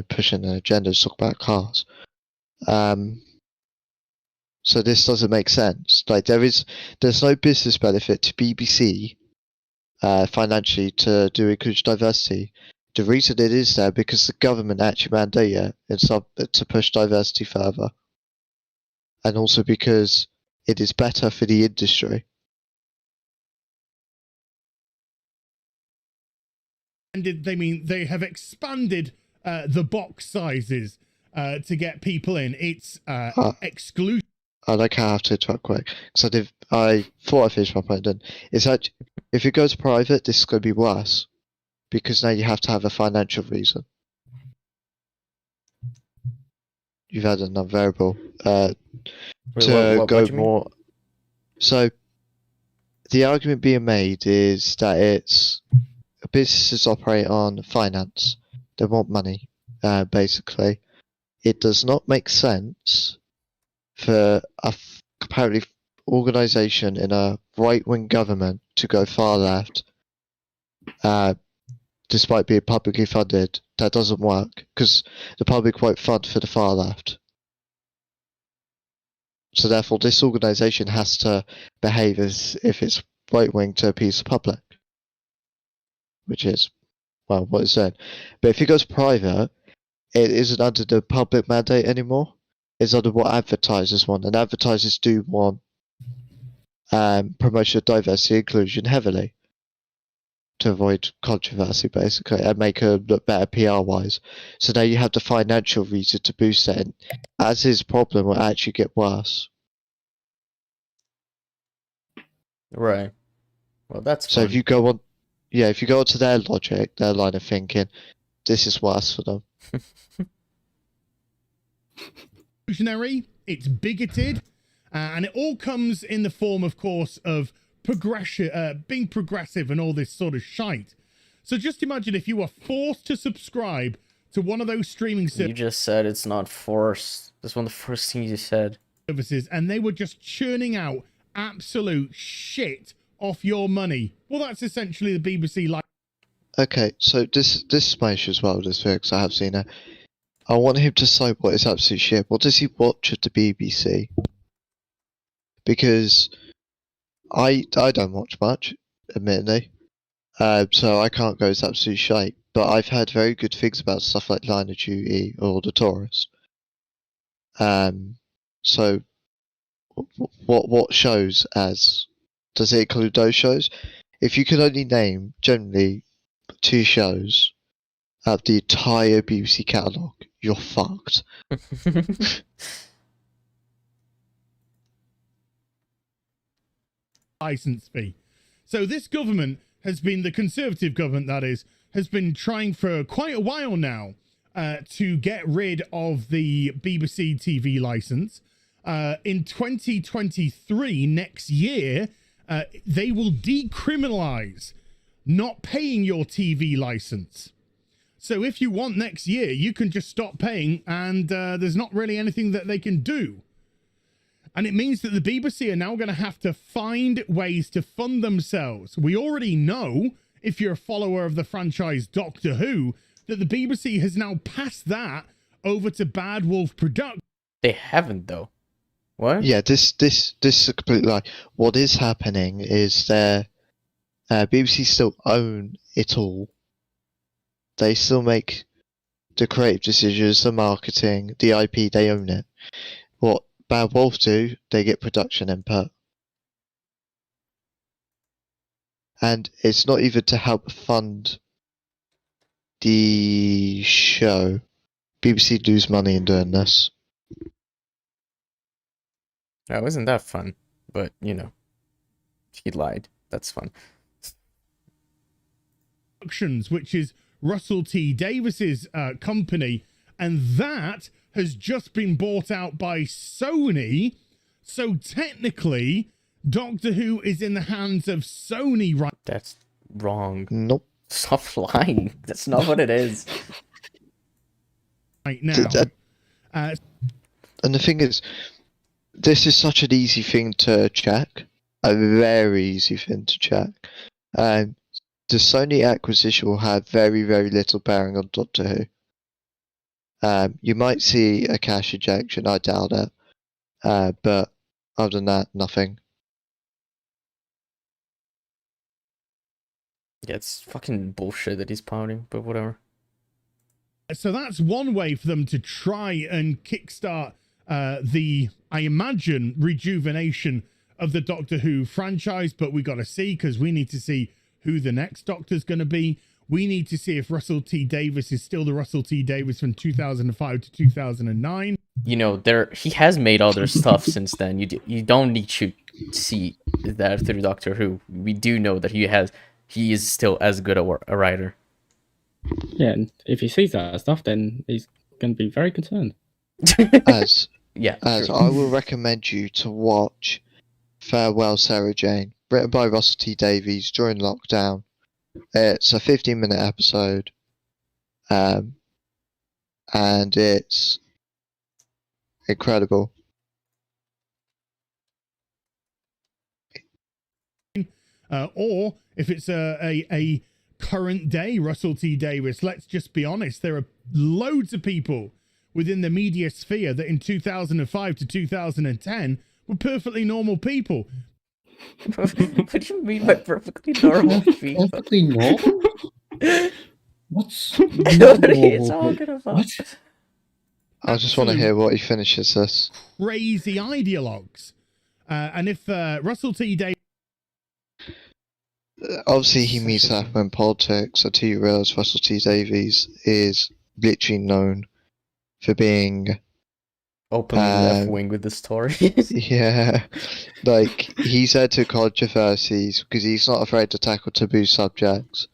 pushing an agenda to talk about cars. So this doesn't make sense. Like there's no business benefit to BBC financially to do inclusion diversity. The reason it is there because the government actually mandate it to push diversity further, and also because it is better for the industry. and they mean they have expanded the box sizes to get people in. It's exclusion. I like how I have to interrupt quick because I thought I finished my point. Then it's that if it goes private, this is going to be worse because now you have to have a financial reason. You've added another variable Wait, what go do you mean? more. So the argument being made is that it's businesses operate on finance. They want money, basically. It does not make sense for a comparatively organisation in a right-wing government to go far left, despite being publicly funded. That doesn't work because the public won't fund for the far left. So therefore, this organisation has to behave as if it's right-wing to appease the public, which is, well, what it said. But if it goes private, it isn't under the public mandate anymore. It's under what advertisers want, and advertisers do want promotion of diversity and inclusion heavily to avoid controversy, basically, and make it look better PR-wise. So now you have the financial reason to boost it, and as his problem will actually get worse. Right. Well, that's So fun. if you go on to their logic, their line of thinking, this is worse for them. It's bigoted, and it all comes in the form, of course, of being progressive and all this sort of shite. So just imagine if you were forced to subscribe to one of those streaming You just said it's not forced. That's one of the first things you said. services, and they were just churning out absolute shit off your money. Well, that's essentially the BBC life. Okay, so this is my issue as well with this video, because I have seen it. I want him to say what is absolute shit. What does he watch at the BBC? Because I don't watch much, admittedly. So I can't go as absolute shite. But I've heard very good things about stuff like Line of Duty or The Tourist. So what shows as does it include those shows? If you could only name generally 2 shows out of the entire BBC catalogue, you're fucked. License fee. So this government has been, the Conservative government that is, has been trying for quite a while now to get rid of the BBC TV license. In 2023, next year, they will decriminalise not paying your TV license. So if you want next year, you can just stop paying, and there's not really anything that they can do. And it means that the BBC are now going to have to find ways to fund themselves. We already know, if you're a follower of the franchise Doctor Who, that the BBC has now passed that over to Bad Wolf Productions. They haven't, though. What? Yeah, this is a complete lie. What is happening is BBC still own it all. They still make the creative decisions, the marketing, the IP, they own it. What Bad Wolf do, they get production input. And it's not even to help fund the show. BBC lose money in doing this. That wasn't that fun, but, you know, he lied. That's fun. Which is Russell T Davis's company, and that has just been bought out by Sony. So technically, Doctor Who is in the hands of Sony right. That's wrong. Nope. Stop lying. That's not what it is. Right now. And the thing is, this is such an easy thing to check. A very easy thing to check. The Sony acquisition will have very, very little bearing on Doctor Who. You might see a cash injection, I doubt it. But other than that, nothing. Yeah, it's fucking bullshit that he's pouting, but whatever. So that's one way for them to try and kickstart the, I imagine, rejuvenation of the Doctor Who franchise. But we got to see, because we need to see who the next Doctor's going to be. We need to see if Russell T Davis is still the Russell T Davis from 2005 to 2009. You know, he has made other stuff since then. You don't need to see that through Doctor Who. We do know that he is still as good a writer. Yeah, and if he sees that stuff, then he's going to be very concerned. As Yeah. True. I will recommend you to watch Farewell Sarah Jane, written by Russell T Davies during lockdown. It's a 15-minute episode, and it's incredible. Or if it's a current day Russell T Davis, let's just be honest, there are loads of people within the media sphere that in 2005 to 2010 were perfectly normal people. What do you mean by perfectly normal people? Perfectly normal? What's What are you talking about? What? I just want to hear what he finishes this. Crazy ideologues. And if Russell T Davis... Obviously, he means that in politics. Until you realise Russell T Davies is literally known for being Openly left wing with the stories. yeah, like he's had to controversies because he's not afraid to tackle taboo subjects,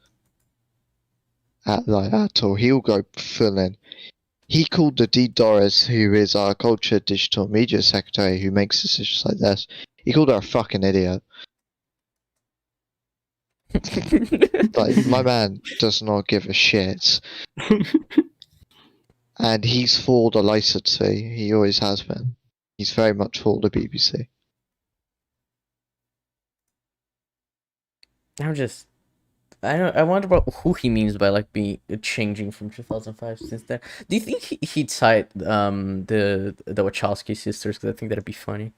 at all. He'll go full in. He called the D. Doris, who is our culture, digital, media secretary, who makes decisions like this. He called her a fucking idiot. Like, my man does not give a shit. And he's for the license fee. He always has been. He's very much for the BBC. I wonder about who he means by like being changing from 2005 since then. Do you think he'd cite the Wachowski sisters? Because I think that'd be funny.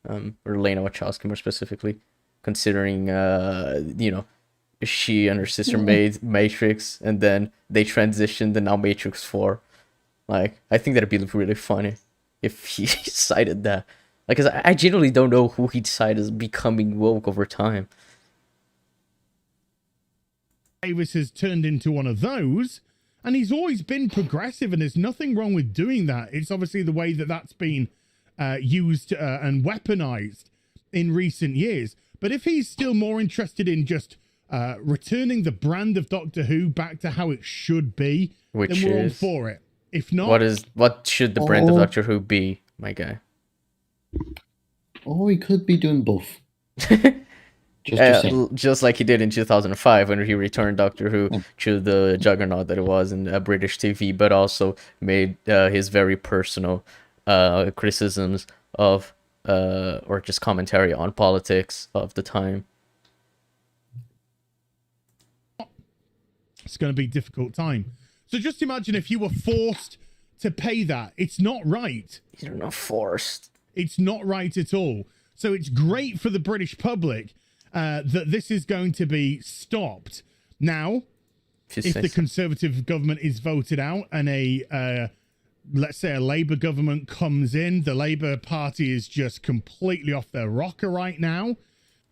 Or Lena Wachowski more specifically, considering she and her sister made Matrix, and then they transitioned, and now Matrix 4. Like, I think that'd be really funny if he cited that. Like, cause I genuinely don't know who he'd cite as becoming woke over time. Davis has turned into one of those, and he's always been progressive, and there's nothing wrong with doing that. It's obviously the way that that's been used and weaponized in recent years. But if he's still more interested in just returning the brand of Doctor Who back to how it should be, then we're all for it. If not, what should the brand of Doctor Who be, my guy? Or he could be doing both. Just like he did in 2005 when he returned Doctor Who to the juggernaut that it was in British TV, but also made his very personal criticisms of or just commentary on politics of the time. It's going to be a difficult time. So just imagine if you were forced to pay that. It's not right. You're not forced. It's not right at all. So it's great for the British public that this is going to be stopped. Now, if the Conservative government is voted out and let's say a Labour government comes in, the Labour Party is just completely off their rocker right now.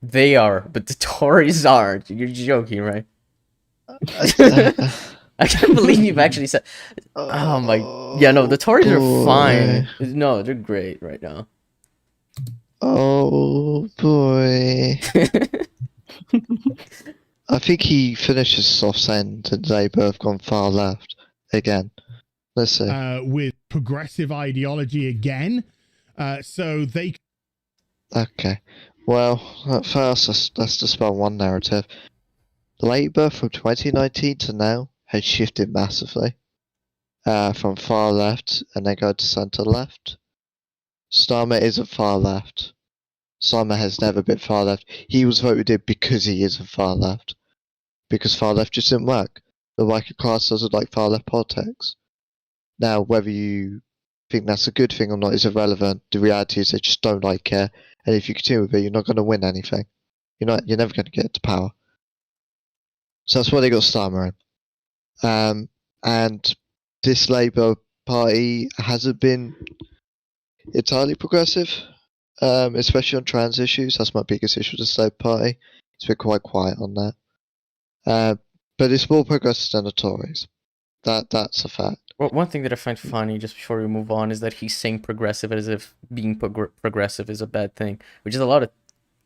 They are, but the Tories aren't. You're joking, right? I can't believe you've actually said. Oh my. Yeah, no, the Tories are fine. No, they're great right now. Oh boy. I think he finishes soft send and they both gone far left again. Let's see. With progressive ideology again. So they. Okay. Well, at first, let's dispel one narrative. Labour from 2019 to now has shifted massively. From far left and then go to centre left. Starmer isn't far left. Starmer has never been far left. He was voted in because he isn't far left. Because far left just didn't work. The working class doesn't like far left politics. Now, whether you think that's a good thing or not is irrelevant. The reality is they just don't like it. And if you continue with it, you're not going to win anything. You're never going to get to power. So that's why they got Starmer in. And this Labour Party hasn't been entirely progressive, especially on trans issues. That's my biggest issue with the Labour Party. It's been quite quiet on that. But it's more progressive than the Tories. That's a fact. Well, one thing that I find funny, just before we move on, is that he's saying progressive as if being progressive is a bad thing, which is a lot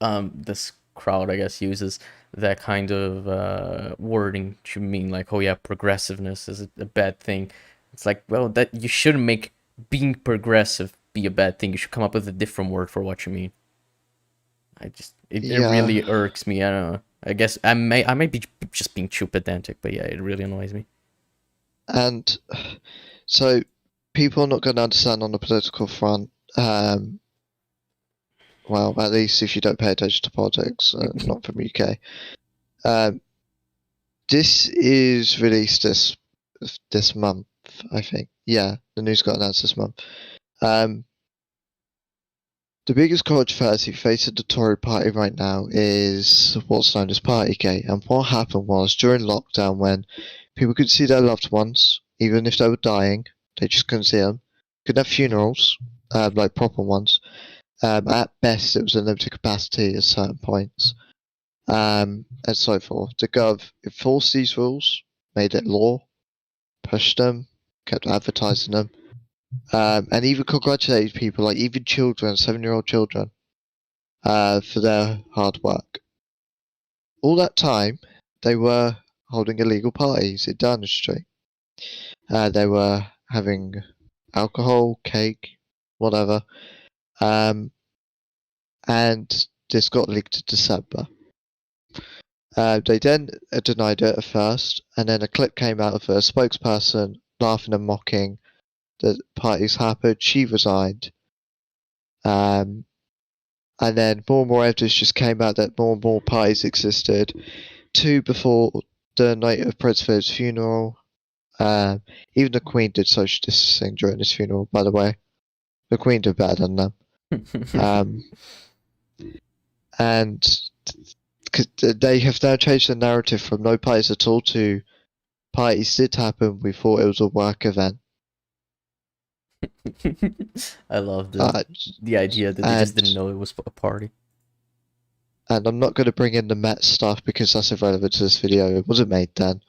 of this crowd, I guess, uses that kind of wording to mean like, oh yeah, progressiveness is a bad thing. It's like, well, that you shouldn't make being progressive be a bad thing. You should come up with a different word for what you mean. It really irks me. I don't know. I guess I might be just being too pedantic, but yeah, it really annoys me. And so people are not going to understand on the political front. Well, at least if you don't pay attention to politics, not from UK. This is released this month, I think. Yeah, the news got announced this month. The biggest controversy facing the Tory party right now is what's known as Partygate. And what happened was during lockdown, when people could see their loved ones, even if they were dying, they just couldn't see them. Couldn't have funerals, like proper ones. At best, it was a limited capacity at certain points, and so forth. The Gov enforced these rules, made it law, pushed them, kept advertising them, and even congratulated people, like even children, 7-year-old children, for their hard work. All that time, they were holding illegal parties in Downing Street. They were having alcohol, cake, whatever. And this got leaked in December. They then denied it at first, and then a clip came out of a spokesperson laughing and mocking that parties happened. She resigned. And then more and more evidence just came out that more and more parties existed. 2 before the night of Prince Philip's funeral. Even the Queen did social distancing during his funeral, by the way. The Queen did better than them. And they have now changed the narrative from no parties at all to parties did happen, we thought it was a work event. I love the idea that they just didn't know it was a party. And I'm not going to bring in the Met stuff because that's irrelevant to this video. It wasn't made then.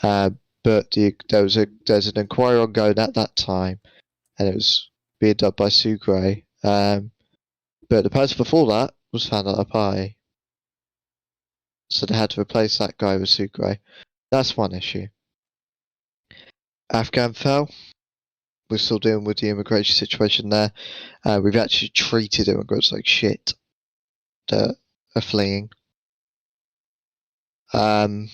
But there's an inquiry ongoing at that time, and it was being done by Sue Gray. But the person before that was found at a party, so they had to replace that guy with Sue Gray. That's one issue. Afghan fell. We're still dealing with the immigration situation there. We've actually treated immigrants like shit that are fleeing. What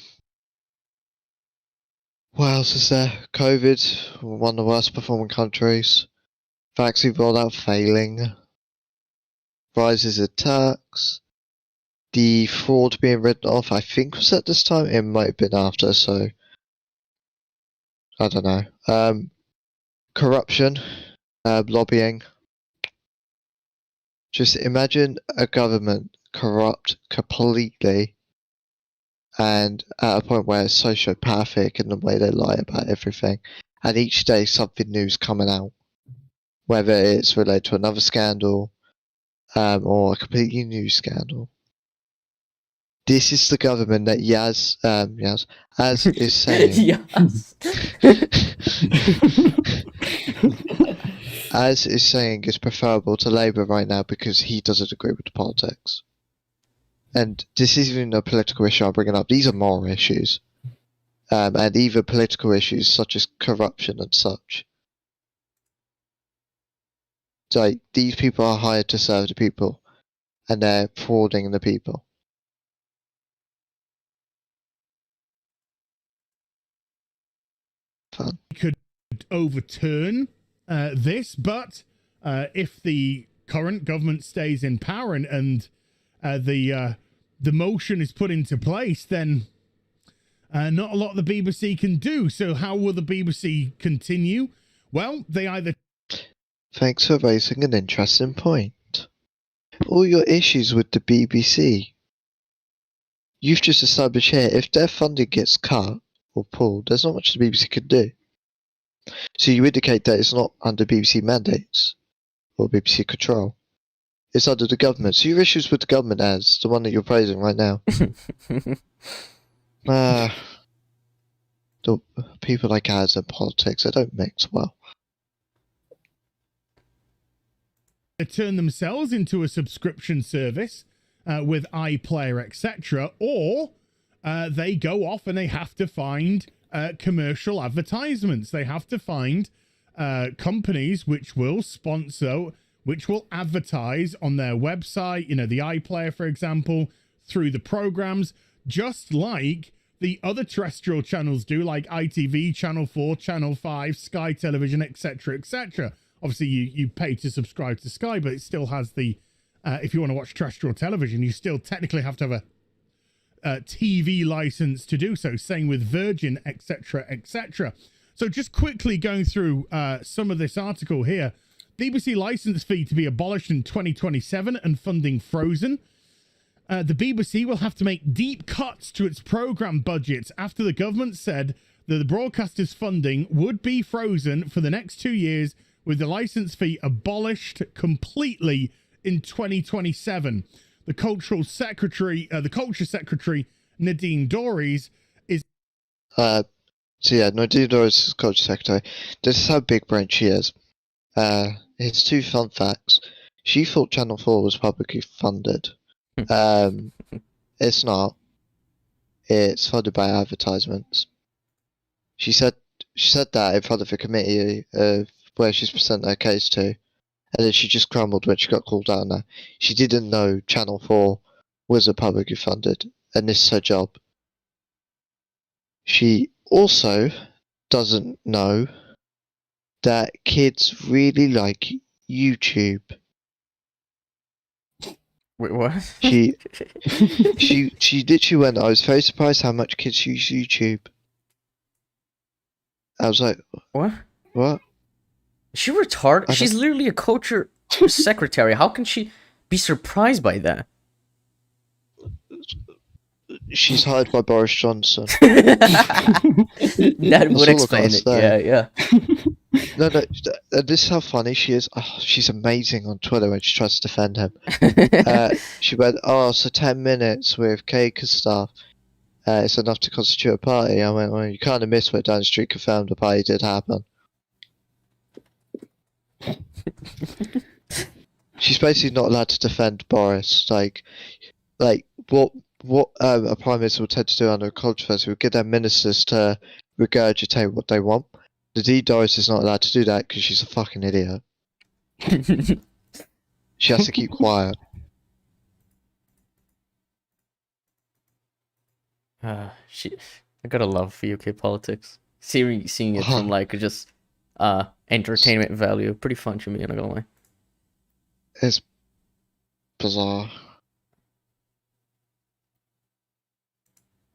else is there? COVID, one of the worst performing countries. Vaccine rollout failing. Rises in tax. The fraud being written off, I think was at this time. It might have been after, so I don't know. Corruption, lobbying. Just imagine a government corrupt completely and at a point where it's sociopathic in the way they lie about everything. And each day something new's coming out. Whether it's related to another scandal or a completely new scandal. This is the government that Yaz is saying. Yes. As is saying is preferable to Labour right now because he doesn't agree with the politics. And this isn't even a political issue I'm bringing up. These are moral issues. And even political issues such as corruption and such. Like, these people are hired to serve the people. And they're frauding the people. Fun. Could overturn this, but if the current government stays in power and the motion is put into place, then not a lot the BBC can do. So how will the BBC continue? Well, they either... Thanks for raising an interesting point. All your issues with the BBC. You've just established here, if their funding gets cut or pulled, there's not much the BBC could do. So you indicate that it's not under BBC mandates or BBC control. It's under the government. So your issues with the government as the one that you're praising right now. The people like Az and politics, they don't mix well. turn themselves into a subscription service with iPlayer, etc., or they go off and they have to find commercial advertisements. They have to find companies which will sponsor, which will advertise on their website, you know, the iPlayer, for example, through the programs, just like the other terrestrial channels do, like ITV, Channel 4, Channel 5, Sky Television, etc., etc. Obviously, you pay to subscribe to Sky, but it still has the, if you want to watch terrestrial television, you still technically have to have a TV license to do so. Same with Virgin, etc., etc. So just quickly going through some of this article here. BBC license fee to be abolished in 2027 and funding frozen. The BBC will have to make deep cuts to its programme budgets after the government said that the broadcaster's funding would be frozen for the next 2 years, with the license fee abolished completely in 2027. The Culture Secretary Nadine Dorries is... So yeah, Nadine Dorries is Culture Secretary. This is how big brain she is. Here's two fun facts. She thought Channel 4 was publicly funded. It's not. it's funded by advertisements. She said that in front of the committee where she's presenting her case to, and then she just crumbled when she got called out on that. She didn't know Channel 4 was a publicly funded, and this is her job. She also doesn't know that kids really like YouTube. Wait, what? She literally went, I was very surprised how much kids use YouTube. I was like, What? what? She retarded? I She's literally a culture secretary. How can she be surprised by that? She's hired by Boris Johnson. That would all I explain gotta it. say. Yeah. No, this is how funny she is. Oh, she's amazing on Twitter when she tries to defend him. She went, so 10 minutes with cake and stuff. It's enough to constitute a party. I went, well, you kind of missed what down the street confirmed the party did happen. She's basically not allowed to defend Boris. Like what a prime minister would tend to do under a controversy would get their ministers to regurgitate what they want. The Doris is not allowed to do that because she's a fucking idiot. She has to keep quiet. I gotta love UK politics. Seeing it from like just entertainment value, pretty fun to me. I'm not gonna lie. It's bizarre.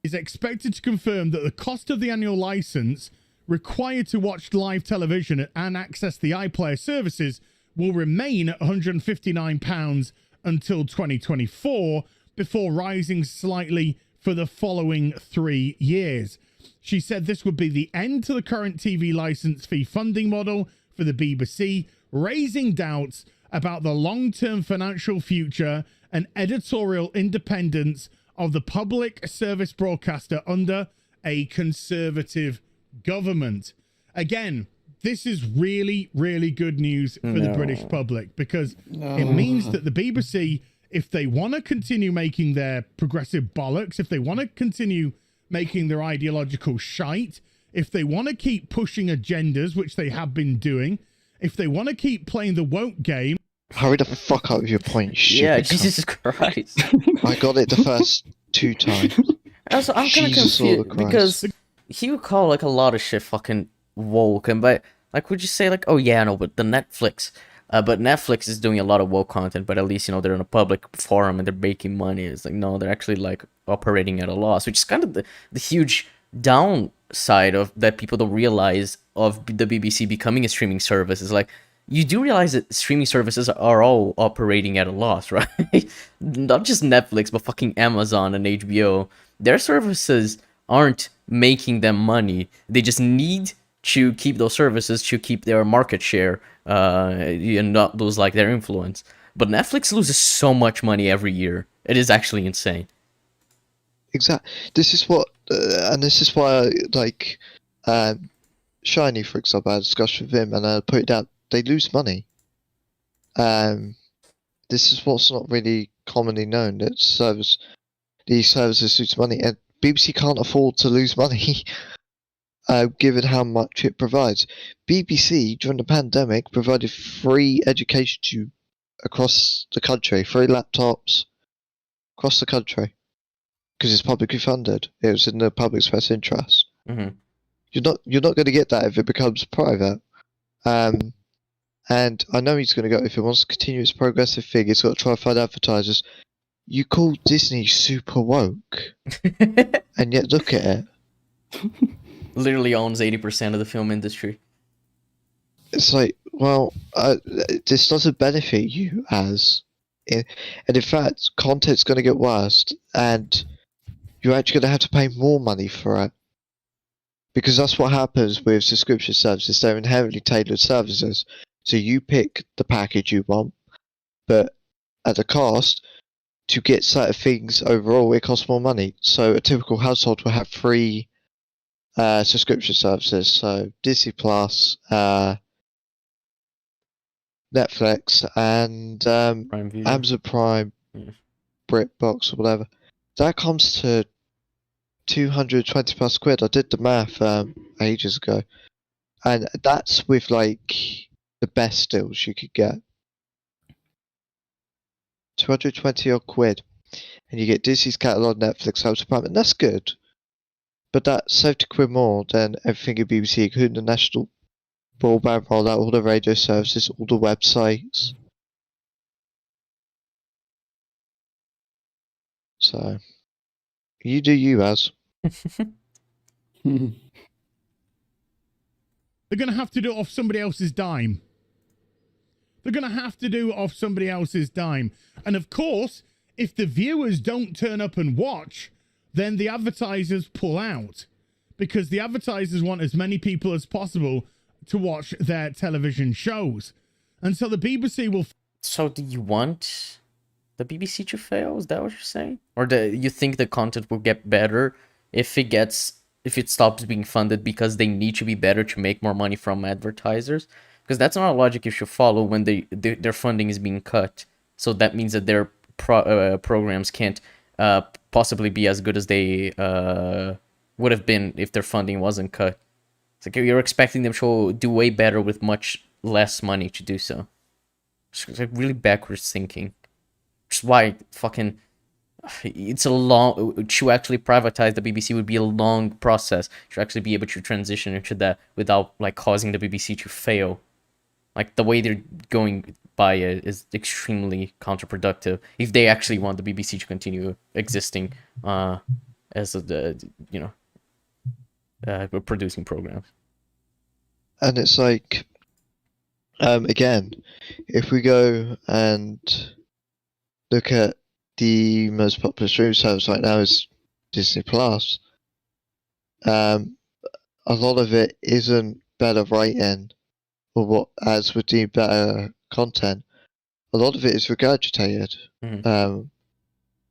Is expected to confirm that the cost of the annual license required to watch live television and access the iPlayer services will remain at £159 until 2024 before rising slightly for the following 3 years. She said this would be the end to the current TV license fee funding model for the BBC, raising doubts about the long-term financial future and editorial independence of the public service broadcaster under a conservative government. Again, this is really, really good news for the British public because it means that the BBC, if they want to continue making their progressive bollocks, if they want to continue making their ideological shite, if they want to keep pushing agendas, which they have been doing, if they want to keep playing the woke game. Hurry the fuck up with your point, stupid Yeah, cunt. Jesus Christ. I got it the first 2 times. Also, I'm kind of Jesus Lord confused because he would call like a lot of shit fucking woke, and but like, would you say like, oh yeah, no, but the Netflix, but Netflix is doing a lot of woke content, but at least they're in a public forum and they're making money. It's like, no, they're actually like operating at a loss, which is kind of the huge downside of that people don't realize of the BBC becoming a streaming service. Is like, you do realize that streaming services are all operating at a loss, right? Not just Netflix, but fucking Amazon and HBO. Their services aren't making them money. They just need to keep those services to keep their market share and not lose like their influence. But Netflix loses so much money every year. It is actually insane. Exactly. This is what, and this is why, like, Shiny, for example, I had a discussion with him, and I put it out. They lose money. This is what's not really commonly known. That these services lose money, and BBC can't afford to lose money, given how much it provides. BBC during the pandemic provided free education across the country, free laptops across the country, because it's publicly funded. It was in the public's best interest. Mm-hmm. You're not going to get that if it becomes private. And I know he's going to go, if he wants to continue his progressive thing, he's got to try and find advertisers. You call Disney super woke, and yet look at it. Literally owns 80% of the film industry. It's like, well, this doesn't benefit you and in fact, content's going to get worse, and you're actually going to have to pay more money for it. Because that's what happens with subscription services. They're inherently tailored services. So you pick the package you want, but at a cost, to get certain things overall, it costs more money. So a typical household will have 3 subscription services. So Disney Plus, Netflix, and Amazon Prime, BritBox, or whatever. That comes to 220 plus quid. I did the math ages ago, and that's with like the best deals you could get. 220 odd quid, and you get Disney's catalog, Netflix, House Department. That's good, but that's 70 quid more than everything at BBC, including the national broadband rollout, all the radio services, all the websites. So, you do you, as. They're going to have to do it off somebody else's dime. They're going to have to do it off somebody else's dime. And of course, if the viewers don't turn up and watch, then the advertisers pull out. Because the advertisers want as many people as possible to watch their television shows. And so the BBC will... So do you want the BBC to fail? Is that what you're saying? Or do you think the content will get better if it stops being funded because they need to be better to make more money from advertisers? Because that's not a logic you should follow when their funding is being cut. So that means that their programs can't possibly be as good as they would have been if their funding wasn't cut. It's like you're expecting them to do way better with much less money to do so. It's like really backwards thinking. Which is why fucking it's a long to actually privatize the BBC would be a long process to actually be able to transition into that without like causing the BBC to fail. Like the way they're going by it is extremely counterproductive if they actually want the BBC to continue existing as producing programs. And it's like, again, if we go and look at the most popular streaming service right now is Disney Plus. A lot of it isn't better writing or what as would deem better content. A lot of it is regurgitated,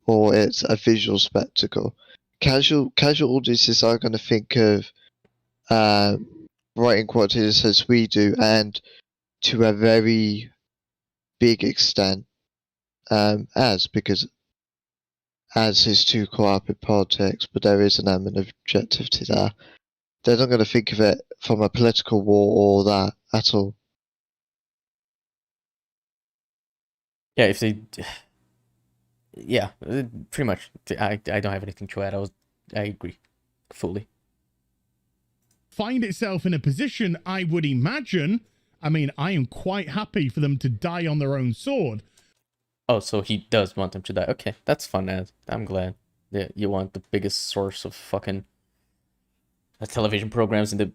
or it's a visual spectacle. Casual audiences are going to think of writing qualities as we do, and to a very big extent, because as is too caught up in politics, but there is an element of objectivity there. They're not going to think of it from a political war or that at all. Yeah, if they... Yeah, pretty much. I don't have anything to add. I agree fully. Find itself in a position, I would imagine, I mean, I am quite happy for them to die on their own sword. Oh, so he does want them to die. Okay, that's fun, Ed. I'm glad that you want the biggest source of fucking television programs in the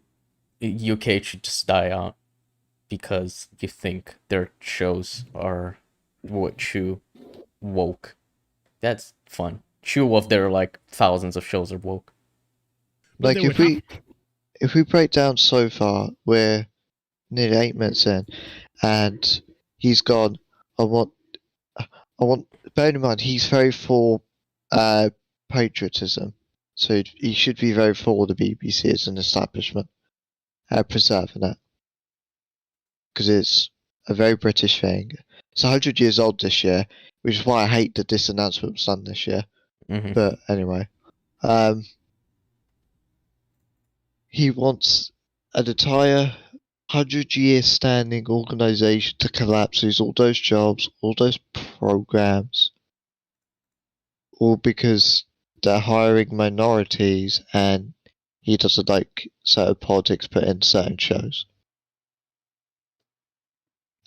UK to just die out because you think their shows are too woke. That's fun. True of their like thousands of shows are woke. Like if we break down so far, we're nearly 8 minutes in, and he's gone. I want. Bear in mind, he's very for patriotism, so he should be very for the BBC as an establishment, preserving it, because it's a very British thing. It's 100 years old this year, which is why I hate that this announcement was done this year. Mm-hmm. But anyway, he wants an entire 100-year standing organisation to collapse, lose all those jobs, all those programs, all because they're hiring minorities and he doesn't like certain politics put in certain shows.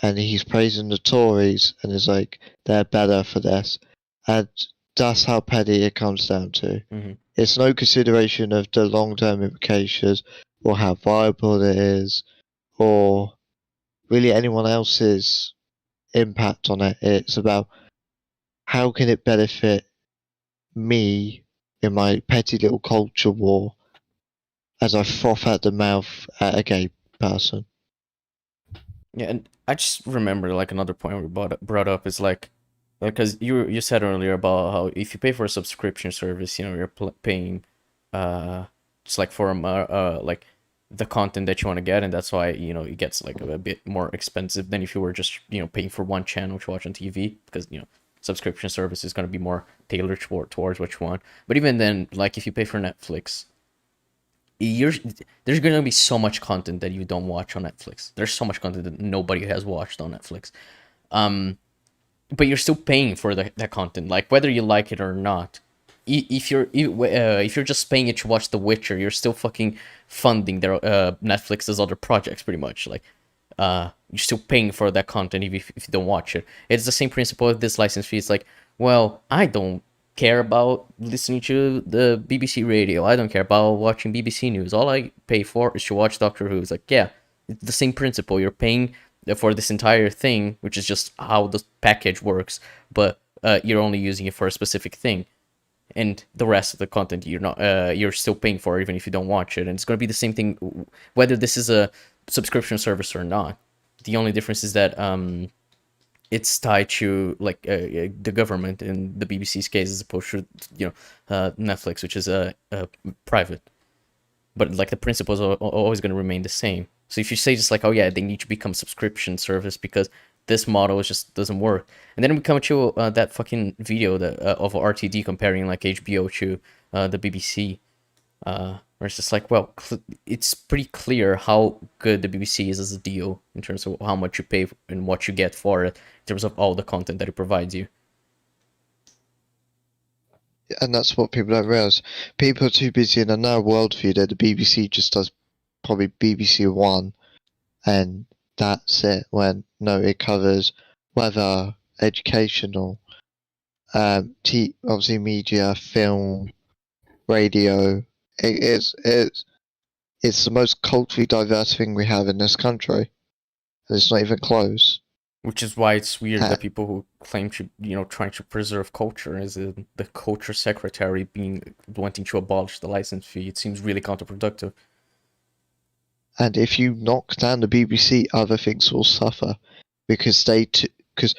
And he's praising the Tories and is like, they're better for this. And that's how petty it comes down to. Mm-hmm. It's no consideration of the long-term implications or how viable it is, or really anyone else's impact on it. It's about how can it benefit me in my petty little culture war as I froth at the mouth at a gay person. Yeah, and I just remember like another point we brought up is like because you said earlier about how if you pay for a subscription service, you know, you're paying just like for like the content that you want to get, and that's why, you know, it gets like a bit more expensive than if you were just, you know, paying for one channel to watch on TV, because, you know, subscription service is going to be more tailored towards what you want. But even then, like if you pay for Netflix, there's going to be so much content that you don't watch on Netflix. There's so much content that nobody has watched on Netflix. But you're still paying for that content, like whether you like it or not. If you're just paying it to watch The Witcher, you're still fucking funding their Netflix's other projects, pretty much. Like, you're still paying for that content if you don't watch it. It's the same principle of this license fee. It's like, well, I don't care about listening to the BBC radio. I don't care about watching BBC News. All I pay for is to watch Doctor Who. It's like, yeah, it's the same principle. You're paying for this entire thing, which is just how the package works, but you're only using it for a specific thing. And the rest of the content you're still paying for, even if you don't watch it. And it's going to be the same thing whether this is a subscription service or not. The only difference is that it's tied to like the government in the BBC's case, as opposed to Netflix, which is private. But like the principles are always going to remain the same. So if you say just like, oh yeah, they need to become subscription service because this model just doesn't work, and then we come to that fucking video of RTD comparing like HBO to the BBC, where it's just like, well, it's pretty clear how good the BBC is as a deal in terms of how much you pay and what you get for it, in terms of all the content that it provides you. And that's what people don't realize. People are too busy in a narrow worldview that the BBC just does probably BBC One, and that's it. When no, it covers weather, educational, obviously media, film, radio. It's the most culturally diverse thing we have in this country, and it's not even close. Which is why it's weird that people who claim to, trying to preserve culture as the culture secretary wanting to abolish the license fee. It seems really counterproductive. And if you knock down the BBC, other things will suffer, because because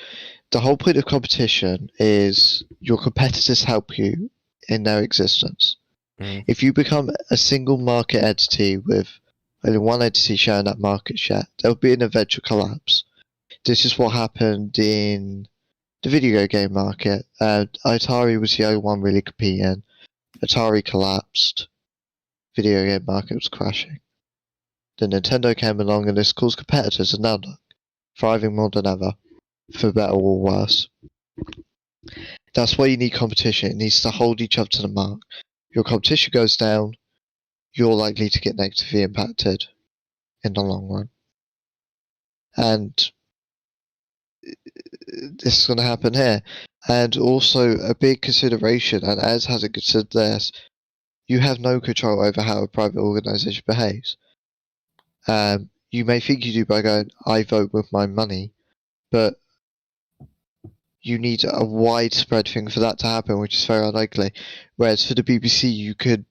the whole point of competition is your competitors help you in their existence. Mm. If you become a single market entity with only one entity sharing that market share, there'll be an eventual collapse. This is what happened in the video game market. Atari was the only one really competing. Atari collapsed. Video game market was crashing. Then Nintendo came along, and this caused competitors, and now look, thriving more than ever, for better or worse. That's why you need competition. It needs to hold each other to the mark. Your competition goes down, you're likely to get negatively impacted in the long run. And this is going to happen here. And also, a big consideration, and Az hasn't considered this, you have no control over how a private organisation behaves. You may think you do by going, I vote with my money, but you need a widespread thing for that to happen, which is very unlikely. Whereas for the BBC, you could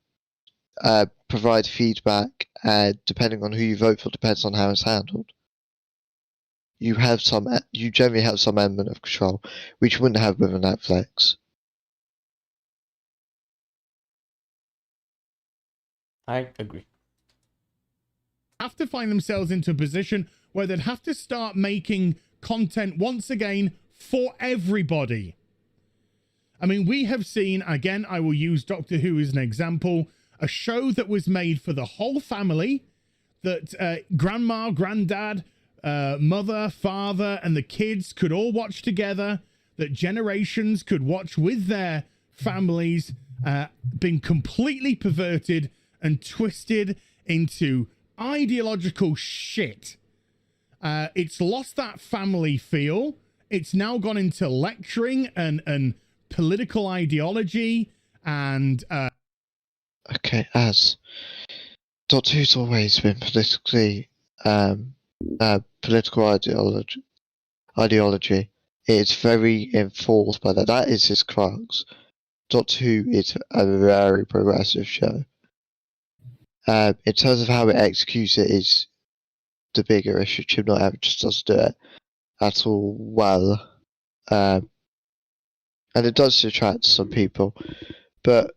provide feedback, depending on who you vote for, depends on how it's handled. You generally have some element of control, which you wouldn't have with a Netflix. I agree. Have to find themselves into a position where they'd have to start making content once again for everybody. I mean, we have seen, again, I will use Doctor Who as an example, a show that was made for the whole family, that grandma, granddad, mother, father, and the kids could all watch together, that generations could watch with their families, been completely perverted and twisted into ideological shit. It's lost that family feel. It's now gone into lecturing and political ideology and Okay, as Doctor Who's always been politically political ideology. It's very enforced by that. That is his crux. Doctor Who is a very progressive show. In terms of how it executes it is the bigger issue. Chim Not Ever just doesn't do it at all well. And it does attract some people. But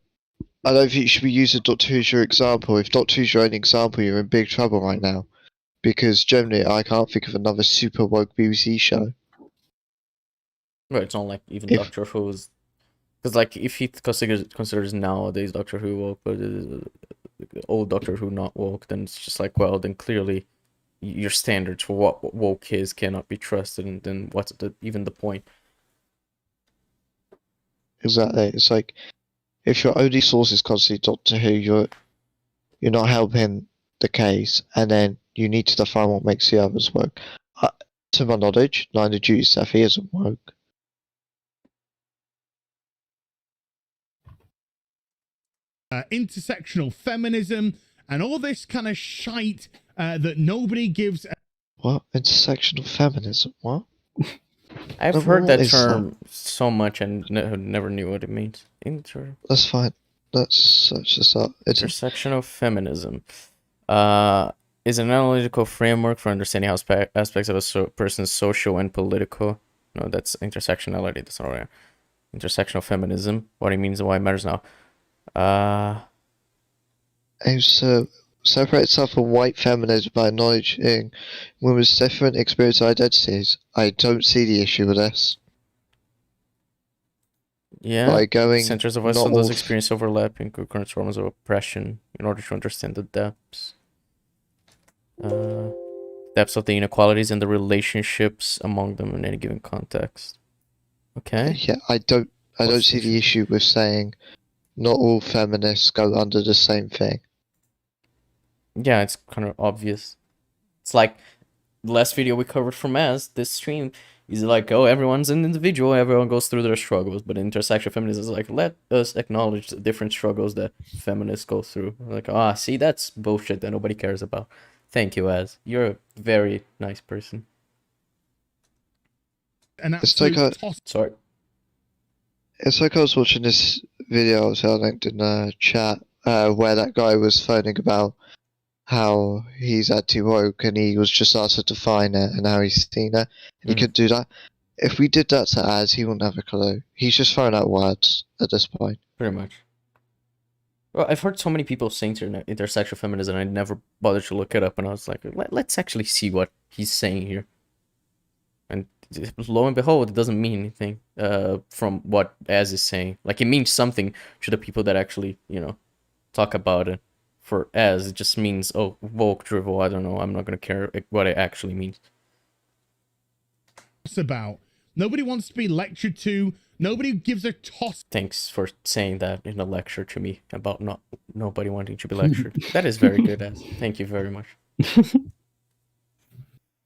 I don't think you should be using Doctor Who as your example. If Doctor Who's your only example, you're in big trouble right now. Because generally, I can't think of another super woke BBC show. Right, it's not like even If- Doctor Who's, because like if he considers nowadays Doctor Who woke, but old Doctor Who not woke, then it's just like, well, then clearly your standards for what woke is cannot be trusted, and then what's even the point? Exactly. It's like if your only source is constantly Doctor Who, you're not helping the case, and then you need to define what makes the others work. To my knowledge, Line of Duty stuff he isn't woke. Intersectional feminism and all this kind of shite that nobody gives. What? Intersectional feminism? What? I've No, heard what that is that? term so much and never knew what it means. That's fine. Let's search this up. Intersectional feminism is an analytical framework for understanding how aspects of a person's social and political. No, that's intersectionality. That's not right. Intersectional feminism. What it means and why it matters now. Aims to separate itself from white feminism by acknowledging women's different experience identities. I don't see the issue with this. Yeah. By going Centers of not us on all those experience overlapping concurrent forms of oppression in order to understand the depths. Depths of the inequalities and the relationships among them in any given context. Okay. Yeah, I don't see the issue with saying not all feminists go under the same thing. Yeah, it's kind of obvious. It's like the last video we covered from this stream is like, oh, everyone's an individual, everyone goes through their struggles, but intersectional feminism is like, let us acknowledge the different struggles that feminists go through. Like, see, that's bullshit that nobody cares about. Thank you, Az. You're a very nice person. It's like Sorry. It's like I was watching this video I linked in the chat where that guy was phoning about how he's anti-woke and he was just asked to define it and how he's seen it, and he couldn't do that. If we did that to Az, he wouldn't have a clue. He's just throwing out words at this point. Pretty much. Well, I've heard so many people saying intersectional feminism, and I never bothered to look it up, and I was like, let's actually see what he's saying here. And lo and behold, it doesn't mean anything from what Az is saying. Like, it means something to the people that actually, talk about it. For Az, it just means, oh, woke, drivel, I don't know, I'm not going to care what it actually means. It's about. Nobody wants to be lectured to. Nobody gives a toss. Thanks for saying that in a lecture to me about nobody wanting to be lectured. That is very good, Az. Thank you very much. It's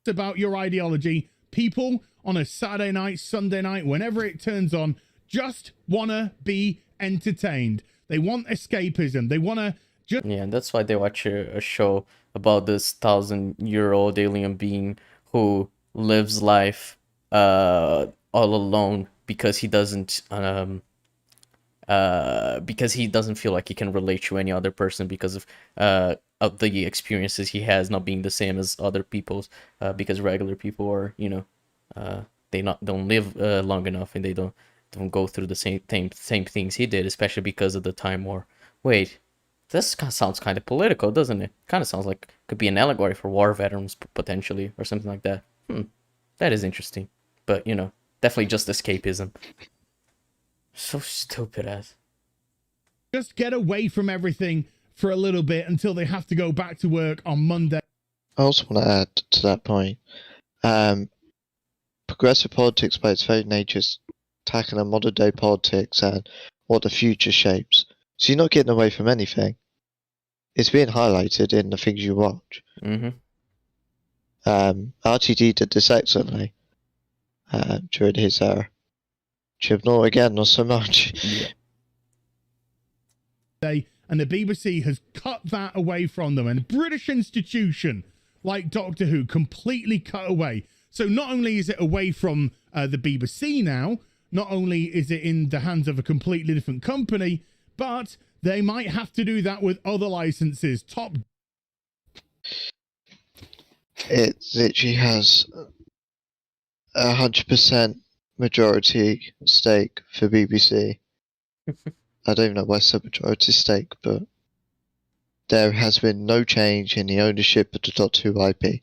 about your ideology. People on a Saturday night, Sunday night, whenever it turns on, just want to be entertained. They want escapism. They want to just... Yeah, and that's why they watch a show about this 1,000-year-old alien being who lives life all alone because he doesn't feel like he can relate to any other person because of the experiences he has not being the same as other people's, because regular people are, they don't live long enough, and they don't go through the same things he did, especially because of the time war. Wait, this sounds kind of political, doesn't it? Kind of sounds like it could be an allegory for war veterans potentially, or something like that. That is interesting, but definitely just escapism. So stupid as. Just get away from everything for a little bit until they have to go back to work on Monday. I also want to add to that point. Progressive politics by its very nature is tackling modern day politics and what the future shapes. So you're not getting away from anything. It's being highlighted in the things you watch. RTD did this excellently during his era. Chibnall again, not so much. And the BBC has cut that away from them, and a British institution like Doctor Who completely cut away. So not only is it away from the BBC now, not only is it in the hands of a completely different company, but they might have to do that with other licenses. It literally has 100% majority stake for BBC. I don't even know why it's a majority stake, but there has been no change in the ownership of the Doctor Who IP.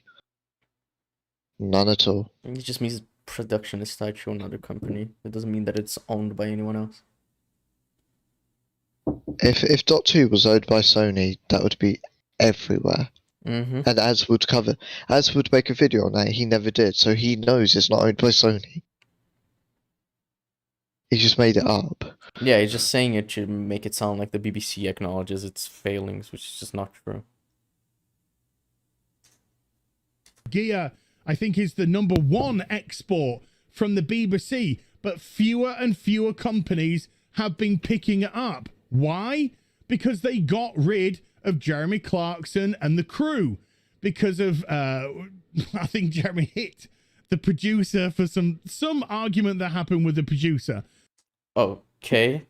None at all. It just means production is tied to another company. It doesn't mean that it's owned by anyone else. If Dot 2 was owned by Sony, that would be everywhere. Mm-hmm. And as would make a video on that, he never did, so he knows it's not owned by Sony. He just made it up. Yeah, he's just saying it to make it sound like the BBC acknowledges its failings, which is just not true. Gear, I think, is the #1 export from the BBC, but fewer and fewer companies have been picking it up. Why? Because they got rid of Jeremy Clarkson and the crew. Because of, I think Jeremy hit the producer for some argument that happened with the producer. Okay,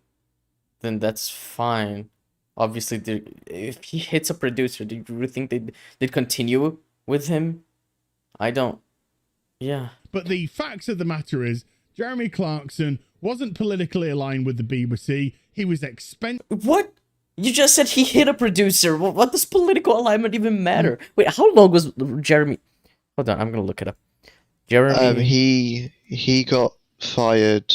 then that's fine. Obviously, if he hits a producer, do you really think they'd continue with him? I don't. Yeah. But the facts of the matter is, Jeremy Clarkson wasn't politically aligned with the BBC. He was What? You just said he hit a producer. What does political alignment even matter? Wait, how long was Jeremy? Hold on, I'm gonna look it up. Jeremy. He got fired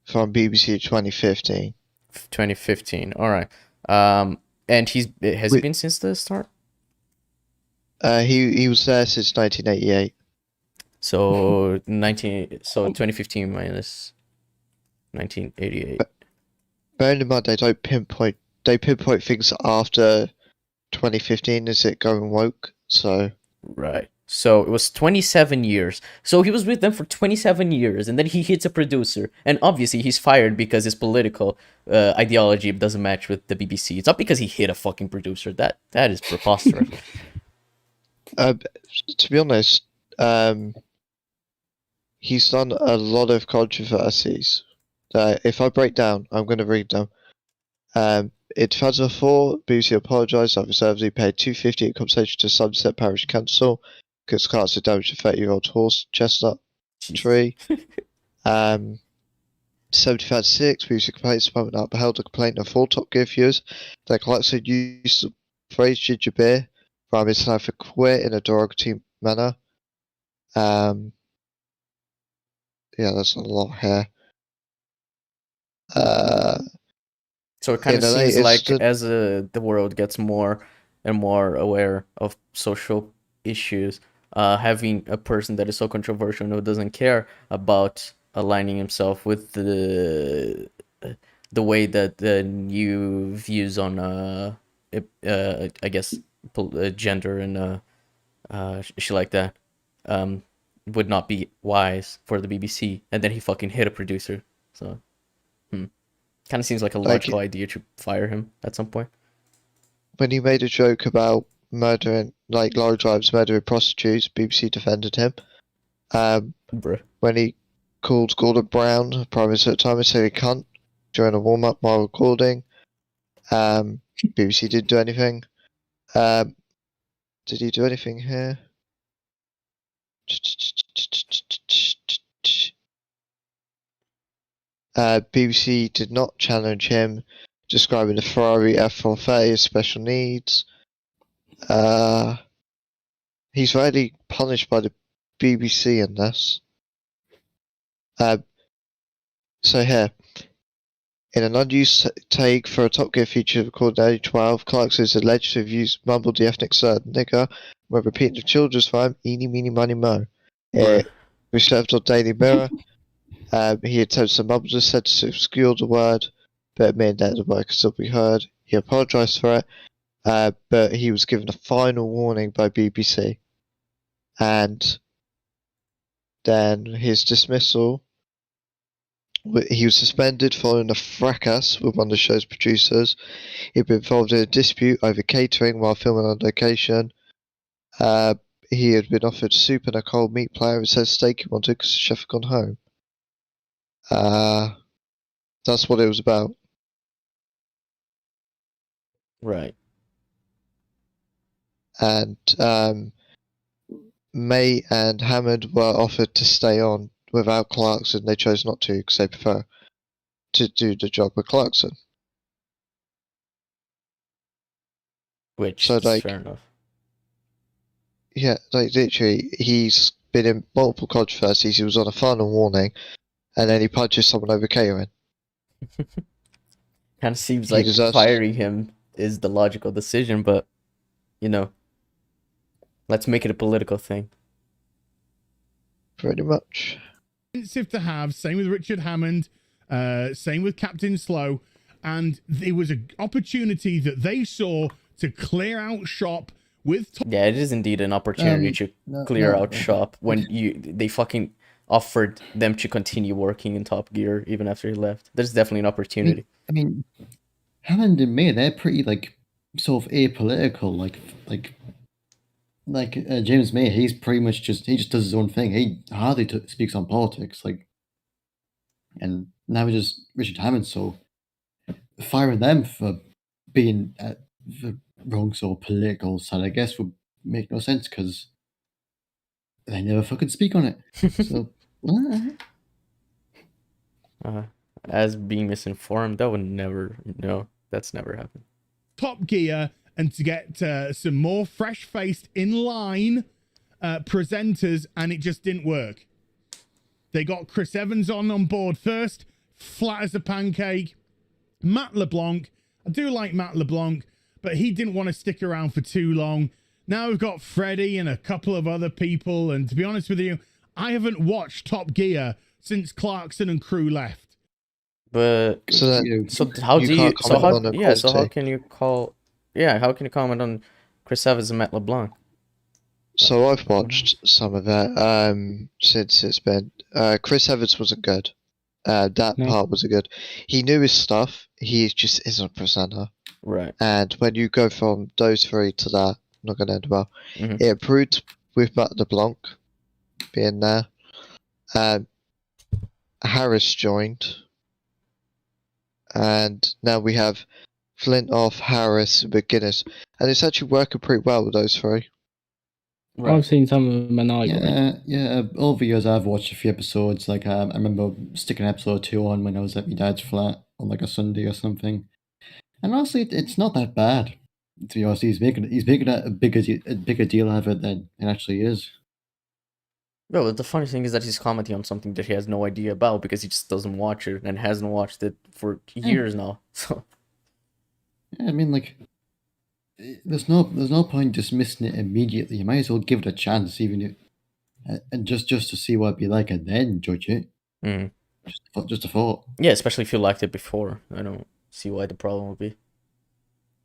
from BBC in 2015. 2015. All right. And has he been since the start? He was there since 1988. So 2015 minus 1988. Bearing in mind they pinpoint things after 2015 as it going woke, so Right. So it was 27 years. So he was with them for 27 years, and then he hits a producer, and obviously he's fired because his political ideology doesn't match with the BBC. It's not because he hit a fucking producer. That is preposterous. to be honest, he's done a lot of controversies. If I break down, I'm going to read them. In 2004, BBC apologised and reservedly paid £250 in compensation to Somerset Parish Council because cars had damaged a 30-year-old horse chestnut tree. 1756, BBC Complaints Department upheld a complaint of 4 Top Gear viewers that Clarkson used the phrase ginger beer from his time for quit in a derogatory manner. Yeah, that's a lot here. So it kind of In the seems like latest- as the world gets more and more aware of social issues, having a person that is so controversial and who doesn't care about aligning himself with the way that the new views on I guess gender and shit like that would not be wise for the BBC, and then he fucking hit a producer. So kind of seems like a logical idea to fire him at some point. When he made a joke about murdering, like lorry drivers murdering prostitutes, BBC defended him. Bruh. When he called Gordon Brown, Prime Minister at the time, and said he cunt during a warm-up while recording, BBC didn't do anything. Did he do anything here? BBC did not challenge him, describing the Ferrari F430 as special needs. He's rarely punished by the BBC in this. So here, in an unused take for a Top Gear feature recorded in 2012, Clarkson is alleged to have mumbled the ethnic slur nigger when repeating the children's rhyme, eeny, meeny, money, mo. Which served on Daily Mirror. He attempts to mumble the sentence to obscure the word, but admitted that the word could still be heard. He apologised for it, but he was given a final warning by BBC. And then his dismissal, he was suspended following a fracas with one of the show's producers. He'd been involved in a dispute over catering while filming on location. He had been offered soup and a cold meat platter instead of steak he wanted because the chef had gone home. That's what it was about. Right. And May and Hammond were offered to stay on without Clarkson. They chose not to because they prefer to do the job with Clarkson. Which So, is like, fair enough. Yeah, like literally, he's been in multiple controversies. He was on a final warning, and then he punches someone over catering. Kind of seems He like deserves- firing him is the logical decision, but you know, let's make it a political thing. Pretty much. Expensive to have. Same with Richard Hammond. Same with Captain Slow. And it was an opportunity that they saw to clear out shop with. Yeah, it is indeed an opportunity to clear out shop when they fucking offered them to continue working in Top Gear even after he left. There's definitely an opportunity. I mean, Hammond and May, they're pretty like sort of apolitical. Like James May, he's pretty much just does his own thing. He hardly speaks on politics. Like, and now it's just Richard Hammond. So firing them for being the wrong sort of political side, I guess, would make no sense because they never fucking speak on it. So. As being misinformed, that would never, no, that's never happened. Top Gear and to get some more fresh-faced, in-line presenters, and it just didn't work. They got Chris Evans on board first, flat as a pancake. Matt LeBlanc, I do like Matt LeBlanc, but he didn't want to stick around for too long. Now we've got Freddie and a couple of other people, and to be honest with you, I haven't watched Top Gear since Clarkson and crew left. But So how do you? So how? Yeah. So how quality. can you call? Yeah. How can you comment on Chris Evans and Matt LeBlanc? So I've watched some of that since it's been. Chris Evans wasn't good. That No. part wasn't good. He knew his stuff. He just isn't a presenter. Right. And when you go from those three to that, not going to end well. Mhm. It improved with Matt LeBlanc being there. Harris joined. And now we have Flintoff, Harris, and McGuinness. And it's actually working pretty well with those three. Right. I've seen some of them and I got it. Yeah. Over the years, I've watched a few episodes. Like, I remember sticking episode 2 on when I was at my dad's flat on like a Sunday or something. And honestly, it's not that bad. To be honest, he's making a bigger deal out of it than it actually is. No, but the funny thing is that he's commenting on something that he has no idea about because he just doesn't watch it and hasn't watched it for years now. So Yeah, I mean, like, there's no point dismissing it immediately. You might as well give it a chance, even if, and just to see what it'd be like, and then judge it. Mm. Just a thought. Yeah, especially if you liked it before. I don't see why the problem would be.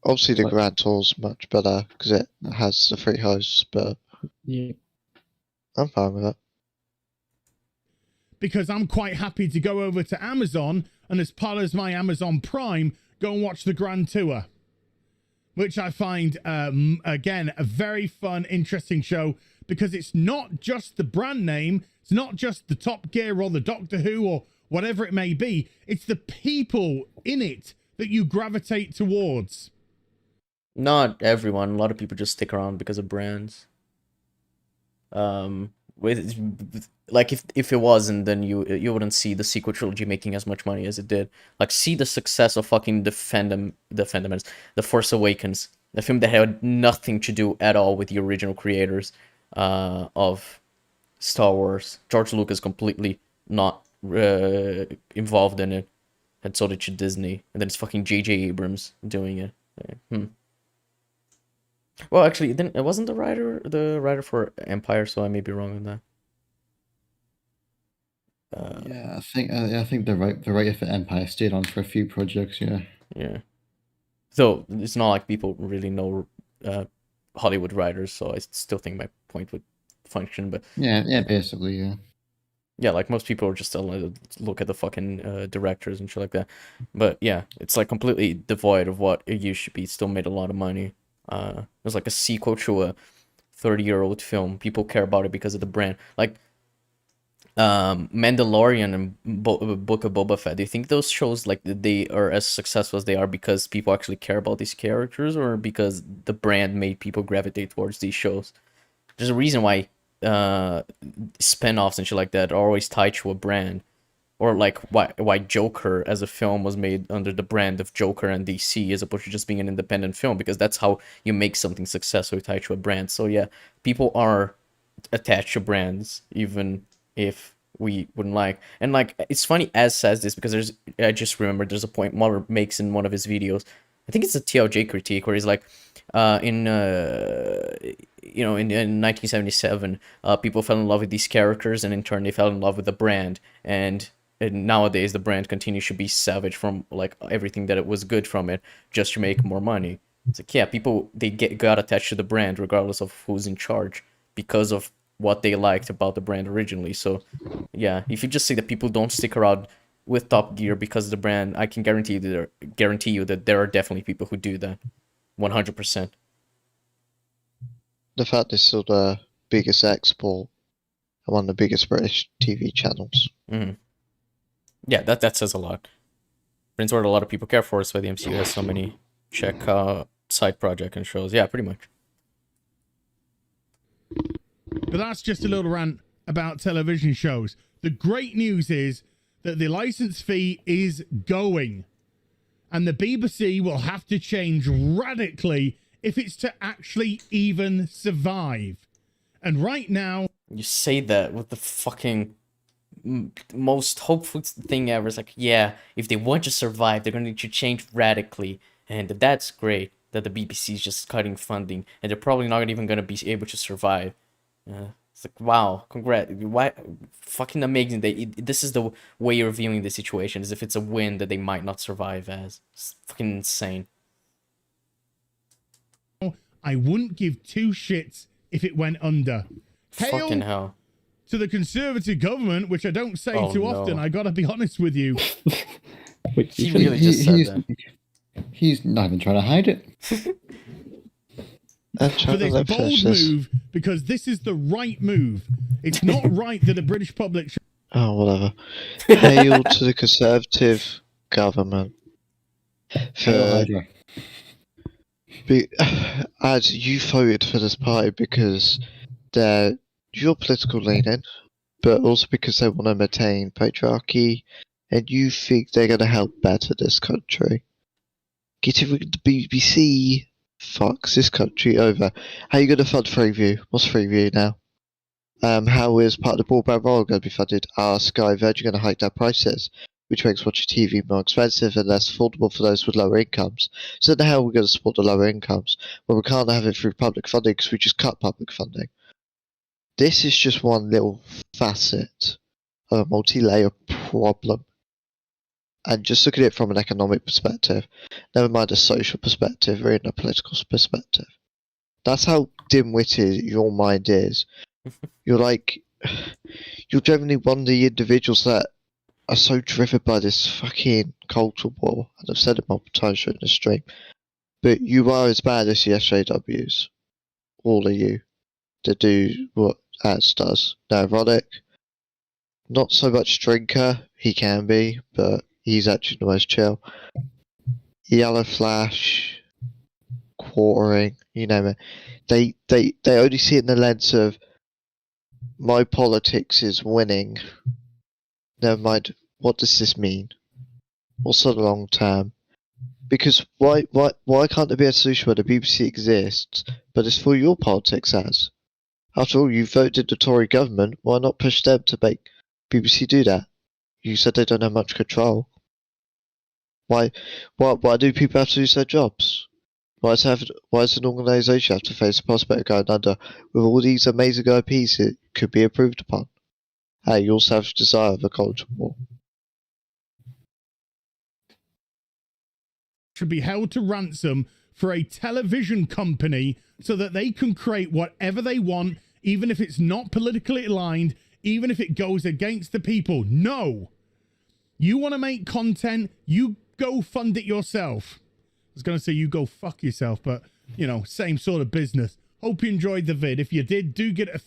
Obviously, the But- Grand Tour's much better because it has the three hosts, but Yeah. I'm fine with it. Because I'm quite happy to go over to Amazon and, as part of my Amazon Prime, go and watch the Grand Tour, which I find, again, a very fun, interesting show because it's not just the brand name, it's not just the Top Gear or the Doctor Who or whatever it may be, it's the people in it that you gravitate towards. Not everyone. A lot of people just stick around because of brands. With like if it wasn't, then you wouldn't see the sequel trilogy making as much money as it did. Like, see the success of fucking The Force Awakens, the film that had nothing to do at all with the original creators of Star Wars. George Lucas completely not involved in it, and so did Disney, and then it's fucking J.J. Abrams doing it. Well, actually, then it wasn't the writer for Empire, so I may be wrong on that. Yeah, I think the writer for Empire stayed on for a few projects. Yeah. Yeah. So it's not like people really know Hollywood writers, so I still think my point would function. But Yeah, basically, yeah. yeah, like most people are just look at the fucking directors and shit like that. But yeah, it's like completely devoid of what it used to be. It still made a lot of money. It was like a sequel to a 30-year-old film. People care about it because of the brand. Like Mandalorian and Book of Boba Fett. Do you think those shows, like, they are as successful as they are because people actually care about these characters, or because the brand made people gravitate towards these shows? There's a reason why spin-offs and shit like that are always tied to a brand. Or like why Joker as a film was made under the brand of Joker and DC as opposed to just being an independent film, because that's how you make something successful, tied to a brand. So yeah, people are attached to brands, even if we wouldn't like. And like, it's funny Az says this because I just remembered there's a point Muller makes in one of his videos. I think it's a TLJ critique where he's like, in 1977, people fell in love with these characters, and in turn they fell in love with the brand. And nowadays the brand continues to be savage from like everything that it was good from it, just to make more money. It's like, yeah, people, they got attached to the brand regardless of who's in charge because of what they liked about the brand originally. So yeah, if you just say that people don't stick around with Top Gear because of the brand, I can guarantee you that there are definitely people who do that, 100%. The fact it's still the biggest export and one of the biggest British TV channels. Mm-hmm. Yeah, that says a lot. Brings what a lot of people care for. Is why the MCU has so many side project and shows. Yeah, pretty much. But that's just a little rant about television shows. The great news is that the license fee is going, and the BBC will have to change radically if it's to actually even survive. And right now, you say that with the fucking most hopeful thing ever. It's like, yeah, if they want to survive, they're going to need to change radically, and that's great that the BBC is just cutting funding, and they're probably not even going to be able to survive. It's like, wow, congrats. Why, fucking amazing. This is the way you're viewing the situation, as if it's a win that they might not survive as. It's fucking insane. I wouldn't give two shits if it went under. Fucking hell. To the Conservative government, which I don't say too no. often, I gotta be honest with you. He really just said that. He's not even trying to hide it. For this bold move, because this is the right move. It's not right that the British public should... Oh, whatever. Hail to the Conservative government. As you voted for this party because they're your political leaning, but also because they want to maintain patriarchy, and you think they're going to help better this country. Get it with the BBC fucks this country over. How are you going to fund Freeview? What's Freeview now? How is part of the broadband roll going to be funded? Are Sky Virgin going to hike their prices, which makes watching TV more expensive and less affordable for those with lower incomes? So then how are we going to support the lower incomes? Well, we can't have it through public funding because we just cut public funding. This is just one little facet of a multi-layer problem. And just look at it from an economic perspective, never mind a social perspective or even a political perspective. That's how dim-witted your mind is. You'll generally wonder the individuals that are so driven by this fucking cultural war, and I've said it multiple times during the stream, but you are as bad as the SJWs. All of you that do what Az does. Now, Roddick, not so much drinker, he can be, but he's actually the most chill. Yellow Flash, quartering, you name it. They only see it in the lens of my politics is winning. Never mind, what does this mean? What's the long term? Because why can't there be a solution where the BBC exists, but it's for your politics as? After all, you voted the Tory government, why not push them to make BBC do that? You said they don't have much control. Why do people have to lose their jobs? Why does an organisation have to face the prospect of going under with all these amazing IPs it could be improved upon? Hey, you also have a desire of a culture war. Should be held to ransom for a television company so that they can create whatever they want, even if it's not politically aligned, even if it goes against the people. No. You want to make content, you go fund it yourself. I was going to say you go fuck yourself, but, you know, same sort of business. Hope you enjoyed the vid. If you did, do get a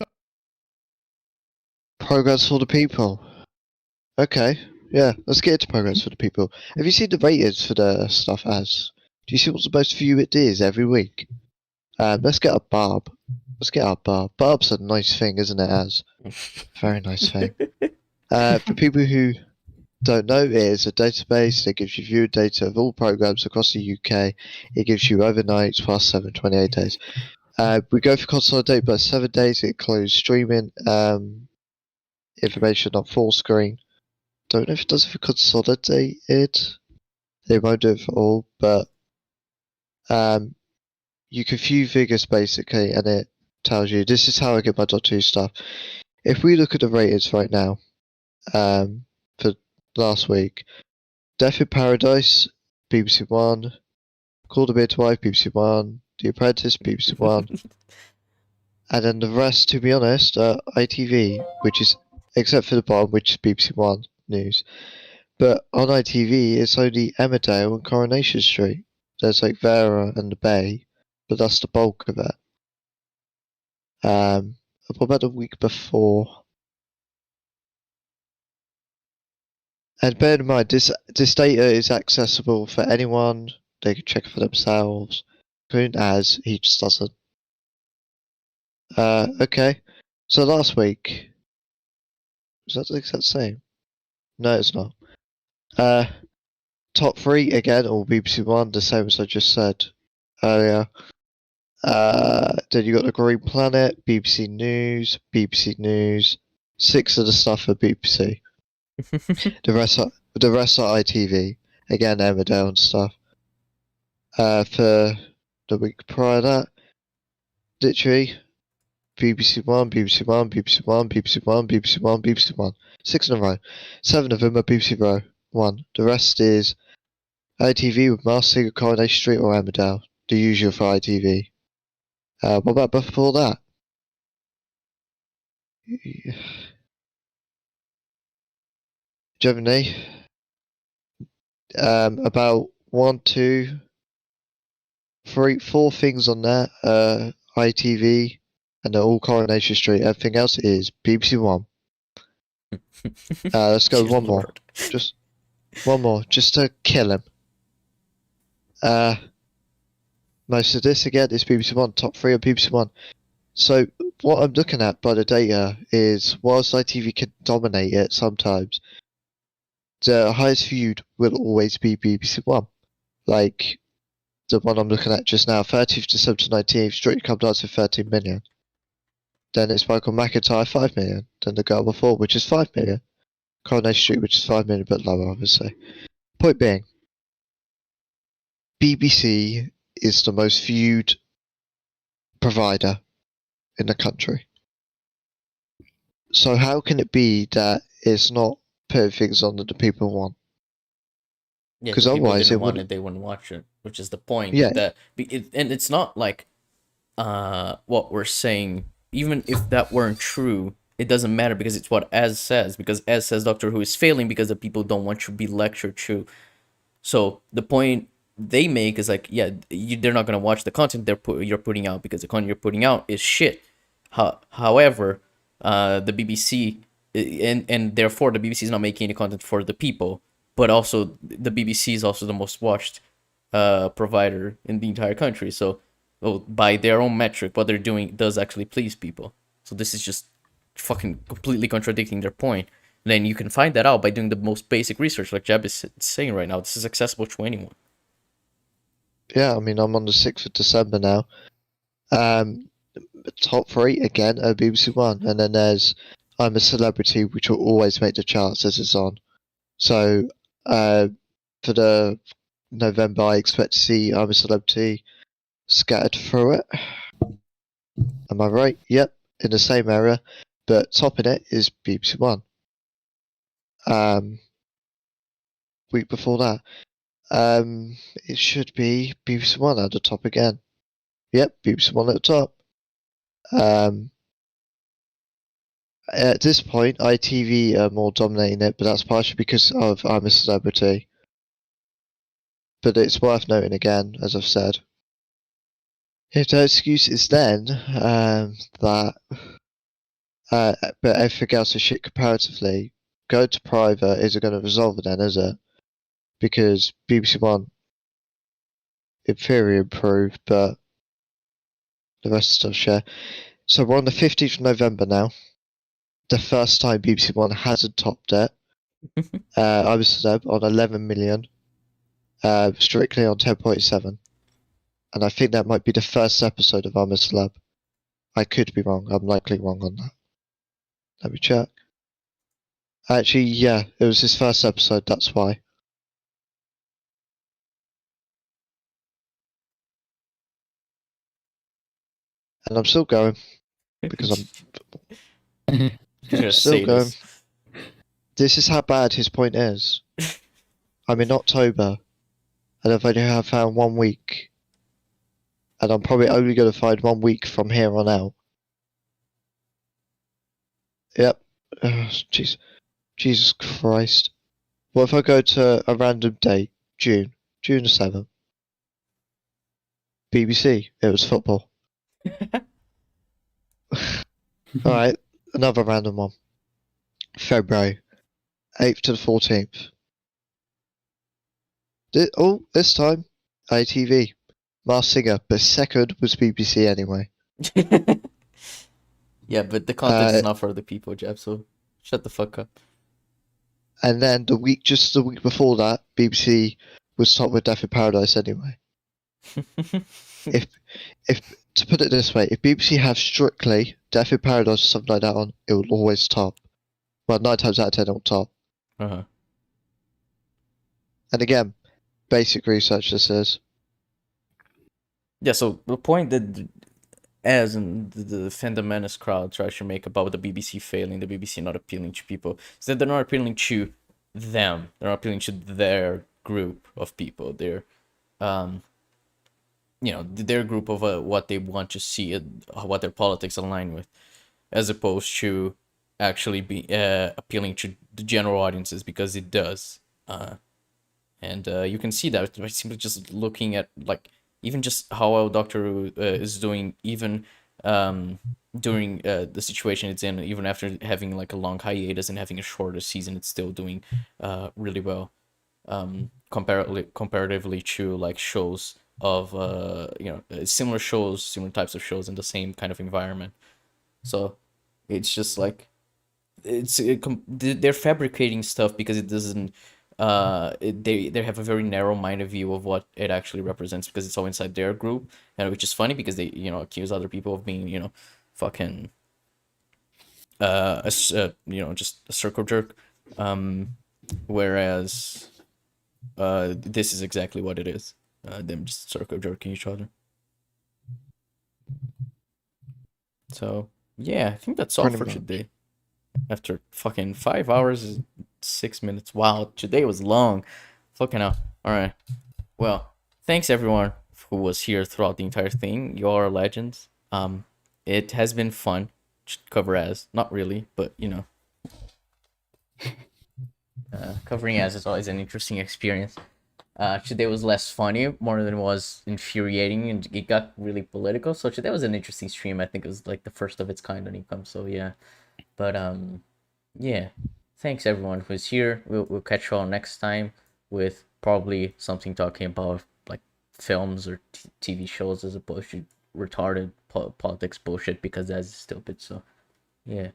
Programs for the people. Okay, yeah, let's get into programs for the people. Have you seen the ratings for the stuff as? Do you see what's the most view it is every week? Let's get a Barb. Let's get our Barb. Barb's a nice thing, isn't it, as? Very nice thing. For people who don't know, it is a database that gives you view data of all programs across the UK. It gives you overnights plus 728 days. We go for consolidate, but 7 days it includes streaming information on full screen. Don't know if it does it for consolidated. They won't do it for all, but you can view figures basically, and it tells you this is how I get my .2 stuff. If we look at the ratings right now, for last week, Death in Paradise, BBC One, Call the Midwife, BBC One, The Apprentice, BBC One, and then the rest, to be honest, ITV, which is except for the bottom, which is BBC One news. But on ITV, it's only Emmerdale and Coronation Street. There's like Vera and the Bay, but that's the bulk of it. What about the week before? And bear in mind, this data is accessible for anyone. They can check it for themselves. Including Az, he just doesn't. Okay. So last week, is that the exact same? No, it's not. Top 3 again, all BBC One, the same as I just said earlier. Then you got the Green Planet, BBC News, 6 of the stuff for BBC. the rest are ITV. Again, Emmerdale and stuff. For the week prior to that, literally BBC One, BBC One, BBC One, BBC One, BBC One, BBC One. 6 in a row. 7 of them are BBC Row 1. The rest is ITV with Masked Singer, Coronation Street or Emmerdale. The usual for ITV. What about before that? Germany. About 1, 2, 3, 4 things on there. ITV, and they're all Coronation Street. Everything else is BBC One. Let's go one more. Just one more, just to kill him. Most of this again is BBC One. Top 3 are BBC One. So what I'm looking at by the data is, whilst ITV can dominate it sometimes, the highest viewed will always be BBC One. Like the one I'm looking at just now, 30th December to 19th, Strictly Come Dancing 13 million. Then it's Michael McIntyre 5 million. Then the girl before, which is 5 million. Coronation Street, which is 5 million, but lower, obviously. Point being, BBC is the most viewed provider in the country. So how can it be that it's not putting things on that the people want? Yeah, Because the people otherwise didn't it want would. it, they wouldn't watch it, which is the point. Yeah. And it's not like what we're saying. Even if that weren't true, it doesn't matter because it's what Ez says. Because Ez says Doctor Who is failing because the people don't want you to be lectured to. So the point they make is like, yeah, they're not gonna watch the content you're putting out because the content you're putting out is shit. However, the BBC and therefore the BBC is not making any content for the people, but also the BBC is also the most watched provider in the entire country. So by their own metric, what they're doing does actually please people. So this is just fucking completely contradicting their point. And then you can find that out by doing the most basic research, like Jeb is saying right now. This is accessible to anyone. Yeah, I mean, I'm on the 6th of December now. Top 3 again are BBC One, and then there's I'm a Celebrity, which will always make the charts as it's on. So for the November, I expect to see I'm a Celebrity scattered through it. Am I right? Yep, in the same area, but topping it is BBC One. Week before that, it should be BBC One at the top again. Yep, BBC One at the top. At this point, ITV are more dominating it, but that's partially because of I'm a Celebrity. But it's worth noting again, as I've said. If the excuse is then that, but everything else is shit comparatively, go to private isn't going to resolve it then, is it? Because BBC One, in theory, improved, but the rest is still share. So we're on the 15th of November now. The first time BBC One hasn't topped it. I was on 11 million. Strictly on 10.7. and I think that might be the first episode of I'm a Celeb. I could be wrong. I'm likely wrong on that. Let me check. Actually, yeah, it was his first episode. That's why. And I'm still going because I'm You're still going. sadist. This is how bad his point is. I'm in October, and I've only have found 1 week, and I'm probably only going to find 1 week from here on out. Yep. Jeez, Jesus Christ. What if I go to a random date? June the 7th. BBC. It was football. Alright, another random one. February 8th to the 14th. This time, ITV. Masked Singer, but second was BBC anyway. Yeah, but the content is not for the people, Jeb, so shut the fuck up. And then the week before that, BBC was top with Death in Paradise anyway. If to put it this way, if BBC have strictly Death in Paradise or something like that on, it will always top. Well, 9 times out of 10 it will top. Uh-huh. And again, basic research this is. Yeah, so the point that as in the fundamentalist crowd tries to make about the BBC failing, the BBC not appealing to people, is that they're not appealing to them. They're not appealing to their group of people. They're, their group of what they want to see, what their politics align with, as opposed to actually be appealing to the general audiences, because it does. And you can see that by simply just looking at, like, even just how well Doctor Who is doing, even during the situation it's in, even after having like a long hiatus and having a shorter season, it's still doing really well, comparatively to like shows of similar types of shows in the same kind of environment. So it's just like they're fabricating stuff because it doesn't. They have a very narrow-minded view of what it actually represents, because it's all inside their group, and which is funny because they accuse other people of being fucking just a circle jerk, whereas this is exactly what it is, them just circle jerking each other. So yeah, I think that's all Pretty for much. today. After fucking 5 hours and 6 minutes. Wow, today was long. Fucking hell. Alright. Well, thanks everyone who was here throughout the entire thing. You are legends. It has been fun to cover as. Not really, but covering as is always an interesting experience. Today was less funny, more than it was infuriating, and it got really political. So today was an interesting stream. I think it was like the first of its kind on ECUM. So yeah. But yeah, thanks everyone who's here. We'll catch you all next time with probably something talking about like films or TV shows, as opposed to retarded politics bullshit, because that's stupid. So yeah.